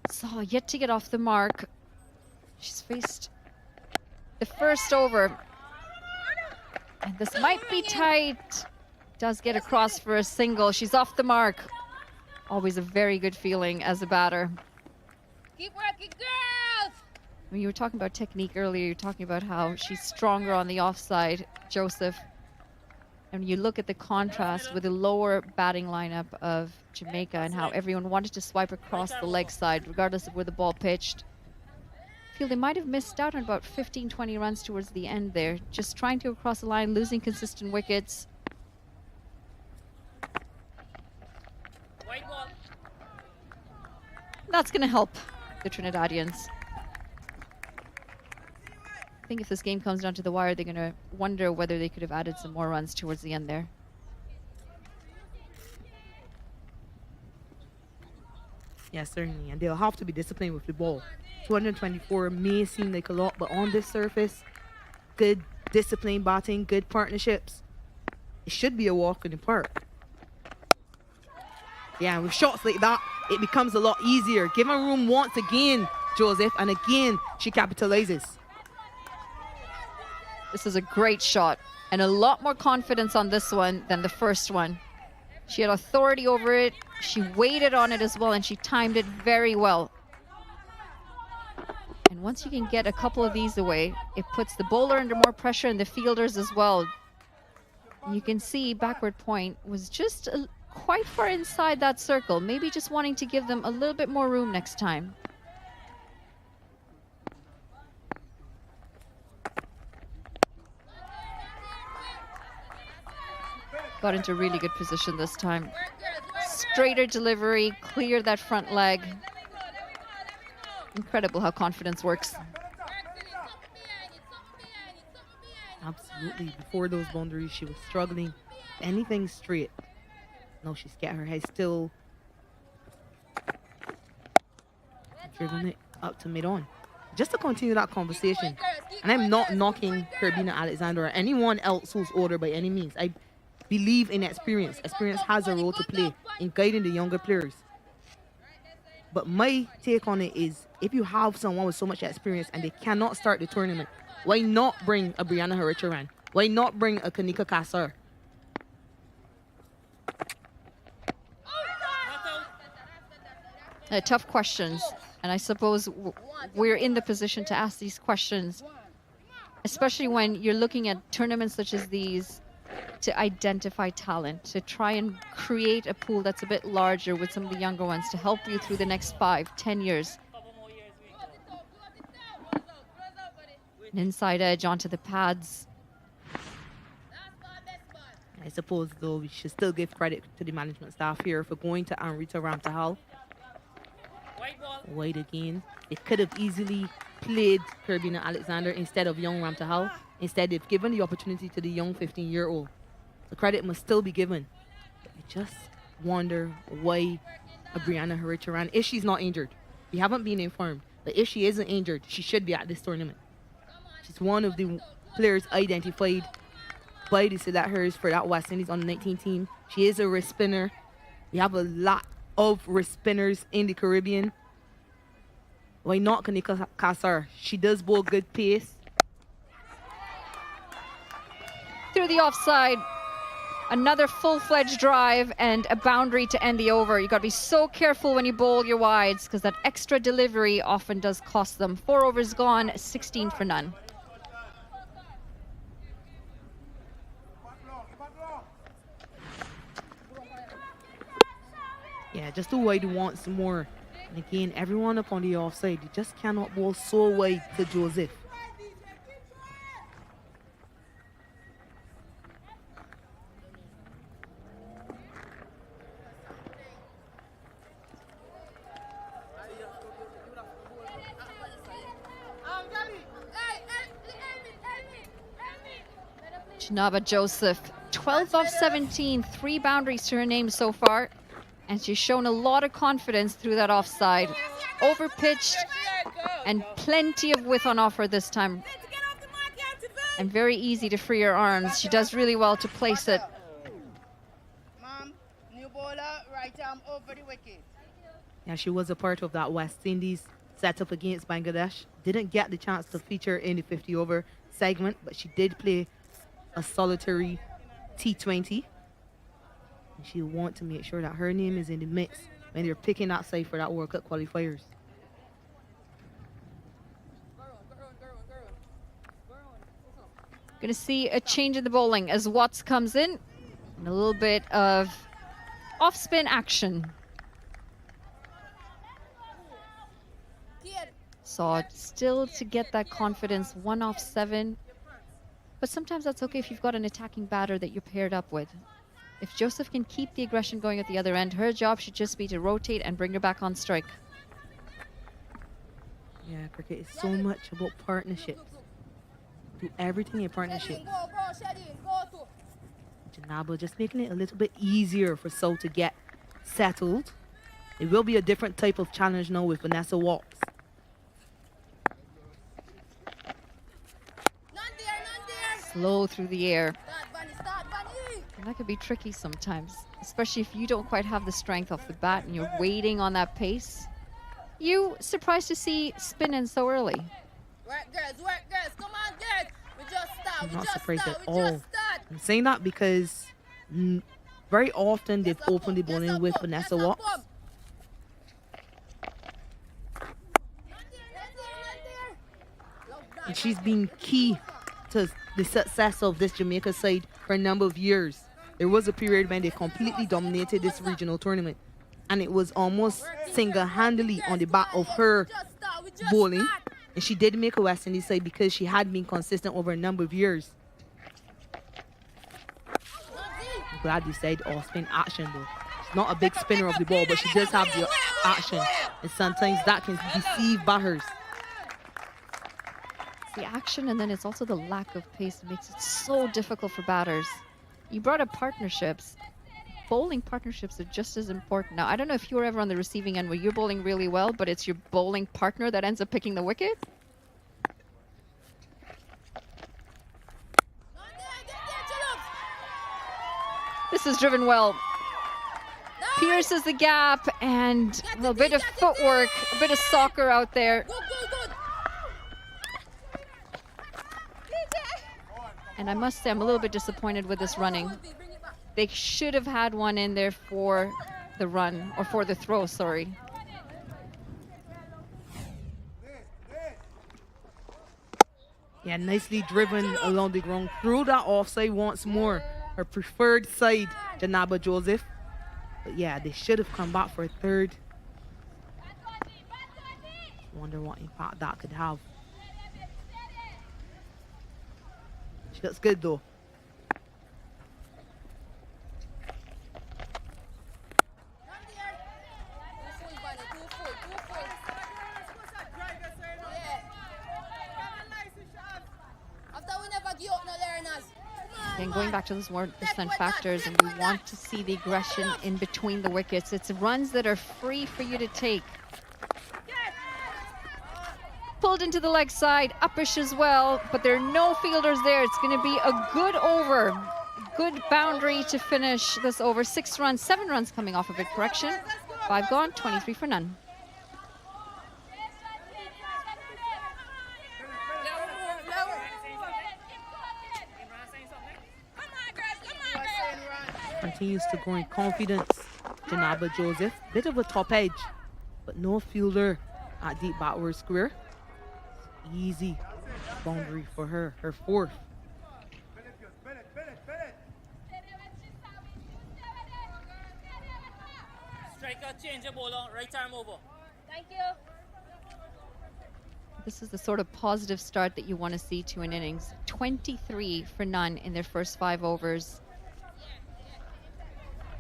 So yet to get off the mark. She's faced the first over. And this might be tight. Does get across for a single. She's off the mark. Always a very good feeling as a batter. Keep working, girls! When you were talking about technique earlier, you were talking about how she's stronger on the offside, Joseph. And you look at the contrast with the lower batting lineup of Jamaica and how everyone wanted to swipe across the leg side, regardless of where the ball pitched. I feel they might have missed out on about 15, 20 runs towards the end there. Just trying to go across the line, losing consistent wickets. That's going to help the Trinidadians. I think if this game comes down to the wire, they're going to wonder whether they could have added some more runs towards the end there. Yes, certainly. And they'll have to be disciplined with the ball. 224 may seem like a lot, but on this surface, good disciplined batting, good partnerships. It should be a walk in the park. Yeah, and with shots like that, it becomes a lot easier. Give her room once again, Joseph, and again, she capitalizes. This is a great shot and a lot more confidence on this one than the first one. She had authority over it. She waited on it as well, and she timed it very well. And once you can get a couple of these away, it puts the bowler under more pressure and the fielders as well. You can see backward point was just quite far inside that circle, maybe just wanting to give them a little bit more room next time. Got into really good position this time. Straighter delivery, clear that front leg. Incredible how confidence works. Absolutely. Before those boundaries, she was struggling. Anything straight. No, she's got her head still. Driven it up to mid-on. Just to continue that conversation. And I'm not knocking Kerbina Alexander or anyone else who's older by any means. I believe in experience. Experience has a role to play in guiding the younger players. But my take on it is, if you have someone with so much experience and they cannot start the tournament, why not bring a Brianna Haricharan? Why not bring a Kanika Kassar? Tough questions. And I suppose we're in the position to ask these questions, especially when you're looking at tournaments such as these, to identify talent, to try and create a pool that's a bit larger with some of the younger ones to help you through the next 5-10 years. An inside edge onto the pads. I suppose, though, we should still give credit to the management staff here for going to Anrita Ramtahal. Wide again. It could have easily played Caribbean Alexander instead of young Ramtahal. Instead, they've given the opportunity to the young 15-year-old. The credit must still be given. But I just wonder why Brianna Haricharan, if she's not injured, we haven't been informed, but if she isn't injured, she should be at this tournament. She's one of the players identified by the selectors for that West Indies under-19 team. She is a wrist spinner. We have a lot of wrist spinners in the Caribbean. Why not Kanika Kassar? She does bowl good pace. Through the offside, another full-fledged drive and a boundary to end the over. You got to be so careful when you bowl your wides because that extra delivery often does cost them. 4 overs gone, 16 for none. Yeah, just the wide wants more. And again, everyone up on the offside, you just cannot bowl so wide to Joseph. Janaba Joseph, 12 off 17, 3 boundaries to her name so far. And she's shown a lot of confidence through that offside. Overpitched and plenty of width on offer this time. And very easy to free her arms. She does really well to place it. Mom, new bowler, right arm over the wicket. Yeah, she was a part of that West Indies setup against Bangladesh. Didn't get the chance to feature in the 50-over segment, but she did play a solitary T20. And she'll want to make sure that her name is in the mix when they're picking that side for that World Cup qualifiers. Going to see a change in the bowling as Watts comes in. And a little bit of off-spin action. Saw still to get that confidence, 1 off 7. But sometimes that's okay if you've got an attacking batter that you're paired up with. If Joseph can keep the aggression going at the other end, her job should just be to rotate and bring her back on strike. Yeah, cricket is so much about partnerships. Do everything in partnership. Janaba just making it a little bit easier for Sol to get settled. It will be a different type of challenge now with Vanessa Walks. Slow through the air. And that could be tricky sometimes, especially if you don't quite have the strength off the bat and you're waiting on that pace. You surprised to see spinning so early? Work, girls, come on, girls. We just start. I'm not surprised at all. I'm saying that because very often they've opened the bowling with Vanessa Walks. And she's been key to the success of this Jamaica side for a number of years. There was a period when they completely dominated this regional tournament, and it was almost single-handedly on the back of her bowling. And she did make a West Indies side because she had been consistent over a number of years. I'm glad you said off-spin action, though. She's not a big spinner of the ball, but she does have the action, and sometimes that can deceive batters. The action, and then it's also the lack of pace that makes it so difficult for batters. You brought up partnerships. Bowling partnerships are just as important. Now, I don't know if you were ever on the receiving end where you're bowling really well, but it's your bowling partner that ends up picking the wicket. This is driven well. Pierces the gap, and a bit of footwork, a bit of soccer out there. And I must say, I'm a little bit disappointed with this running. They should have had one in there for the run, or for the throw, sorry. Yeah, nicely driven along the ground through that offside once more. Her preferred side, Janaba Joseph. But yeah, they should have come back for a third. Wonder what impact that could have. She looks good though. And going back to those more percent factors, and we want to see the aggression in between the wickets. It's runs that are free for you to take. Pulled into the leg side, uppish as well, but there are no fielders there. It's going to be a good over, good boundary to finish this over. 6 runs, 7 runs coming off of it. Correction, 5 gone, 23 for none. Continues to grow in confidence. Janaba Joseph, bit of a top edge, but no fielder at deep backward square. Easy boundary for her, her 4th. Striker, change your ball on, right arm over. Thank you. This is the sort of positive start that you want to see to an innings. 23 for none in their first 5 overs.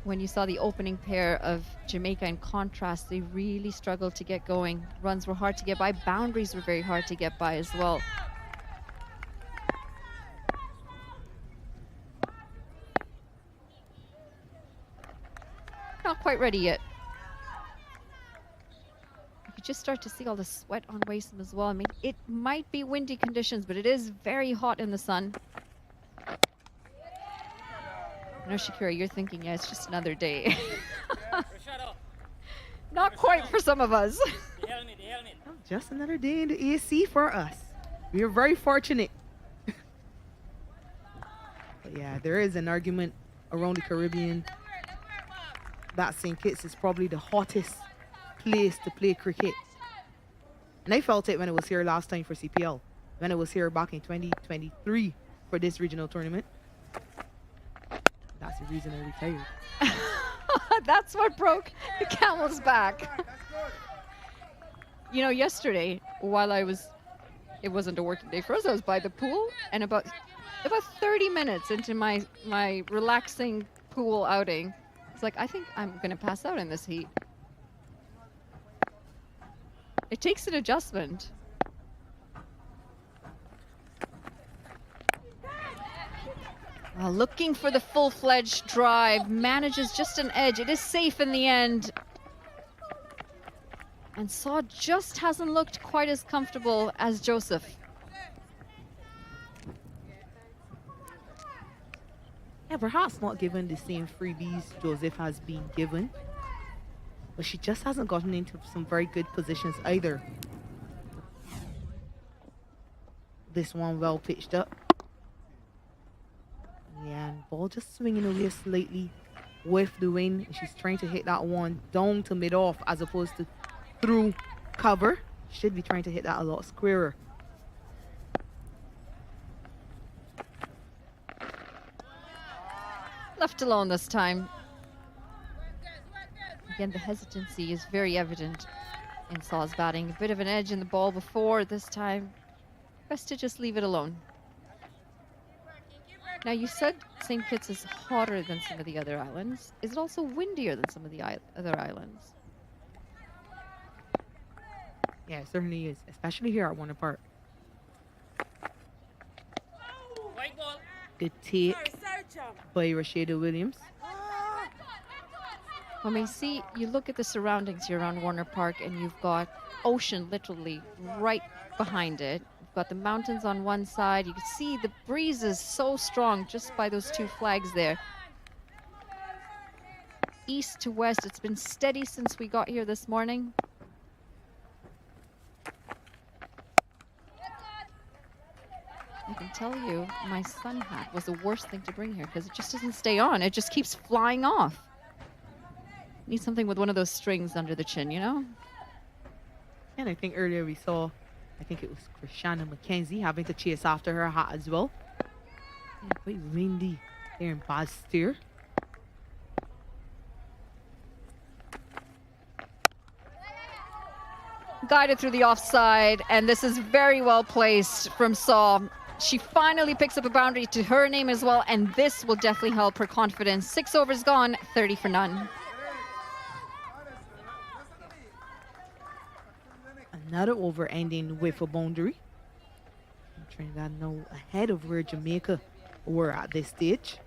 When you saw the opening pair of Jamaica, in contrast, they really struggled to get going. Runs were hard to get by. Boundaries were very hard to get by as well. Not quite ready yet. You could just start to see all the sweat on Waysome as well. I mean, it might be windy conditions, but it is very hot in the sun. I know, Shakira, you're thinking, yeah, it's just another day. Not quite for some of us. Oh, just another day in the ESC for us. We are very fortunate. But yeah, there is an argument around the Caribbean that St. Kitts is probably the hottest place to play cricket. And I felt it when it was here last time for CPL, when it was here back in 2023 for this regional tournament. That's the reason I retired. That's what broke the camel's back. You know, yesterday, while it wasn't a working day for us, I was by the pool, and about 30 minutes into my relaxing pool outing, it's like, I think I'm going to pass out in this heat. It takes an adjustment. Looking for the full-fledged drive, manages just an edge. It is safe in the end. And Saw just hasn't looked quite as comfortable as Joseph. Yeah, perhaps not given the same freebies Joseph has been given. But she just hasn't gotten into some very good positions either. This one well pitched up. Yeah, and ball just swinging away slightly with the wind. She's trying to hit that one down to mid-off as opposed to through cover. Should be trying to hit that a lot squarer. Left alone this time. Again, the hesitancy is very evident in Saw's batting. A bit of an edge in the ball before. This time, best to just leave it alone. Now, you said St. Kitts is hotter than some of the other islands. Is it also windier than some of the other islands? Yeah, it certainly is, especially here at Warner Park. Good take by Rashida Williams. I mean, see, you look at the surroundings here around Warner Park, and you've got ocean literally right behind it. You've got the mountains on one side. You can see the breeze is so strong just by those 2 flags there. East to west, it's been steady since we got here this morning. I can tell you, my sun hat was the worst thing to bring here because it just doesn't stay on. It just keeps flying off. Need something with one of those strings under the chin, you know? And I think earlier we saw I think it was Krishana McKenzie having to chase after her hat as well. Yeah, quite windy there in bad steer. Guided through the offside, and this is very well placed from Saw. She finally picks up a boundary to her name as well, and this will definitely help her confidence. 6 overs gone, 30 for none. Another over ending with a boundary. Trinidad now ahead of where Jamaica were at this stage.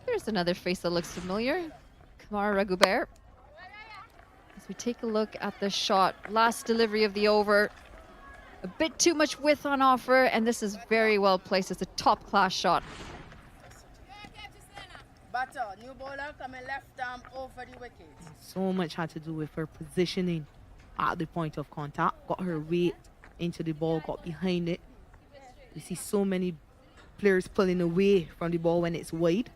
Here's another face that looks familiar. Kamara Ragoubert. As we take a look at the shot, last delivery of the over. A bit too much width on offer, and this is very well placed. It's a top-class shot. Butter, new bowler coming left arm over the wicket. So much had to do with her positioning at the point of contact. Got her weight into the ball, got behind it. You see so many players pulling away from the ball when it's wide.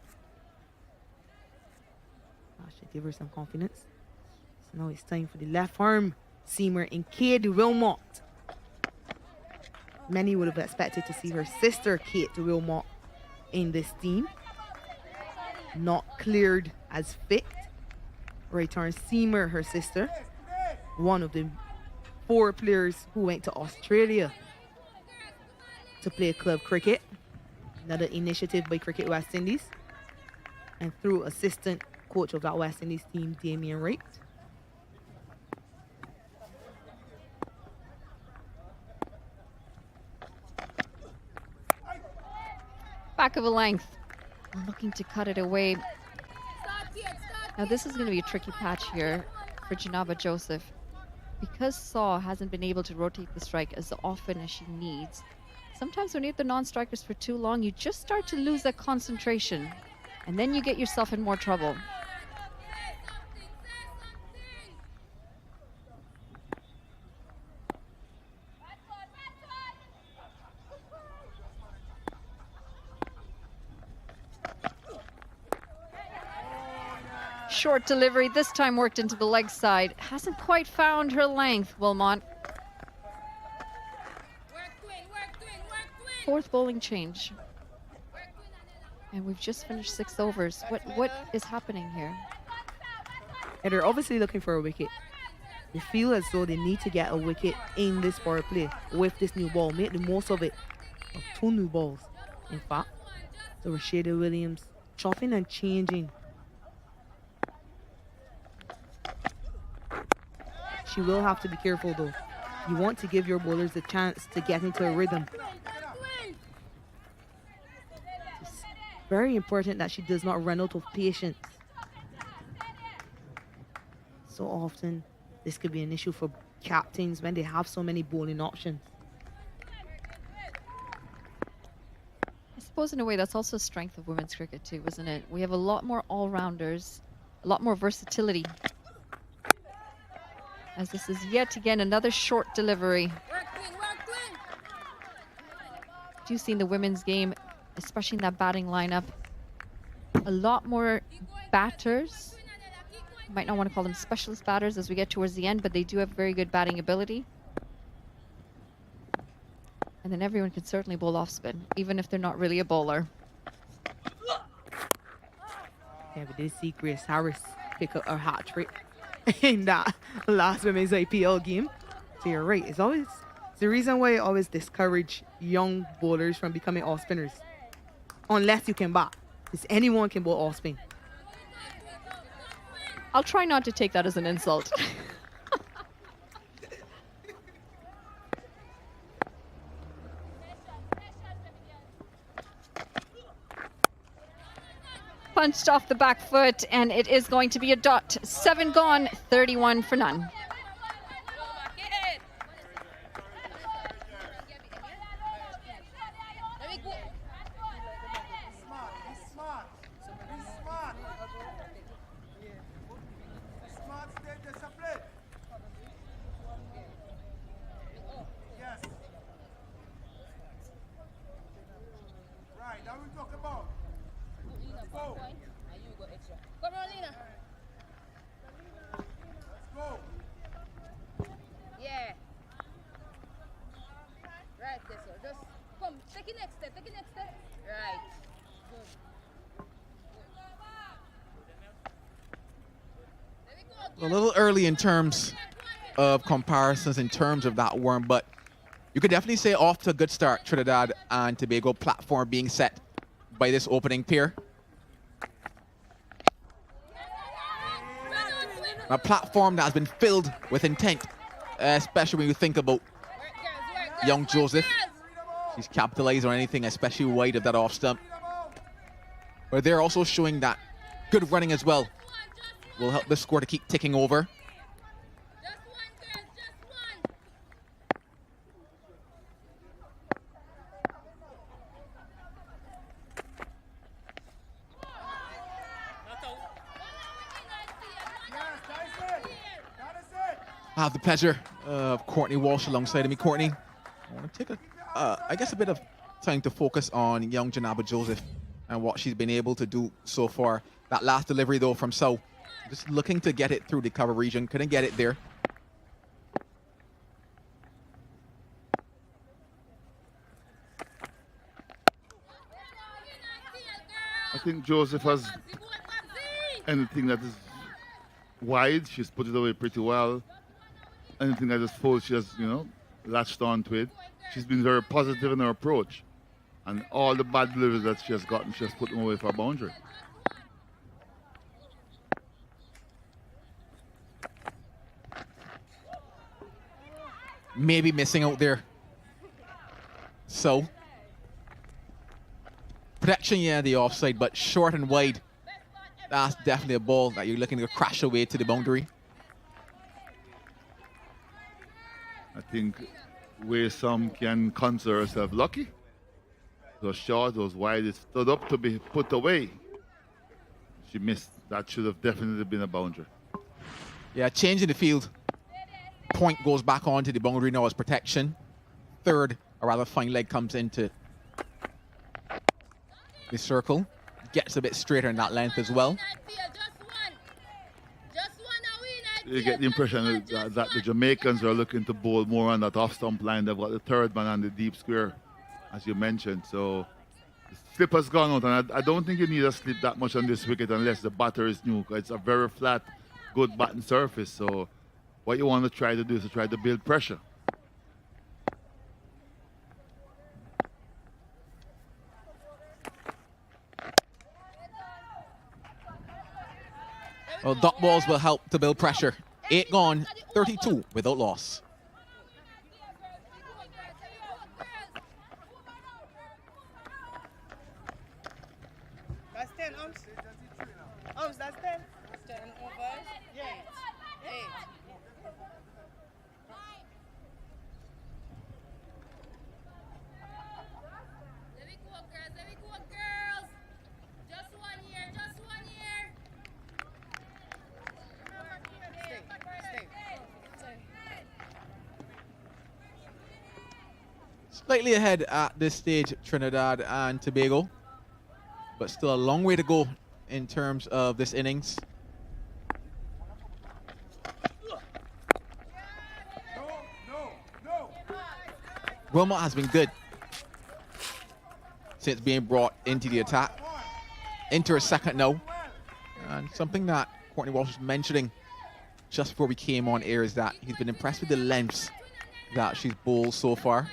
That should give her some confidence. So now it's time for the left arm seamer in Kate Wilmot. Many would have expected to see her sister Kate Wilmot in this team. Not cleared as fit. Right arm seamer, her sister. One of the 4 players who went to Australia to play club cricket. Another initiative by Cricket West Indies. And through assistant coach of that West Indies team, Damien Wright. Back of a length. Looking to cut it away. Now this is going to be a tricky patch here for Janaba Joseph. Because Saw hasn't been able to rotate the strike as often as she needs, sometimes when you're the non-strikers for too long, you just start to lose that concentration. And then you get yourself in more trouble. Short delivery, this time worked into the leg side. Hasn't quite found her length, Wilmot. 4th bowling change. And we've just finished 6 overs. What is happening here? And they're obviously looking for a wicket. They feel as though they need to get a wicket in this power play with this new ball. Make the most of it. Of 2 new balls, in fact. So Rashida Williams chopping and changing. She will have to be careful though. You want to give your bowlers a chance to get into a rhythm. It's very important that she does not run out of patience. So often, this could be an issue for captains when they have so many bowling options. I suppose in a way that's also a strength of women's cricket too, isn't it? We have a lot more all-rounders, a lot more versatility. As this is yet again another short delivery. Do you see in the women's game, especially in that batting lineup, a lot more batters. You might not want to call them specialist batters as we get towards the end, but they do have very good batting ability. And then everyone can certainly bowl off spin, even if they're not really a bowler. Yeah, we did see Grace Harris pick up a hat trick in that last women's IPL game. So you're right. It's the reason why I always discourage young bowlers from becoming off spinners. Unless you can bat. Because anyone can bowl off spin. I'll try not to take that as an insult. Punched off the back foot, and it is going to be a dot. 7 gone, 31 for none. Yeah. Right, this one. Just come. Take it next step. Take it next step. Right. A little early in terms of comparisons, in terms of that worm, but you could definitely say off to a good start. Trinidad and Tobago platform being set by this opening pair. A platform that has been filled with intent, especially when you think about young Joseph. She's capitalized on anything, especially wide of that off stump. But they're also showing that good running as well will help the score to keep ticking over. I have the pleasure of Courtney Walsh alongside of me. Courtney, I want to take I guess a bit of time to focus on young Janaba Joseph and what she's been able to do so far. That last delivery though from South, just looking to get it through the cover region, couldn't get it there. I think Joseph has anything that is wide, she's put it away pretty well. Anything that is full, she has, latched on to it. She's been very positive in her approach. And all the bad deliveries that she has gotten, she has put them away for a boundary. Maybe missing out there. So, protection, yeah, the offside, but short and wide. That's definitely a ball that you're looking to crash away to the boundary. I think where some can consider herself lucky. Those short, those wide, it stood up to be put away. She missed. That should have definitely been a boundary. Yeah, change in the field. Point goes back onto the boundary now as protection. Third, or rather fine leg comes into the circle. Gets a bit straighter in that length as well. You get the impression that the Jamaicans are looking to bowl more on that off-stump line. They've got the third man on the deep square, as you mentioned. So the slip has gone out, and I don't think you need a slip that much on this wicket unless the batter is new. It's a very flat, good batting surface. So what you want to try to do is to try to build pressure. Well, dot balls will help to build pressure. 8 gone, 32 without loss. That's 10 umps. Umps, that's 10. 10 overs. Yeah. 8. There we go, girls. There we go, girls. Just 1 year. Just 1 year. Slightly ahead at this stage, Trinidad and Tobago, but still a long way to go in terms of this innings. Wilmot has been good since being brought into the attack. Into her second now. And something that Courtney Walsh was mentioning just before we came on air is that he's been impressed with the lengths that she's bowled so far.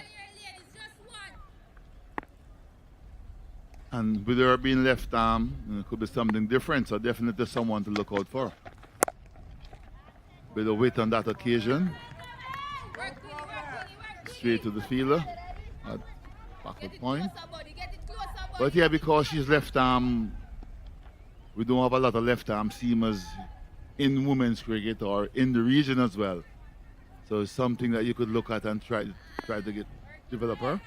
And with her being left arm, it could be something different. So definitely someone to look out for. Bit of weight on that occasion. Straight to the fielder at backward point. But yeah, because she's left arm, we don't have a lot of left arm seamers in women's cricket or in the region as well. So it's something that you could look at and try to develop her.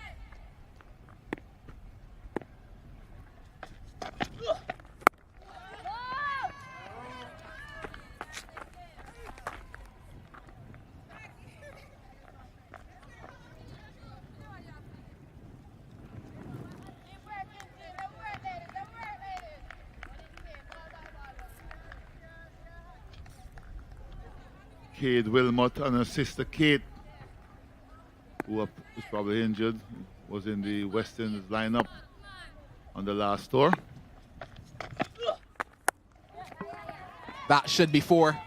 Cade Wilmot and her sister Kate, who was probably injured, was in the West Indies lineup on the last tour. That should be 4.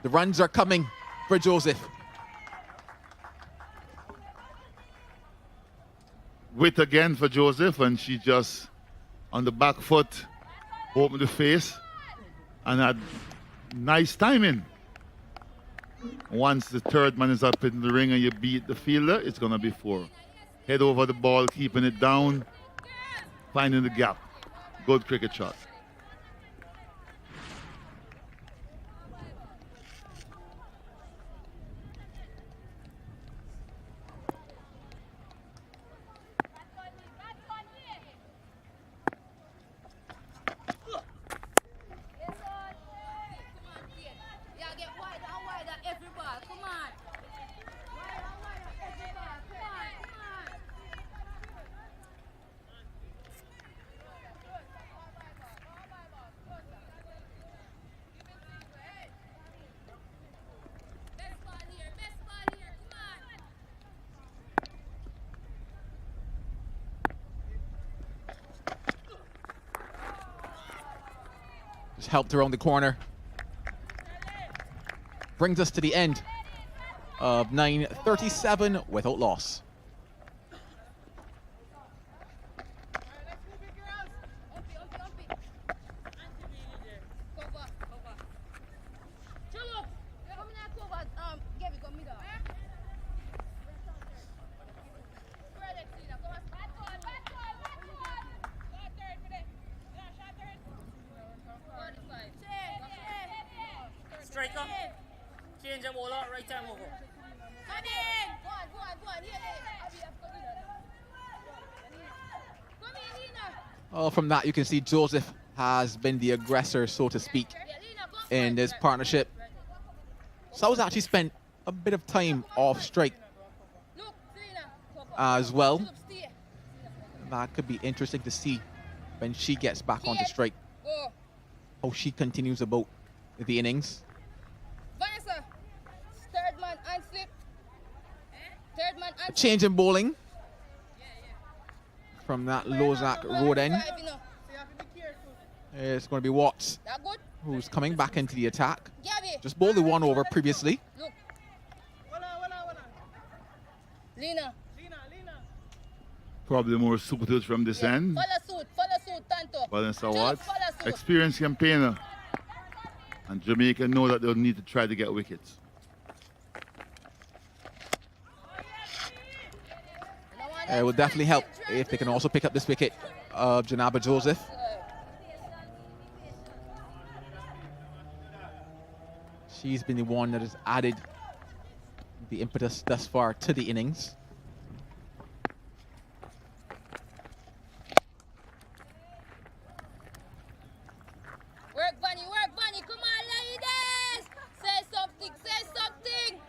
The runs are coming for Joseph. Wit again for Joseph, and she just on the back foot opened the face and had nice timing. Once the third man is up in the ring and you beat the fielder, it's going to be 4. Head over the ball, keeping it down, finding the gap. Good cricket shot. Just helped around the corner. Brings us to the end of 9:37 without loss. Striker. Change them all out, right time over. Come in! Go on, go on, go on. Here, come in, Lina. Oh, from that, you can see Joseph has been the aggressor, so to speak, in this partnership. South actually spent a bit of time off strike as well. That could be interesting to see when she gets back onto strike, how she continues about the innings. Vanessa, third man and slip. Third man and Change in bowling from that Lozak road end. It's going to be Watts, who's coming back into the attack. Just bowled the 1 over previously. Look. Lina. Probably more suited from this end. Follow suit, Tanto. Vanessa Watts, experienced campaigner. And Jamaica know that they'll need to try to get wickets. It will definitely help if they can also pick up this wicket of Janaba Joseph. She's been the one that has added the impetus thus far to the innings. Work, Bunny, come on, ladies! Say something, say something!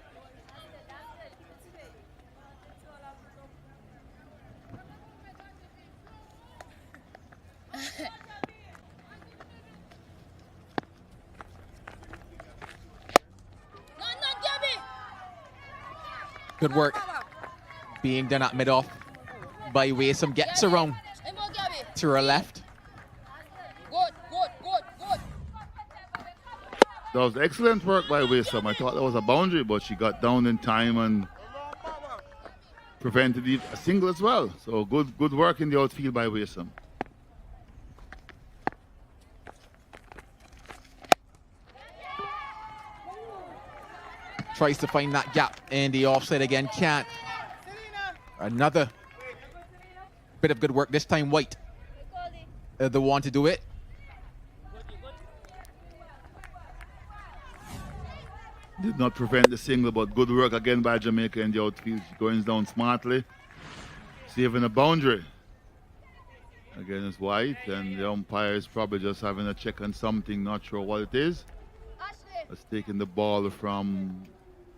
No, Gabby! Good work being done at mid-off by Waysome. Gets around to her left. Good. That was excellent work by Waysome. I thought that was a boundary, but she got down in time and prevented a single as well. So good work in the outfield by Waysome. Tries to find that gap in the offside again. Can't. Another bit of good work. This time White, the one to do it. Did not prevent the single, but good work again by Jamaica in the outfield. She going down smartly, saving a boundary. Again, it's White, and the umpire is probably just having a check on something, not sure what it is. It's taking the ball from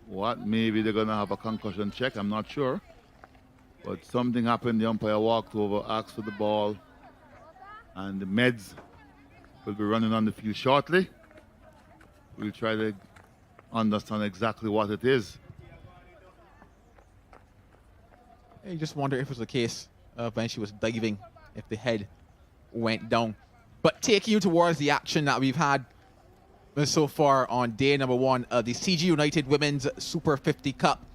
what? Maybe they're going to have a concussion check, I'm not sure. But something happened, the umpire walked over, asked for the ball, and the Meds will be running on the field shortly. We'll try to understand exactly what it is. You just wonder if it was the case of when she was diving, if the head went down. But taking you towards the action that we've had so far on day number 1 of the CG United Women's Super 50 Cup.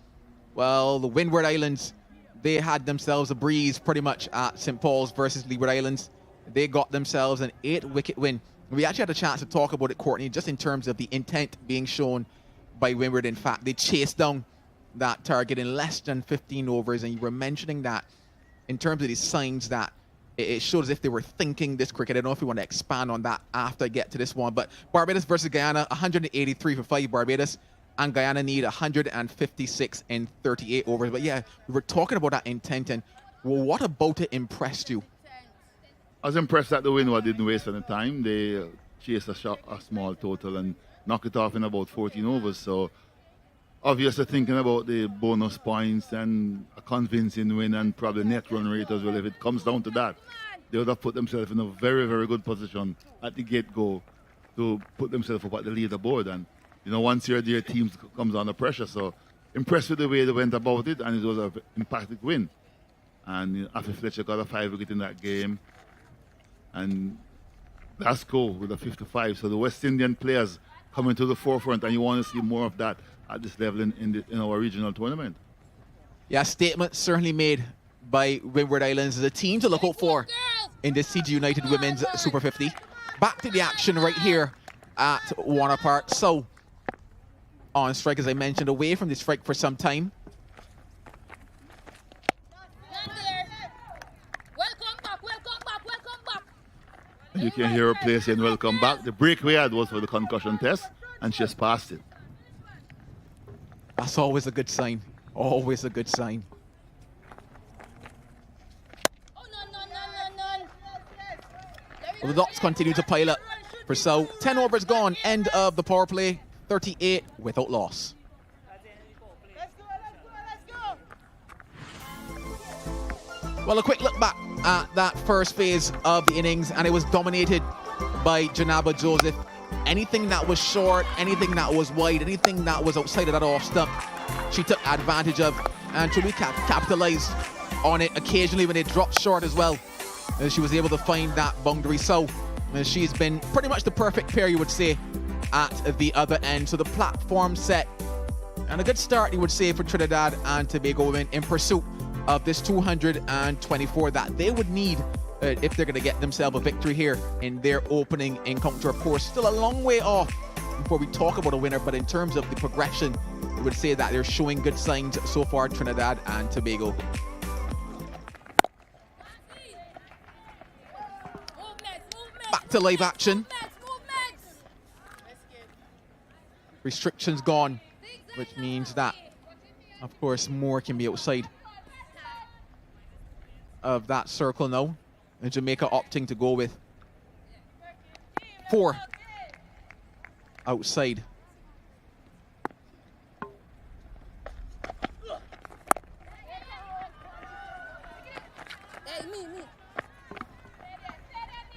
Well, the Windward Islands, they had themselves a breeze pretty much at St. Paul's versus Leeward Islands. They got themselves an 8-wicket win. We actually had a chance to talk about it, Courtney, just in terms of the intent being shown by Windward. In fact, they chased down that target in less than 15 overs, and you were mentioning that in terms of the signs that it showed as if they were thinking this cricket. I don't know if you want to expand on that after I get to this one, but Barbados versus Guyana, 183 for 5 Barbados, and Guyana need 156 in 38 overs. But yeah, we were talking about that intent, and well, what about it impressed you? I was impressed that the Windward didn't waste any time. They chased a small total and knocked it off in about 14 overs. So obviously thinking about the bonus points and a convincing win and probably net run rate as well. If it comes down to that, they would have put themselves in a very, very good position at the get-go to put themselves up at the leaderboard. And, you know, once you're there, teams comes under pressure. So impressed with the way they went about it, and it was an emphatic win. And you know, Afi Fletcher got a 5-wicket in that game. And Glasgow with a 55. So the West Indian players coming to the forefront, and you want to see more of that at this level in our regional tournament. Yeah, statement certainly made by Windward Islands as a team to look out for in the CG United Women's Super 50. Back to the action right here at Warner Park. So, on strike, as I mentioned, away from the strike for some time. You can hear her play saying welcome back. The break we had was for the concussion test, and she has passed it. That's always a good sign. Always a good sign. Well, the dots continue to pile up for South. 10 overs gone. End of the power play. 38 without loss. Well, a quick look back at that first phase of the innings, and it was dominated by Janaba Joseph. Anything that was short, anything that was wide, anything that was outside of that off stump, she took advantage of and truly capitalized on it occasionally when it dropped short as well. She was able to find that boundary. So she's been pretty much the perfect pair, you would say, at the other end. So the platform set and a good start, you would say, for Trinidad and Tobago women in pursuit of this 224 that they would need if they're going to get themselves a victory here in their opening encounter. Of course, still a long way off before we talk about a winner, but in terms of the progression, I would say that they're showing good signs so far, Trinidad and Tobago. Back to live action. Restrictions gone, which means that, of course, more can be outside of that circle now. And Jamaica opting to go with 4 outside.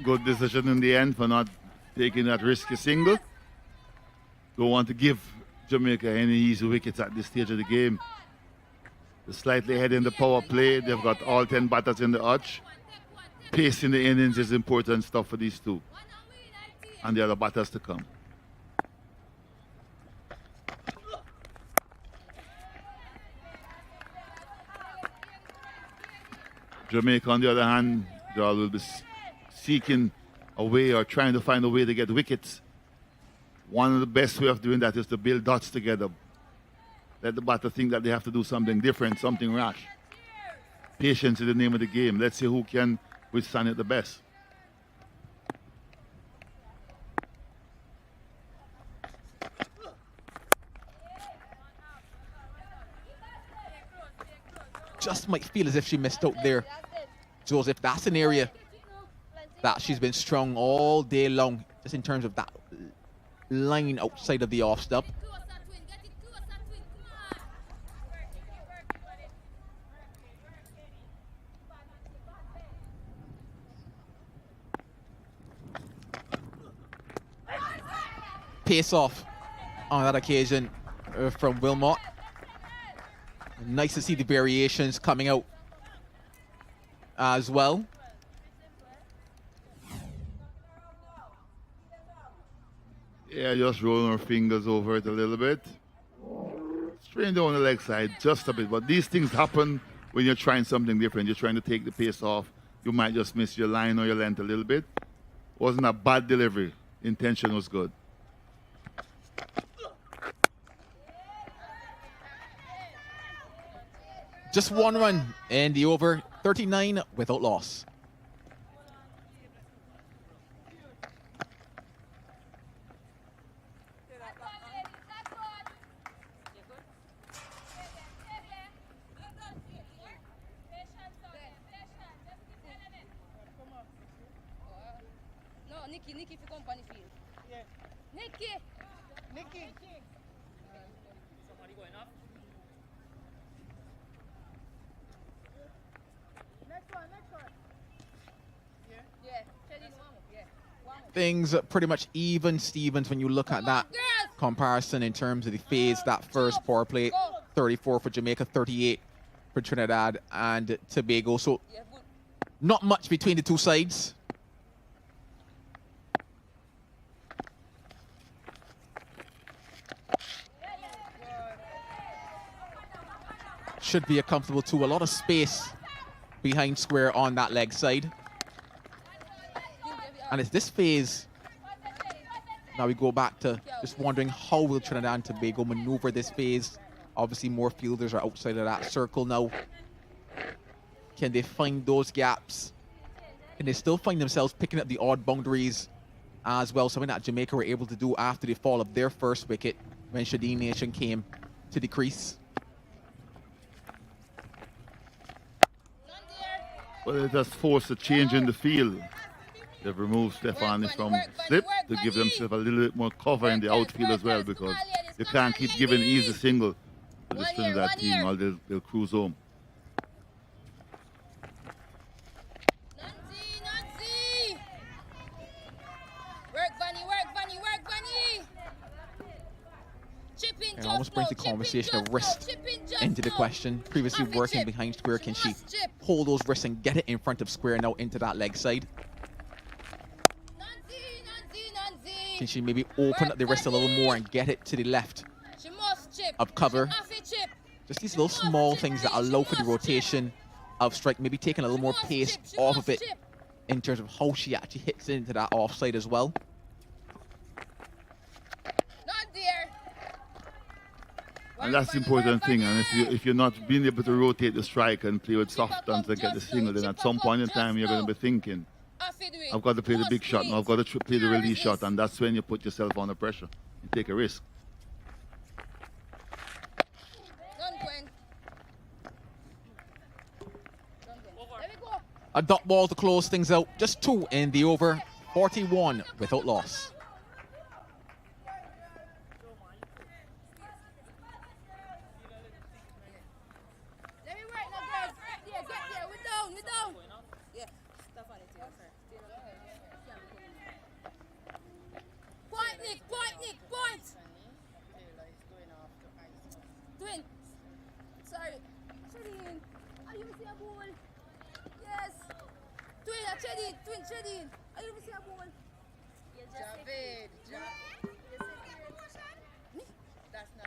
Good decision in the end for not taking that risky single. Don't want to give Jamaica any easy wickets at this stage of the game. They're slightly ahead in the power play. They've got all 10 batters in the arch. Pace in the innings is important stuff for these two. And the other batters to come. Jamaica, on the other hand, they will be seeking a way or trying to find a way to get wickets. One of the best way of doing that is to build dots together. Let the batter think that they have to do something different, something rash. Patience is the name of the game. Let's see who can withstand it the best. Just might feel as if she missed out there, Joseph. That's an area that she's been strong all day long, just in terms of that line outside of the off stump. Pace off on that occasion from Wilmot. Nice to see the variations coming out as well. Yeah, just rolling our fingers over it a little bit. Strain down the leg side just a bit. But these things happen when you're trying something different. You're trying to take the pace off. You might just miss your line or your length a little bit. Wasn't a bad delivery. Intention was good. Just one run in the over, 39 without loss. Nikki for company field. Yeah. Nikki. Somebody going up? Next one. Things pretty much even, Stevens, when you look at that comparison in terms of the phase. That first power play, 34 for Jamaica, 38 for Trinidad and Tobago. So not much between the two sides. Should be a comfortable two. A lot of space behind square on that leg side. And it's this phase. Now we go back to just wondering how will Trinidad and Tobago maneuver this phase. Obviously more fielders are outside of that circle now. Can they find those gaps? Can they still find themselves picking up the odd boundaries as well? Something that Jamaica were able to do after the fall of their first wicket when Shadeen Nation came to the crease. Well, it has forced a change in the field. They've removed Stefani from slip to give themselves a little bit more cover in the outfield as well, because they can't keep giving easy single to the Trinidad team or they'll cruise home. And almost brings the conversation of wrist into the question. Previously working behind square, can she hold those wrists and get it in front of square now into that leg side? Can she maybe open up the wrist a little more and get it to the left of cover? Just these little small things that allow for the rotation of strike, maybe taking a little more pace off of it in terms of how she actually hits into that offside as well. And that's the important thing. And if you're not being able to rotate the strike and play with soft hands to get the single, then at some point in time you're going to be thinking, I've got to play the big shot now, I've got to play the release shot, and that's when you put yourself under pressure. You take a risk. A dot ball to close things out. Just two in the over, 41 without loss.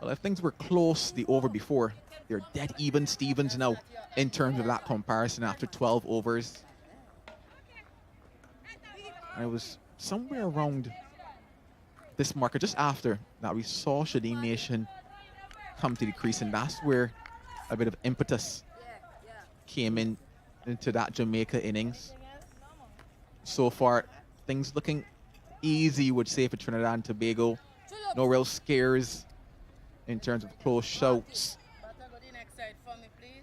Well, if things were close the over before, they're dead even Stevens now in terms of that comparison after 12 overs. And it was somewhere around this marker, just after that, we saw Shadeen Nation come to the crease, and that's where a bit of impetus came into that Jamaica innings. So far, things looking easy, would say, for Trinidad and Tobago. No real scares in terms of close shouts. Butter, go the next side for me, please.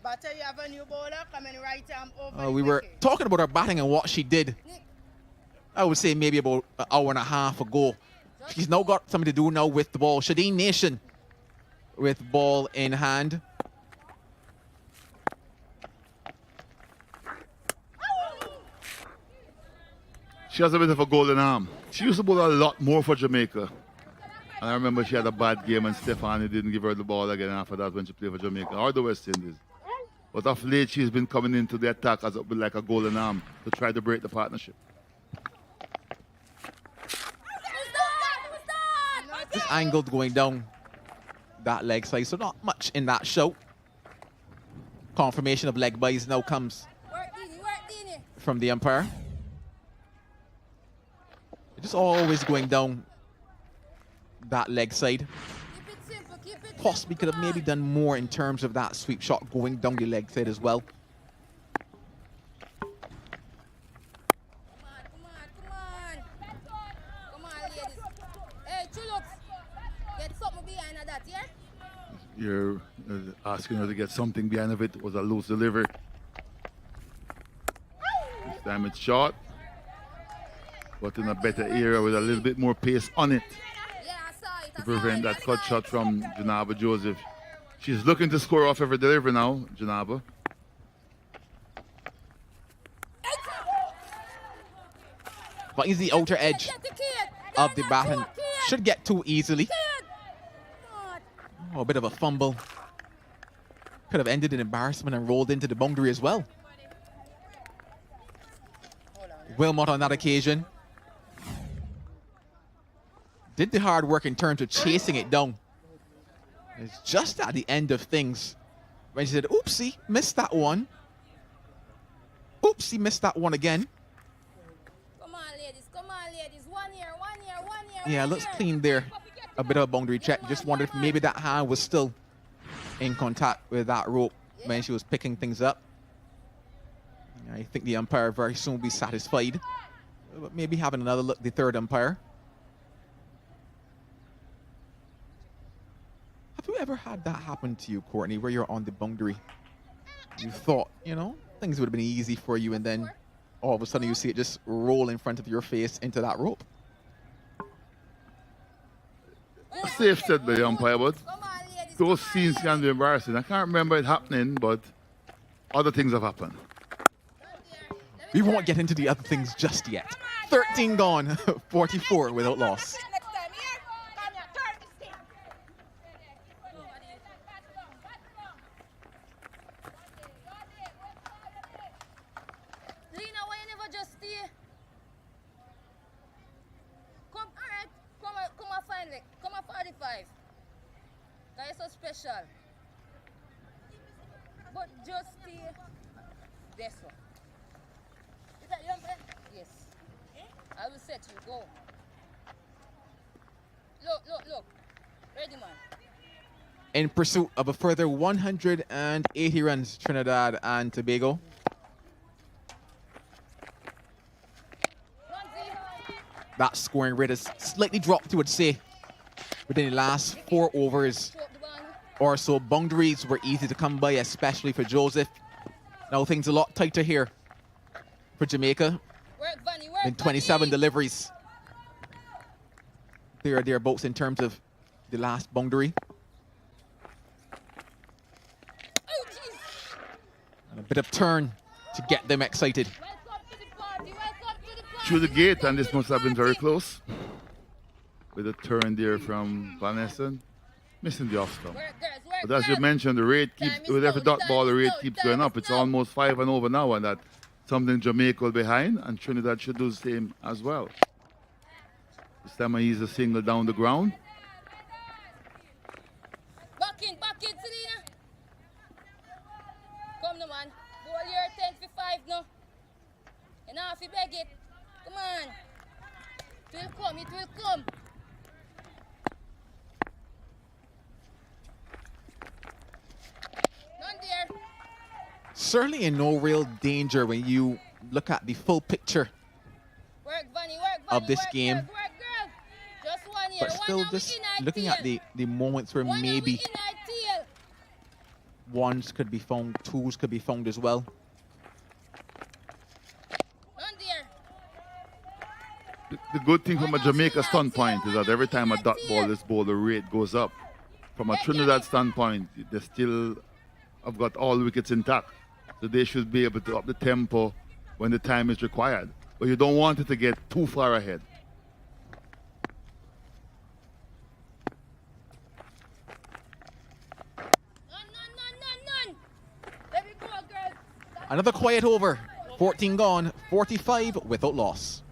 Butter, you have a new bowler coming right arm over. We were talking about her batting and what she did, I would say maybe about an hour and a half ago. She's now got something to do now with the ball. Shadeen Nation with ball in hand. She has a bit of a golden arm. She used to bowl a lot more for Jamaica And I remember she had a bad game and Stephanie didn't give her the ball again after that when she played for Jamaica or the West Indies. But of late, she's been coming into the attack as with like a golden arm to try to break the partnership. Just angled going down that leg side, so not much in that show. Confirmation of leg buys now comes from the umpire. Just always going down that leg side. Possibly could have maybe done more in terms of that sweep shot going down the leg side as well. You're asking her to get something behind of it. It was a loose delivery. This time it's short, but in a better area with a little bit more pace on it to prevent that cut shot from Janaba Joseph. She's looking to score off every delivery now, Janaba. But he's the outer edge of the bat and should get too easily. Oh, a bit of a fumble. Could have ended in embarrassment and rolled into the boundary as well. Wilmot on that occasion did the hard work in terms of chasing it down. It's just at the end of things when she said, oopsie, missed that one. Oopsie, missed that one again. Come on, ladies. Come on, ladies. 1 year, 1 year, 1 year. Yeah, looks clean there. A bit of a boundary check. Just wondered if maybe that hand was still in contact with that rope when she was picking things up. I think the umpire very soon will be satisfied. But maybe having another look, the third umpire. Have you ever had that happen to you, Courtney, where you're on the boundary? You thought, you know, things would have been easy for you, and then all of a sudden you see it just roll in front of your face into that rope. Safe said by the umpire, but those scenes can be embarrassing. I can't remember it happening, but other things have happened. We won't get into the other things just yet. 13 gone, 44 without loss. Lena, why you never just stay? Come, alright. Come on, finally. Come on, 45. That is so special. But just stay. This one. Is that young man? Yes. I will set you. Go. Look. Ready, man. In pursuit of a further 180 runs, Trinidad and Tobago. That scoring rate has slightly dropped, you would say, within the last 4 overs or so. Boundaries were easy to come by, especially for Joseph. Now things a lot tighter here for Jamaica. In 27 deliveries. They are thereabouts in terms of the last boundary. And a bit of turn to get them excited. Through the gate, and this must have been very close. With a turn there from Van Essen, missing the off stump. But as you mentioned, the rate keeps, with every dot ball, the rate keeps going up. It's almost 5 and over now, and that's something Jamaica will behind, and Trinidad should do the same as well. This time he's a single down the ground. Back in, Selena. Come no man. Ball here 10 for 5 no. And now if you beg it. Come on. It will come. None there. Certainly in no real danger when you look at the full picture of this game. Work, just 1 year. But still just looking at the moments where maybe ones could be found, twos could be found as well. The good thing from a Jamaica standpoint is that every time a dot ball is bowled, the rate goes up. From a Trinidad standpoint, they still have got all wickets intact. So they should be able to up the tempo when the time is required. But you don't want it to get too far ahead. Another quiet over. 14 gone, 45 without loss.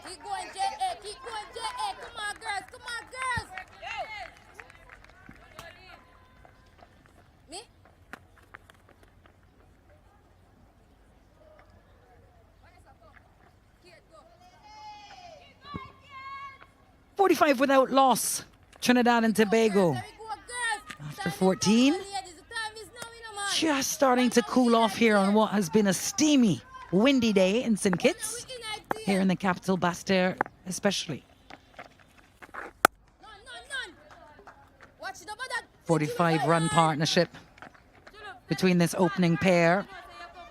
Keep going, J.A. Keep going, J.A. Come on, girls. Come on, girls. Me? 45 without loss. Trinidad and Tobago. After 14. Just starting to cool off here on what has been a steamy, windy day in St. Kitts. Here in the capital, Basse-Terre especially. 45-run partnership between this opening pair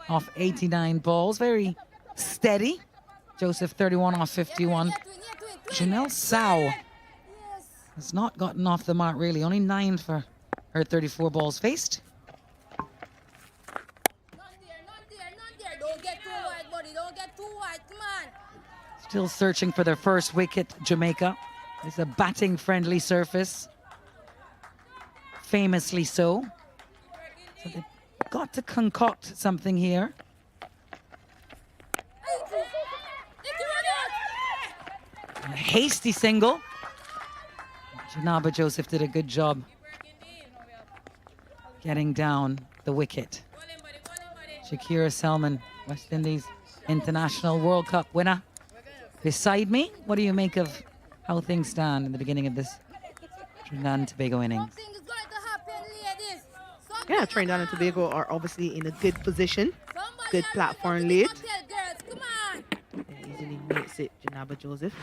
off 89 balls. Very steady. Joseph 31 off 51. Janelle Sow has not gotten off the mark really. Only 9 for her 34 balls faced. Don't get too wide, buddy. Don't get too wide. Come on. Still searching for their first wicket, Jamaica. It's a batting-friendly surface. Famously so. So they've got to concoct something here. A hasty single. Janaba Joseph did a good job getting down the wicket. Shakira Selman, West Indies International World Cup winner. Beside me, what do you make of how things stand in the beginning of this Trinidad and Tobago innings? Yeah, Trinidad and Tobago are obviously in a good position. Good platform lead. Easily makes it Janaba Joseph.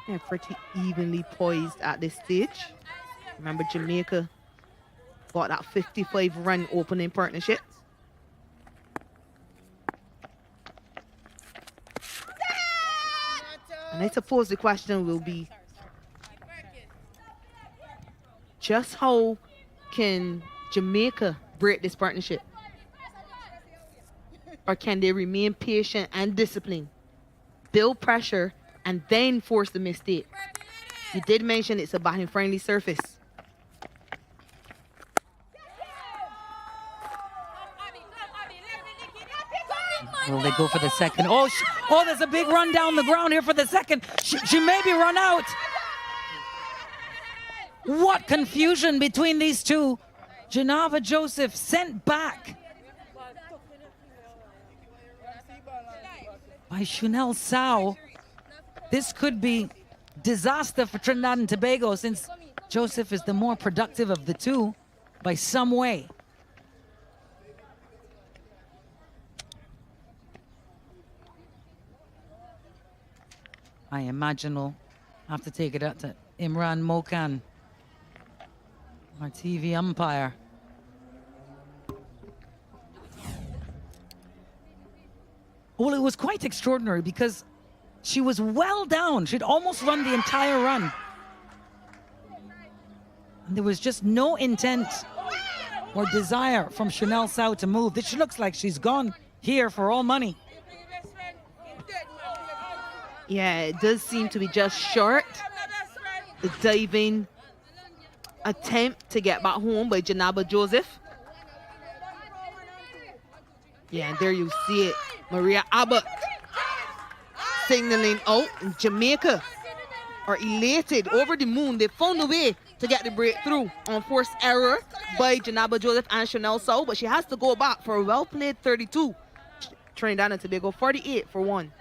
Yeah, pretty evenly poised at this stage. Remember, Jamaica got that 55-run opening partnership. And I suppose the question will be, just how can Jamaica break this partnership? Or can they remain patient and disciplined, build pressure, and then force the mistake? You did mention it's a batting-friendly surface. Will they go for the second? Oh, there's a big run down the ground here for the second. She may be run out. What confusion between these two. Janaba Joseph sent back by Chanel Sow. This could be disaster for Trinidad and Tobago since Joseph is the more productive of the two by some way. I imagine we'll have to take it out to Imran Mokan, our TV umpire. Well, it was quite extraordinary because she was well down. She'd almost run the entire run. And there was just no intent or desire from Chanel Sow to move. She looks like she's gone here for all money. Yeah, it does seem to be just short. The diving attempt to get back home by Janaba Joseph. Yeah, and there you see it. Maria Abbott signaling out. And Jamaica are elated, over the moon. They found a way to get the breakthrough on forced error by Janaba Joseph and Chanel Sow, but she has to go back for a well-played 32. Trinidad and Tobago 48 for 1.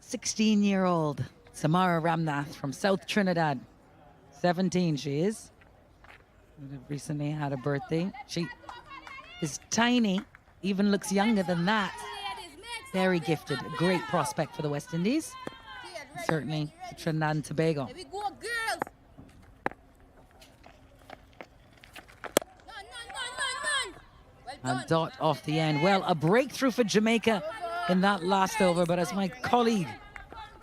16-year-old Samara Ramnath from South Trinidad. 17 she is. Recently had a birthday. She is tiny, even looks younger than that. Very gifted, a great prospect for the West Indies. Certainly for Trinidad and Tobago. A dot off the end. Well, a breakthrough for Jamaica in that last over, but as my colleague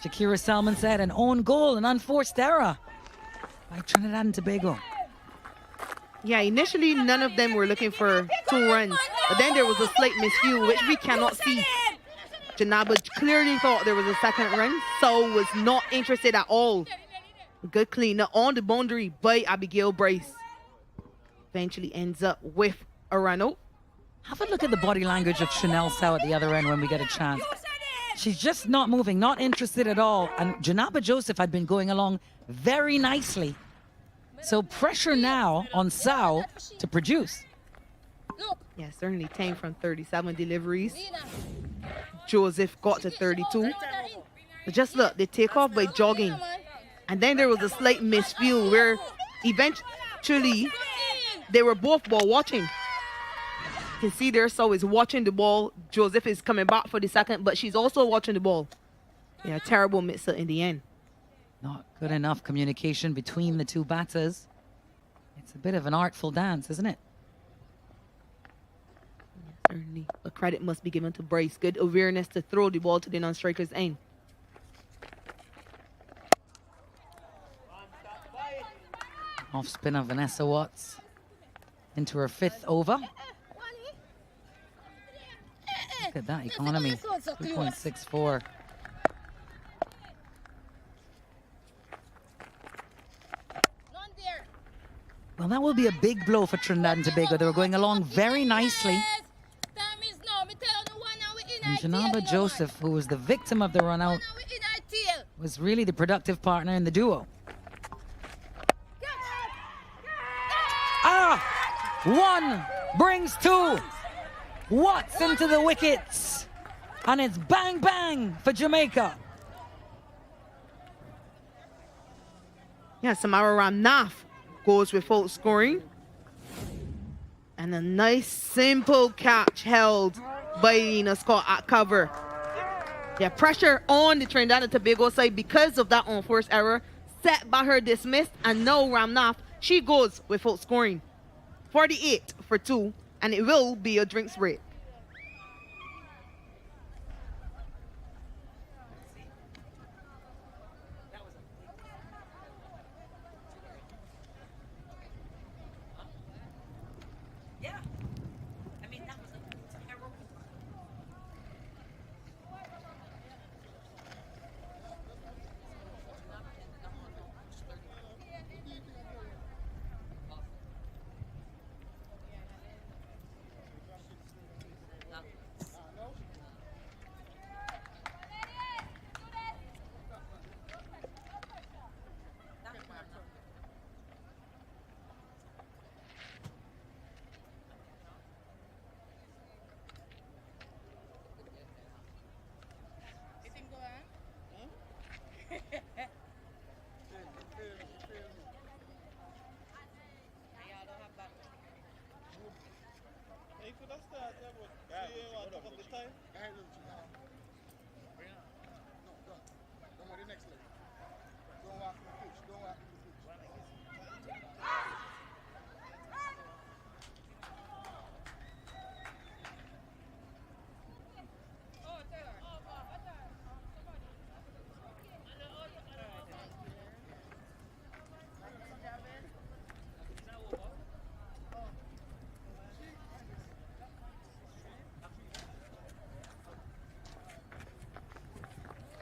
Shakira Salmon said, an own goal, an unforced error by Trinidad and Tobago. Yeah, initially none of them were looking for 2 runs, but then there was a slight miscue, which we cannot see. Janaba clearly thought there was a second run, so was not interested at all. Good cleanup on the boundary by Abigail Bryce. Eventually ends up with a run out. Have a look at the body language of Chanel Sow at the other end when we get a chance. She's just not moving, not interested at all. And Janaba Joseph had been going along very nicely. So pressure now on Sow to produce. Yeah, certainly 10 from 37 deliveries. Joseph got to 32. But just look, they take off by jogging. And then there was a slight misfeel where eventually they were both ball watching. You can see there, Sow is watching the ball. Joseph is coming back for the second, but she's also watching the ball. Yeah, terrible mixer in the end. Not good enough communication between the two batters. It's a bit of an artful dance, isn't it? Certainly, a credit must be given to Bryce. Good awareness to throw the ball to the non-striker's end. Off spinner Vanessa Watts into her 5th over. Look at that economy, 2.64. Well, that will be a big blow for Trinidad and Tobago. They were going along very nicely. And Janaba Joseph, who was the victim of the run out, was really the productive partner in the duo. One brings 2. Watts into the wickets. And it's bang bang for Jamaica. Yeah, Samara Ramnath goes without scoring. And a nice simple catch held by Nina Scott at cover. Yeah, pressure on the Trinidad and Tobago side because of that unforced error. Set by her dismissed, and now Ramnath, she goes without scoring. 48 for 2, and it will be a drinks break.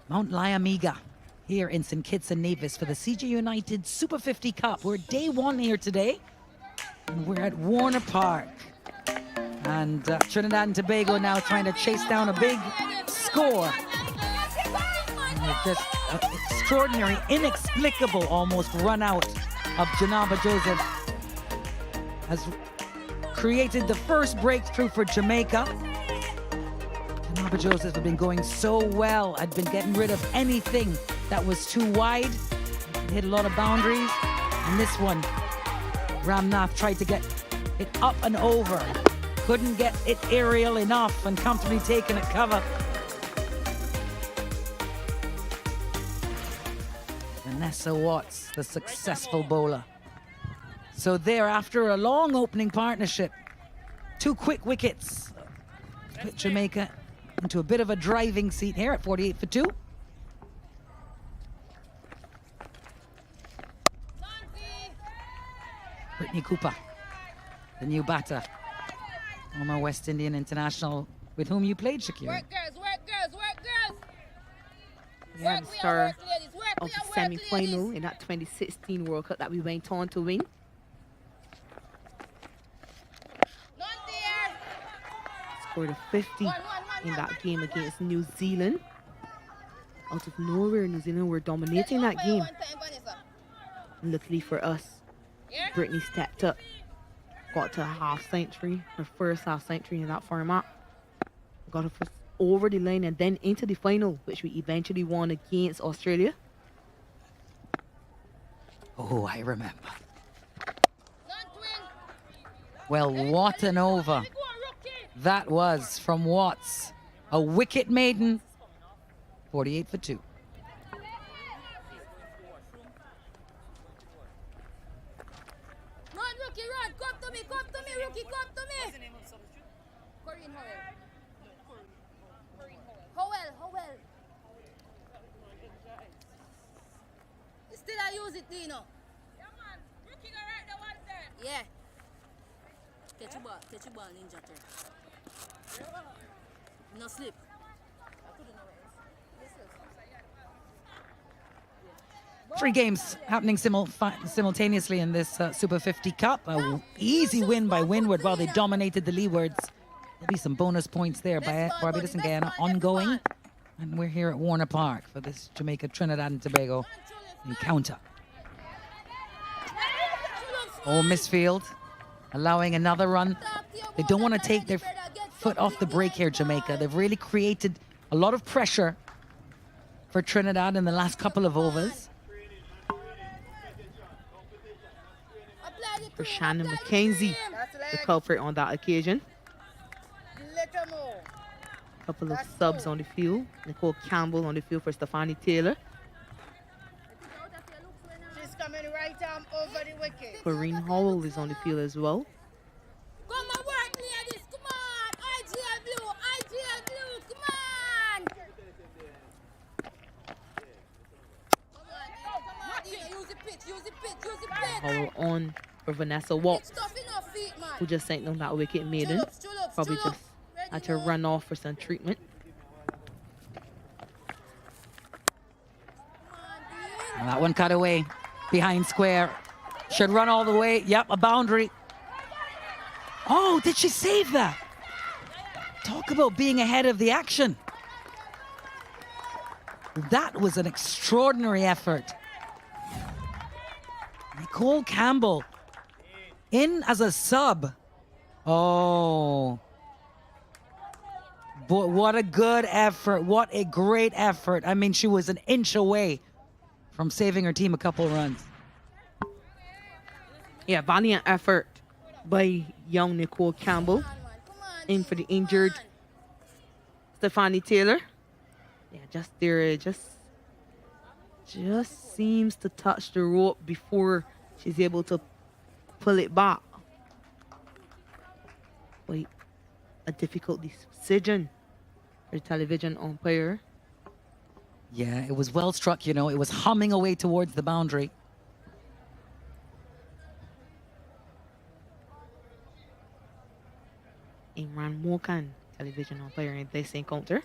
Mount Lyamiga here in St. Kitts and Nevis for the CJ United Super 50 Cup. We're day 1 here today, and we're at Warner Park. And Trinidad and Tobago now trying to chase down a big score. And just extraordinary, inexplicable almost run out of Janaba Joseph has created the first breakthrough for Jamaica. Janaba Papa Joseph had been going so well, had been getting rid of anything that was too wide, hit a lot of boundaries, and this one, Ramnath tried to get it up and over, couldn't get it aerial enough and comfortably taken at cover. Vanessa Watts, the successful bowler. So there, after a long opening partnership, 2 quick wickets put Jamaica into a bit of a driving seat here at 48 for 2. Brittany Cooper, the new batter, former West Indian international, with whom you played, Shakira. Work, girls, work, girls, work, girls. We had the star of the semi-final in that 2016 World Cup that we went on to win. Scored a 50 in that game against New Zealand. Out of nowhere, New Zealand were dominating that game. And luckily for us, Brittany stepped up, got to a half century, her first half century in that format. Got her over the line and then into the final, which we eventually won against Australia. Oh, I remember. Well, what an over that was from Watts. A wicket maiden, 48 for 2. Run, rookie, run. Come to me, rookie, come to me. Corinne Howell. Still I use it, Dino. Yeah, man. Rookie go right the one there. Yeah. Catch your ball, ninja turn. No slip. 3 games happening simultaneously in this Super 50 Cup. An easy win by Windward while they dominated the leewards. There'll be some bonus points there by Barbados and Guyana ongoing. And we're here at Warner Park for this Jamaica, Trinidad and Tobago encounter. Oh, misfield, allowing another run. They don't want to take their foot off the brake here, Jamaica. They've really created a lot of pressure for Trinidad in the last couple of overs. For Shannon McKenzie, the culprit on that occasion. Couple of subs on the field. Nicole Campbell on the field for Stephanie Taylor. She's coming right arm over the wicket. Corinne Howell is on the field as well. Come on, work, ladies. Come on. IGL blue, come on. Come on, Dina. Use the pitch. Howell on for Vanessa Watts, who just sent down that wicket maiden. Probably just had to run off for some treatment. And that one cut away behind square. Should run all the way. Yep, a boundary. Oh, did she save that? Talk about being ahead of the action. That was an extraordinary effort. Nicole Campbell in as a sub. Oh. But what a good effort. What a great effort. I mean, she was an inch away from saving her team a couple runs. Yeah, valiant effort by young Nicole Campbell. In for the injured Stephanie Taylor. Yeah, just there, just seems to touch the rope before she's able to pull it back. Wait, a difficult decision for the television umpire. Yeah, it was well struck, you know. It was humming away towards the boundary. Imran Mokan, television umpire in this encounter.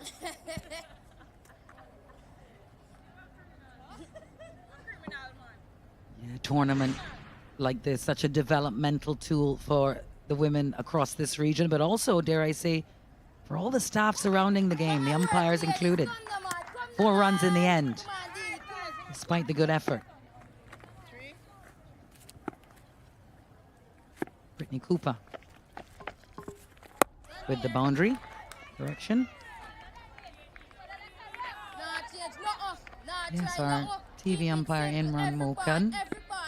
Yeah, a tournament like this, such a developmental tool for the women across this region, but also, dare I say, for all the staff surrounding the game, the umpires included. 4 runs in the end, despite the good effort. Brittany Cooper with the boundary correction. Yes, our TV umpire Imran Mokan,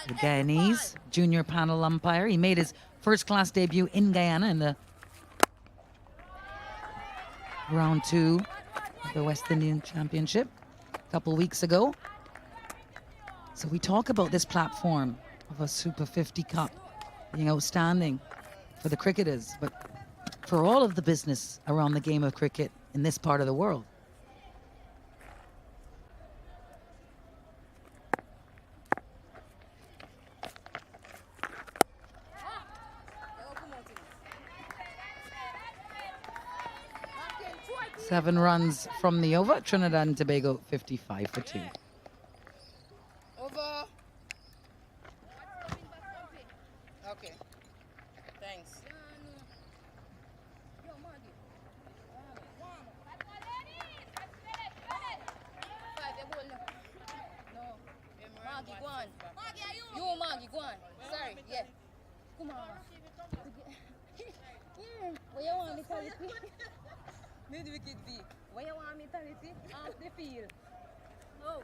the Guyanese junior panel umpire. He made his first-class debut in Guyana in the round 2 of the West Indian Championship a couple weeks ago. So we talk about this platform of a Super 50 Cup being outstanding for the cricketers, but for all of the business around the game of cricket in this part of the world. Seven runs from the over. Trinidad and Tobago 55 for 2. Over. Okay. Thanks. Maggie, go on. You, Maggie, go on. Sorry, yeah. Come on. Where you want me to tell you? Mid-wicket B. Where you want me to tell you? Off the field. No.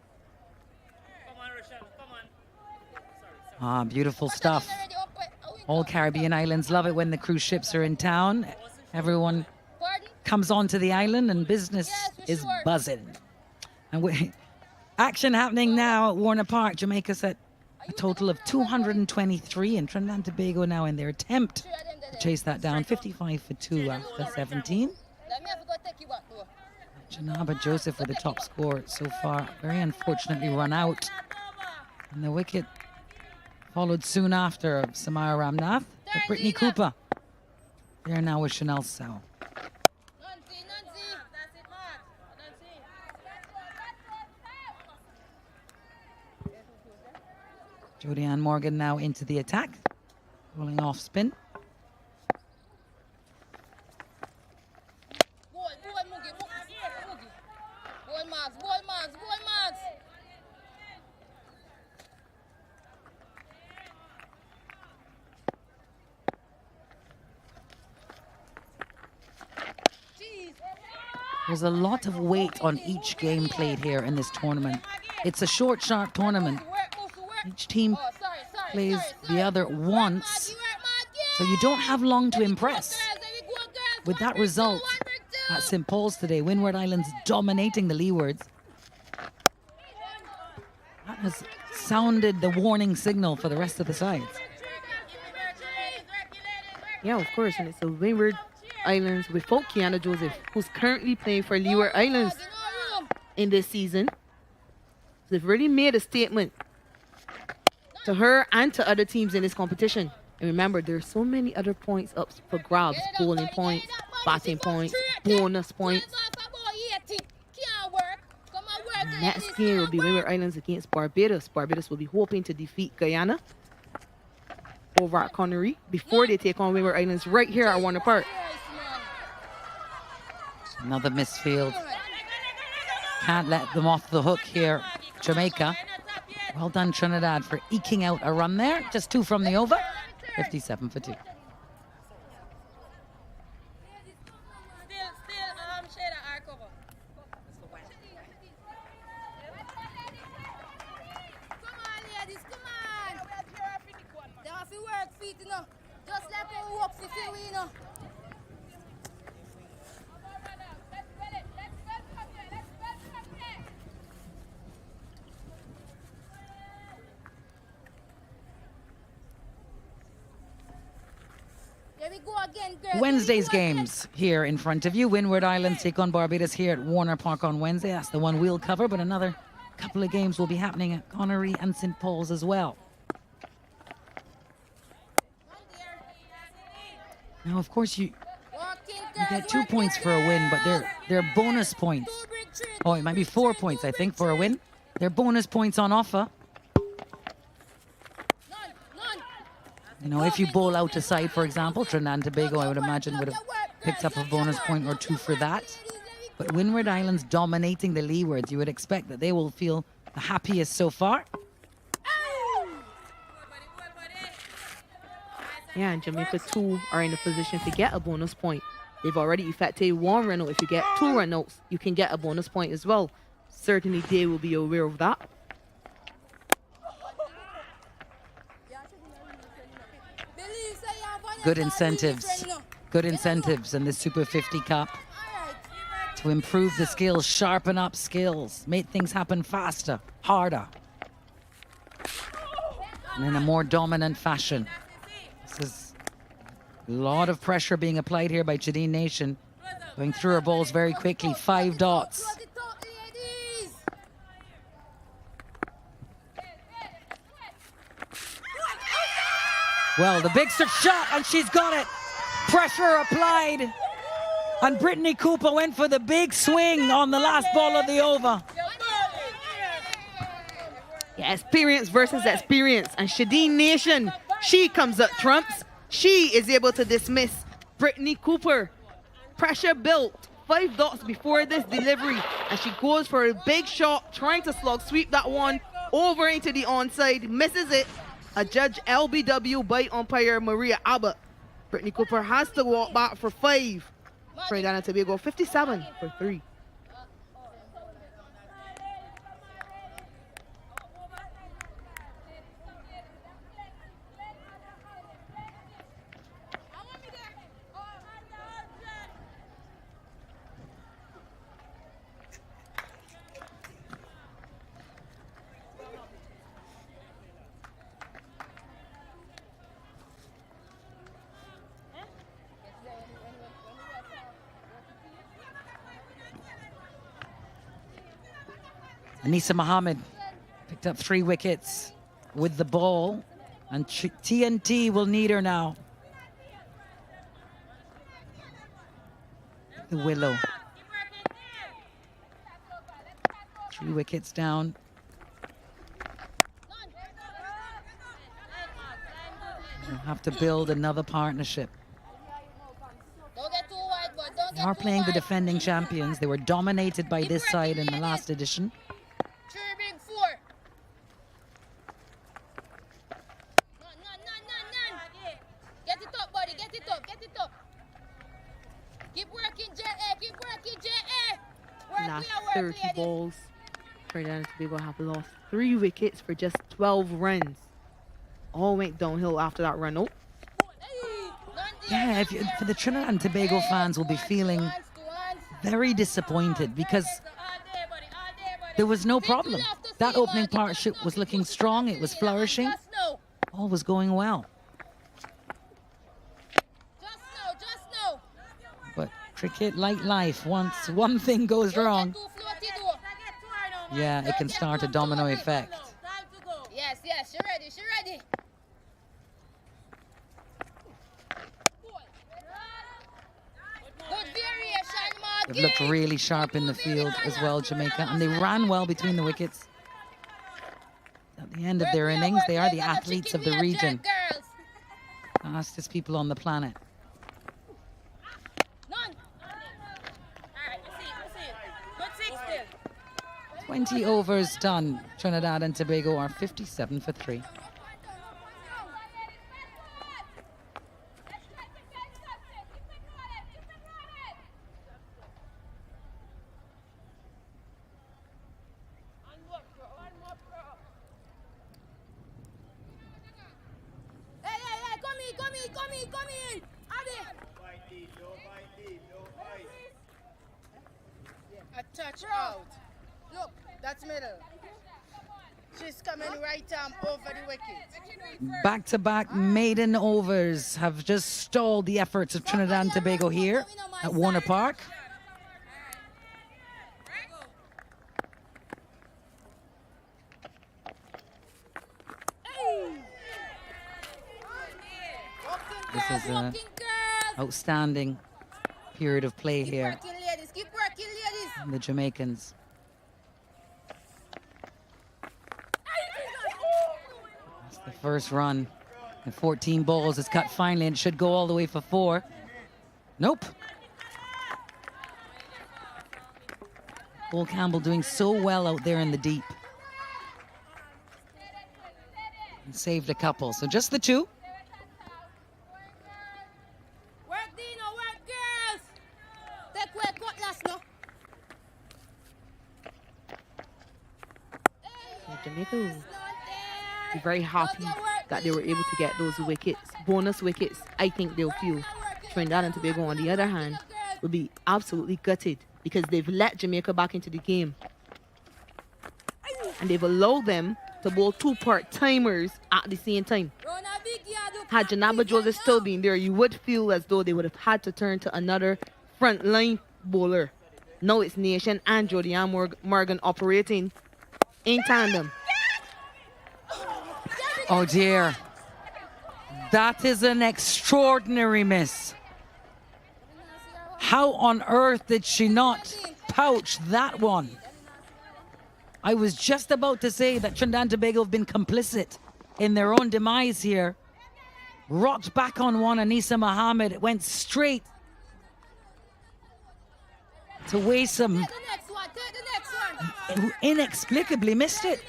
Come on, Rochelle, come on. Ah, beautiful stuff. All Caribbean islands love it when the cruise ships are in town. Everyone comes onto the island and business is buzzing. And action happening now at Warner Park. Jamaica set a total of 223, and Trinidad and Tobago now in their attempt to chase that down. 55 for 2 after 17. Janaba Joseph with the top score so far. Very unfortunately run out. And the wicket followed soon after of Samara Ramnath. But Brittany Cooper there now with Chanel Sow. Jodie Ann Morgan now into the attack. Rolling off spin. There's a lot of weight on each game played here in this tournament. It's a short, sharp tournament. Each team plays the other once, so you don't have long to impress. With that result at St. Paul's today, Windward Islands dominating the leewards. That has sounded the warning signal for the rest of the sides. Yeah, of course, and it's a Windward Islands without Kiana Joseph, who's currently playing for Leeward Islands in this season. They've really made a statement to her and to other teams in this competition. And remember, there's so many other points up for grabs: bowling points, batting points, bonus points. The next game will be Windward Islands against Barbados. Barbados will be hoping to defeat Guyana over at Connery before they take on Windward Islands right here at Warner Park. Another misfield. Can't let them off the hook here, Jamaica. Well done, Trinidad, for eking out a run there. Just 2 from the over. 57 for 2. Just like we work for free, you know. Wednesday's games here in front of you. Windward Islands take on Barbados here at Warner Park on Wednesday. That's the one we'll cover, but another couple of games will be happening at Connery and St. Paul's as well. Now, of course, you get 2 points for a win, but they're bonus points. Oh, it might be 4 points, I think, for a win. They're bonus points on offer. You know, if you bowl out a side, for example, Trinidad and Tobago, I would imagine, would have picked up a bonus point or 2 for that. But Windward Islands dominating the leewards, you would expect that they will feel the happiest so far. Yeah, and Jamaica too are in a position to get a bonus point. They've already effected 1 run out. If you get 2 run outs, you can get a bonus point as well. certainly they will be aware of that. Good incentives. Good incentives in the Super 50 Cup to improve the skills, sharpen up skills, make things happen faster, harder, and in a more dominant fashion. This is a lot of pressure being applied here by Jadine Nation, going through her balls very quickly. 5 dots. Well, the big shot, and she's got it. Pressure applied. And Brittany Cooper went for the big swing on the last ball of the over. Yeah, experience versus experience. And Shadeen Nation, she comes up trumps. She is able to dismiss Brittany Cooper. Pressure built. 5 dots before this delivery. And she goes for a big shot, trying to slog sweep that one over into the onside. Misses it. A judge LBW by umpire Maria Abbott. Brittany Cooper has to walk back for 5. Trinidad and Tobago 57 for 3. Anissa Mohammed picked up 3 wickets with the ball, and TNT will need her now. The Willow. 3 wickets down. They'll have to build another partnership. They are playing the defending champions. They were dominated by this side in the last edition. Last 30 balls. Trinidad and Tobago have lost 3 wickets for just 12 runs. All went downhill after that run out. Yeah, for the Trinidad and Tobago fans will be feeling very disappointed because there was no problem. That opening partnership was looking strong. It was flourishing. All was going well. But cricket, like life, once one thing goes wrong, yeah, it can start a domino effect. Yes, she ready. Good variation, Mark. They've looked really sharp in the field as well, Jamaica, and they ran well between the wickets. At the end of their innings, they are the athletes of the region. Fastest people on the planet. 20 overs done. Trinidad and Tobago are 57 for 3. Come in. A touch out. Look, that's middle. She's coming right arm over the wicket. Back-to-back maiden overs have just stalled the efforts of Trinidad and Tobago here at Warner Park. This is an outstanding period of play here. Keep working, ladies. And the Jamaicans. That's the first run. And 14 balls is cut finally, and it should go all the way for 4. Nope. Paul Campbell doing so well out there in the deep. And saved a couple. So just the 2. Jamaica will be very happy that they were able to get those wickets, bonus wickets. I think they'll feel. Trinidad and Tobago, on the other hand, will be absolutely gutted because they've let Jamaica back into the game. And they've allowed them to bowl 2 part-timers at the same time. Had Janaba Joseph still been there, you would feel as though they would have had to turn to another front-line bowler. Now it's Nation and Jodianne Morgan operating in tandem. Oh dear. That is an extraordinary miss. How on earth did she not pouch that one? I was just about to say that Trinidad and Tobago have been complicit in their own demise here. Rocked back on one, Anisa Mohammed. It went straight to Waysome, who inexplicably missed it.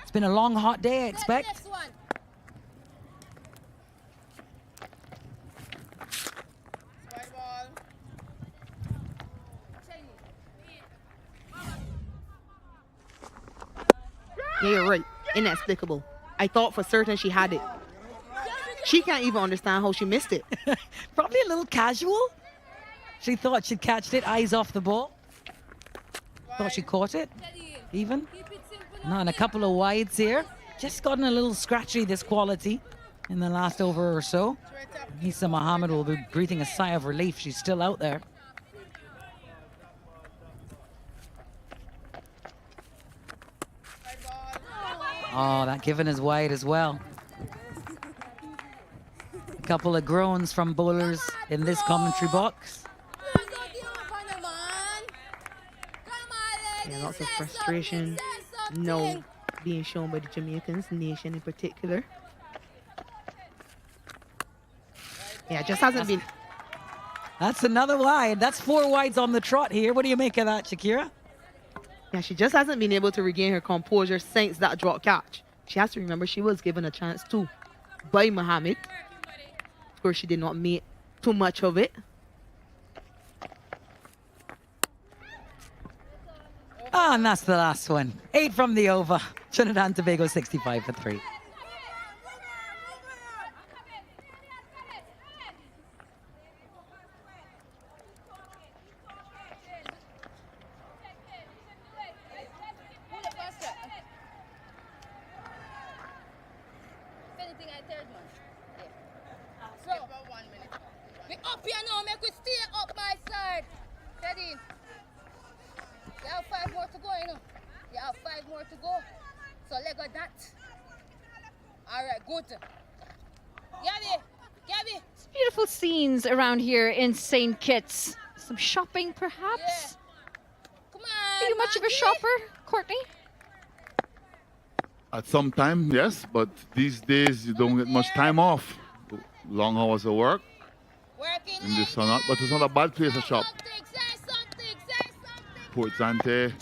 It's been a long, hot day, I expect. Yeah, you're right. Inexplicable. I thought for certain she had it. She can't even understand how she missed it. Probably a little casual. She thought she'd catched it, eyes off the ball. Thought she caught it, even. Now, and a couple of wides here. Just gotten a little scratchy, this quality, in the last over or so. Nisa Mohammed will be breathing a sigh of relief. She's still out there. Oh, that given is wide as well. A couple of groans from bowlers in this commentary box. Yeah, lots of frustration now being shown by the Jamaicans, Nation in particular. Yeah, just hasn't been. That's another wide. That's 4 wides on the trot here. What do you make of that, Shakira? Yeah, she just hasn't been able to regain her composure since that drop catch. She has to remember she was given a chance too by Mohammed. Of course, she did not make too much of it. Ah, and that's the last one. 8 from the over. Trinidad and Tobago 65 for 3. Up here now, make we stay up my side. Steady. You have 5 more to go, you know. You have 5 more to go. So let go that. All right, good. Gabby. Beautiful scenes around here in St. Kitts. Some shopping, perhaps? Yeah. Come on. Are you much of a shopper, Courtney? At some time, yes, but these days you don't get much time off. Long hours of work. In this or not, but it's not a bad place to shop. Port Zante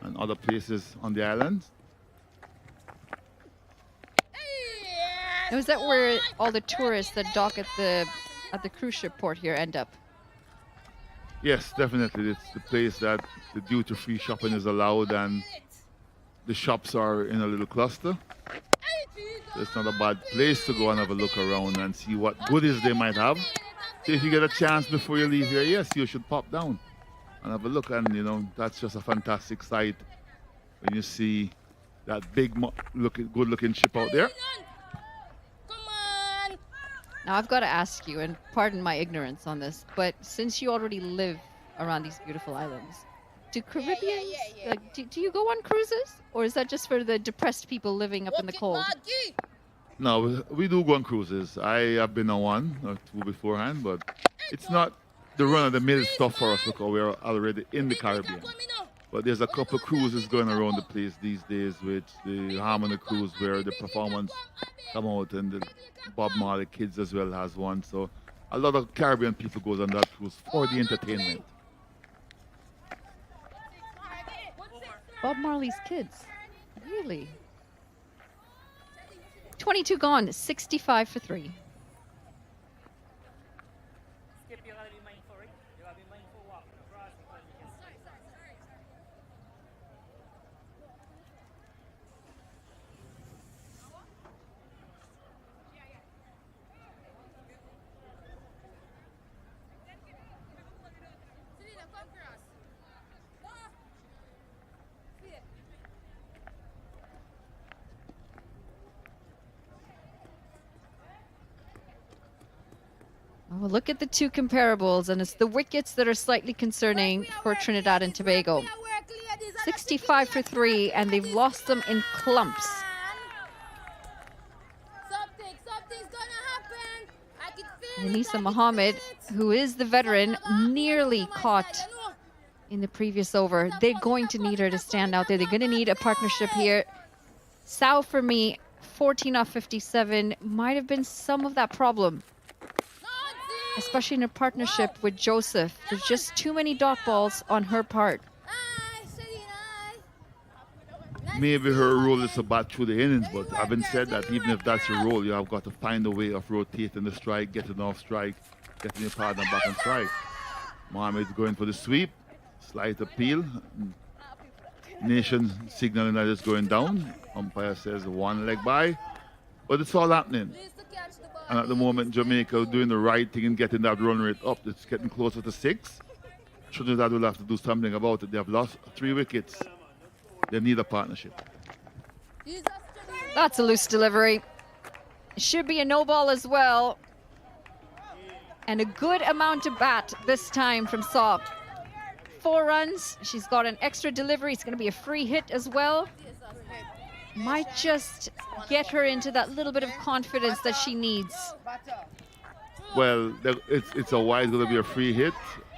and other places on the island. Now, is that where all the tourists that dock at the cruise ship port here end up? Yes, definitely. It's the place that the duty-free shopping is allowed, and the shops are in a little cluster. So it's not a bad place to go and have a look around and see what goodies they might have. So if you get a chance before you leave here, yes, you should pop down and have a look. And, you know, that's just a fantastic sight when you see that big, good-looking ship out there. Now, I've got to ask you, and pardon my ignorance on this, but since you already live around these beautiful islands, do Caribbeans, do you go on cruises? Or is that just for the depressed people living up in the cold? No, we do go on cruises. I have been on 1 or 2 beforehand, but it's not the run-of-the-mill stuff for us because we're already in the Caribbean. But there's a couple of cruises going around the place these days, with the Harmony Cruise where the performance come out, and the Bob Marley Kids as well has one. So a lot of Caribbean people goes on that cruise for the entertainment. Bob Marley's Kids? Really? 22 gone, 65 for 3. Well, look at the two comparables, and it's the wickets that are slightly concerning for Trinidad and Tobago. 65 for 3, and they've lost them in clumps. Anissa Mohammed, who is the veteran, nearly caught in the previous over. They're going to need her to stand out there. They're going to need a partnership here. Sao, for me, 14 off 57, might have been some of that problem, especially in a partnership with Joseph. There's just too many dot balls on her part. Maybe her role is to bat through the innings, but having said that, even if that's your role, you have got to find a way of rotating the strike, getting off strike, getting your partner back on strike. Mohammed's going for the sweep, slight appeal. Nation signaling that it's going down. Umpire says one leg by, but it's all happening. And at the moment, Jamaica doing the right thing and getting that run rate up. It's getting closer to 6. Trinidad will have to do something about it. They have lost 3 wickets. They need a partnership. That's a loose delivery. Should be a no ball as well. And a good amount of bat this time from Saw. 4 runs. She's got an extra delivery. It's going to be a free hit as well. Might just get her into that little bit of confidence that she needs. Well, it's a wide going to be a free hit.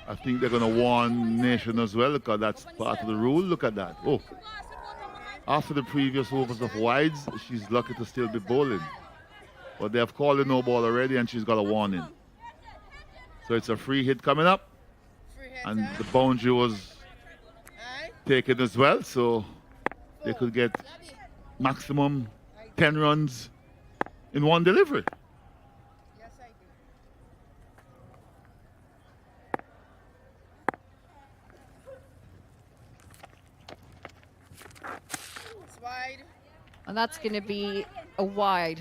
I think they're going to warn Nation as well, because that's part of the rule. Look at that. Oh, after the previous overs of wides, she's lucky to still be bowling. But they have called a no ball already, and she's got a warning. So it's a free hit coming up. And the boundary was taken as well, so they could get maximum 10 runs in one delivery. And that's going to be a wide.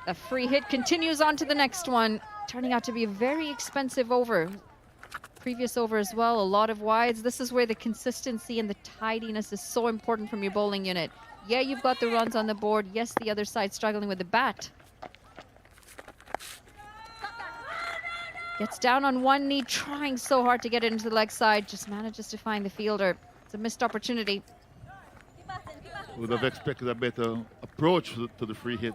A free hit continues on to the next one, turning out to be a very expensive over. Previous over as well, a lot of wides. This is where the consistency and the tidiness is so important from your bowling unit. Yeah, you've got the runs on the board. Yes, the other side struggling with the bat. Gets down on one knee, trying so hard to get it into the leg side. Just manages to find the fielder. It's a missed opportunity. Would have expected a better approach to the free hit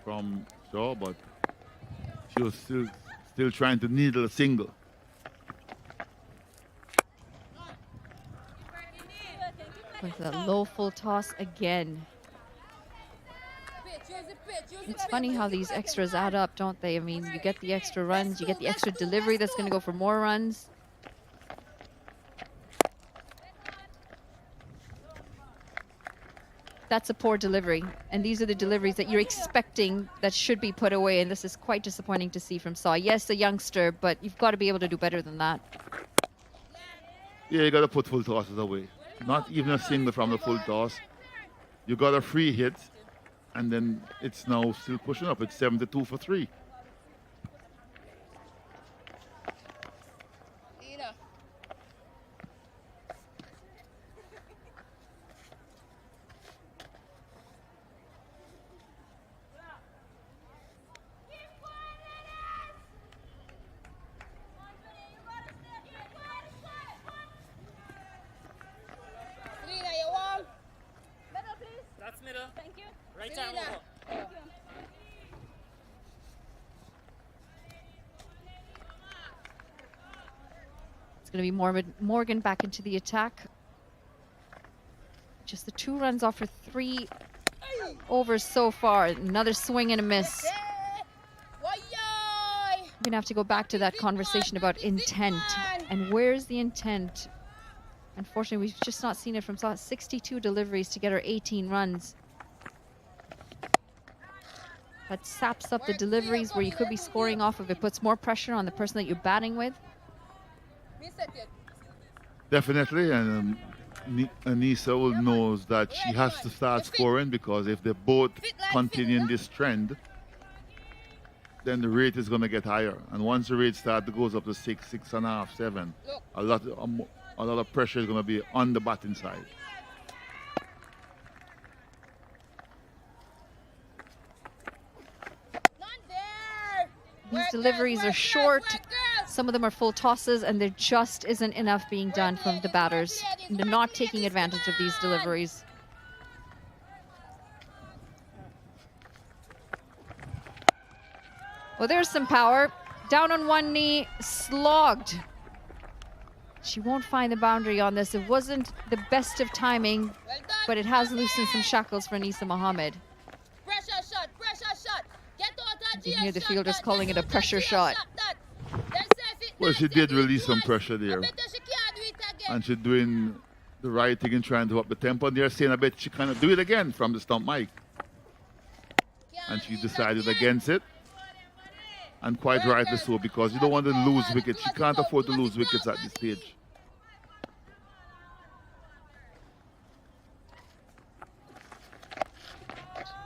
from Shaw, but she was still trying to needle a single. With that low full toss again. It's funny how these extras add up, don't they? I mean, you get the extra runs, you get the extra delivery that's going to go for more runs. That's a poor delivery, and these are the deliveries that you're expecting that should be put away, and this is quite disappointing to see from Saw. Yes, a youngster, but you've got to be able to do better than that. Yeah, you got to put full tosses away. Not even a single from the full toss. You got a free hit, and then it's now still pushing up. It's 72 for 3. That's middle. Thank you. Right arm over. Thank you. It's going to be Morgan back into the attack. Just the 2 runs off for 3 overs so far. Another swing and a miss. I'm going to have to go back to that conversation about intent. And where's the intent? Unfortunately, we've just not seen it from 62 deliveries to get her 18 runs. That saps up the deliveries where you could be scoring off of. It puts more pressure on the person that you're batting with. Definitely, and Anissa knows that she has to start scoring, because if they both continue in this trend, then the rate is going to get higher. And once the rate starts, it goes up to 6, 6.5, 7. A lot of pressure is going to be on the batting side. These deliveries are short. Some of them are full tosses, and there just isn't enough being done from the batters. They're not taking advantage of these deliveries. Well, there's some power. Down on one knee, slogged. She won't find the boundary on this. It wasn't the best of timing, but it has loosened some shackles for Anisa Mohammed. Pressure shot, pressure shot. Get out of You can hear the fielders calling it a pressure shot. Well, she did release some pressure there. And she's doing the right thing in trying to up the tempo. And they're saying, I bet she kind of do it again from the stump mic. And she decided against it. And quite rightly so, because you don't want to lose wickets. She can't afford to lose wickets at this stage.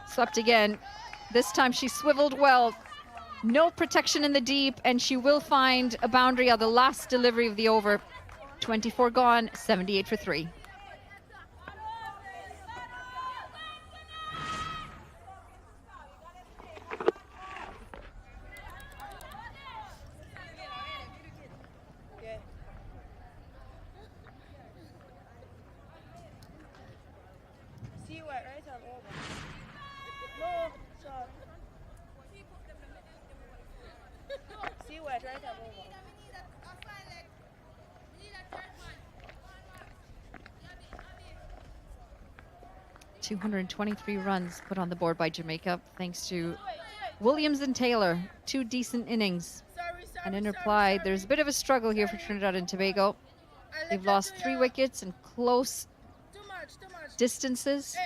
Swept again. This time she swiveled well. No protection in the deep, and she will find a boundary on the last delivery of the over. 24 gone, 78 for 3. See what, right? 223 runs put on the board by Jamaica, thanks to Williams and Taylor. 2 decent innings. And in reply, there's a bit of a struggle here for Trinidad and Tobago. They've lost 3 wickets in close distances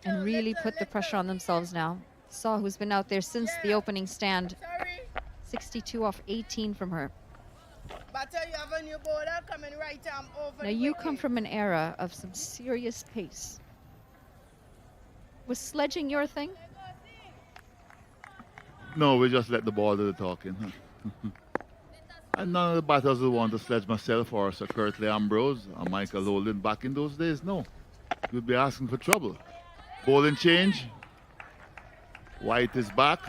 and really put the pressure on themselves now. Saw, who's been out there since the opening stand. 62 off 18 from her. Now you come from an era of some serious pace. Was sledging your thing? No, we just let the ball do the talking. And none of the batters would want to sledge myself or Sir Curtly Ambrose or Michael Holden back in those days. No, you'd be asking for trouble. Bowling change. White is back.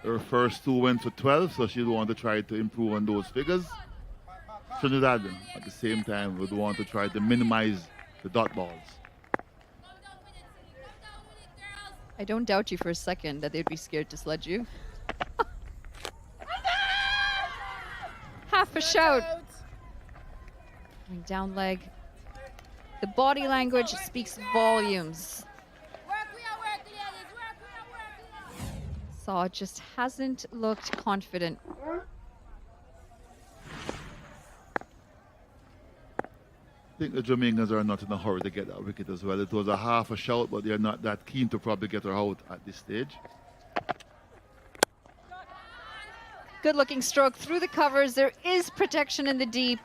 Her first 2 went for 12, so she'd want to try to improve on those figures. Trinidad, at the same time, would want to try to minimize the dot balls. I don't doubt you for a second that they'd be scared to sledge you. Half a shout. Going down leg. The body language speaks volumes. Saw just hasn't looked confident. I think the Jamaicans are not in a hurry to get that wicket as well. It was a half a shout, but they're not that keen to probably get her out at this stage. Good looking stroke through the covers. There is protection in the deep.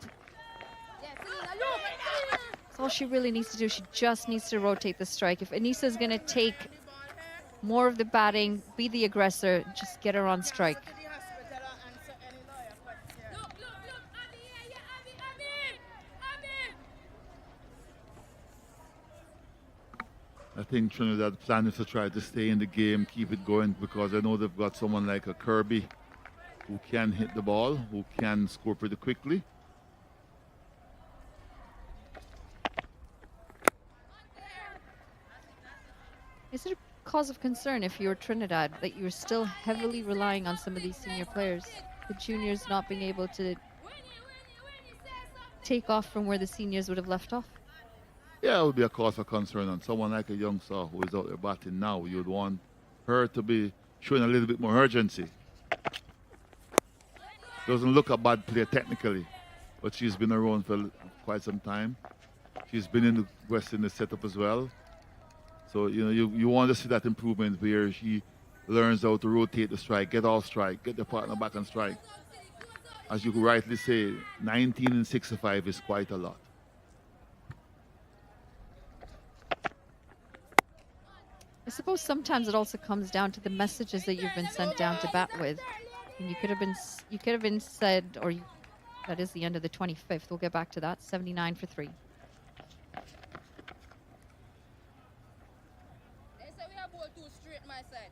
That's all she really needs to do. She just needs to rotate the strike. If Anisa's going to take more of the batting, be the aggressor, just get her on strike. I think Trinidad plan is to try to stay in the game, keep it going, because I know they've got someone like a Kirby who can hit the ball, who can score pretty quickly. Is it a cause of concern if you're Trinidad that you're still heavily relying on some of these senior players, the juniors not being able to take off from where the seniors would have left off? Yeah, it would be a cause for concern on someone like a young Saw who is out there batting now. You would want her to be showing a little bit more urgency. Doesn't look a bad player technically, but she's been around for quite some time. She's been in the West Indies setup as well. So, you know, you want to see that improvement where she learns how to rotate the strike, get off strike, get the partner back on strike. As you rightly say, 19 and 65 is quite a lot. I suppose sometimes it also comes down to the messages that you've been sent down to bat with. And you could have been said, or that is the end of the 25th. We'll get back to that. 79 for 3. They say we have ball too straight, my side.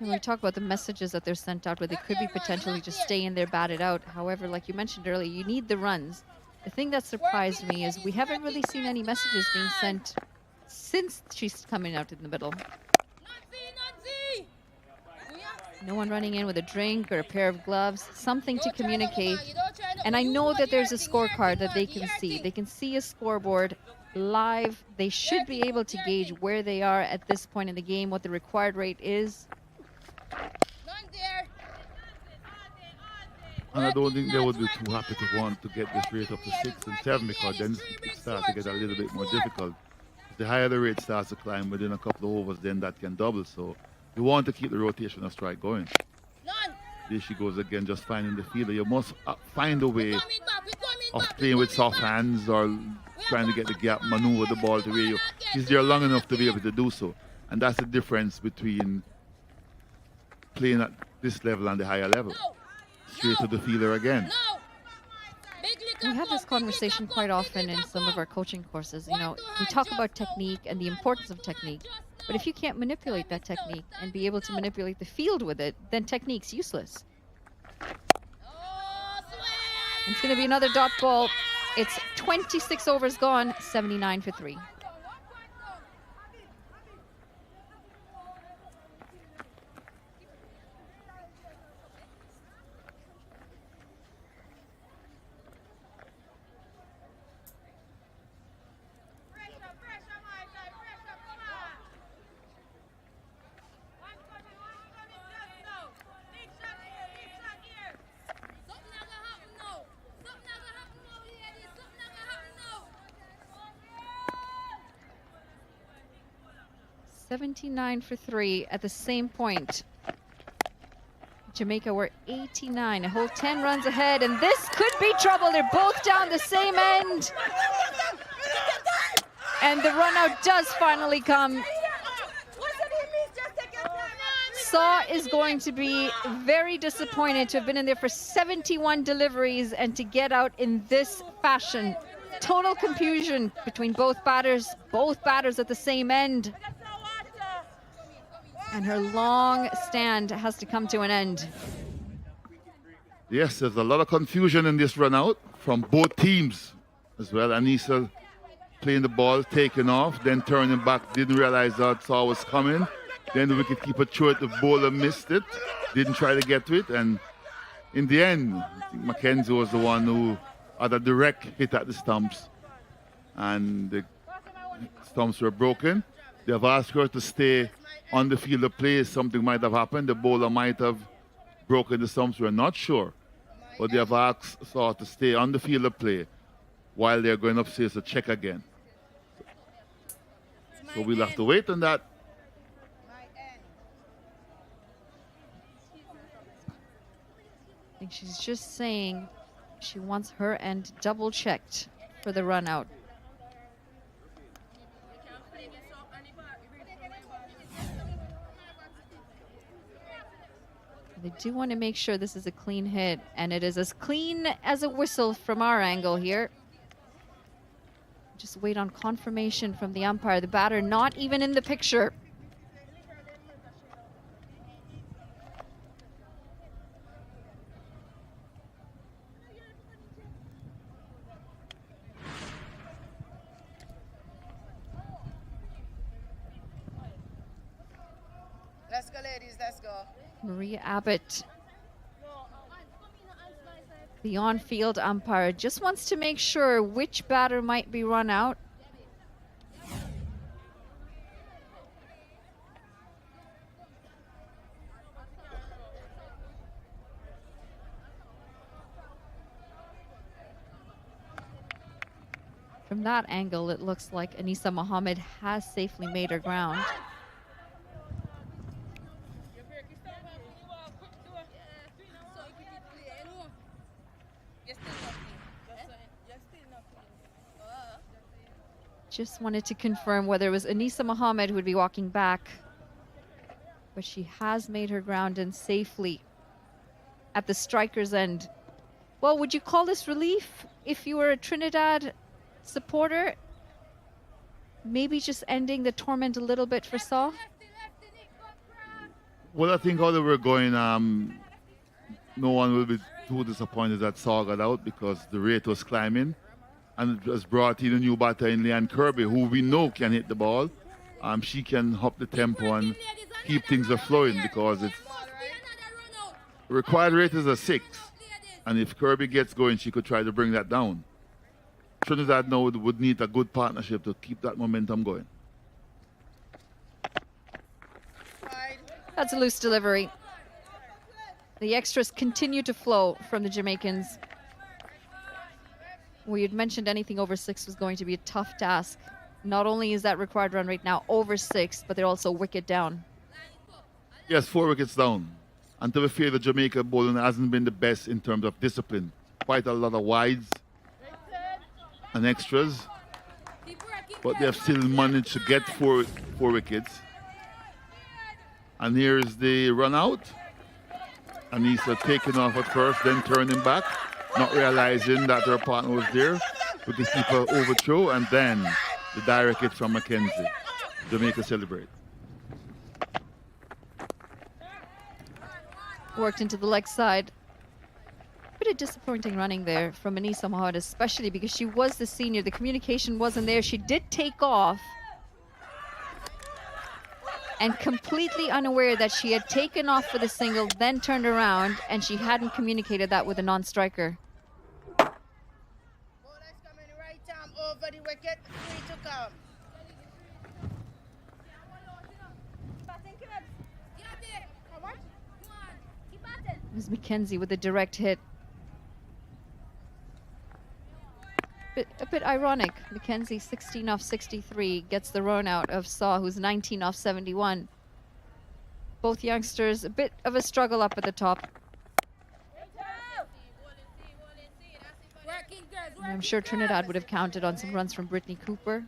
And we talk about the messages that they're sent out where they could be potentially just staying there, batted out. However, like you mentioned earlier, you need the runs. The thing that surprised me is we haven't really seen any messages being sent since she's coming out in the middle. No one running in with a drink or a pair of gloves, something to communicate. And I know that there's a scorecard that they can see. They can see a scoreboard live. They should be able to gauge where they are at this point in the game, what the required rate is. And I don't think they would be too happy to want to get this rate up to 6 and 7, because then it starts to get a little bit more difficult. The higher the rate starts to climb within a couple of overs, then that can double. So you want to keep the rotation of strike going. There she goes again, just finding the fielder. You must find a way of playing with soft hands or trying to get the gap, maneuver the ball to where you. She's there long enough to be able to do so. And that's the difference between playing at this level and the higher level. Straight to the fielder again. We have this conversation quite often in some of our coaching courses. You know, we talk about technique and the importance of technique. But if you can't manipulate that technique and be able to manipulate the field with it, then technique's useless. It's going to be another dot ball. It's 26 overs gone, 79 for 3. $79 for 3 at the same point. Jamaica were 89, a whole 10 runs ahead, and this could be trouble. They're both down the same end. And the run out does finally come. Saw is going to be very disappointed to have been in there for 71 deliveries and to get out in this fashion. Total confusion between both batters at the same end. And her long stand has to come to an end. Yes, there's a lot of confusion in this run out from both teams as well. Anissa playing the ball, taking off, then turning back, didn't realize that Saw was coming. Then the wicketkeeper threw it, the bowler missed it, didn't try to get to it. And in the end, I think Mackenzie was the one who had a direct hit at the stumps. And the stumps were broken. They have asked her to stay on the field of play. Something might have happened. The bowler might have broken the stumps. We're not sure. But they have asked Saw to stay on the field of play while they're going upstairs to check again. So we'll have to wait on that. I think she's just saying she wants her end double checked for the run out. They do want to make sure this is a clean hit, and it is as clean as a whistle from our angle here. Just wait on confirmation from the umpire. The batter not even in the picture. Let's go, ladies, let's go. Maria Abbott, the on-field umpire, just wants to make sure which batter might be run out. From that angle, it looks like Anissa Mohammed has safely made her ground. Just wanted to confirm whether it was Anissa Mohammed who would be walking back. But she has made her ground in safely at the striker's end. Well, would you call this relief if you were a Trinidad supporter? Maybe just ending the torment a little bit for Saw? Well, I think how they were going, no one will be too disappointed that Saw got out because the rate was climbing. And it was brought in a new batter in Leanne Kirby, who we know can hit the ball. She can up the tempo and keep things flowing because it's required rate is a 6. And if Kirby gets going, she could try to bring that down. Trinidad now would need a good partnership to keep that momentum going. That's a loose delivery. The extras continue to flow from the Jamaicans. We had mentioned anything over 6 was going to be a tough task. Not only is that required run rate now over 6, but they're also wicket down. Yes, 4 wickets down. And to be fair, the Jamaica bowling hasn't been the best in terms of discipline. Quite a lot of wides and extras. But they have still managed to get four wickets. And here's the run out. Anissa taking off at first, then turning back, not realizing that her partner was there. Wicketkeeper overthrow, and then the direct hit from Mackenzie. Jamaica celebrate. Worked into the leg side. Bit of disappointing running there from Anissa Mohammed, especially because she was the senior. The communication wasn't there. She did take off. And completely unaware that she had taken off for the single, then turned around, and she hadn't communicated that with a non-striker. Bowler's coming right arm over the wicket, 3 to come. It was Mackenzie with a direct hit. A bit ironic. Mackenzie 16 off 63 gets the run out of Saw, who's 19 off 71. Both youngsters a bit of a struggle up at the top. I'm sure Trinidad would have counted on some runs from Brittany Cooper,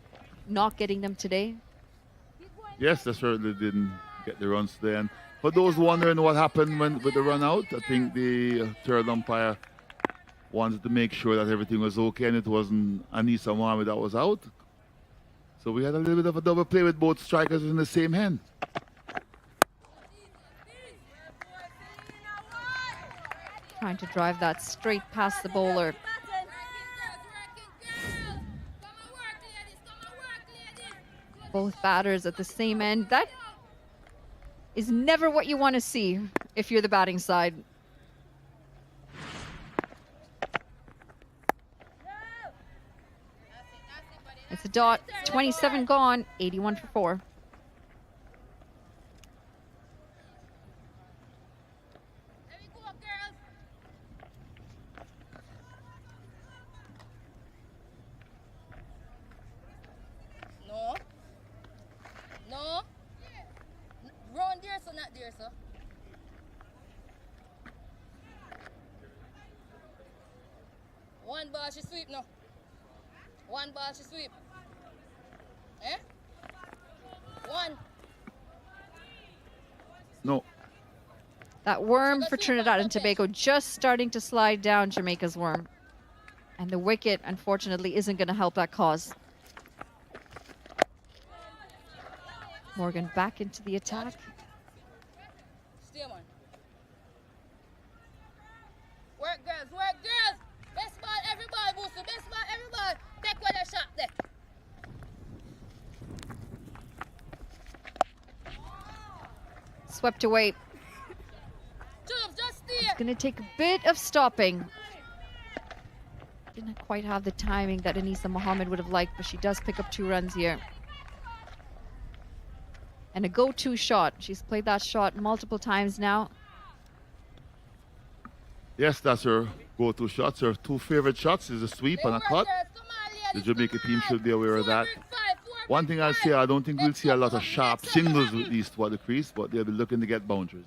not getting them today. Yes, they certainly didn't get the runs today. And for those wondering what happened with the run out, I think the third umpire wanted to make sure that everything was okay and it wasn't Anissa Mohammed that was out. So we had a little bit of a double play with both strikers in the same hand. Trying to drive that straight past the bowler. Both batters at the same end. That is never what you want to see if you're the batting side. It's a dot, 27 gone, 81 for 4. No. No. Round there, so not there, sir. One ball, she sweep now. One ball, she sweep. Eh? One. No. That worm for Trinidad and Tobago just starting to slide down Jamaica's worm. And the wicket, unfortunately, isn't going to help that cause. Morgan back into the attack. Stay on. Work, girls, work, girls. Best ball, every ball, Booster. Best ball, every ball. Take one a shot there. Swept away. Tubes, just stay. It's going to take a bit of stopping. Didn't quite have the timing that Anissa Mohammed would have liked, but she does pick up 2 runs here. And a go-to shot. She's played that shot multiple times now. Yes, that's her go-to shots. Her 2 favorite shots is a sweep and a cut. The Jamaica team should be aware of that. One thing I'll say, I don't think we'll see a lot of sharp singles with these toward the crease, but they'll be looking to get boundaries.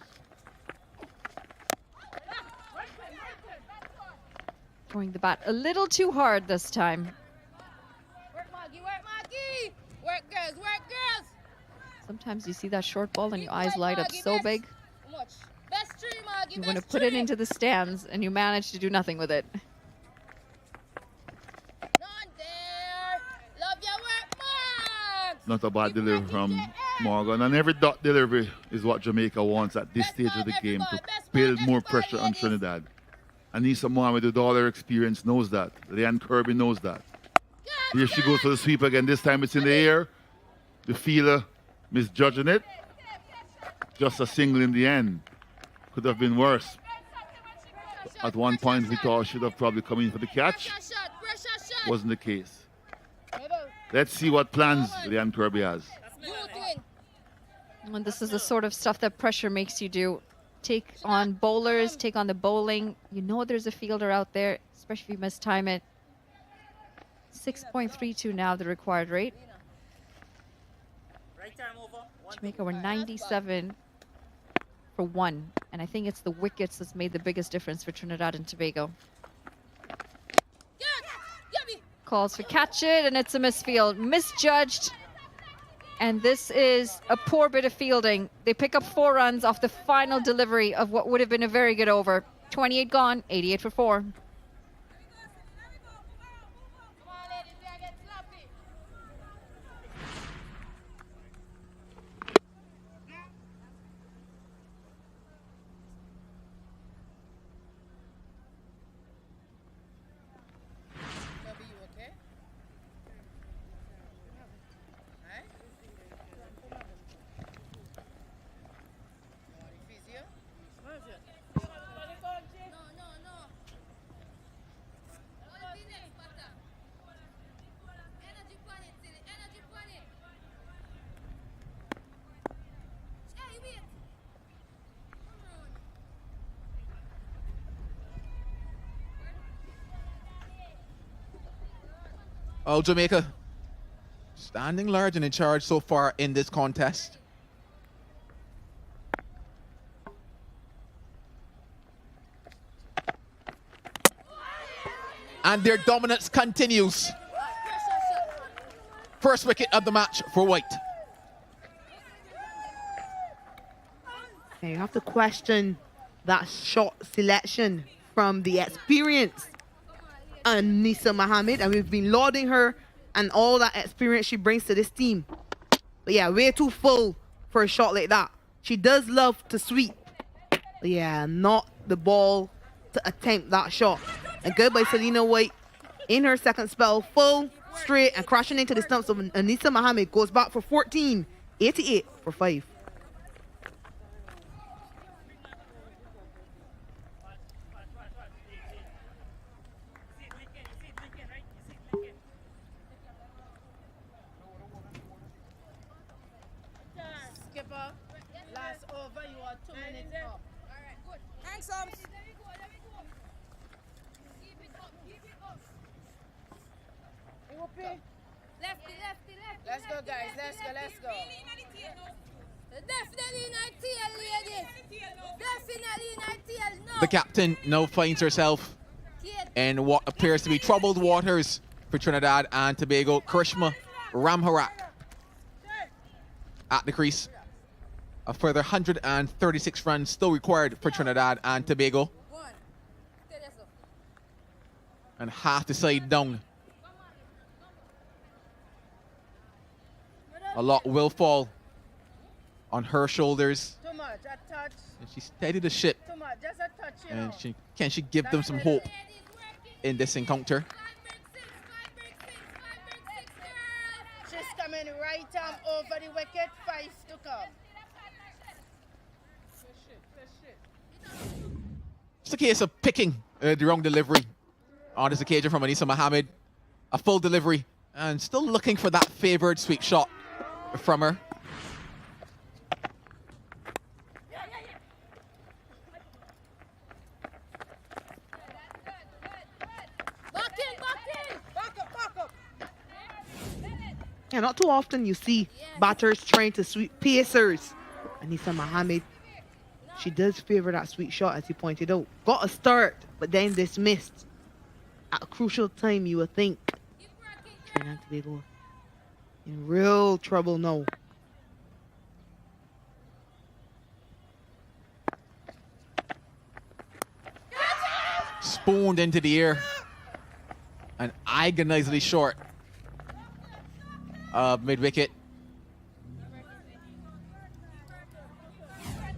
Throwing the bat a little too hard this time. Work, Maggie, work, Maggie. Work, girls, work, girls. Sometimes you see that short ball and your eyes light up so big. Best 3, Maggie. You want to put it into the stands and you manage to do nothing with it. None there. Love your work, Mark. Not a bad delivery from Morgan, and every dot delivery is what Jamaica wants at this stage of the game to build more pressure on Trinidad. Anissa Mohammed, with all her experience, knows that. Leanne Kirby knows that. Here she goes for the sweep again. This time it's in the air. The fielder misjudging it. Just a single in the end. Could have been worse. At one point we thought should have probably come in for the catch. Wasn't the case. Let's see what plans Leanne Kirby has. And this is the sort of stuff that pressure makes you do. Take on bowlers, take on the bowling. You know there's a fielder out there, especially if you mistime it. 6.32 now, the required rate. Jamaica were 97 for 1. And I think it's the wickets that's made the biggest difference for Trinidad and Tobago. Calls for catch it, and it's a misfield. Misjudged. And this is a poor bit of fielding. They pick up 4 runs off the final delivery of what would have been a very good over. 28 gone, 88 for 4. Oh, Jamaica standing large and in charge so far in this contest. And their dominance continues. First wicket of the match for White. You have to question that shot selection from the experience Anissa Mohammed, and we've been lauding her and all that experience she brings to this team. But yeah, way too full for a shot like that. She does love to sweep. But yeah, not the ball to attempt that shot. And good by Selena White in her second spell, full, straight, and crashing into the stumps of Anissa Mohammed. Goes back for 14, 88 for 5. Last over, you are 2 minutes up. All right, good. Thanks, Keep it up, keep it up. Lefty. Let's go, guys. Let's go. Definitely in our tail, ladies. Definitely in our tail. No. The captain now finds herself in what appears to be troubled waters for Trinidad and Tobago. Karishma Ramharak at the crease. A further 136 runs still required for Trinidad and Tobago. And half the side down. A lot will fall on her shoulders. Too much, a touch. And she steadied the ship. Too much, just a touch, you And know. can she give them some hope in this encounter? She's coming right arm over the wicket, 5 to come. It's a case of picking the wrong delivery on this occasion from Anissa Mohammed. A full delivery and still looking for that favored sweep shot from her. Back up. Yeah, not too often you see batters trying to sweep pacers. Anissa Mohammed, she does favor that sweet shot, as you pointed out. Got a start, but then dismissed. At a crucial time, you would think Trinidad and Tobago in real trouble now. Spooned into the air and agonizingly short of mid-wicket.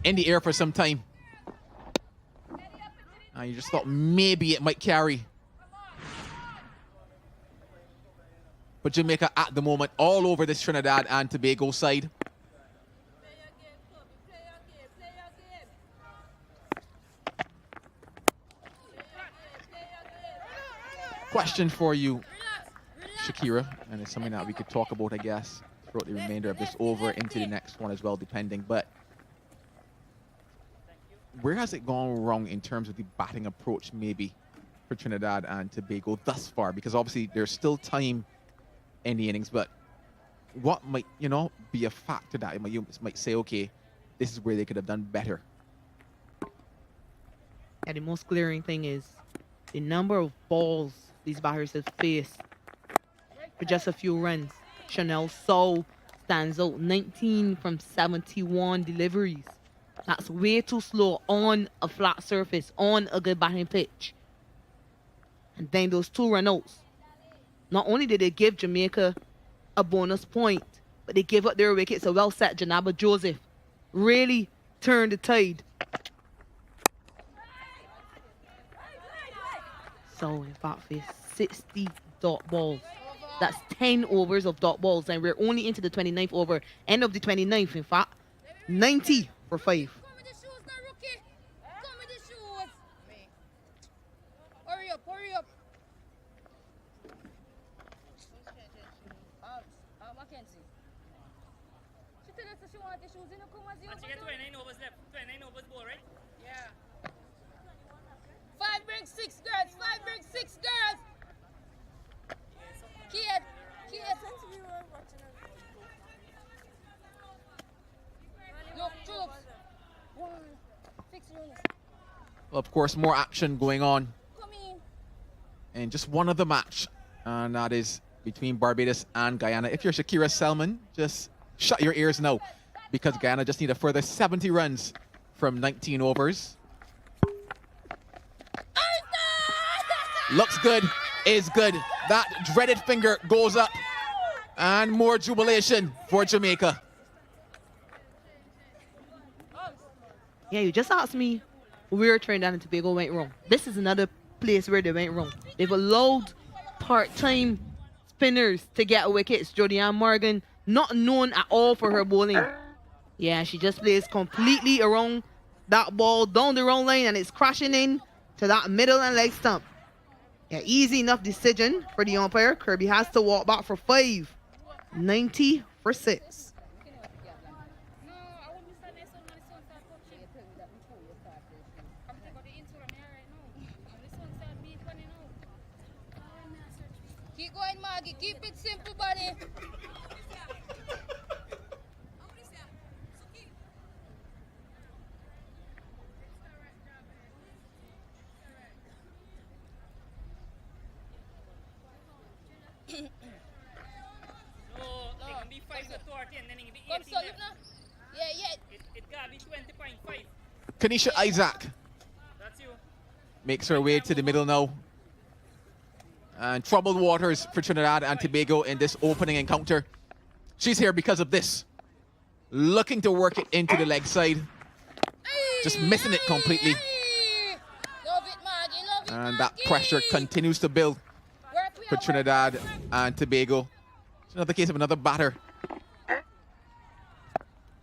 in the air for some time. You just thought maybe it might carry. But Jamaica at the moment all over this Trinidad and Tobago side. Question for you, Shakira, and it's something that we could talk about, I guess, throughout the remainder of this over into the next one as well, depending. But where has it gone wrong in terms of the batting approach, maybe, for Trinidad and Tobago thus far? Because obviously there's still time in the innings, but what might, you know, be a factor that you might say, okay, this is where they could have done better? And the most glaring thing is the number of balls these batters have faced for just a few runs. Chanel So stands out, 19 from 71 deliveries. That's way too slow on a flat surface, on a good batting pitch. And then those 2 run-outs. Not only did they give Jamaica a bonus point, but they gave up their wickets. A well-set Janaba Joseph really turned the tide. So, in fact, faced 60 dot balls. That's 10 overs of dot balls, and we're only into the 29th over. End of the 29th, in fact. 90 for 5. Come with the shoes now, rookie. Come with the shoes. Hurry up, hurry up. Mackenzie. She tell us that she want the shoes. You know, come as you. And she get 29 overs left. 29 overs ball, right? Yeah. 5 brings 6 girls. 5 brings 6 girls. Kid. Look, troops. 1, 6 units. Well, of course, more action going on Come in. in just one other match, and that is between Barbados and Guyana. If you're Shakira Selman, just shut your ears now, because Guyana just need a further 70 runs from 19 overs. Looks good, is good. That dreaded finger goes up, and more jubilation for Jamaica. Yeah, you just asked me where Trinidad and Tobago went wrong. This is another place where they went wrong. They've allowed part-time spinners to get wickets. Jodianne Morgan, not known at all for her bowling. Yeah, she just plays completely around that ball down the wrong line, and it's crashing in to that middle and leg stump. Yeah, easy enough decision for the umpire. Kirby has to walk back for 5. 90 for 6. Keep going, Maggie. Keep it simple, buddy. So, it can be 5 to 40 and then it can be 18 Come, so look now. Yeah. It gotta be 20.5. Kanisha Isaac That's you. makes her way to the middle now. And troubled waters for Trinidad and Tobago in this opening encounter. She's here because of this. Looking to work it into the leg side. Just missing it completely. Love it, Maggie. Love it, And that pressure continues to build for Trinidad and Tobago. It's another case of another batter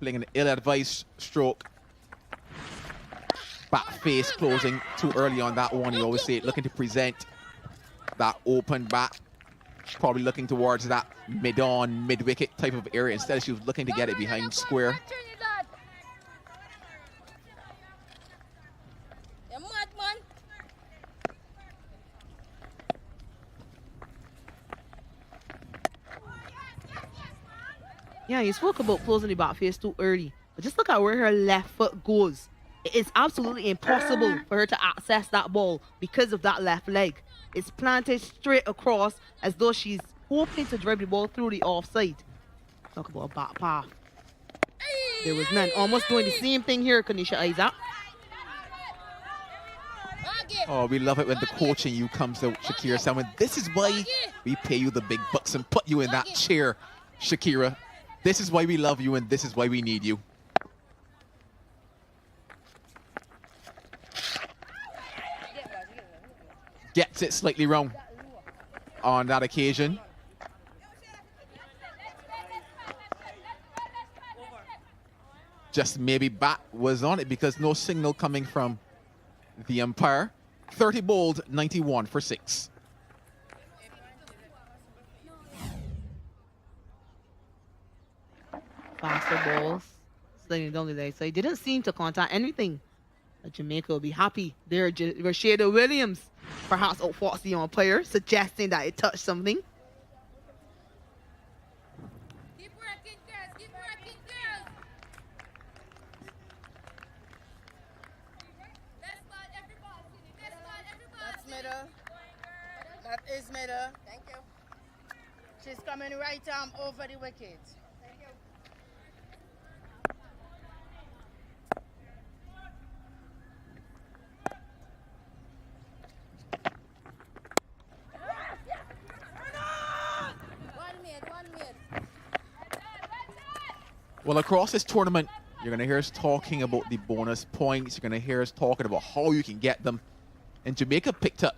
playing an ill-advised stroke. Back face closing too early on that one. You always say it, looking to present that open bat. Probably looking towards that mid-on, mid-wicket type of area. Instead, she was looking to get it behind square. You're mad, man. Yeah, you spoke about closing the bat face too early. But just look at where her left foot goes. It is absolutely impossible for her to access that ball because of that left leg. It's planted straight across as though she's hoping to drive the ball through the offside. Talk about a back path. There was none. Almost doing the same thing here, Kanisha Isaac. Oh, we love it when the coaching you comes out, Shakira Selman. This is why we pay you the big bucks and put you in that chair, Shakira. This is why we love you and this is why we need you. sit slightly wrong on that occasion. Just maybe bat was on it because no signal coming from the umpire. 30 bowled, 91 for 6. Faster balls, sliding down the leg. So he didn't seem to contact anything. Jamaica will be happy. There, Rashida Williams perhaps outfought the umpire, suggesting that it touched something. Keep working, girls. Keep working, girls. That's ball, everybody. That's ball, everybody. That's middle. That is middle. Thank you. She's coming right arm over the wicket. Thank you. One mid. Well, across this tournament, you're going to hear us talking about the bonus points. You're going to hear us talking about how you can get them. And Jamaica picked up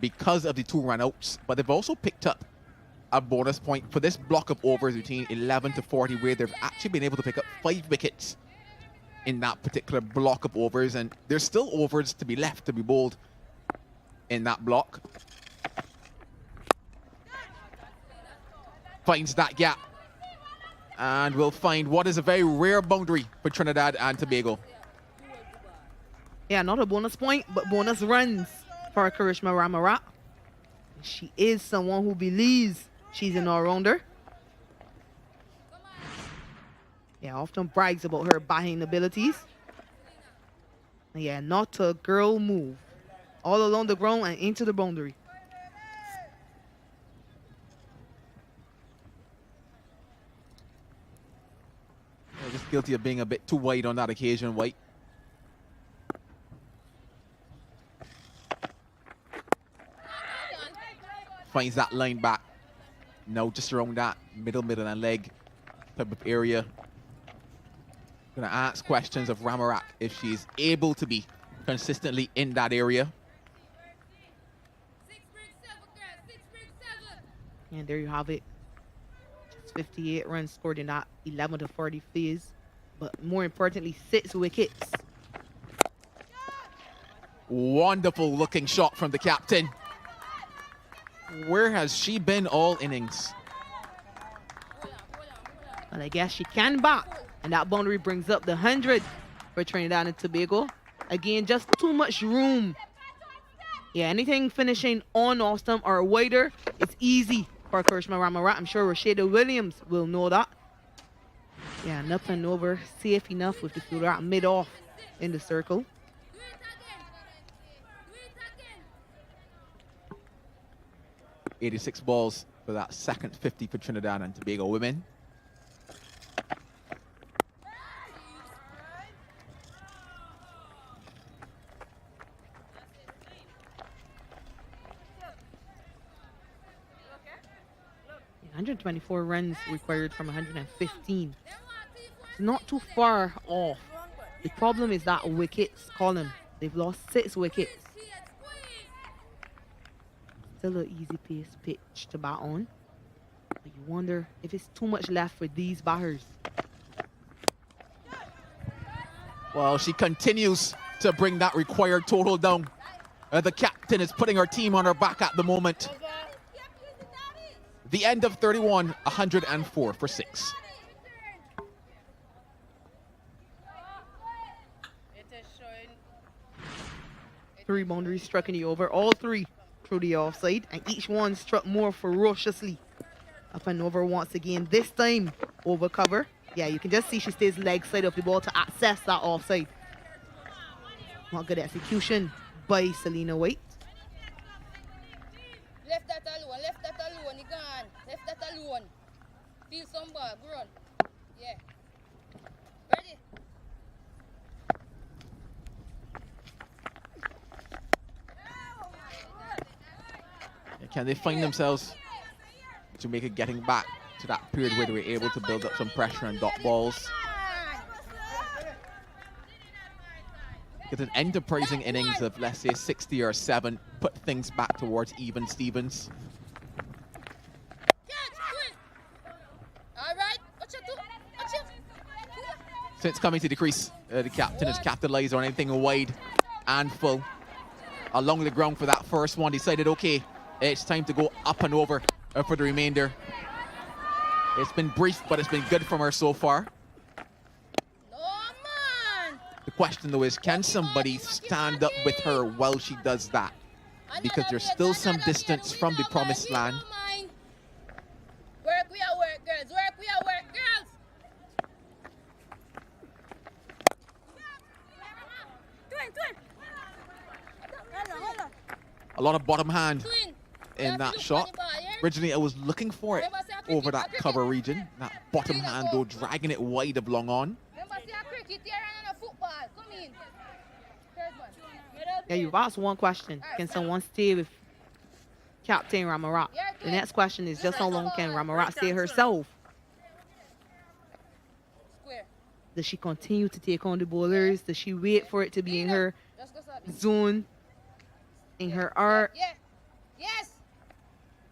because of the 2 run-outs, but they've also picked up a bonus point for this block of overs between 11 to 40, where they've actually been able to pick up 5 wickets in that particular block of overs. And there's still overs to be left to be bowled in that block. Finds that gap. And we'll find what is a very rare boundary for Trinidad and Tobago. Yeah, not a bonus point, but bonus runs for Karishma Ramarat. She is someone who believes she's an all-rounder. Yeah, often brags about her batting abilities. Yeah, not a girl move. All along the ground and into the boundary. Just guilty of being a bit too wide on that occasion, White. Finds that line back. Now just around that middle and leg type of area. Gonna ask questions of Ramarak if she's able to be consistently in that area. And there you have it. Just 58 runs scored in that 11 to 40 phase. But more importantly, 6 wickets. Wonderful looking shot from the captain. Where has she been all innings? Well, I guess she can bat. And that boundary brings up the 100 for Trinidad and Tobago. Again, just too much room. Yeah, anything finishing on off stump or wider, it's easy for Karishma Ramarat. I'm sure Rashida Williams will know that. Yeah, nothing over. Safe enough with the fielder at mid-off in the circle. .86 balls for that second 50 for Trinidad and Tobago women. Yeah, 124 runs required from 115. It's not too far off. The problem is that wickets column. They've lost 6 wickets. Still an easy pace pitch to bat on. But you wonder if it's too much left for these batters. Well, she continues to bring that required total down. The captain is putting her team on her back at the moment. The end of 31, 104 for 6. Three boundaries struck in the over, all 3 through the offside, and each one struck more ferociously. Up and over once again, this time over cover. Yeah, you can just see she stays leg side of the ball to access that offside. Not good execution by Selena White. Left that alone, he gone. Left that alone. Feel some ball, run. Yeah. Ready? Can they find themselves, Jamaica, getting back to that period where they were able to build up some pressure and dot balls? get an enterprising innings of, let's say, 60 or 7, put things back towards even Stevens. All right. Watch it. Since coming to the crease, the captain has capitalized on anything wide and full. Along the ground for that first one, decided, okay, it's time to go up and over for the remainder. It's been brief, but it's been good from her so far. The question, though, is can somebody stand up with her while she does that? Because there's still some distance from the promised land. Work, we are work, girls. Work, we are work, girls. A lot of bottom hand in that shot. Originally, I was looking for it over that cover region. That bottom hand, though, dragging it wide of long on. Yeah, you've asked one question. Can someone stay with Captain Ramarat? The next question is just how long can Ramarat stay herself? Does she continue to take on the bowlers? Does she wait for it to be in her zone, in her arc? Yes.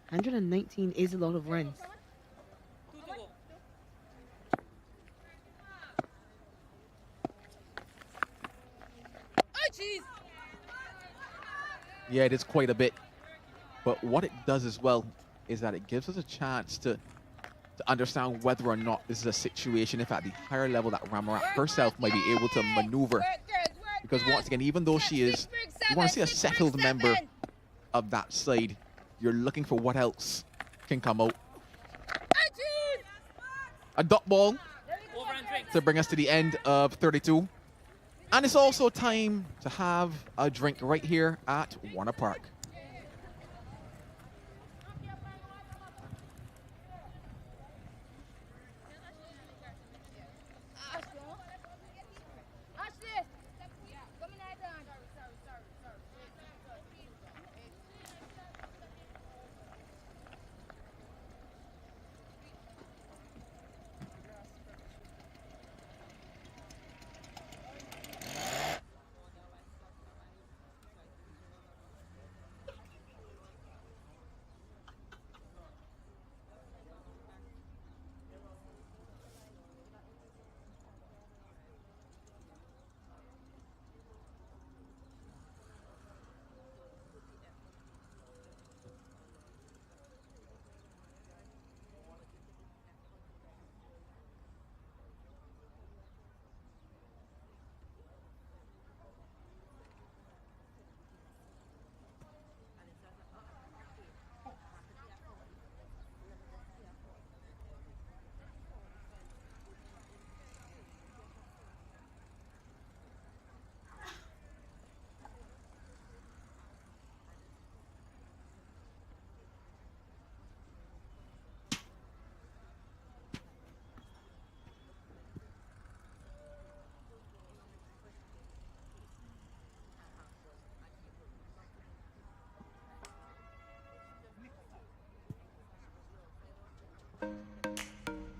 119 is a lot of runs. Oh, jeez. Yeah, it is quite a bit. But what it does as well is that it gives us a chance to understand whether or not this is a situation, if at the higher level that Ramarat herself might be able to maneuver. Because once again, even though she is, you want to see a settled member of that side, you're looking for what else can come out. A dot ball to bring us to the end of 32. And it's also time to have a drink right here at Warner Park.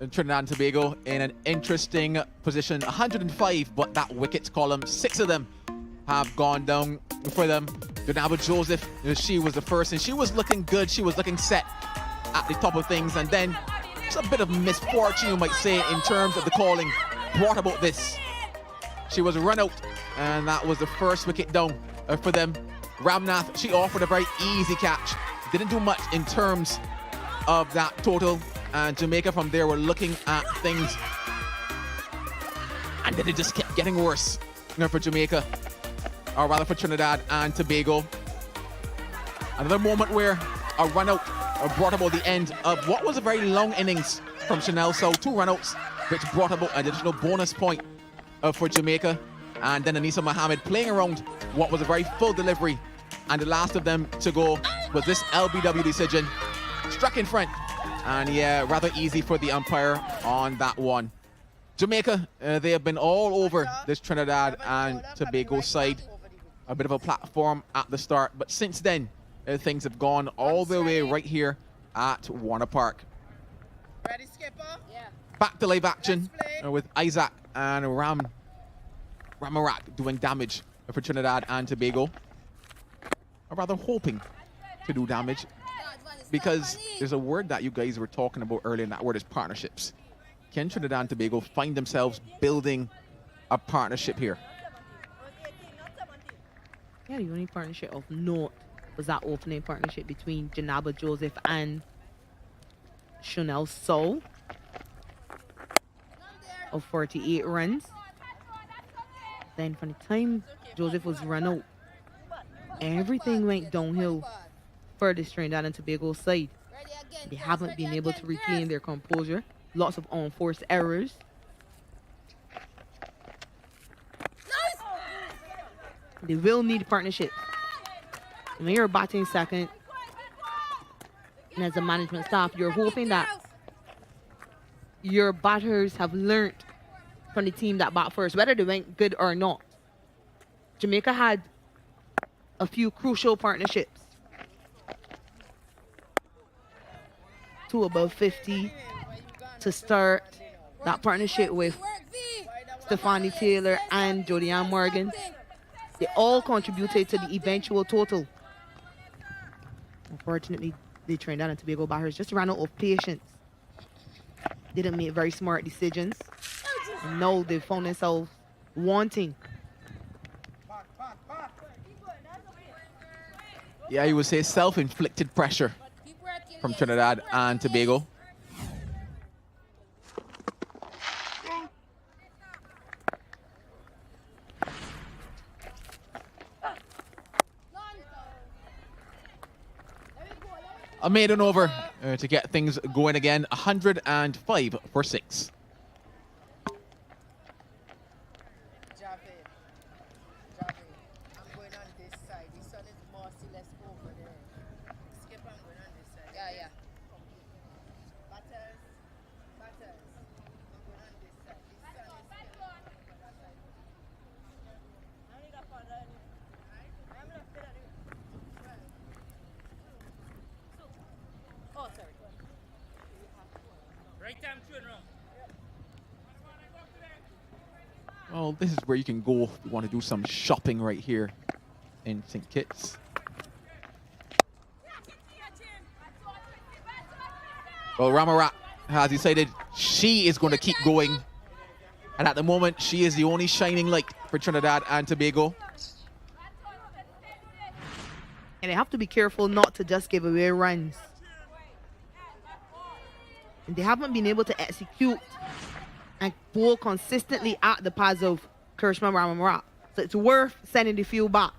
And Trinidad and Tobago in an interesting position. 105, but that wickets column, 6 of them have gone down for them. Donaba Joseph, she was the first, and she was looking good. She was looking set at the top of things. And then it's a bit of misfortune, you might say, in terms of the calling brought about this. She was run out, and that was the first wicket down for them. Ramnath, she offered a very easy catch. Didn't do much in terms of that total. And Jamaica from there were looking at things, and then it just kept getting worse for Jamaica, or rather for Trinidad and Tobago. Another moment where a run out brought about the end of what was a very long innings from Chanel. So 2 run outs, which brought about an additional bonus point for Jamaica. And then Anissa Mohammed playing around what was a very full delivery, and the last of them to go was this LBW decision. Struck in front. And yeah, rather easy for the umpire on that one. Jamaica, they have been all over this Trinidad and Tobago side. A bit of a platform at the start, but since then, things have gone all the way right here at Warner Park. Ready, skipper? Yeah. Back to live action with Isaac and Ramarat doing damage for Trinidad and Tobago. Or rather hoping to do damage. Because there's a word that you guys were talking about earlier, and that word is partnerships. Can Trinidad and Tobago find themselves building a partnership here? Yeah, the only partnership of note was that opening partnership between Janaba Joseph and Chanel Soul of 48 runs. Then from the time Joseph was run out, everything went downhill for the Trinidad and Tobago side. They haven't been able to retain their composure. Lots of unforced errors. They will need partnerships. When you're batting second, and as a management staff, you're hoping that your batters have learned from the team that bat first, whether they went good or not. Jamaica had a few crucial partnerships. 2 above 50 to start that partnership with Stephanie Taylor and Jodianne Morgan. They all contributed to the eventual total. Unfortunately, the Trinidad and Tobago batters just ran out of patience. Didn't make very smart decisions. And now they found themselves wanting. Yeah, you would say self-inflicted pressure from Trinidad and Tobago. A maiden over to get things going again. 105 for 6. Well, this is where you can go if you want to do some shopping right here in St. Kitts. Well, Ramarat has decided she is going to keep going. And at the moment, she is the only shining light for Trinidad and Tobago. And they have to be careful not to just give away runs. And they haven't been able to execute and bowl consistently at the pads of Kirshman Ramarat. So it's worth sending the field back.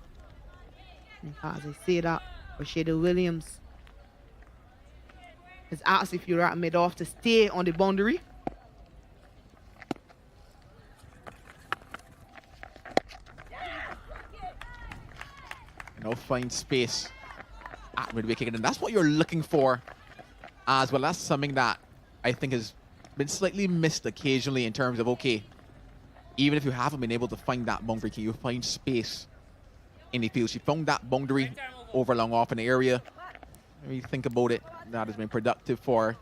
And as I say that, Rashida Williams has asked if you're at mid-off to stay on the boundary. You know, find space at mid-wicket, and that's what you're looking for as well. That's something that I think has been slightly missed occasionally in terms of, okay, even if you haven't been able to find that boundary, can you find space in the field? She found that boundary over long off in the area. When you think about it, that has been productive for her.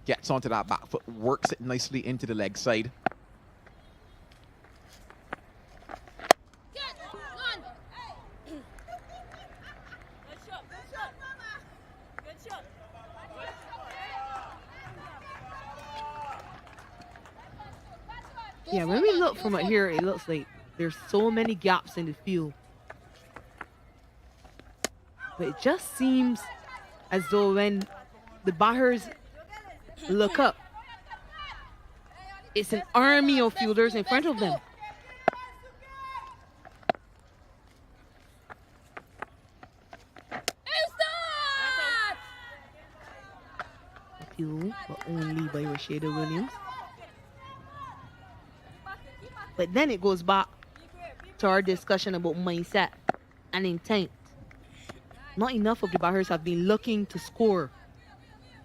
Gets onto that back foot, works it nicely into the leg side. Yeah, when we look from up here, it looks like there's so many gaps in the field. But it just seems as though when the batters look up, it's an army of fielders in front of them. Appeal, but only by Rashida Williams. But then it goes back to our discussion about mindset and intent. Not enough of the batters have been looking to score.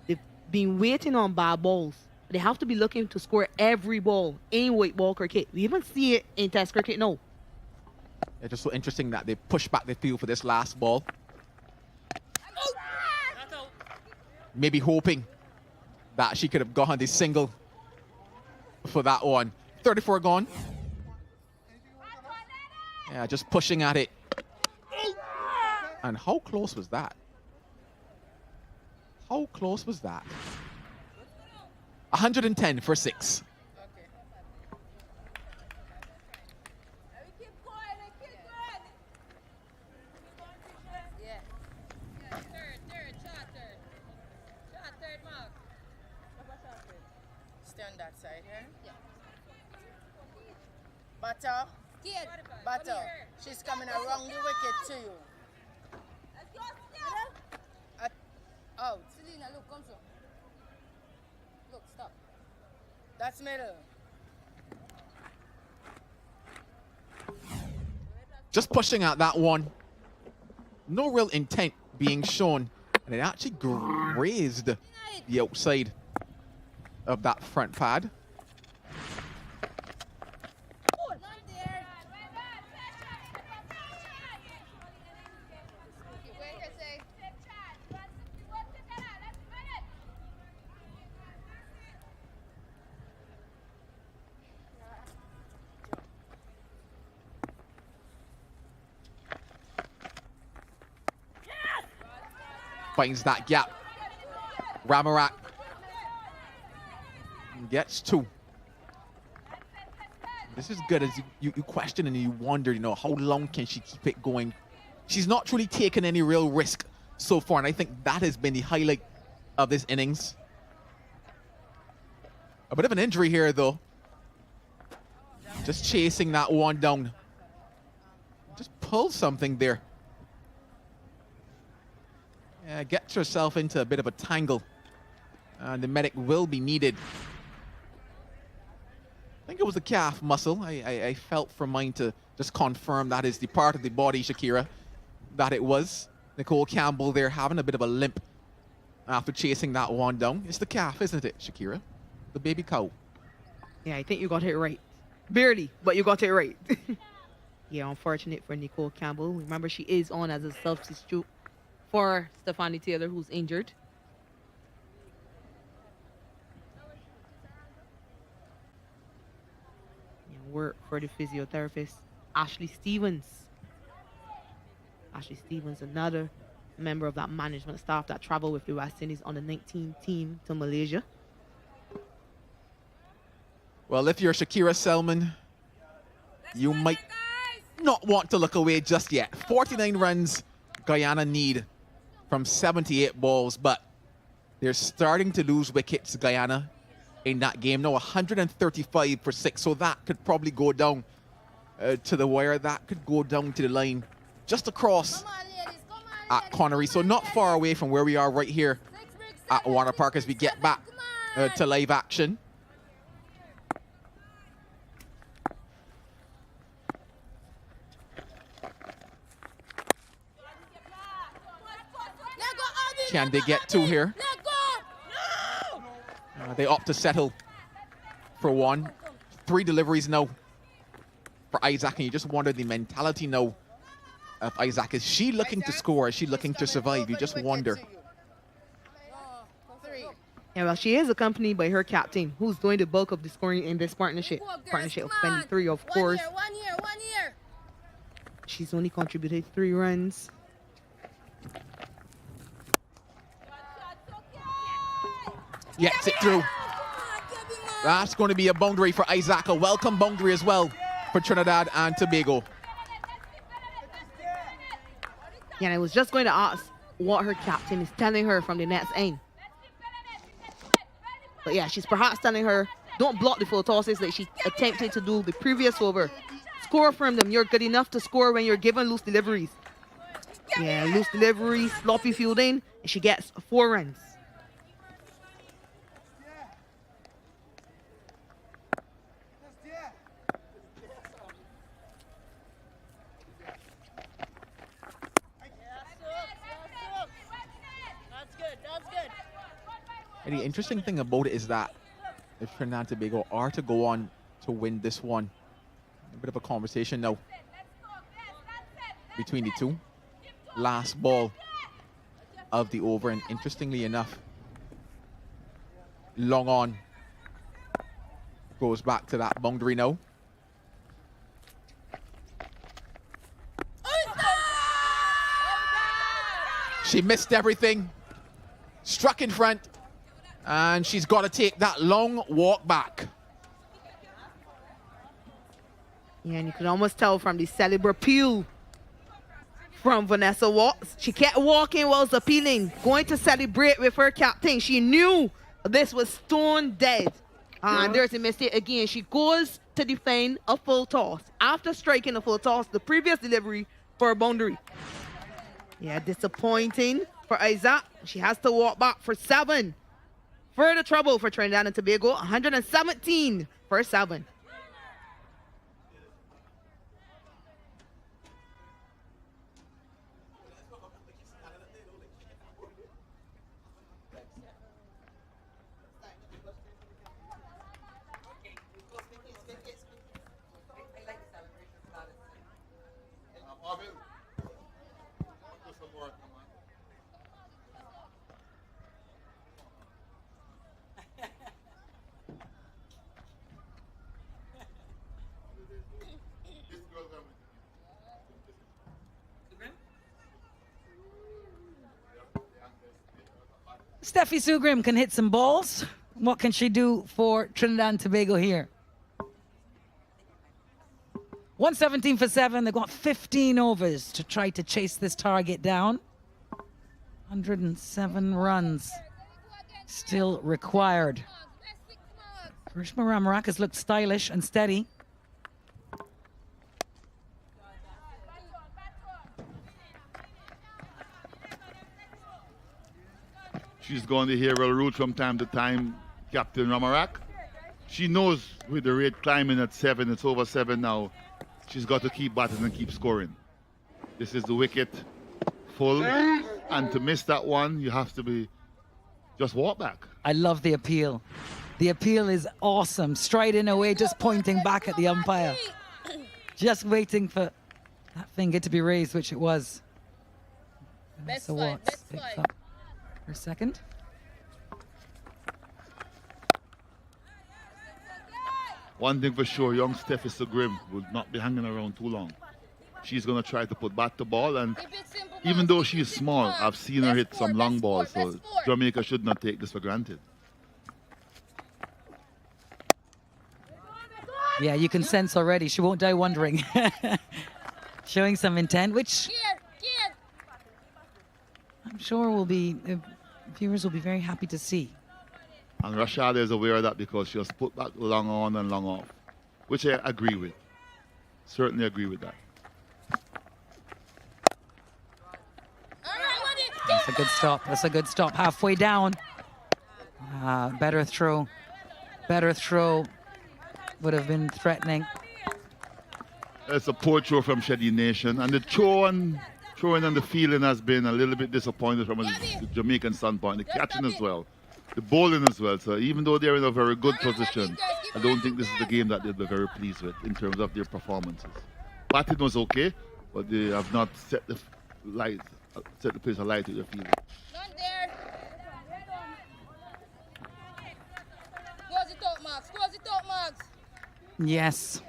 They've been waiting on bad balls. They have to be looking to score every ball in white ball cricket. We even see it in Test cricket now. It's just so interesting that they push back the field for this last ball. Maybe hoping that she could have gotten the single for that one. 34 gone. Yeah, just pushing at it. And how close was that? How close was that? 110 for 6. Stay on that side, yeah? Butter. Butter. She's coming around the wicket to you. Out. Selena, look, come so. Look, stop. That's middle. Just pushing out that one. No real intent being shown. And it actually grazed the outside of that front pad. Finds that gap. Ramarak gets 2. This is good as you question and you wonder, you know, how long can she keep it going? She's not truly taken any real risk so far, and I think that has been the highlight of this innings. A bit of an injury here, though. Just chasing that one down. Just pull something there. Gets herself into a bit of a tangle. And the medic will be needed. I think it was the calf muscle. I felt for mine to just confirm that is the part of the body, Shakira, that it was. Nicole Campbell there having a bit of a limp after chasing that one down. It's the calf, isn't it, Shakira? The baby cow. Yeah, I think you got it right. Barely, but you got it right. Yeah, unfortunate for Nicole Campbell. Remember, she is on as a substitute for Stephanie Taylor, who's injured. And work for the physiotherapist, Ashley Stevens. Ashley Stevens, another member of that management staff that traveled with the West Indies on the 19 team to Malaysia. Well, if you're Shakira Selman, you might not want to look away just yet. 49 runs Guyana need from 78 balls, but they're starting to lose wickets, Guyana, in that game. No, 135 for 6, so that could probably go down to the wire. That could go down to the line just across at Connery, so not far away from where we are right here at Warner Park as we get back to live action. Can they get 2 here? They opt to settle for 1. 3 deliveries now for Isaac, and you just wonder the mentality now of Isaac. Is she looking to score? Is she looking to survive? You just wonder. Yeah, well, she is accompanied by her captain, who's doing the bulk of the scoring in this partnership. Partnership of 23, of course. 1 year. She's only contributed 3 runs. Gets it through. That's going to be a boundary for Isaac. A welcome boundary as well for Trinidad and Tobago. Yeah, and I was just going to ask what her captain is telling her from the next end. But yeah, she's perhaps telling her, don't block the full tosses like she attempted to do the previous over. Score from them. You're good enough to score when you're given loose deliveries. Yeah, loose deliveries, sloppy fielding, and she gets 4 runs. And the interesting thing about it is that if Trinidad and Tobago are to go on to win this one, a bit of a conversation now between the two. Last ball of the over, and interestingly enough, long on goes back to that boundary now. She missed everything, struck in front, and she's got to take that long walk back. Yeah, and you can almost tell from the celebrate appeal from Vanessa Watts. She kept walking while appealing, going to celebrate with her captain. She knew this was stone dead. And there's a mistake again. She goes to defend a full toss. After striking a full toss, the previous delivery for a boundary. Yeah, disappointing for Isaac. She has to walk back for 7. Further trouble for Trinidad and Tobago. 117 for 7. Steffi Sugrim can hit some balls. What can she do for Trinidad and Tobago here? 117 for 7. They've got 15 overs to try to chase this target down. 107 runs still required. Karishma Ramarak has looked stylish and steady. She's going to hear a root from time to time, Captain Ramarak. She knows with the rate climbing at 7, it's over 7 now. She's got to keep batting and keep scoring. This is the wicket full, and to miss that one, you have to be just walk back. I love the appeal. The appeal is awesome. Striding away, just pointing back at the umpire. Just waiting for that finger to be raised, which it was. Vanessa Watts picks up her second. One thing for sure, young Steffi Sugrim will not be hanging around too long. She's going to try to put bat to ball, and even though she's small, I've seen her hit some long balls, so Jamaica should not take this for granted. Yeah, you can sense already she won't die wondering. Showing some intent, which I'm sure will be viewers will be very happy to see. And Rashada is aware of that because she has put back long on and long off, which I agree with. Certainly agree with that. That's a good stop. That's a good stop. Halfway down. Better throw. Better throw would have been threatening. It's a poor throw from Shady Nation, and the throwing and the feeling has been a little bit disappointed from a Jamaican standpoint. The catching as well, the bowling as well. So even though they're in a very good position, I don't think this is the game that they'll be very pleased with in terms of their performances. Batting was okay, but they have not set the place alight with their feeling. Not there. Close it out, Max. Close it out, Max. Yes.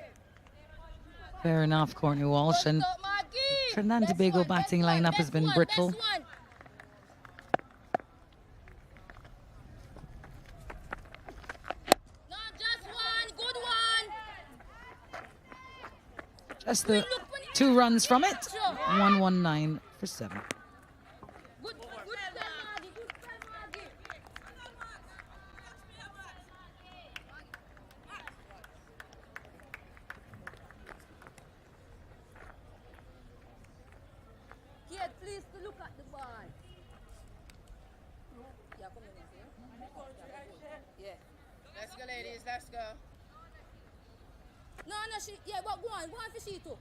Fair enough, Courtney Walsh. And Trinidad and Tobago batting lineup has been brittle. Just the 2 runs from it. 119 for 7. Kid, please look at the ball. Yeah. Let's go, ladies. Let's go. No, but go on for she too.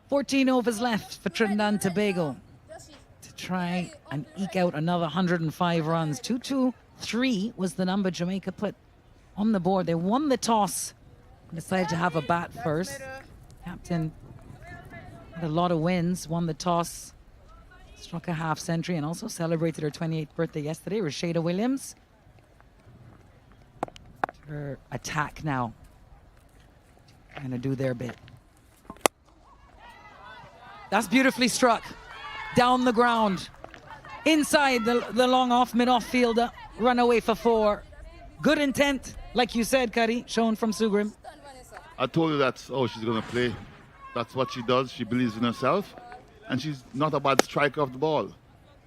14 overs left for Trinidad and Tobago to try and eke out another 105 runs. 2-2-3 was the number Jamaica put on the board. They won the toss and decided to have a bat first. Captain had a lot of wins, won the toss, struck a half century, and also celebrated her 28th birthday yesterday. Rashada Williams. Her attack now. Trying to do their bit. That's beautifully struck. Down the ground. Inside the long off, mid-off fielder. Run away for 4. Good intent, like you said, Cuddy, shown from Sugrim. I told you that's how she's going to play. That's what she does. She believes in herself. And she's not a bad striker of the ball.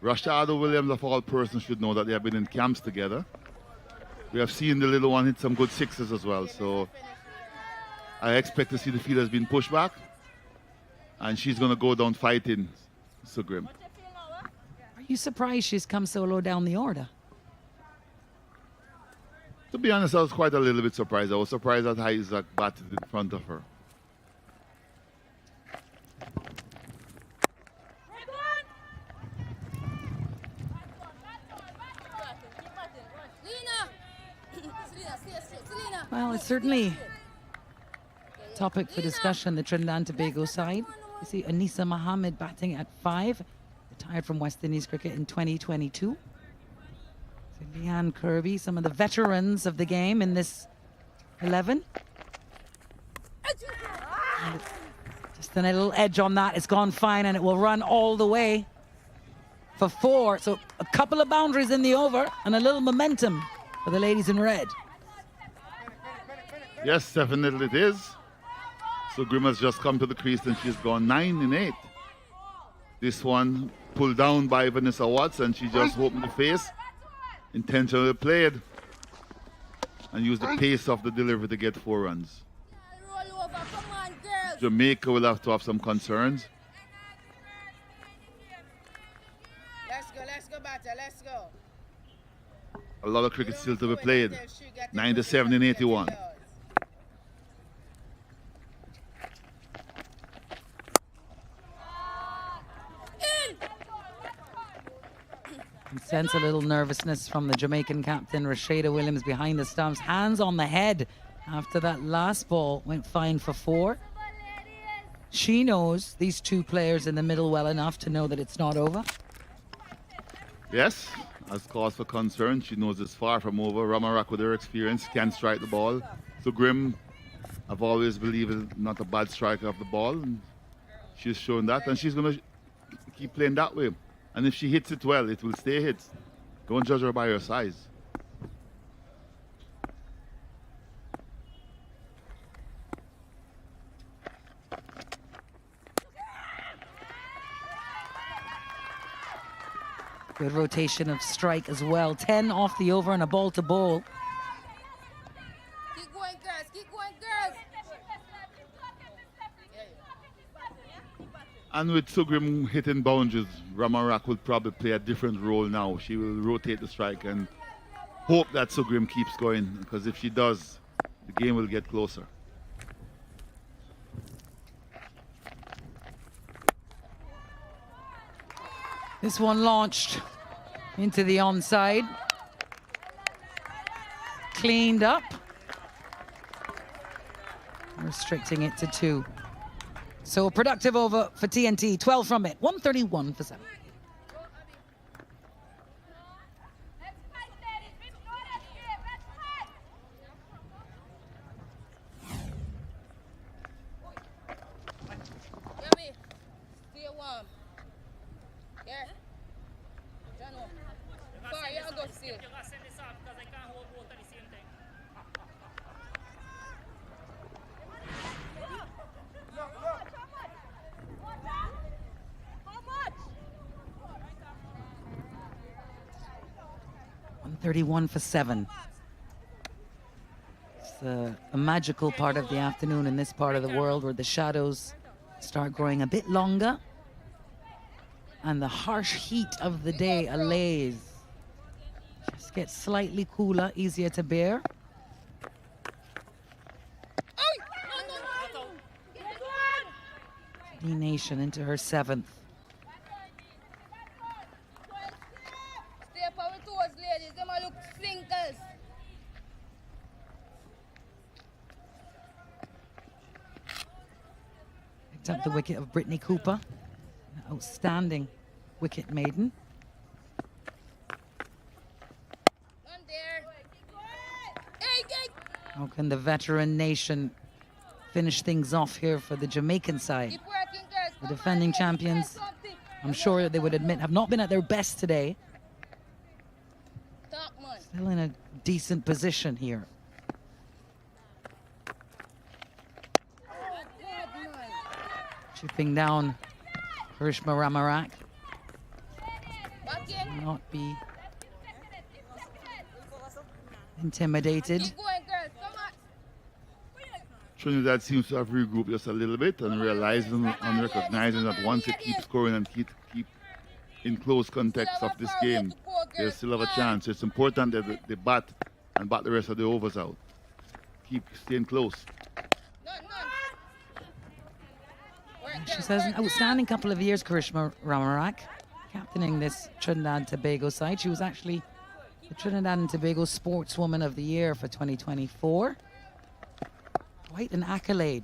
Rashada Williams, of all persons, should know that they have been in camps together. We have seen the little one hit some good sixes as well. So I expect to see the fielders being pushed back. And she's going to go down fighting Sugrim. Are you surprised she's come so low down the order? To be honest, I was quite a little bit surprised. I was surprised that Isaac batted in front of her. Well, it's certainly a topic for discussion, the Trinidad and Tobago side. You see Anisa Mohammed batting at 5, retired from West Indies cricket in 2022. So Leanne Kirby, some of the veterans of the game in this 11. And just a little edge on that. It's gone fine, and it will run all the way for 4. So a couple of boundaries in the over and a little momentum for the ladies in red. Yes, definitely it is. So Grimm has just come to the crease and she's gone 9 in 8. This one pulled down by Vanessa Watts and she just opened the face, intentionally played, and used the pace of the delivery to get 4 runs. Jamaica will have to have some concerns. Let's go, batter, let's go. A lot of cricket still to be played. 97 in 81. You sense a little nervousness from the Jamaican captain, Rashada Williams, behind the stumps. Hands on the head after that last ball went fine for 4. She knows these 2 players in the middle well enough to know that it's not over. Yes, as cause for concern. She knows it's far from over. Ramarak, with her experience, can strike the ball. So Grimm, I've always believed, is not a bad striker of the ball. And she's shown that, and she's going to keep playing that way. And if she hits it well, it will stay hit. Don't judge her by her size. Good rotation of strike as well. 10 off the over and a ball to bowl. Keep going, girls. Keep going, girls. And with Sugrim hitting boundaries, Ramarak will probably play a different role now. She will rotate the strike and hope that Sugrim keeps going, because if she does, the game will get closer. This one launched into the onside. Cleaned up. Restricting it to 2. So a productive over for TNT. 12 from it. 131 for 7. Yummy. Stay warm. Yeah. Sorry, I'll go see it. How much? 131 for 7. It's a magical part of the afternoon in this part of the world where the shadows start growing a bit longer and the harsh heat of the day allays. Just gets slightly cooler, easier to bear. D Nation into her 7th. Stay up on the toes, ladies. Them a look slinkers. Picked up the wicket of Brittany Cooper. An outstanding wicket maiden. On there. Hey, hey. How can the veteran nation finish things off here for the Jamaican side? Keep working, girls. The defending champions, I'm sure that they would admit, have not been at their best today. Still in a decent position here. Chipping down Karishma Ramarak. Not be intimidated. Trinidad seems to have regrouped just a little bit and realizing and recognizing that once they keep scoring and keep in close context of this game, they still have a chance. It's important that they bat and bat the rest of the overs out. Keep staying close. She's had an outstanding couple of years, Karishma Ramarak, captaining this Trinidad and Tobago side. She was actually the Trinidad and Tobago Sportswoman of the Year for 2024. Quite an accolade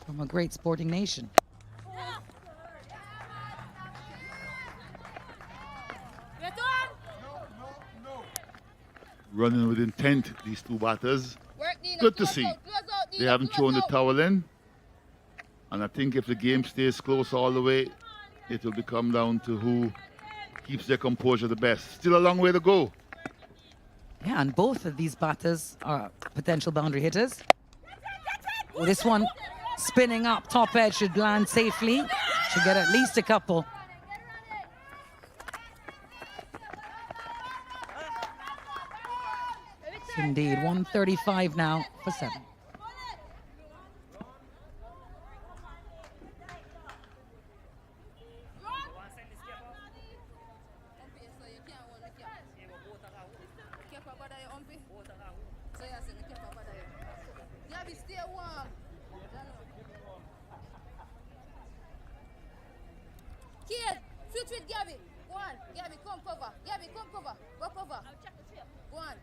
from a great sporting nation. Running with intent, these two batters. Good to see. They haven't thrown the towel in. And I think if the game stays close all the way, it will become down to who keeps their composure the best. Still a long way to go. Yeah, and both of these batters are potential boundary hitters. This one spinning up, top edge, should land safely. Should get at least a couple. Indeed, 135 now for 7. Kid, switch with Gabby. Go on, Gabby, come cover. Gabby, come cover. Go cover. Go on.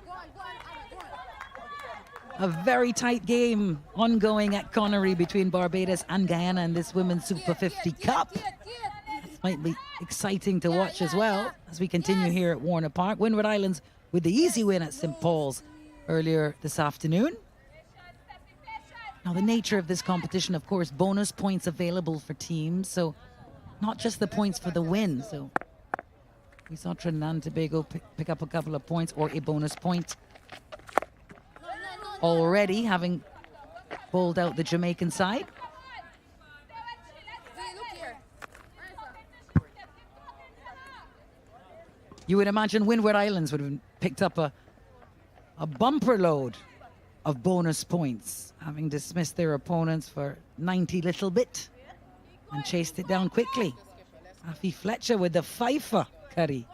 Go on, Anna, go on. A very tight game ongoing at Connery between Barbados and Guyana in this Women's Super 50 Cup. This might be exciting to watch as well as we continue here at Warner Park. Windward Islands with the easy win at St. Paul's earlier this afternoon. Now, the nature of this competition, of course, bonus points available for teams. So not just the points for the win. So we saw Trinidad and Tobago pick up a couple of points or a bonus point already, having bowled out the Jamaican side. You would imagine Windward Islands would have picked up a bumper load of bonus points, having dismissed their opponents for 90 little bit and chased it down quickly. Afi Fletcher with the fifer, Curry.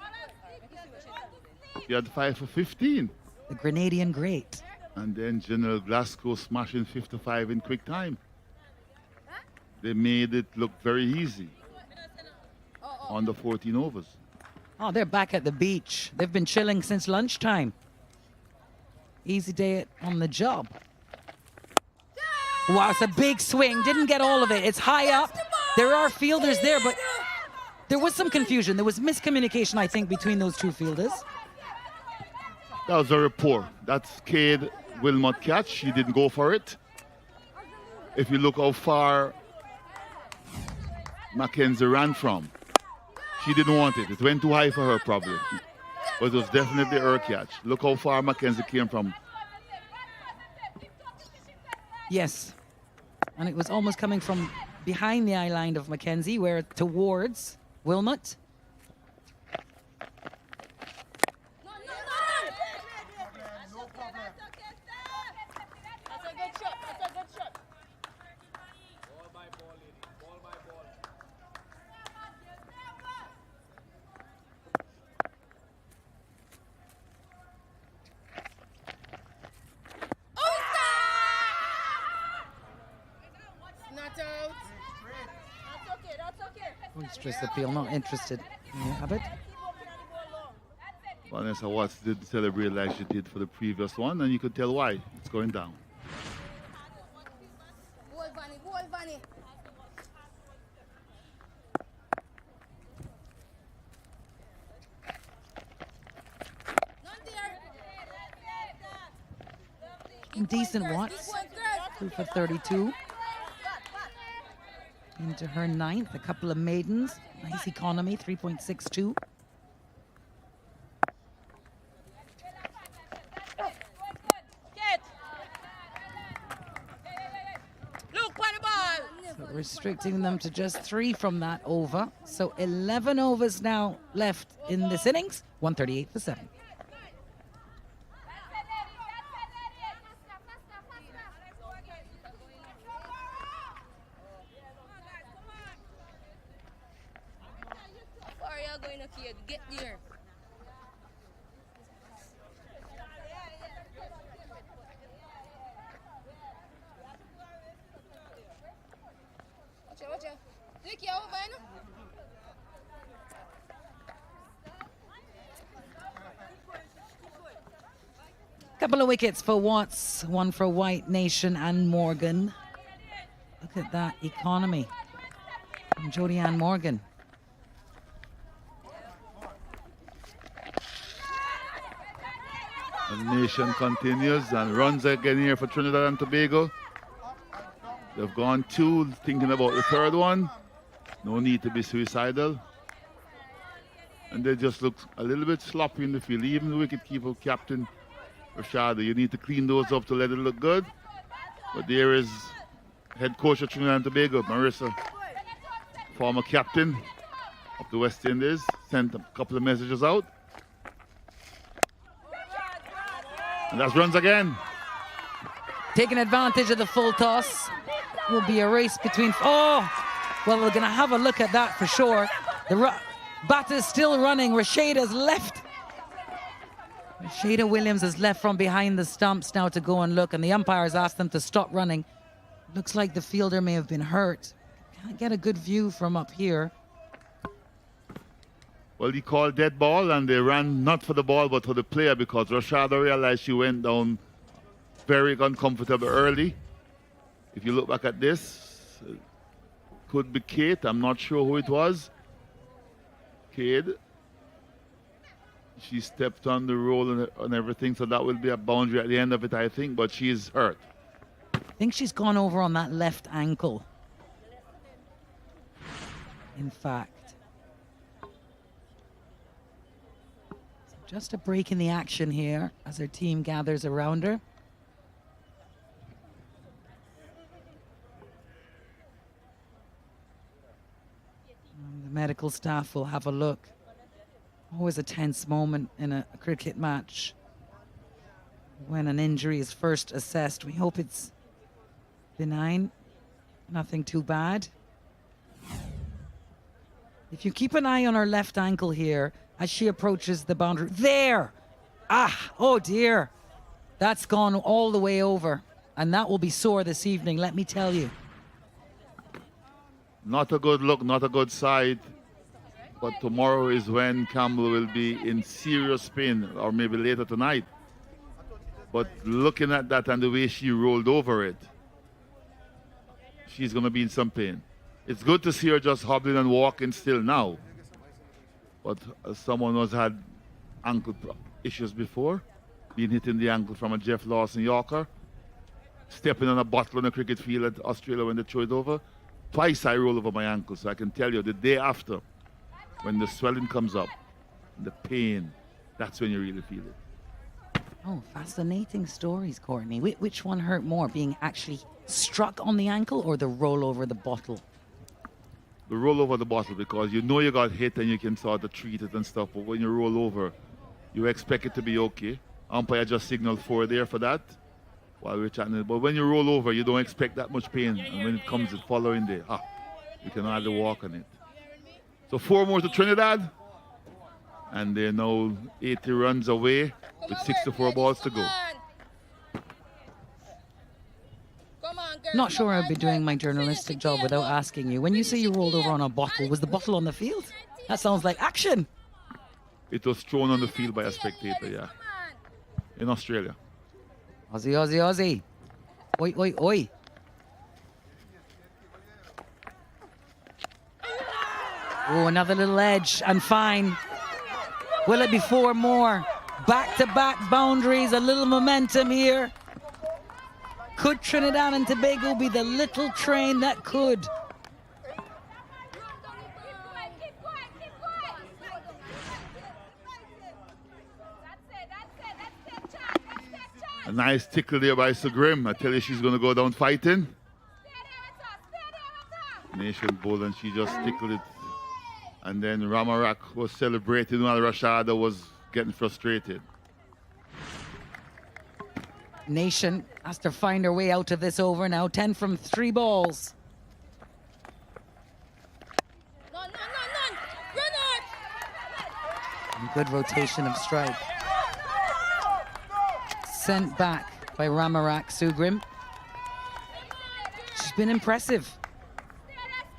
You had 5 for 15. The Grenadian great. And then General Glasgow smashing 55 in quick time. They made it look very easy on the 14 overs. Oh, they're back at the beach. They've been chilling since lunchtime. Easy day on the job. Wow, it's a big swing. Didn't get all of it. It's high up. There are fielders there, but there was some confusion. There was miscommunication, I think, between those two fielders. That was very poor. That's Cade Wilmot catch. She didn't go for it. If you look how far Mackenzie ran from, she didn't want it. It went too high for her, probably. But it was definitely her catch. Look how far Mackenzie came from. Yes. And it was almost coming from behind the eye line of Mackenzie, where towards Wilmot. Boisterous appeal, not interested in the habit. Vanessa Watts did celebrate like she did for the previous one, and you could tell why. It's going down. Decent Watts. 2 for 32. Into her 9th, a couple of maidens. Nice economy, 3.62. So restricting them to just 3 from that over. So 11 overs now left in this innings. 138 for 7. Get there. Watch out. Ricky, over now. Couple of wickets for Watts, one for White Nation and Morgan. Look at that economy from Jodie Ann Morgan. The nation continues and runs again here for Trinidad and Tobago. They've gone 2, thinking about the 3rd one. No need to be suicidal. And they just look a little bit sloppy in the field. Even the wicketkeeper, Captain Rashada, you need to clean those up to let it look good. But there is head coach of Trinidad and Tobago, Marissa, former captain of the West Indies, sent a couple of messages out. And that's runs again. Taking advantage of the full toss. Will be a race between... Oh! Well, we're going to have a look at that for sure. The batter's still running. Rashada's left. Rashada Williams has left from behind the stumps now to go and look, and the umpires asked them to stop running. Looks like the fielder may have been hurt. Can't get a good view from up here. Well, he called dead ball, and they ran not for the ball but for the player because Rashada realized she went down very uncomfortable early. If you look back at this, could be Kate. I'm not sure who it was. Kate. She stepped on the roll and everything, so that will be a boundary at the end of it, I think, but she's hurt. I think she's gone over on that left ankle. In fact. Just a break in the action here as her team gathers around her. And the medical staff will have a look. Always a tense moment in a cricket match when an injury is first assessed. We hope it's benign, nothing too bad. If you keep an eye on her left ankle here as she approaches the boundary. There! Ah, oh dear. That's gone all the way over. And that will be sore this evening, let me tell you. Not a good look, not a good sight. But tomorrow is when Campbell will be in serious pain, or maybe later tonight. But looking at that and the way she rolled over it, she's going to be in some pain. It's good to see her just hobbling and walking still now. But as someone who's had ankle issues before, being hit in the ankle from a Jeff Lawson Yorker, stepping on a bottle on a cricket field at Australia when they throw it over, twice I roll over my ankle. So I can tell you, the day after, when the swelling comes up, the pain, that's when you really feel it. Oh, fascinating stories, Courtney. Which one hurt more, being actually struck on the ankle or the roll over the bottle? The roll over the bottle, because you know you got hit and you can sort of treat it and stuff, but when you roll over, you expect it to be okay. Umpire just signaled 4 there for that while we're chatting. But when you roll over, you don't expect that much pain. And when it comes the following day, you can hardly walk on it. So 4 more to Trinidad. And they're now 80 runs away with 64 balls to go. Not sure I'd be doing my journalistic job without asking you. When you say you rolled over on a bottle, was the bottle on the field? That sounds like action. It was thrown on the field by a spectator, yeah. In Australia. Aussie, Aussie, Aussie. Oi, oi, oi. Oh, another little edge and fine. Will it be 4 more? Back-to-back boundaries, a little momentum here. Could Trinidad and Tobago be the little train that could? A nice tickle there by Sugrim. I tell you, she's going to go down fighting. Nation bowled and she just tickled it. And then Ramarak was celebrating while Rashada was getting frustrated. Nation has to find her way out of this over now. 10 from 3 balls. And good rotation of strike. Sent back by Ramarak Sugrim. She's been impressive.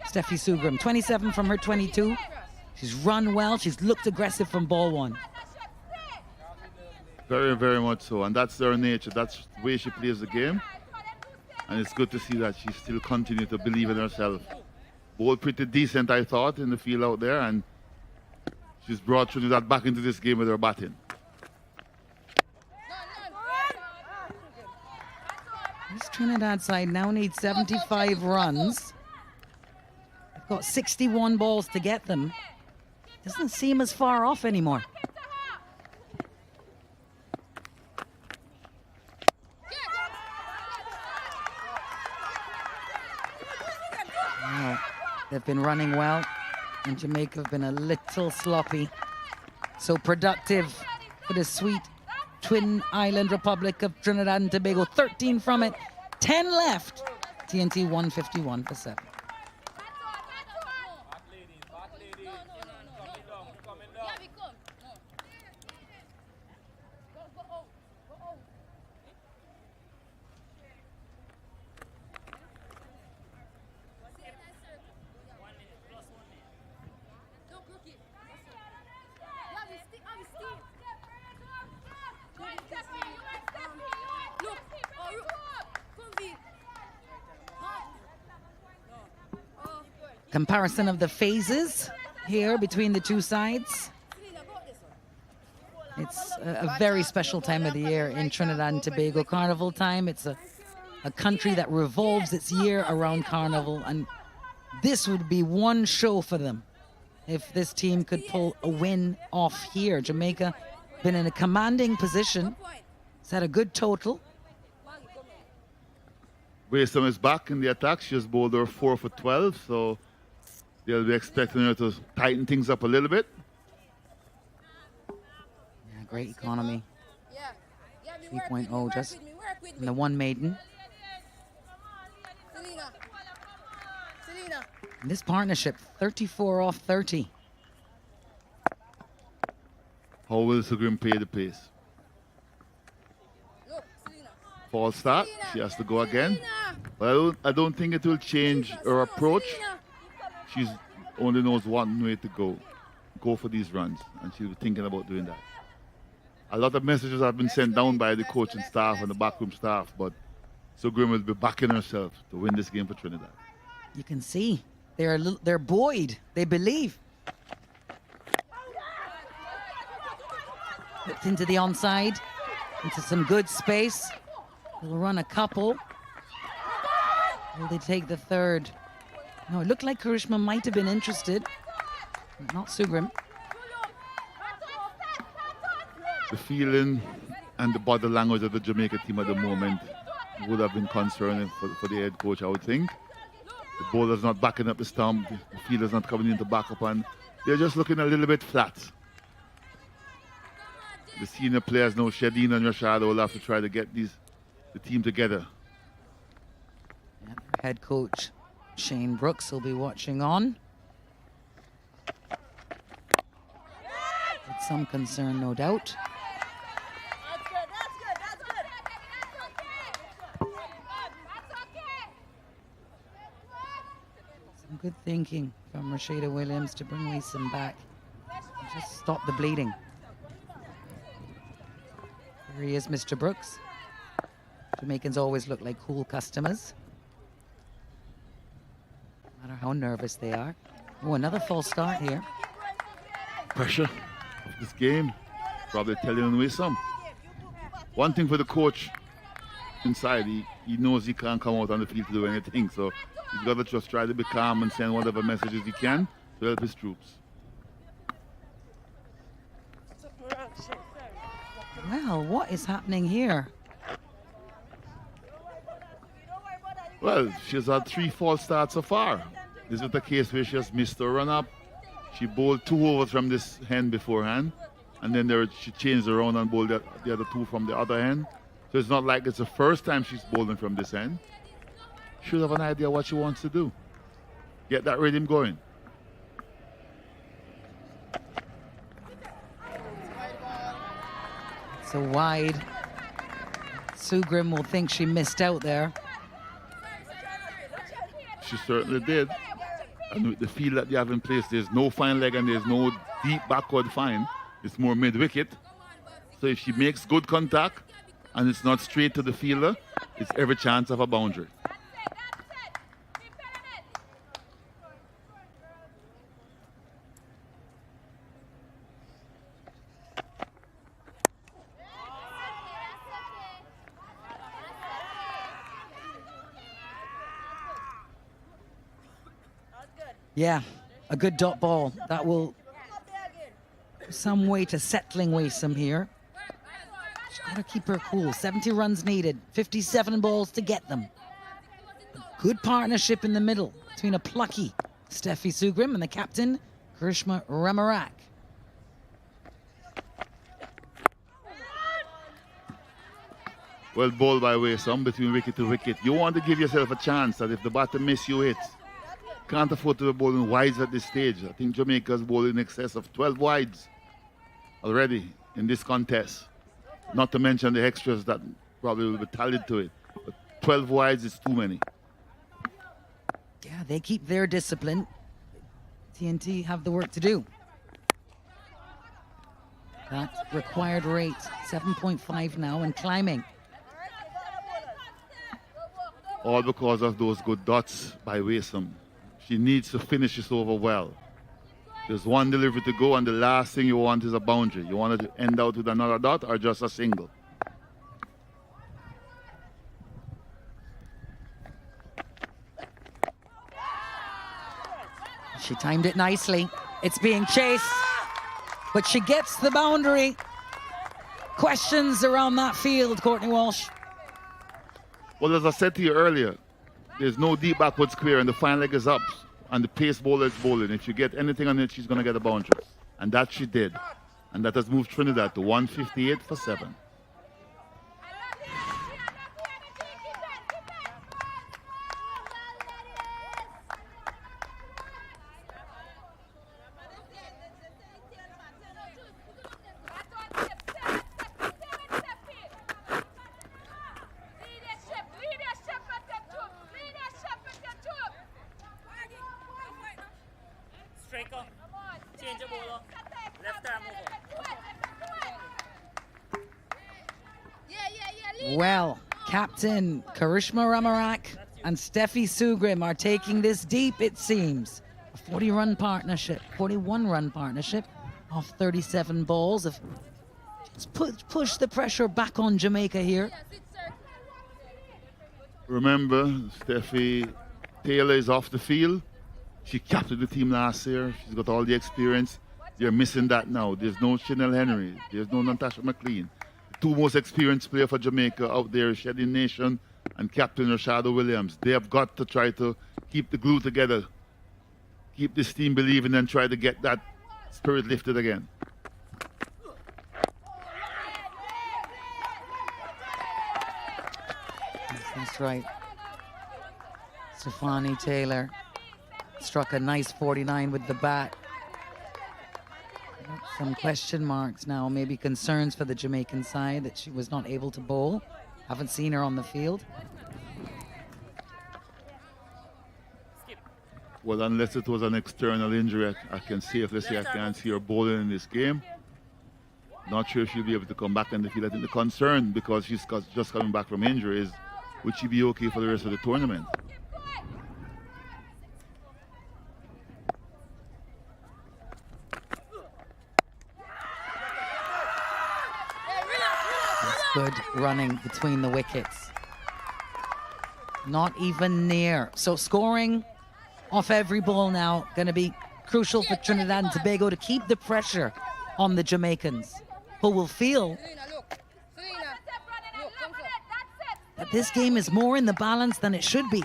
Steffi Sugrim, 27 from her 22. She's run well. She's looked aggressive from ball 1. Very, very much so. And that's her nature. That's the way she plays the game. And it's good to see that she still continues to believe in herself. Bowled pretty decent, I thought, in the field out there. And she's brought Trinidad back into this game with her batting. This Trinidad side now needs 75 runs. They've got 61 balls to get them. Doesn't seem as far off anymore. Wow. They've been running well, and Jamaica have been a little sloppy. So productive for the sweet Twin Island Republic of Trinidad and Tobago. 13 from it, 10 left. TNT 151 for 7. Comparison of the phases here between the two sides. It's a very special time of the year in Trinidad and Tobago. Carnival time. It's a country that revolves its year around Carnival, and this would be one show for them if this team could pull a win off here. Jamaica been in a commanding position. It's had a good total. Waysome is back in the attack. She has bowled her 4 for 12, so they'll be expecting her to tighten things up a little bit. Yeah, great economy. 3.0 just in the one maiden. And this partnership, 34 off 30. How will Sugrim pay the pace? False start. She has to go again. But I don't think it will change her approach. She only knows one way to go. Go for these runs. And she'll be thinking about doing that. A lot of messages have been sent down by the coaching staff and the backroom staff, but Sugrim will be backing herself to win this game for Trinidad. You can see they're buoyed. They believe. Hooked into the onside, into some good space. They'll run a couple. Will they take the third? No, it looked like Karishma might have been interested. Not Sugrim. The feeling and the body language of the Jamaica team at the moment would have been concerning for the head coach, I would think. The bowler's not backing up the stump, the fielder's not coming in to back up, and they're just looking a little bit flat. The senior players now, Shadeen and Rashad, will have to try to get the team together. Yeah, head coach Shane Brooks will be watching on. With some concern, no doubt. Some good thinking from Rashida Williams to bring Wiesem back. Just stop the bleeding. Here he is, Mr. Brooks. Jamaicans always look like cool customers, no matter how nervous they are. Oh, another false start here. Pressure of this game, probably telling away some. One thing for the coach, inside, he knows he can't come out on the field to do anything. So he's got to just try to be calm and send whatever messages he can to help his troops. Well, what is happening here? Well, she's had 3 false starts so far. This is the case where she has missed her run-up. She bowled 2 overs from this hen beforehand, and then she changed around and bowled the other 2 from the other hen. So it's not like it's the first time she's bowling from this end. Should have an idea what she wants to do. Get that rhythm going. So wide. Sugrim will think she missed out there. She certainly did. And with the field that they have in place, there's no fine leg and there's no deep backward fine. It's more mid-wicket. So if she makes good contact and it's not straight to the fielder, it's every chance of a boundary. Yeah, a good dot ball. That will some way to settling Waysome here. She's got to keep her cool. 70 runs needed, 57 balls to get them. A good partnership in the middle between a plucky Steffi Sugrim and the captain, Karishma Ramarak. Well bowled by Waysome between wicket to wicket. You want to give yourself a chance that if the batter miss you hit. Can't afford to be bowling wides at this stage. I think Jamaica's bowled in excess of 12 wides already in this contest. Not to mention the extras that probably will be tallied to it. But 12 wides is too many. Yeah, they keep their discipline. TNT have the work to do. That required rate, 7.5 now and climbing. All because of those good dots by Waysome. She needs to finish this over well. There's one delivery to go, and the last thing you want is a boundary. You want it to end out with another dot or just a single. She timed it nicely. It's being chased, but she gets the boundary. Questions around that field, Courtney Walsh. Well, as I said to you earlier, there's no deep backward square and the fine leg is up and the pace bowler is bowling. If you get anything on it, she's going to get a boundary. And that she did. And that has moved Trinidad to 158 for 7. Striker, change the bowler, left arm over. Well, Captain Karishma Ramarak and Steffi Sugrim are taking this deep, it seems. A 40-run partnership, 41-run partnership off 37 balls. Let's push the pressure back on Jamaica here. Remember, Steffi Taylor is off the field. She captained the team last year. She's got all the experience. They're missing that now. There's no Chanel Henry. There's no Natasha McLean. The 2 most experienced players for Jamaica out there, Shedding Nation and Captain Rashada Williams. They have got to try to keep the glue together, keep this team believing and try to get that spirit lifted again. That's right. Stefani Taylor struck a nice 49 with the bat. Some question marks now, maybe concerns for the Jamaican side that she was not able to bowl. Haven't seen her on the field. Well, unless it was an external injury, I can safely say I can't see her bowling in this game. Not sure if she'll be able to come back in the field. I think the concern, because she's just coming back from injury, is would she be okay for the rest of the tournament? Good running between the wickets. Not even near. So scoring off every ball now going to be crucial for Trinidad and Tobago to keep the pressure on the Jamaicans, who will feel that this game is more in the balance than it should be.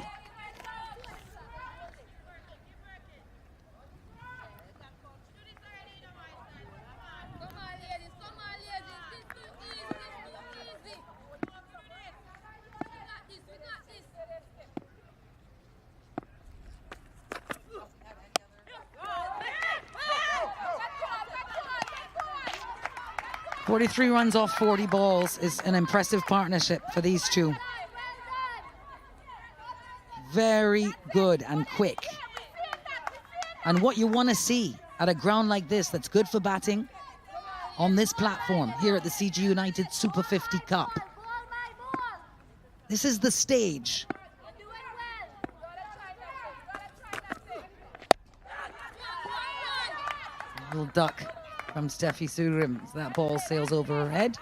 .43 runs off 40 balls is an impressive partnership for these two. Very good and quick. And what you want to see at a ground like this that's good for batting on this platform here at the CG United Super 50 Cup. This is the stage. A little duck from Steffi Sugrim as that ball sails over her head.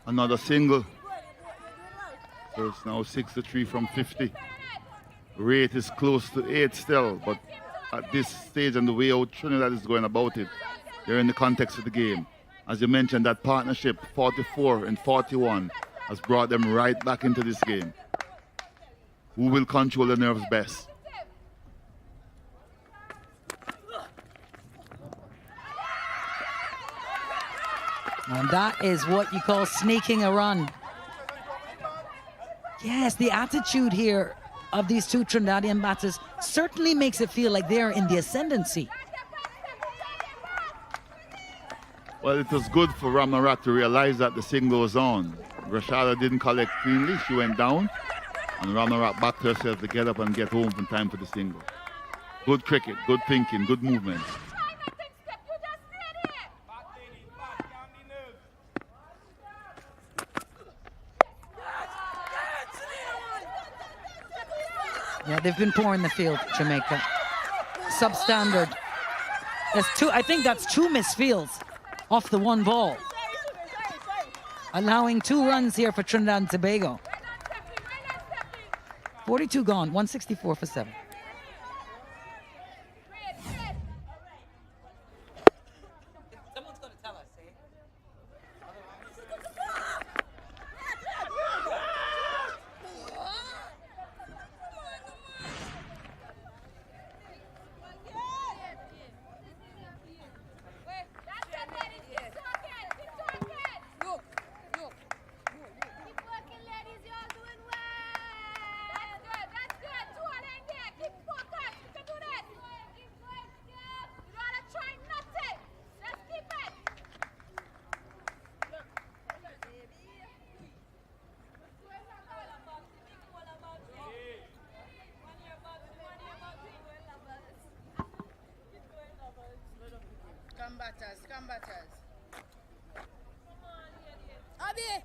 Another single. So it's now 6-3 from 50. Rate is close to 8 still, but at this stage and the way out Trinidad is going about it, they're in the context of the game. As you mentioned, that partnership, 44 and 41, has brought them right back into this game. Who will control the nerves best? And that is what you call sneaking a run. Yes, the attitude here of these two Trinidadian batters certainly makes it feel like they're in the ascendancy. Well, it was good for Ramarat to realize that the single was on. Rashada didn't collect cleanly, she went down, and Ramarat backed herself to get up and get home in time for the single. Good cricket, good thinking, good movement. Yeah, they've been poor in the field, Jamaica. Substandard. There's two, I think that's 2 missed fields off the one ball. Allowing 2 runs here for Trinidad and Tobago. 42 gone, 164 for 7. Come batters. Abby!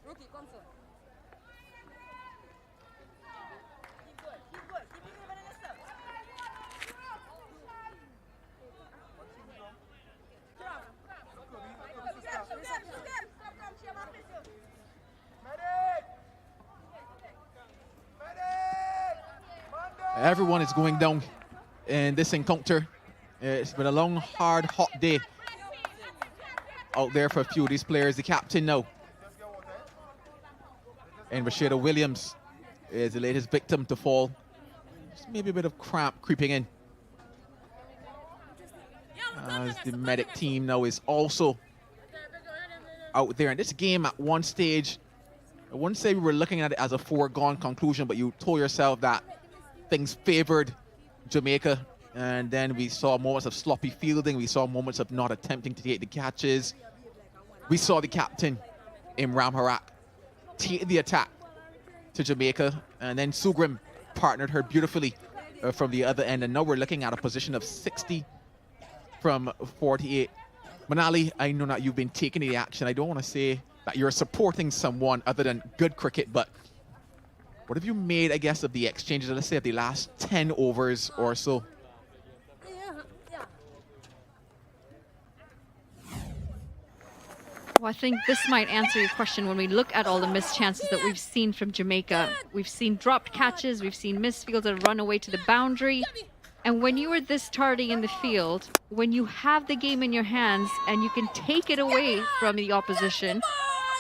Rookie, come sir. Keep going. Keep believing in yourself. Everyone is going down in this encounter. It's been a long, hard, hot day out there for a few of these players. The captain now, and Rashida Williams, is the latest victim to fall. Just maybe a bit of cramp creeping in. As the medic team now is also out there. And this game at one stage, I wouldn't say we were looking at it as a foregone conclusion, but you told yourself that things favored Jamaica. And then we saw moments of sloppy fielding. We saw moments of not attempting to take the catches. We saw the captain, Imran Harak, take the attack to Jamaica. And then Sugrim partnered her beautifully from the other end. And now we're looking at a position of 60 from 48. Manali, I know that you've been taking the action. I don't want to say that you're supporting someone other than good cricket, but what have you made, I guess, of the exchanges, let's say, of the last 10 overs or so? Well, I think this might answer your question when we look at all the missed chances that we've seen from Jamaica. We've seen dropped catches, we've seen missed fields that run away to the boundary. And when you are this tardy in the field, when you have the game in your hands and you can take it away from the opposition,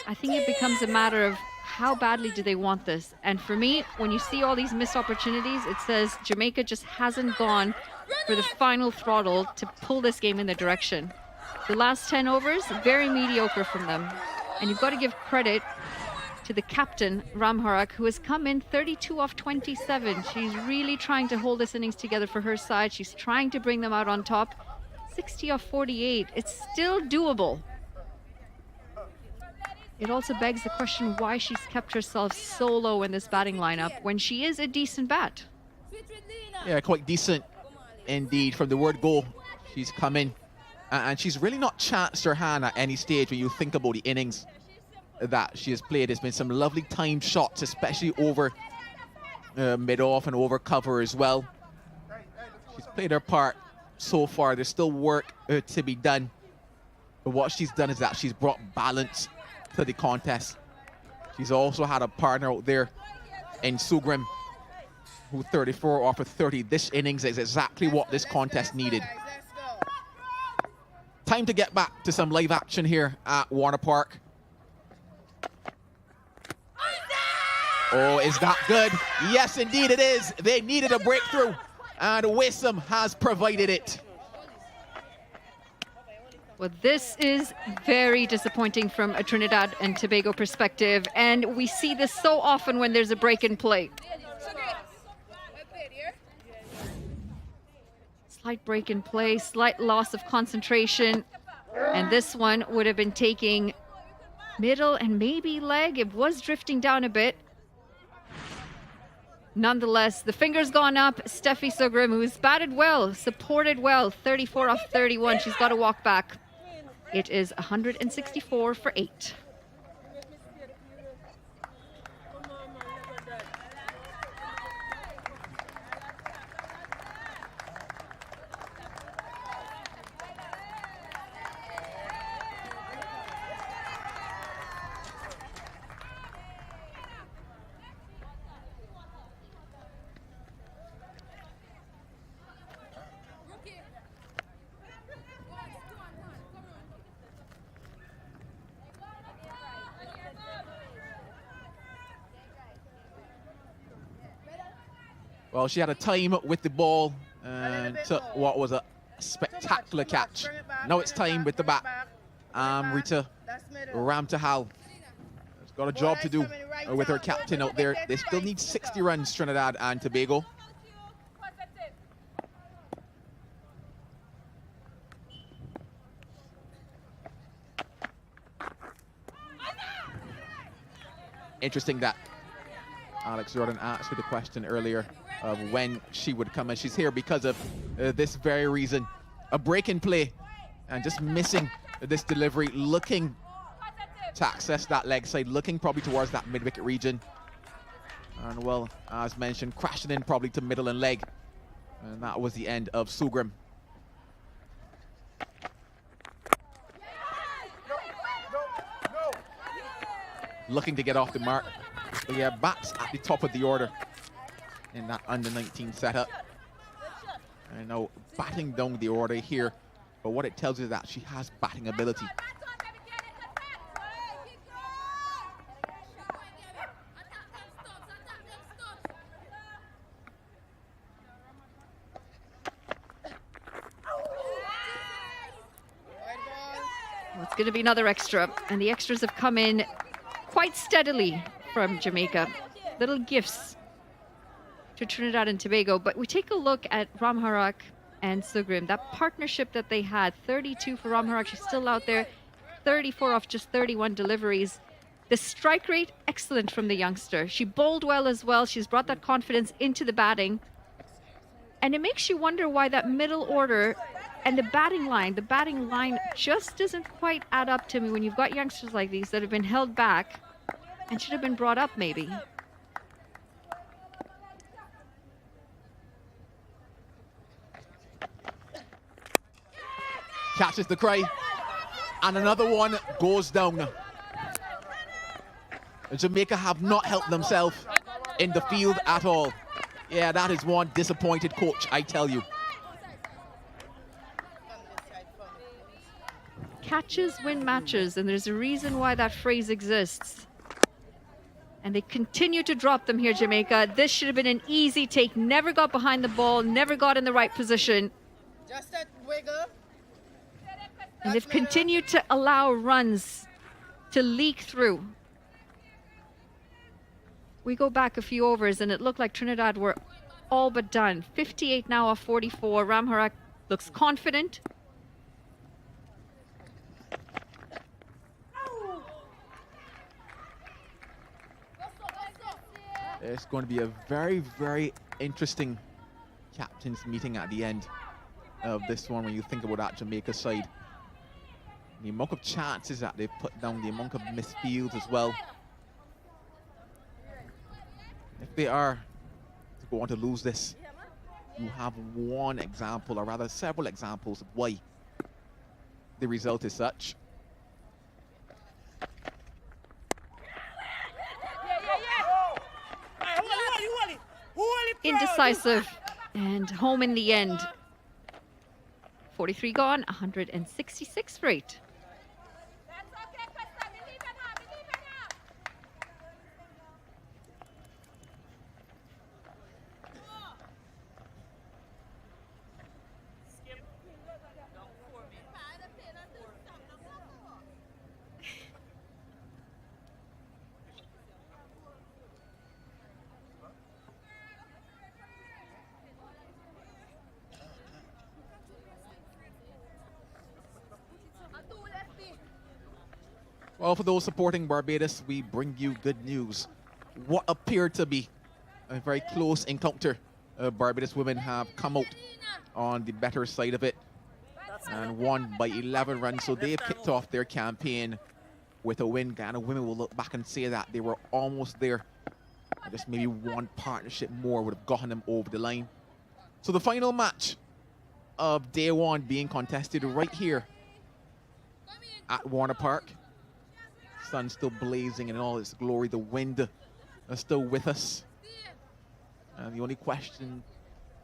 I think it becomes a matter of how badly do they want this. And for me, when you see all these missed opportunities, it says Jamaica just hasn't gone for the final throttle to pull this game in the direction. The last 10 overs, very mediocre from them. And you've got to give credit to the captain, Ramharak, who has come in 32 off 27. She's really trying to hold this innings together for her side. She's trying to bring them out on top. 60 off 48. It's still doable. It also begs the question why she's kept herself so low in this batting lineup when she is a decent bat. Yeah, quite decent indeed. From the word go, she's come in. And she's really not chanced her hand at any stage when you think about the innings that she has played. There's been some lovely timed shots, especially over mid-off and over cover as well. She's played her part so far. There's still work to be done. But what she's done is that she's brought balance to the contest. She's also had a partner out there in Sugrim, who 34 off of 30. This innings is exactly what this contest needed. Time to get back to some live action here at Warner Park. Oh, is that good? Yes, indeed it is. They needed a breakthrough, and Wisdom has provided it. Well, this is very disappointing from a Trinidad and Tobago perspective, and we see this so often when there's a break in play. Slight break in play, slight loss of concentration, and this one would have been taking middle and maybe leg. It was drifting down a bit. Nonetheless, the finger's gone up. Steffi Sugrim, who's batted well, supported well, 34 off 31. She's got to walk back. It is 164 for 8. Well, she had a time with the ball and took what was a spectacular catch. Now it's time with the bat. Rita Ramtahal has got a job to do with her captain out there. They still need 60 runs, Trinidad and Tobago. Interesting that Alex Jordan asked her the question earlier of when she would come, and she's here because of this very reason. A break in play and just missing this delivery, looking to access that leg side, looking probably towards that mid-wicket region. And well, as mentioned, crashing in probably to middle and leg. And that was the end of Sugrim. Looking to get off the mark. But yeah, bats at the top of the order in that under-19 setup. And now batting down the order here. But what it tells you is that she has batting ability. Well, it's going to be another extra, and the extras have come in quite steadily from Jamaica. Little gifts to Trinidad and Tobago. But we take a look at Ramharak and Sugrim, that partnership that they had. 32 for Ramharak, she's still out there. 34 off just 31 deliveries. The strike rate, excellent from the youngster. She bowled well as well. She's brought that confidence into the batting. And it makes you wonder why that middle order and the batting line just doesn't quite add up to me when you've got youngsters like these that have been held back and should have been brought up maybe. Catches the cry. And another one goes down. Jamaica have not helped themselves in the field at all. Yeah, that is one disappointed coach, I tell you. Catches win matches, and there's a reason why that phrase exists. And they continue to drop them here, Jamaica. This should have been an easy take. Never got behind the ball, never got in the right position. Just that wiggle. And they've continued to allow runs to leak through. We go back a few overs and it looked like Trinidad were all but done. 58 now off 44. Ramharak looks confident. It's going to be a very, very interesting captain's meeting at the end of this one when you think about that Jamaica side. The amount of chances that they've put down, the amount of misfields as well. If they are to go on to lose this, you have one example, or rather several examples of why the result is such. Indecisive and home in the end. 43 gone, 166 for 8. Well, for those supporting Barbados, we bring you good news. What appeared to be a very close encounter. Barbados women have come out on the better side of it and won by 11 runs. So they've kicked off their campaign with a win. Ghana women will look back and say that they were almost there. Just maybe one partnership more would have gotten them over the line. So the final match of day one being contested right here at Warner Park. Sun still blazing in all its glory. The wind is still with us. And the only question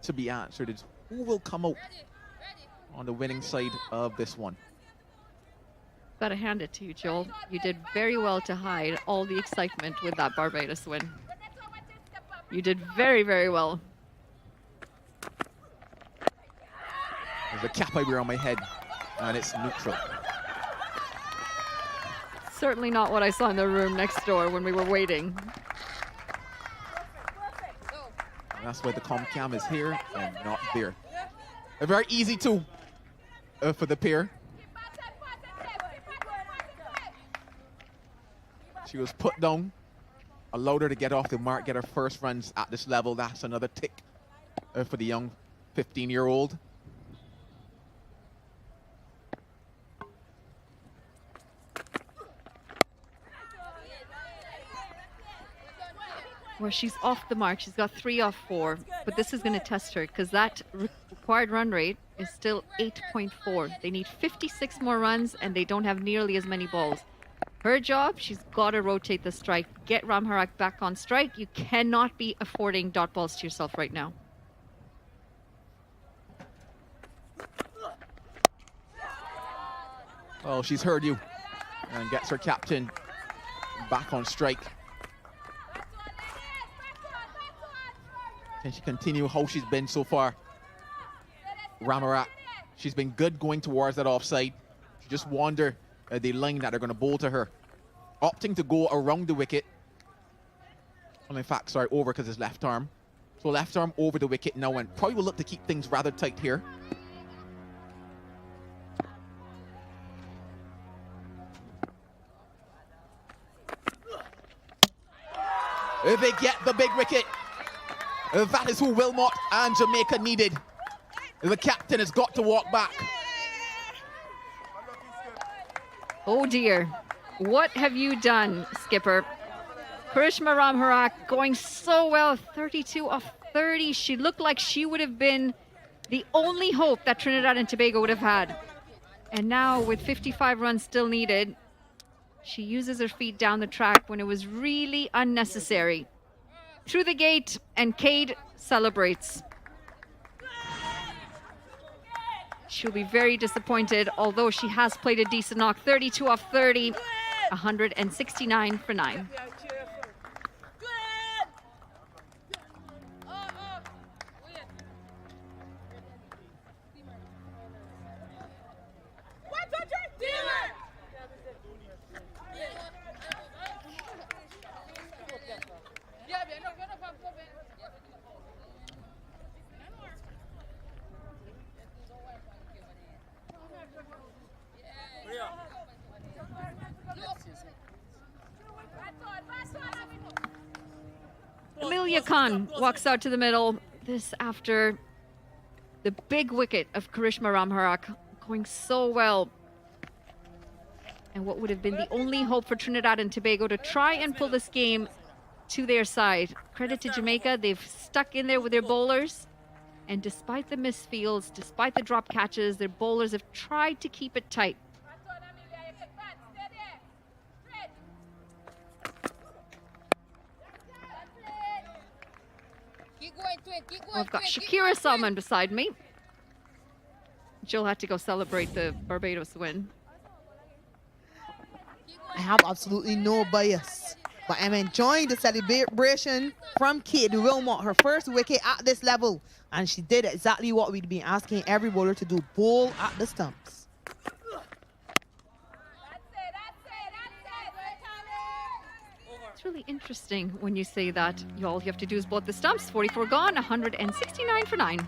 to be answered is who will come out on the winning side of this one? Gotta hand it to you, Joel. You did very well to hide all the excitement with that Barbados win. You did very, very well. There's a cap I wear on my head, and it's neutral. Certainly not what I saw in the room next door when we were waiting. And that's why the ComCam is here and not there. A very easy tool for the pair. She was put down, allowed her to get off the mark, get her first runs at this level. That's another tick for the young 15-year-old. Where she's off the mark. She's got 3 off 4, but this is going to test her because that required run rate is still 8.4. They need 56 more runs and they don't have nearly as many balls. Her job, she's got to rotate the strike, get Ramharak back on strike. You cannot be affording dot balls to yourself right now. Well, she's heard you and gets her captain back on strike. Can she continue how she's been so far? Ramharak, she's been good going towards that offside. She just wonder the line that they're going to bowl to her. Opting to go around the wicket. Well, in fact, sorry, over because it's left arm. So left arm over the wicket now, and probably will look to keep things rather tight here. They get the big wicket. That is who Wilmot and Jamaica needed. The captain has got to walk back. Oh dear. What have you done, skipper? Karishma Ramharak going so well, 32 off 30. She looked like she would have been the only hope that Trinidad and Tobago would have had. And now with 55 runs still needed, she uses her feet down the track when it was really unnecessary. Through the gate, and Cade celebrates. She'll be very disappointed, although she has played a decent knock. 32 off 30, 169 for 9. Amelia Khan walks out to the middle. This after the big wicket of Karishma Ramharak going so well. And what would have been the only hope for Trinidad and Tobago to try and pull this game to their side. Credit to Jamaica, they've stuck in there with their bowlers. And despite the misfields, despite the drop catches, their bowlers have tried to keep it tight. I've got Shakira Salman beside me. Jill had to go celebrate the Barbados win. I have absolutely no bias, but I'm enjoying the celebration from Kate Wilmot, her first wicket at this level. And she did exactly what we'd been asking every bowler to do, bowl at the stumps. It's really interesting when you say that. All you have to do is bowl at the stumps. 44 gone, 169 for 9.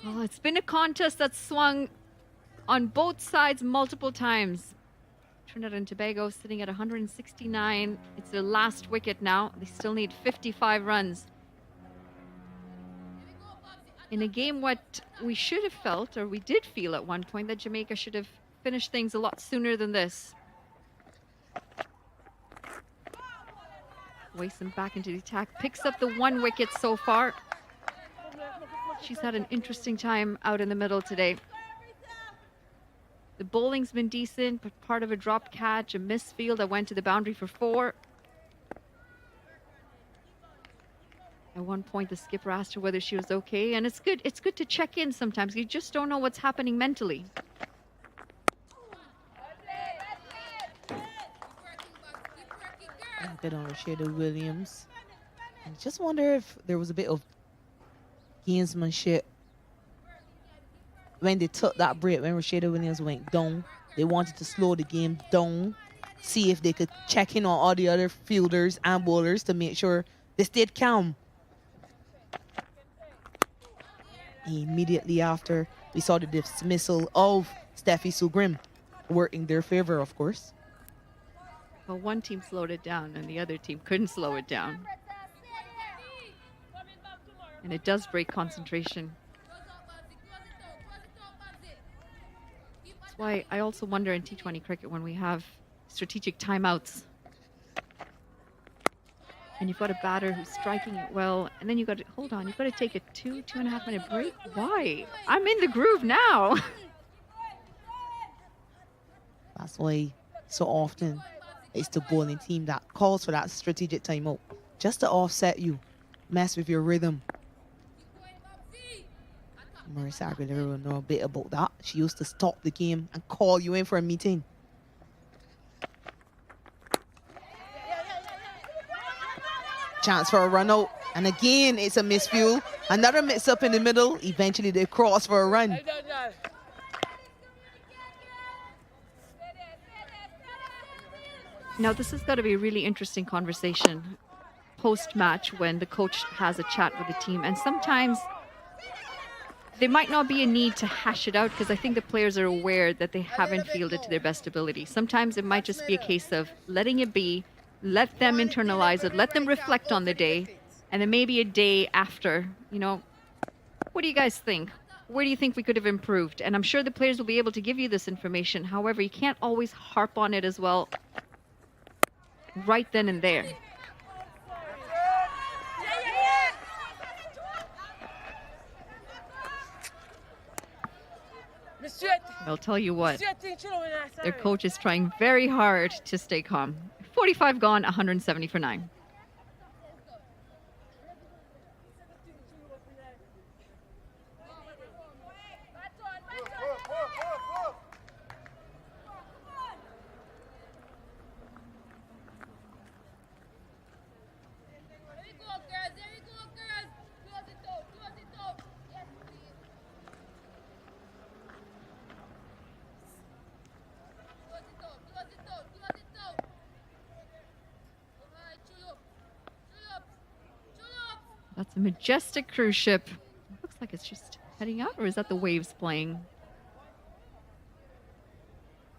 Well, it's been a contest that's swung on both sides multiple times. Trinidad and Tobago sitting at 169. It's their last wicket now. They still need 55 runs. In a game what we should have felt, or we did feel at one point, that Jamaica should have finished things a lot sooner than this. Wason back into the attack, picks up the 1 wicket so far. She's had an interesting time out in the middle today. The bowling's been decent, but part of a dropped catch, a misfield that went to the boundary for 4. At one point, the skipper asked her whether she was okay, and it's good to check in sometimes. You just don't know what's happening mentally. A bit on Rashida Williams. I just wonder if there was a bit of gamesmanship when they took that break, when Rashida Williams went down. They wanted to slow the game down, see if they could check in on all the other fielders and bowlers to make sure they stayed calm. Immediately after, we saw the dismissal of Steffi Sugrim, working their favor, of course. Well, one team slowed it down and the other team couldn't slow it down. And it does break concentration. That's why I also wonder in T20 cricket when we have strategic timeouts. And you've got a batter who's striking it well, and then you've got to, hold on, you've got to take a 2.5 minute break? Why? I'm in the groove now. That's why so often it's the bowling team that calls for that strategic timeout, just to offset you, mess with your rhythm. Marissa Aguilera will know a bit about that. She used to stop the game and call you in for a meeting. Chance for a run out, and again it's a misfield. Another mix up in the middle. Eventually they cross for a run. Now this has got to be a really interesting conversation post-match when the coach has a chat with the team, and sometimes there might not be a need to hash it out because I think the players are aware that they haven't fielded to their best ability. Sometimes it might just be a case of letting it be, let them internalize it, let them reflect on the day, and then maybe a day after, you know, what do you guys think? Where do you think we could have improved? And I'm sure the players will be able to give you this information. However, you can't always harp on it as well right then and there. I'll tell you what, their coach is trying very hard to stay calm. 45 gone, 170 for 9. That's a majestic cruise ship. Looks like it's just heading out, or is that the waves playing?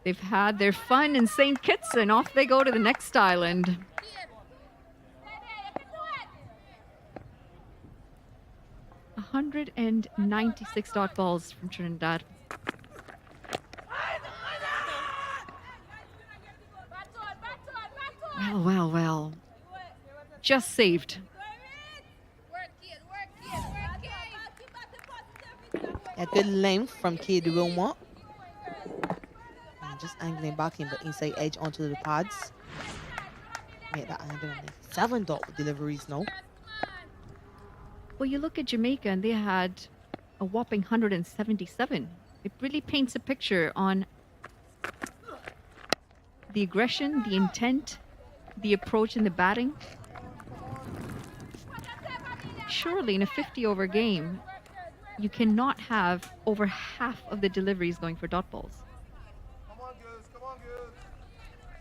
They've had their fun in St. Kitts, and off they go to the next island. $196 dot balls from Trinidad. Well, well, well. Just saved. A good length from Kid Wilmot. And just angling back in, but inside edge onto the pads. Make that 107 dot deliveries now. Well, you look at Jamaica and they had a whopping 177. It really paints a picture on the aggression, the intent, the approach in the batting. Surely in a 50-over game, you cannot have over half of the deliveries going for dot balls.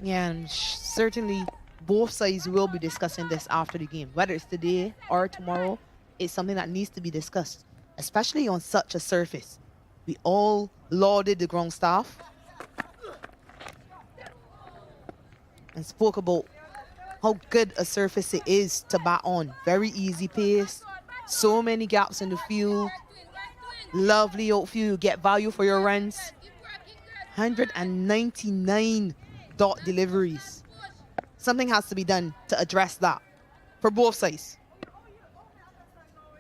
Yeah, and certainly both sides will be discussing this after the game. Whether it's today or tomorrow, it's something that needs to be discussed, especially on such a surface. We all lauded the ground staff and spoke about how good a surface it is to bat on. Very easy pace, so many gaps in the field, lovely outfield, get value for your runs. 199 dot deliveries. Something has to be done to address that for both sides.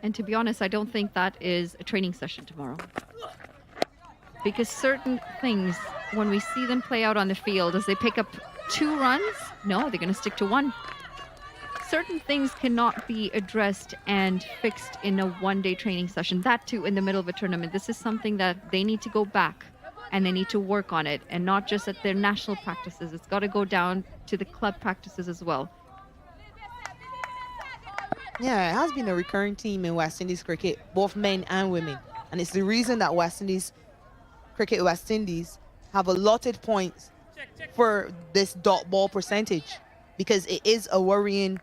And to be honest, I don't think that is a training session tomorrow. Because certain things, when we see them play out on the field, as they pick up 2 runs, no, they're going to stick to 1. Certain things cannot be addressed and fixed in a one-day training session. That too in the middle of a tournament. This is something that they need to go back and they need to work on it, and not just at their national practices. It's got to go down to the club practices as well. Yeah, it has been a recurring theme in West Indies cricket, both men and women. And it's the reason that West Indies cricket West Indies have allotted points for this dot ball percentage, because it is a worrying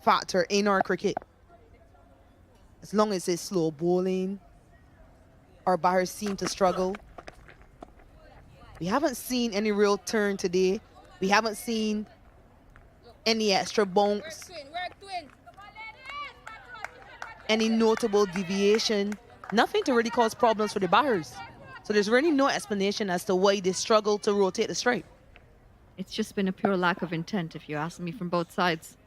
factor in our cricket. As long as it's slow bowling, our batters seem to struggle. We haven't seen any real turn today. We haven't seen any extra bounce, any notable deviation, nothing to really cause problems for the batters. So there's really no explanation as to why they struggle to rotate the strike. It's just been a pure lack of intent, if you ask me, from both sides.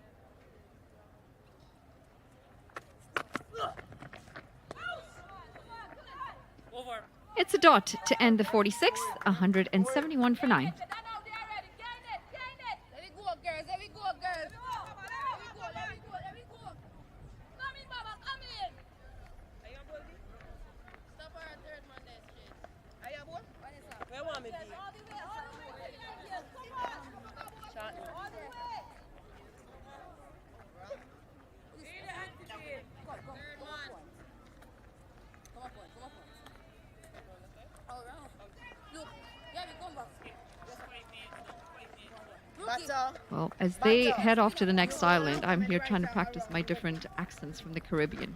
It's a dot to end the 46th, 171 for 9. Well, as they head off to the next island, I'm here trying to practice my different accents from the Caribbean.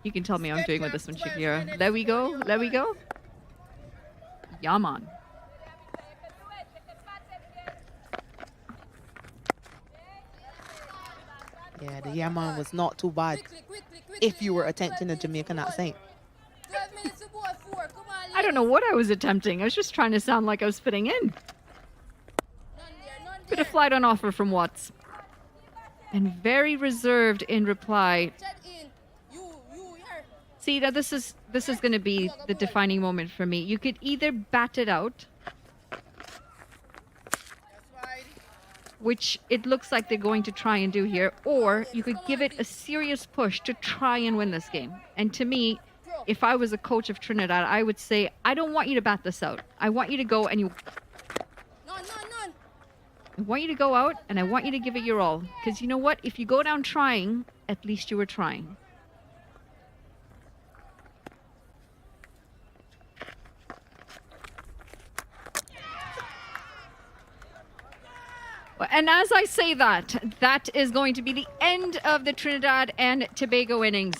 You can tell me how I'm doing with this one, Shakira. There we go. There we go. Yaman. Yeah, the Yaman was not too bad if you were attempting a Jamaican accent. 12 minutes to board 4. Come on, I don't know what I was attempting. I was just trying to sound like I was fitting in. None there. Bit of flight on offer from Watts. And very reserved in reply. Chat in. You here. See, that this is going to be the defining moment for me. You could either bat it out, which it looks like they're going to try and do here, or you could give it a serious push to try and win this game. And to me, if I was a coach of Trinidad, I would say, I don't want you to bat this out. I want you to go and None. I want you to go out and I want you to give it your all. Because you know what? If you go down trying, at least you were trying. And as I say that, that is going to be the end of the Trinidad and Tobago innings.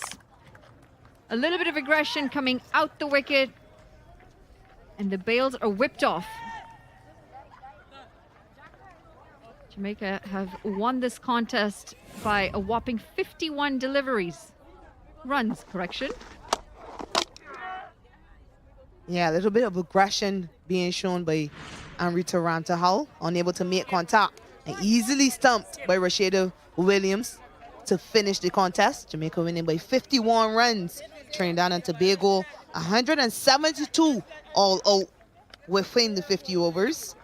A little bit of aggression coming out the wicket. And the bails are whipped off. Jamaica have won this contest by a whopping 51 deliveries. Runs, correction. Yeah, a little bit of aggression being shown by Amrita Rantahal, unable to make contact and easily stumped by Rashida Williams to finish the contest. Jamaica winning by 51 runs. Trinidad and Tobago 172 all out within the 50 overs.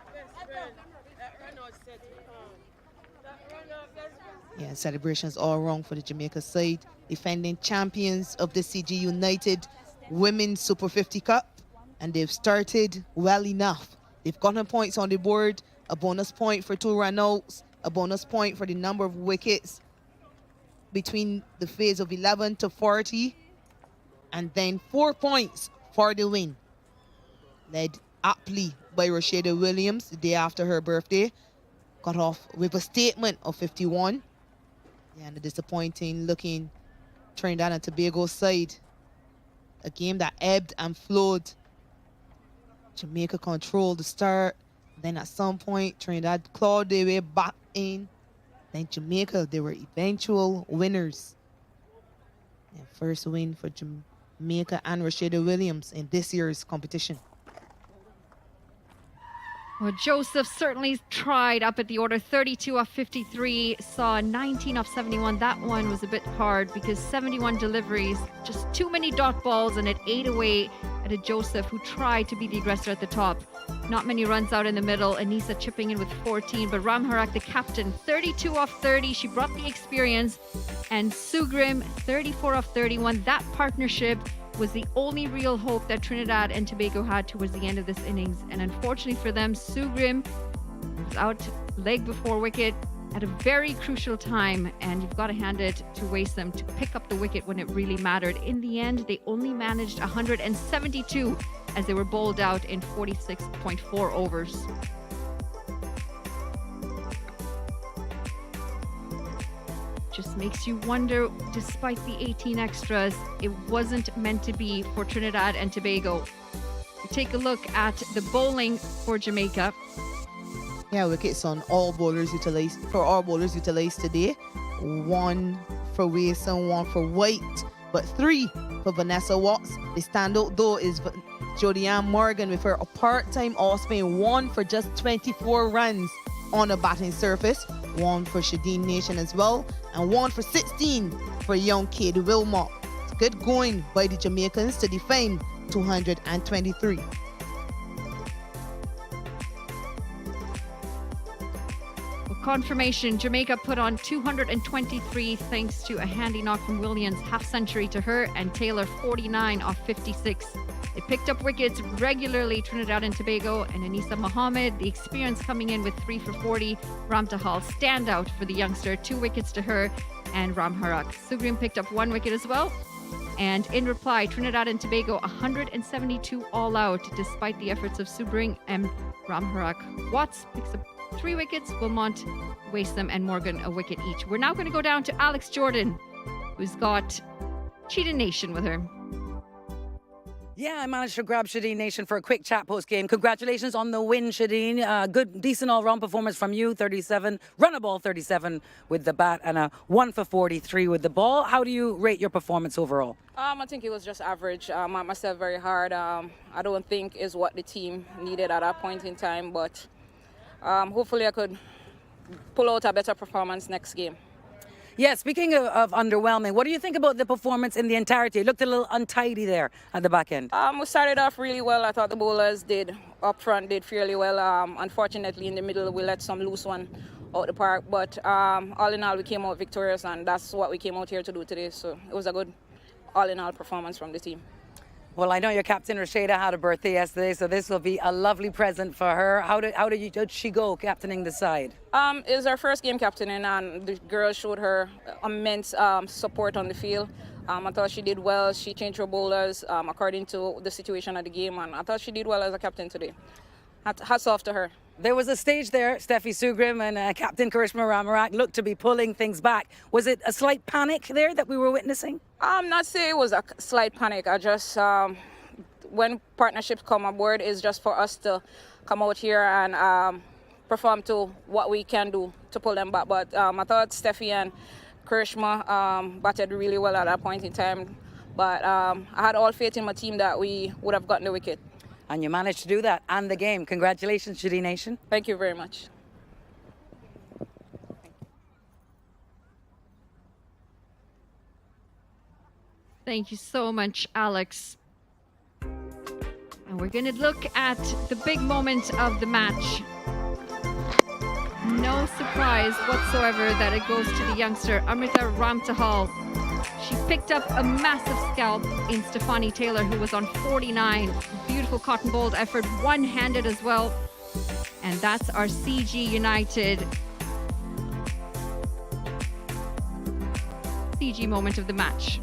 Yeah, celebrations all wrong for the Jamaica side. Defending champions of the CG United Women's Super 50 Cup. And they've started well enough. They've gotten points on the board, a bonus point for 2 run-outs, a bonus point for the number of wickets between the phase of 11 to 40, and then 4 points for the win. Led aptly by Rashida Williams the day after her birthday. Got off with a statement of 51. Yeah, and the disappointing looking Trinidad and Tobago side. A game that ebbed and flowed. Jamaica controlled the start. Then at some point, Trinidad clawed their way back in. Then Jamaica, they were eventual winners. And first win for Jamaica and Rashida Williams in this year's competition. Well, Joseph certainly tried up at the order. 32 off 53, saw 19 off 71. That one was a bit hard because 71 deliveries, just too many dot balls, and it ate away at a Joseph who tried to be the aggressor at the top. Not many runs out in the middle. Anissa chipping in with 14, but Ramharak, the captain, 32 off 30. She brought the experience. And Sugrim, 34 off 31. That partnership was the only real hope that Trinidad and Tobago had towards the end of this innings. And unfortunately for them, Sugrim was out leg before wicket at a very crucial time, and you've got to hand it to Waysam to pick up the wicket when it really mattered. In the end, they only managed 172 as they were bowled out in 46.4 overs. Just makes you wonder, despite the 18 extras, it wasn't meant to be for Trinidad and Tobago. We take a look at the bowling for Jamaica. Yeah, wickets on all bowlers utilized today. 1 for Waysam, 1 for White, but 3 for Vanessa Watts. The standout though is Jodianne Morgan with her part-time off-spin, 1 for just 24 runs on a batting surface, 1 for Shadeen Nation as well, and 1 for 16 for young Kade Wilmot. It's good going by the Jamaicans to defend 223. Confirmation, Jamaica put on 223 thanks to a handy knock from Williams, half century to her, and Taylor 49 off 56. They picked up wickets regularly, Trinidad and Tobago, and Anissa Mohammed, the experience coming in with 3 for 40. Ramtahal, standout for the youngster, 2 wickets to her, and Ramharak. Sugrim picked up 1 wicket as well. And in reply, Trinidad and Tobago 172 all out, despite the efforts of Subring and Ramharak. Watts picks up 3 wickets, Wilmot, Waysam, and Morgan a wicket each. We're now going to go down to Alex Jordan, who's got Cheetah Nation with her. Yeah, I managed to grab Shadeen Nation for a quick chat post-game. Congratulations on the win, Shadeen. Good, decent all-round performance from you, 37. Run a ball, 37 with the bat, and a 1 for 43 with the ball. How do you rate your performance overall? I think it was just average. I myself very hard. I don't think is what the team needed at that point in time, but hopefully I could pull out a better performance next game. Yeah, speaking of underwhelming, what do you think about the performance in the entirety? It looked a little untidy there at the back end. We started off really well. I thought the bowlers did up front did fairly well. Unfortunately, in the middle, we let some loose one out the park. But all in all, we came out victorious, and that's what we came out here to do today. So it was a good all in all performance from the team. Well, I know your captain, Rashida, had a birthday yesterday, so this will be a lovely present for her. How did she go captaining the side? It was her first game captaining, and the girls showed her immense support on the field. I thought she did well. She changed her bowlers according to the situation of the game, and I thought she did well as a captain today. Hats off to her. There was a stage there, Steffi Sugrim and Captain Karishma Ramarak looked to be pulling things back. Was it a slight panic there that we were witnessing? I'm not saying it was a slight panic. I just, when partnerships come aboard, it's just for us to come out here and perform to what we can do to pull them back. But I thought Steffi and Karishma batted really well at that point in time. But I had all faith in my team that we would have gotten the wicket. And you managed to do that and the game. Congratulations, Shadeen Nation. Thank you very much. Thank you so much, Alex. And we're going to look at the big moment of the match. No surprise whatsoever that it goes to the youngster, Amrita Ramtahal. She picked up a massive scalp in Stefani Taylor, who was on 49. Beautiful cotton bowled effort, one-handed as well. And that's our CG United CG moment of the match.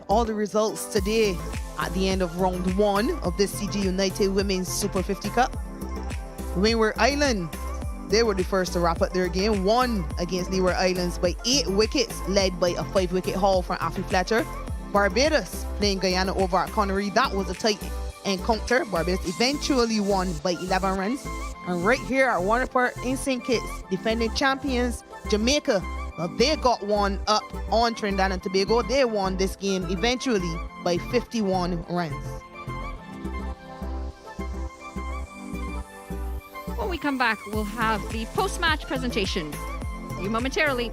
All the results today at the end of round 1 of this CG United Women's Super 50 Cup. Windward Island, they were the first to wrap up their game, won against Leeward Islands by 8 wickets, led by a 5-wicket haul from Afi Fletcher. Barbados playing Guyana over at Connery, that was a tight encounter. Barbados eventually won by 11 runs. And right here at Warner Park in St. Kitts, defending champions Jamaica, well, they got one up on Trinidad and Tobago. They won this game eventually by 51 runs. When we come back, we'll have the post-match presentation. See you momentarily.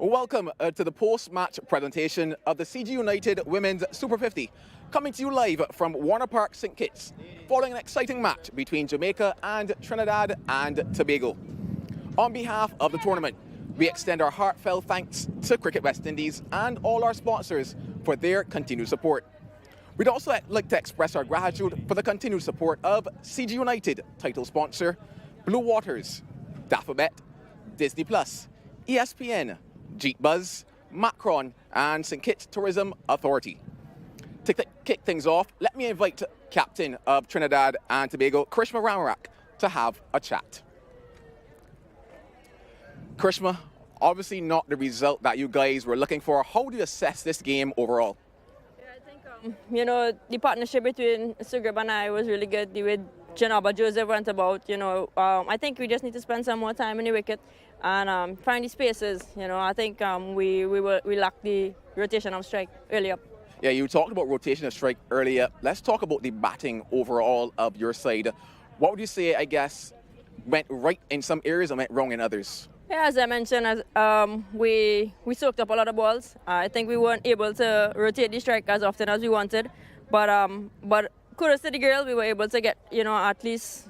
Welcome to the post-match presentation of the CG United Women's Super 50, coming to you live from Warner Park, St. Kitts, following an exciting match between Jamaica and Trinidad and Tobago. On behalf of the tournament, we extend our heartfelt thanks to Cricket West Indies and all our sponsors for their continued support. We'd also like to express our gratitude for the continued support of CG United title sponsor, Blue Waters, Dafabet, Disney+, ESPN, Jeep Buzz, Macron, and St. Kitts Tourism Authority. To kick things off, let me invite Captain of Trinidad and Tobago, Krishma Ramarak, to have a chat. Krishma, obviously not the result that you guys were looking for. How do you assess this game overall? Yeah, I think, you know, the partnership between Sugrab and I was really good. The way Janaba Joseph went about, you know, I think we just need to spend some more time in the wicket and find the spaces. You know, I think we lacked the rotation of strike early up. Yeah, you talked about rotation of strike earlier. Let's talk about the batting overall of your side. What would you say, I guess, went right in some areas and went wrong in others? Yeah, as I mentioned, we soaked up a lot of balls. I think we weren't able to rotate the strike as often as we wanted, but kudos to the girl, we were able to get, you know, at least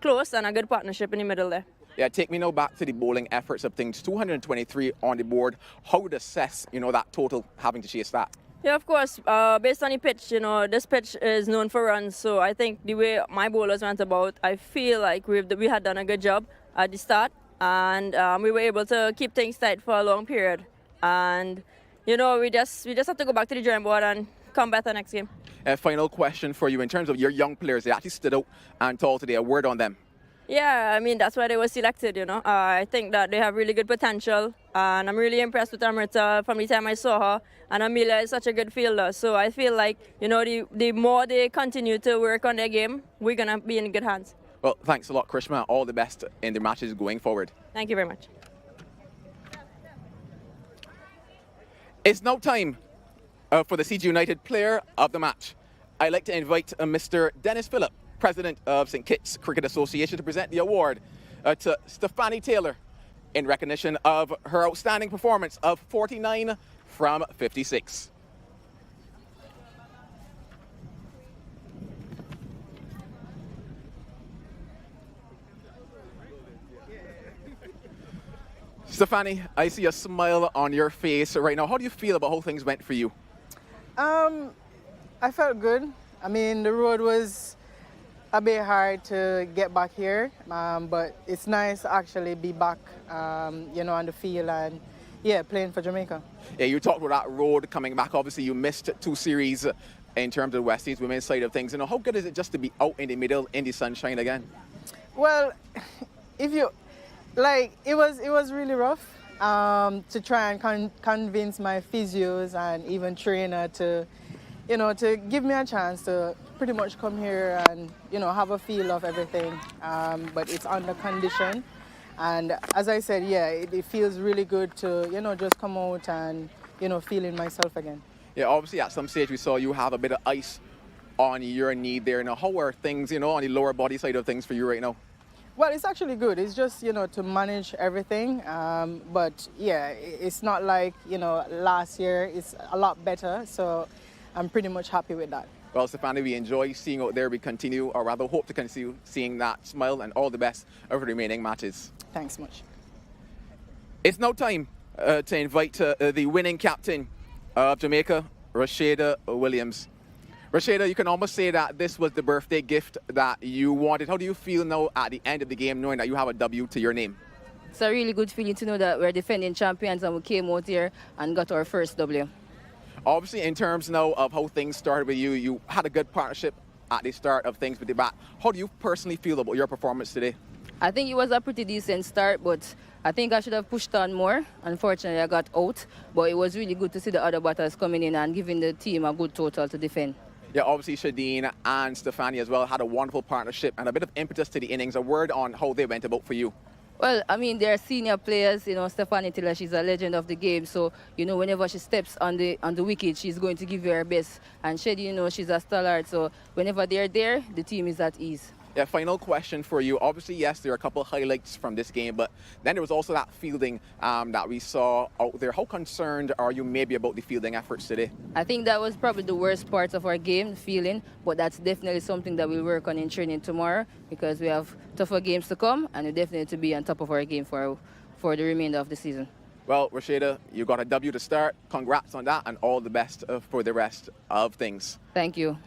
close and a good partnership in the middle there. Yeah, take me now back to the bowling efforts of things. 223 on the board. How would assess, you know, that total having to chase that? Yeah, of course. Based on the pitch, you know, this pitch is known for runs. So I think the way my bowlers went about, I feel like we had done a good job at the start, and we were able to keep things tight for a long period. And you know, we just have to go back to the drawing board and come better next game. Final question for you in terms of your young players. They actually stood out and told today. A word on them. Yeah, I mean, that's why they were selected, you know. I think that they have really good potential, and I'm really impressed with Amrita from the time I saw her. And Amelia is such a good fielder, so I feel like, you know, the more they continue to work on their game, we're going to be in good hands. Well, thanks a lot, Krishma. All the best in the matches going forward. Thank you very much. It's now time for the CG United player of the match. I'd like to invite Mr. Dennis Phillip, President of St. Kitts Cricket Association, to present the award to Stephanie Taylor in recognition of her outstanding performance of 49 from 56. Stephanie, I see a smile on your face right now. How do you feel about how things went for you? I felt good. I mean, the road was a bit hard to get back here, but it's nice to actually be back, you know, on the field and, yeah, playing for Jamaica. Yeah, you talked about that road coming back. Obviously, you missed 2 series in terms of West Indies women's side of things. You know, how good is it just to be out in the middle in the sunshine again? Well, if you like, it was really rough to try and convince my physios and even trainer to, you know, to give me a chance to pretty much come here and, you know, have a feel of everything. But it's under condition. And as I said, yeah, it feels really good to, you know, just come out and, you know, feeling myself again. Yeah, obviously at some stage we saw you have a bit of ice on your knee there. Now, how are things, you know, on the lower body side of things for you right now? Well, it's actually good. It's just, you know, to manage everything. But yeah, it's not like, you know, last year. It's a lot better. So I'm pretty much happy with that. Well, Stephanie, we enjoy seeing out there. We continue, or rather hope to continue seeing that smile, and all the best over the remaining matches. Thanks much. It's now time to invite the winning captain of Jamaica, Rashida Williams. Rashida, you can almost say that this was the birthday gift that you wanted. How do you feel now at the end of the game, knowing that you have a W to your name? It's a really good feeling to know that we're defending champions and we came out here and got our first W. Obviously, in terms now of how things started with you, you had a good partnership at the start of things with the bat. How do you personally feel about your performance today? I think it was a pretty decent start, but I think I should have pushed on more. Unfortunately, I got out, but it was really good to see the other batters coming in and giving the team a good total to defend. Yeah, obviously Shadeen and Stephanie as well had a wonderful partnership and a bit of impetus to the innings. A word on how they went about for you? Well, I mean, they're senior players. You know, Stephanie Taylor, she's a legend of the game. So, you know, whenever she steps on the wicket, she's going to give her best. And Shady, you know, she's a stalwart. So whenever they're there, the team is at ease. Yeah, final question for you. Obviously, yes, there are a couple of highlights from this game, but then there was also that fielding that we saw out there. How concerned are you maybe about the fielding efforts today? I think that was probably the worst part of our game, feeling, but that's definitely something that we'll work on in training tomorrow because we have tougher games to come and we definitely to be on top of our game for the remainder of the season. Well, Rashida, you got a W to start. Congrats on that and all the best for the rest of things. Thank you.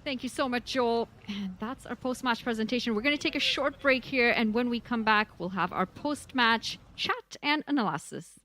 Thank you so much, Joel. And that's our post-match presentation. We're going to take a short break here, and when we come back, we'll have our post-match chat and analysis.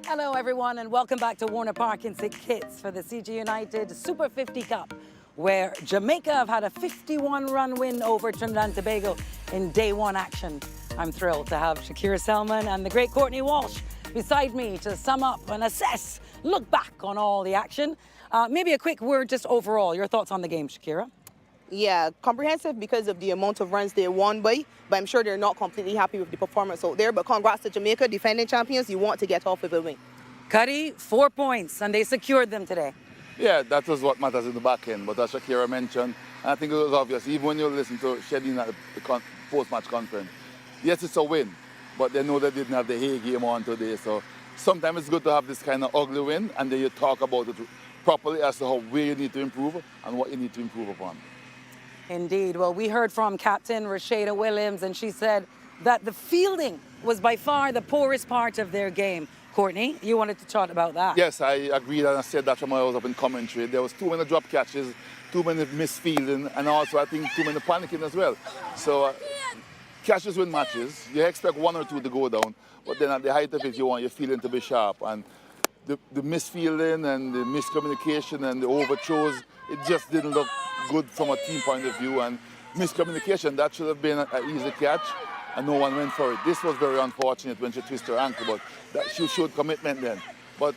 Hello, everyone, and welcome back to Warner Park in St. Kitts for the CG United Super 50 Cup, where Jamaica have had a 51-run win over Trinidad and Tobago in day one action. I'm thrilled to have Shakira Selman and the great Courtney Walsh beside me to sum up and assess, look back on all the action. Maybe a quick word just overall, your thoughts on the game, Shakira? Yeah, comprehensive because of the amount of runs they won by, but I'm sure they're not completely happy with the performance out there. But congrats to Jamaica, defending champions. You want to get off with a win. Cuddy, 4 points, and they secured them today. Yeah, that was what matters in the back end. But as Shakira mentioned, and I think it was obvious, even when you listen to Shedin at the post-match conference, yes, it's a win, but they know they didn't have the A game on today. So sometimes it's good to have this kind of ugly win, and then you talk about it properly as to where you need to improve and what you need to improve upon. Indeed. Well, we heard from Captain Rashida Williams, and she said that the fielding was by far the poorest part of their game. Courtney, you wanted to talk about that. Yes, I agreed, and I said that when I was up in commentary. There was too many drop catches, too many misfielding, and also I think too many panicking as well. So catches win matches. You expect one or two to go down, but then at the height of it, you want your fielding to be sharp. And the misfielding and the miscommunication and the overthrows, it just didn't look good from a team point of view. And miscommunication, that should have been an easy catch, and no one went for it. This was very unfortunate when she twisted her ankle, but that she showed commitment then. But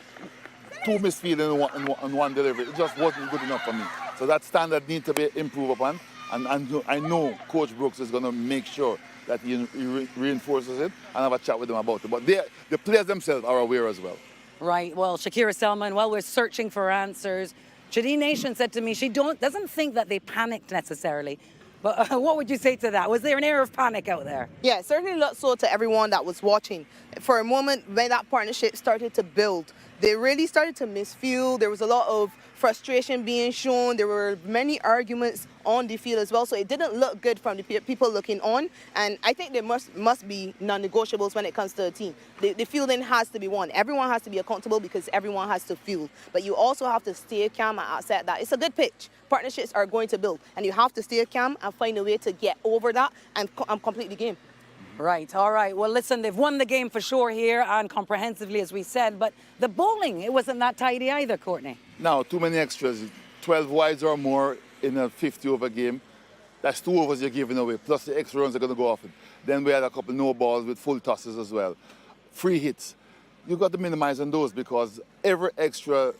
two misfielding and one delivery, it just wasn't good enough for me. So that standard needs to be improved upon, and I know Coach Brooks is going to make sure that he reinforces it and have a chat with them about it. But the players themselves are aware as well. Right. Well, Shakira Selman, while we're searching for answers, Jadine Nation said to me she doesn't think that they panicked necessarily. But what would you say to that? Was there an air of panic out there? Yeah, it certainly looked so to everyone that was watching. For a moment, when that partnership started to build, they really started to misfield. There was a lot of frustration being shown. There were many arguments on the field as well. So it didn't look good from the people looking on. And I think there must be non-negotiables when it comes to a team. The fielding has to be won. Everyone has to be accountable because everyone has to field. But you also have to stay calm and accept that it's a good pitch. Partnerships are going to build. And you have to stay calm and find a way to get over that and complete the game. Right, all right. Well, listen, they've won the game for sure here and comprehensively, as we said. But the bowling, it wasn't that tidy either, Courtney. No, too many extras. 12 wides or more in a 50-over game. That's 2 overs you're giving away, plus the extra runs are going to go off it. Then we had a couple no balls with full tosses as well. Free hits. You've got to minimize on those because every extra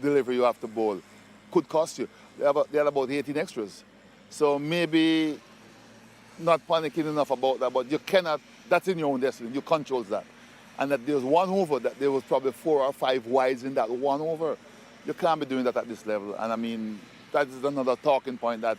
delivery you have to bowl could cost you. They had about 18 extras. So maybe not panicking enough about that, but you cannot, that's in your own destiny, you control that. And that there's 1 over, that there was probably 4 or 5 wides in that 1 over. You can't be doing that at this level. And I mean, that is another talking point that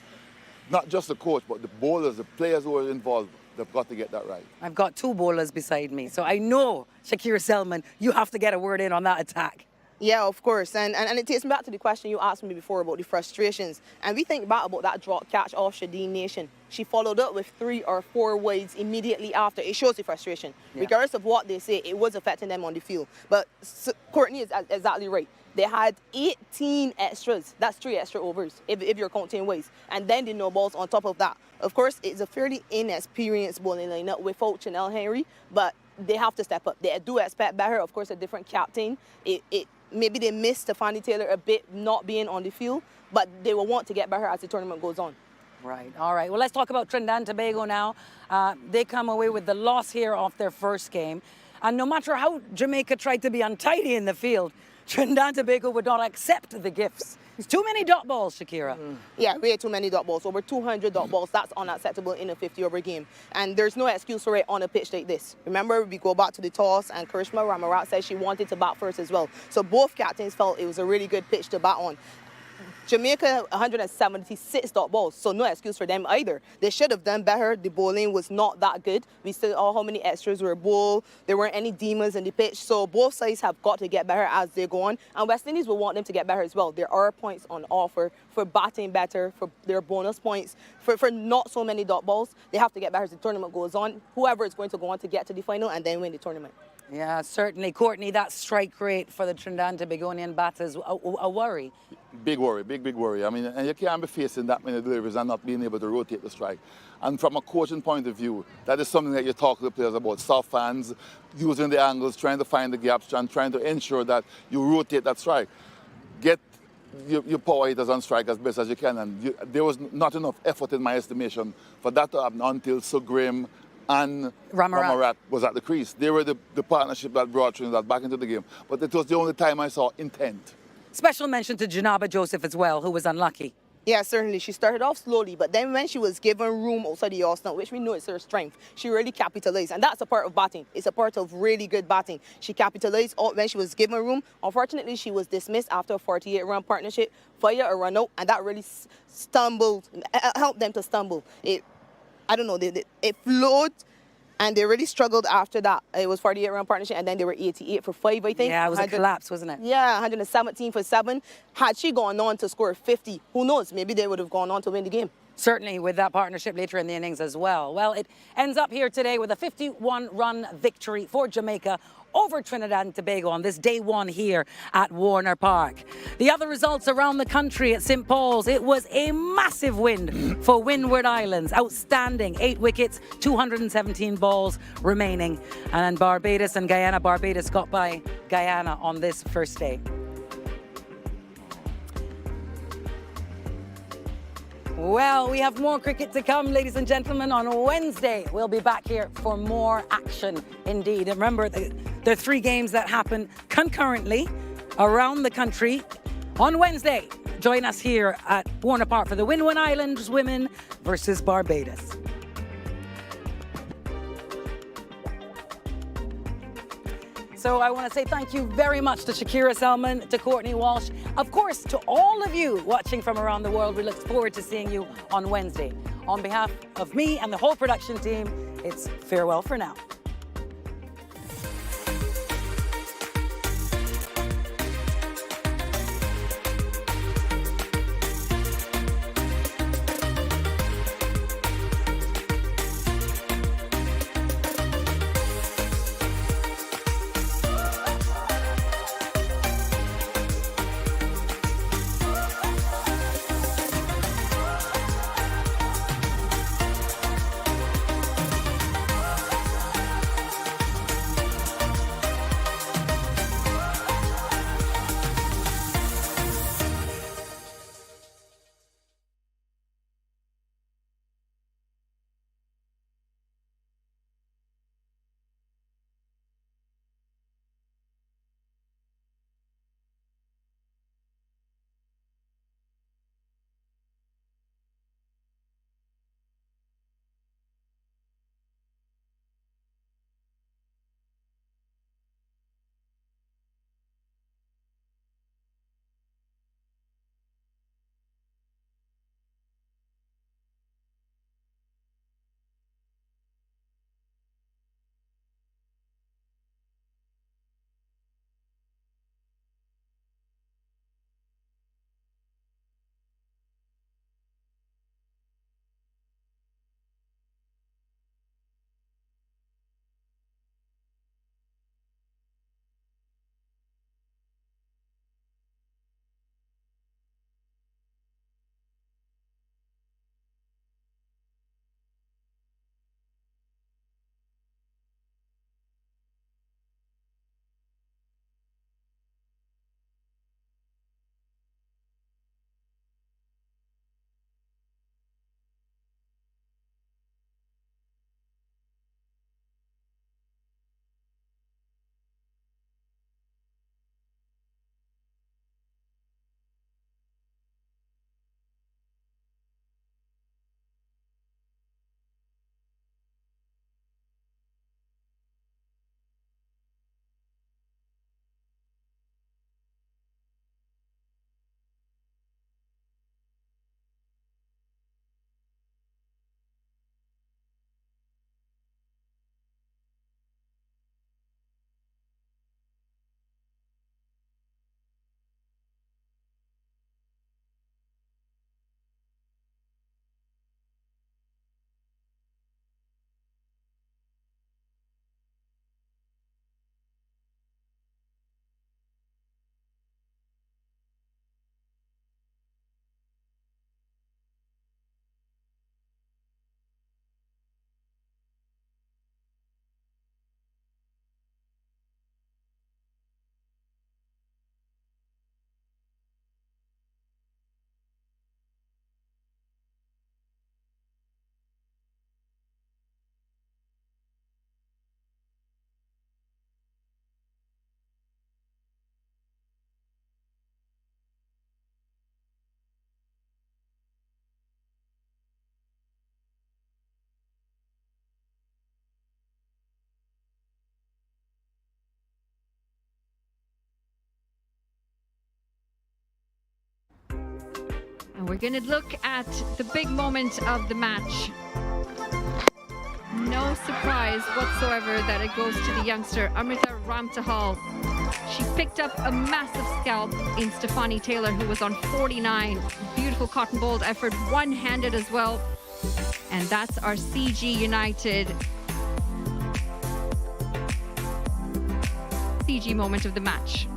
not just the coach, but the bowlers, the players who are involved, they've got to get that right. I've got 2 bowlers beside me, so I know, Shakira Selman, you have to get a word in on that attack. Yeah, of course. And it takes me back to the question you asked me before about the frustrations. And we think back about that drop catch off Shadine Nation. She followed up with 3 or 4 wides immediately after. It shows the frustration. Yeah. Regardless of what they say, it was affecting them on the field. But Courtney is exactly right. They had 18 extras. That's 3 extra overs if you're counting wides. And then the no balls on top of that. Of course, it's a fairly inexperienced bowling lineup without Chanel Henry, but they have to step up. They do expect better. Of course, a different captain. Maybe they missed Stephanie Taylor a bit not being on the field, but they will want to get better as the tournament goes on. Right, all right. Well, let's talk about Trinidad and Tobago now. They come away with the loss here off their first game. And no matter how Jamaica tried to be untidy in the field, Trinidad and Tobago would not accept the gifts. It's too many dot balls, Shakira. Yeah, way too many dot balls. Over 200 dot balls. That's unacceptable in a 50-over game. And there's no excuse for it on a pitch like this. Remember, we go back to the toss, and Karishma Ramarat said she wanted to bat first as well. So both captains felt it was a really good pitch to bat on. Jamaica, 176 dot balls, so no excuse for them either. They should have done better. The bowling was not that good. We still saw how many extras were bowled. There weren't any demons in the pitch, so both sides have got to get better as they go on. And West Indies will want them to get better as well. There are points on offer for batting better, for their bonus points, for not so many dot balls. They have to get better as the tournament goes on. Whoever is going to go on to get to the final and then win the tournament. Yeah, certainly. Courtney, that strike rate for the Trinidad and Tobagonian batters, a worry. Big worry, big worry. I mean, and you can't be facing that many deliveries and not being able to rotate the strike. And from a coaching point of view, that is something that you talk to the players about. Soft hands, using the angles, trying to find the gaps, and trying to ensure that you rotate that strike. Get your power hitters on strike as best as you can. And there was not enough effort, in my estimation, for that to happen until Sugrim and Ramarat was at the crease. They were the partnership that brought Trinidad back into the game. But it was the only time I saw intent. Special mention to Janaba Joseph as well, who was unlucky. Yeah, certainly. She started off slowly, but then when she was given room outside the Arsenal, which we know is her strength, she really capitalized. And that's a part of batting. It's a part of really good batting. She capitalized when she was given room. Unfortunately, she was dismissed after a 48-run partnership, fire a run out, and that really helped them to stumble. I don't know, it flowed, and they really struggled after that. It was 48-run partnership, and then they were 88 for 5, I think. Yeah, it was a collapse, wasn't it? Yeah, 117 for 7. Had she gone on to score 50, who knows? Maybe they would have gone on to win the game. Certainly with that partnership later in the innings as well. Well, it ends up here today with a 51-run victory for Jamaica over Trinidad and Tobago on this day one here at Warner Park. The other results around the country at St. Paul's, it was a massive win for Windward Islands. Outstanding, 8 wickets, 217 balls remaining. And Barbados and Guyana, Barbados got by Guyana on this first day. Well, we have more cricket to come, ladies and gentlemen. On Wednesday, we'll be back here for more action indeed. And remember, there are 3 games that happen concurrently around the country. On Wednesday, join us here at Warner Park for the Windward Islands women versus Barbados. So I want to say thank you very much to Shakira Selman, to Courtney Walsh, of course, to all of you watching from around the world. We look forward to seeing you on Wednesday. On behalf of me and the whole production team, it's farewell for now. And we're going to look at the big moment of the match. No surprise whatsoever that it goes to the youngster, Amrita Ramtahal. She picked up a massive scalp in Stefani Taylor, who was on 49. Beautiful cotton bowled effort, one-handed as well. And that's our CG United CG moment of the match.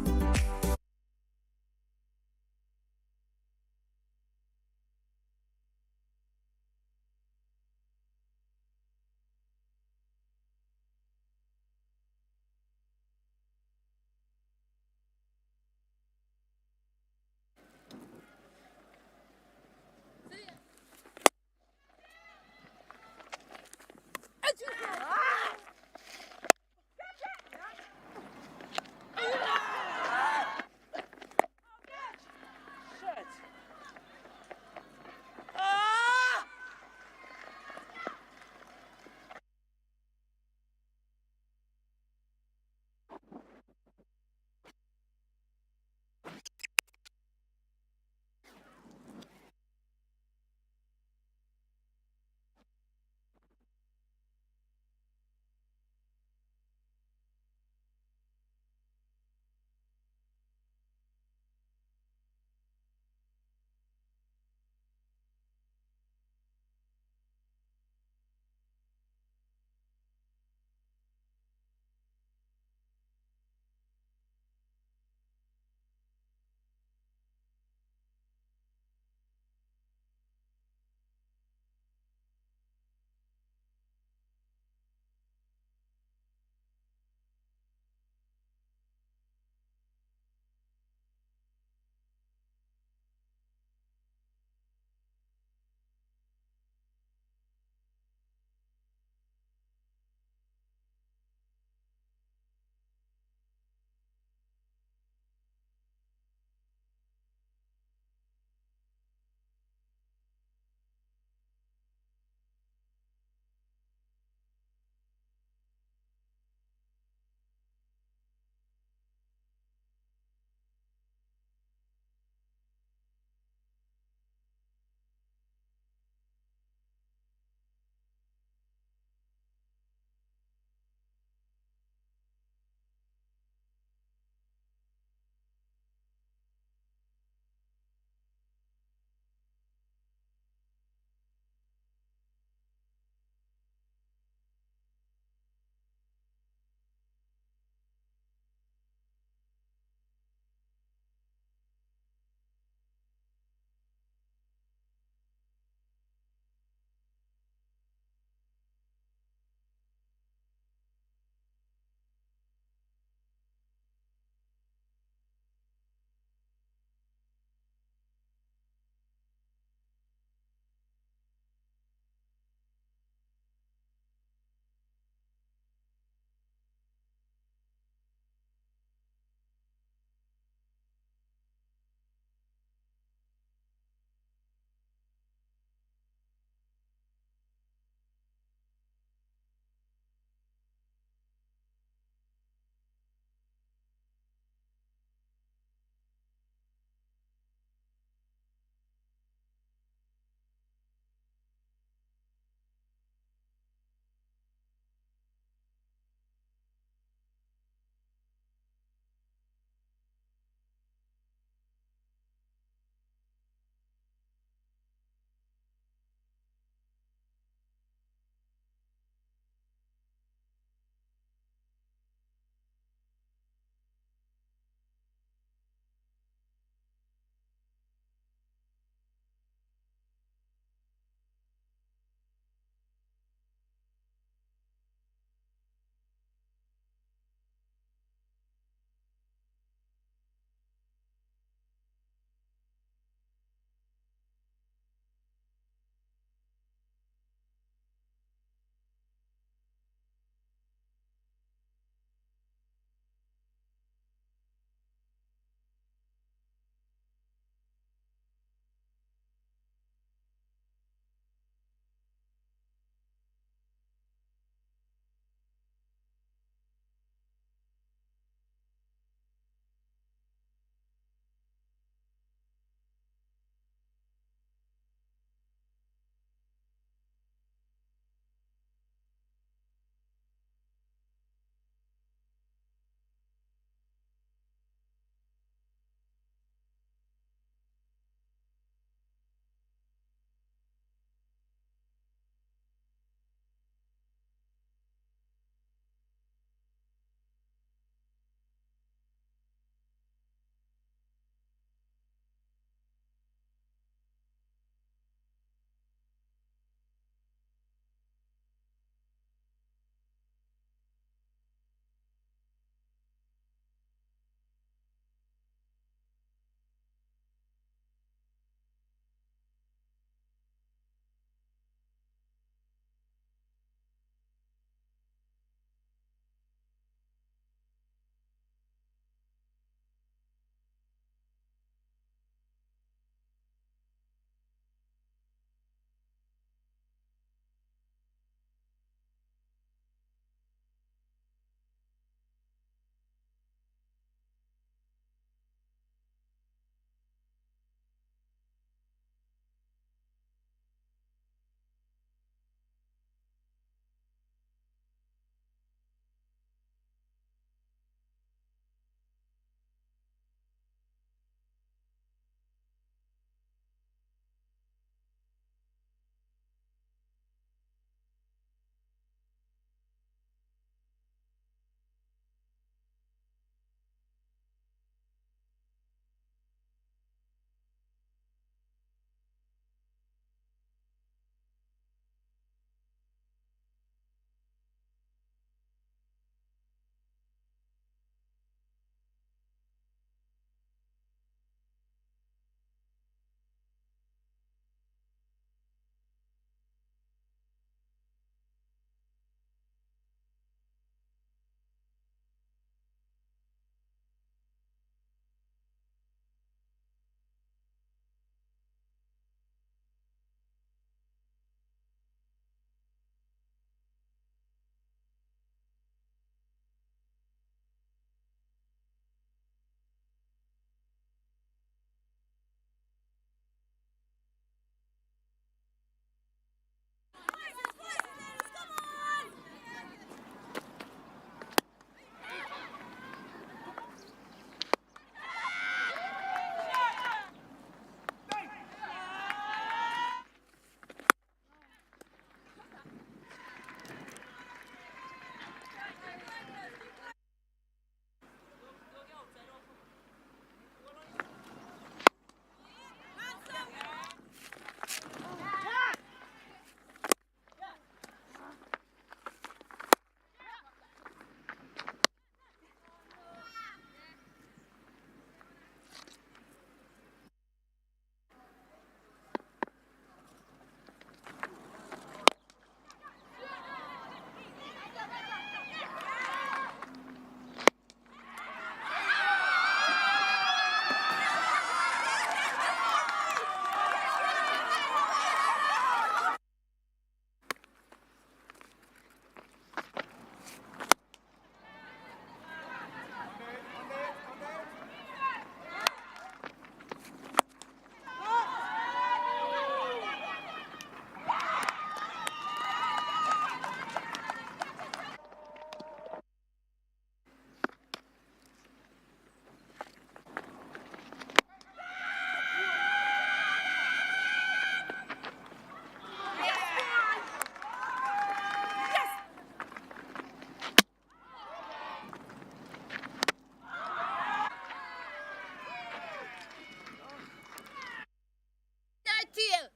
field.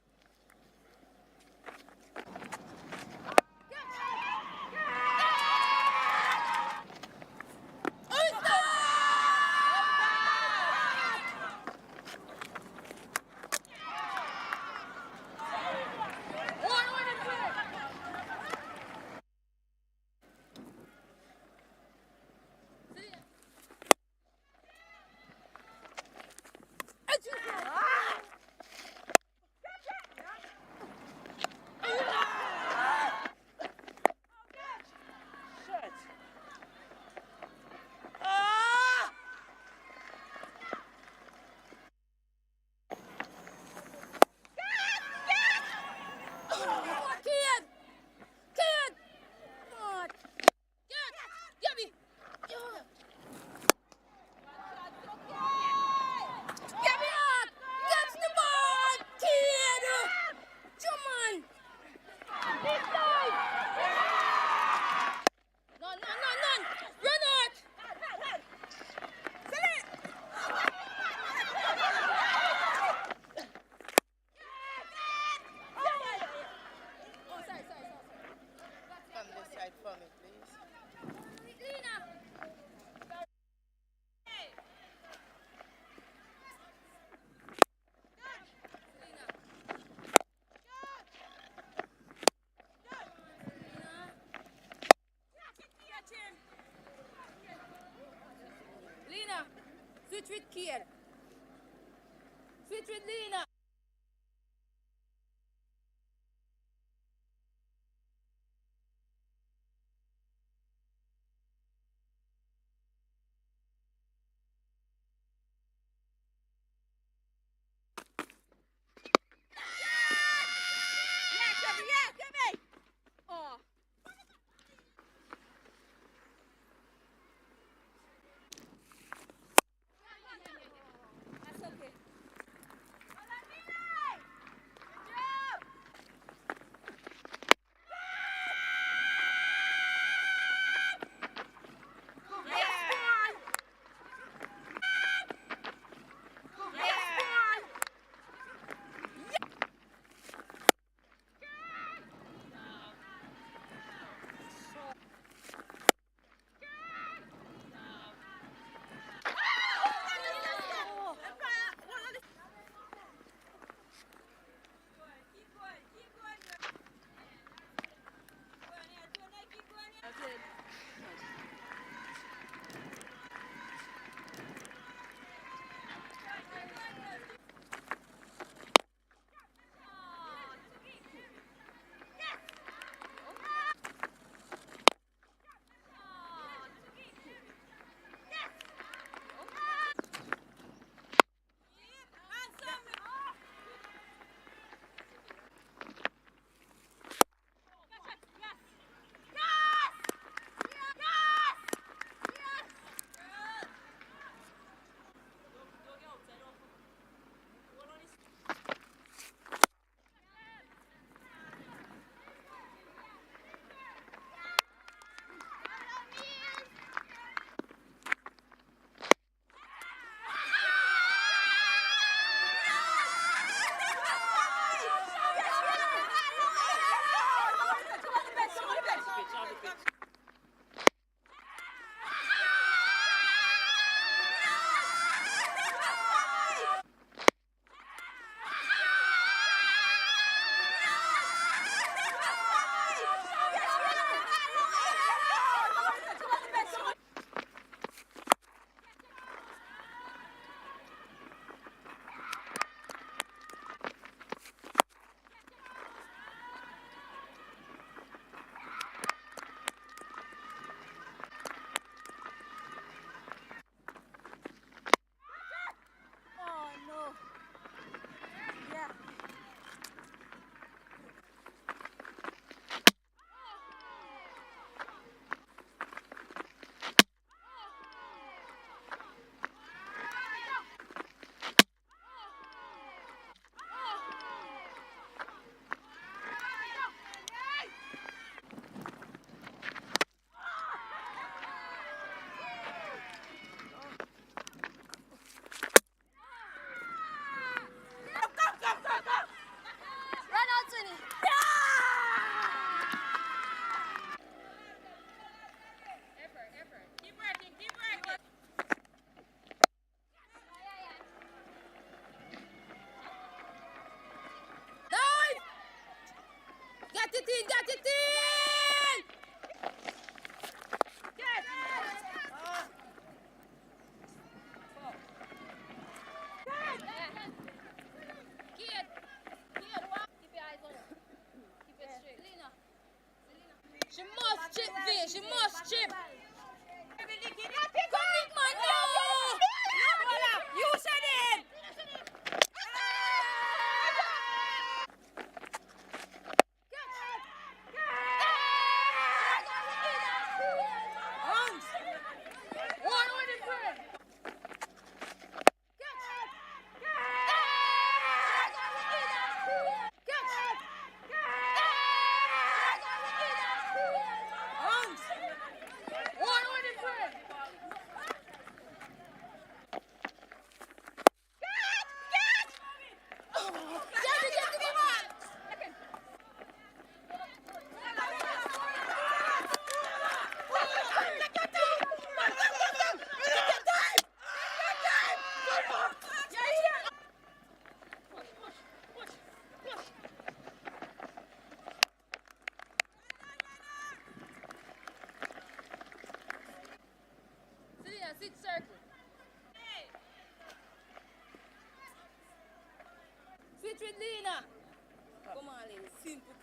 in, get it in! She must chip, V. She must chip. Come in, man, no! You said it! Sit circle. Sit with Lena. Come on, ladies. Simple.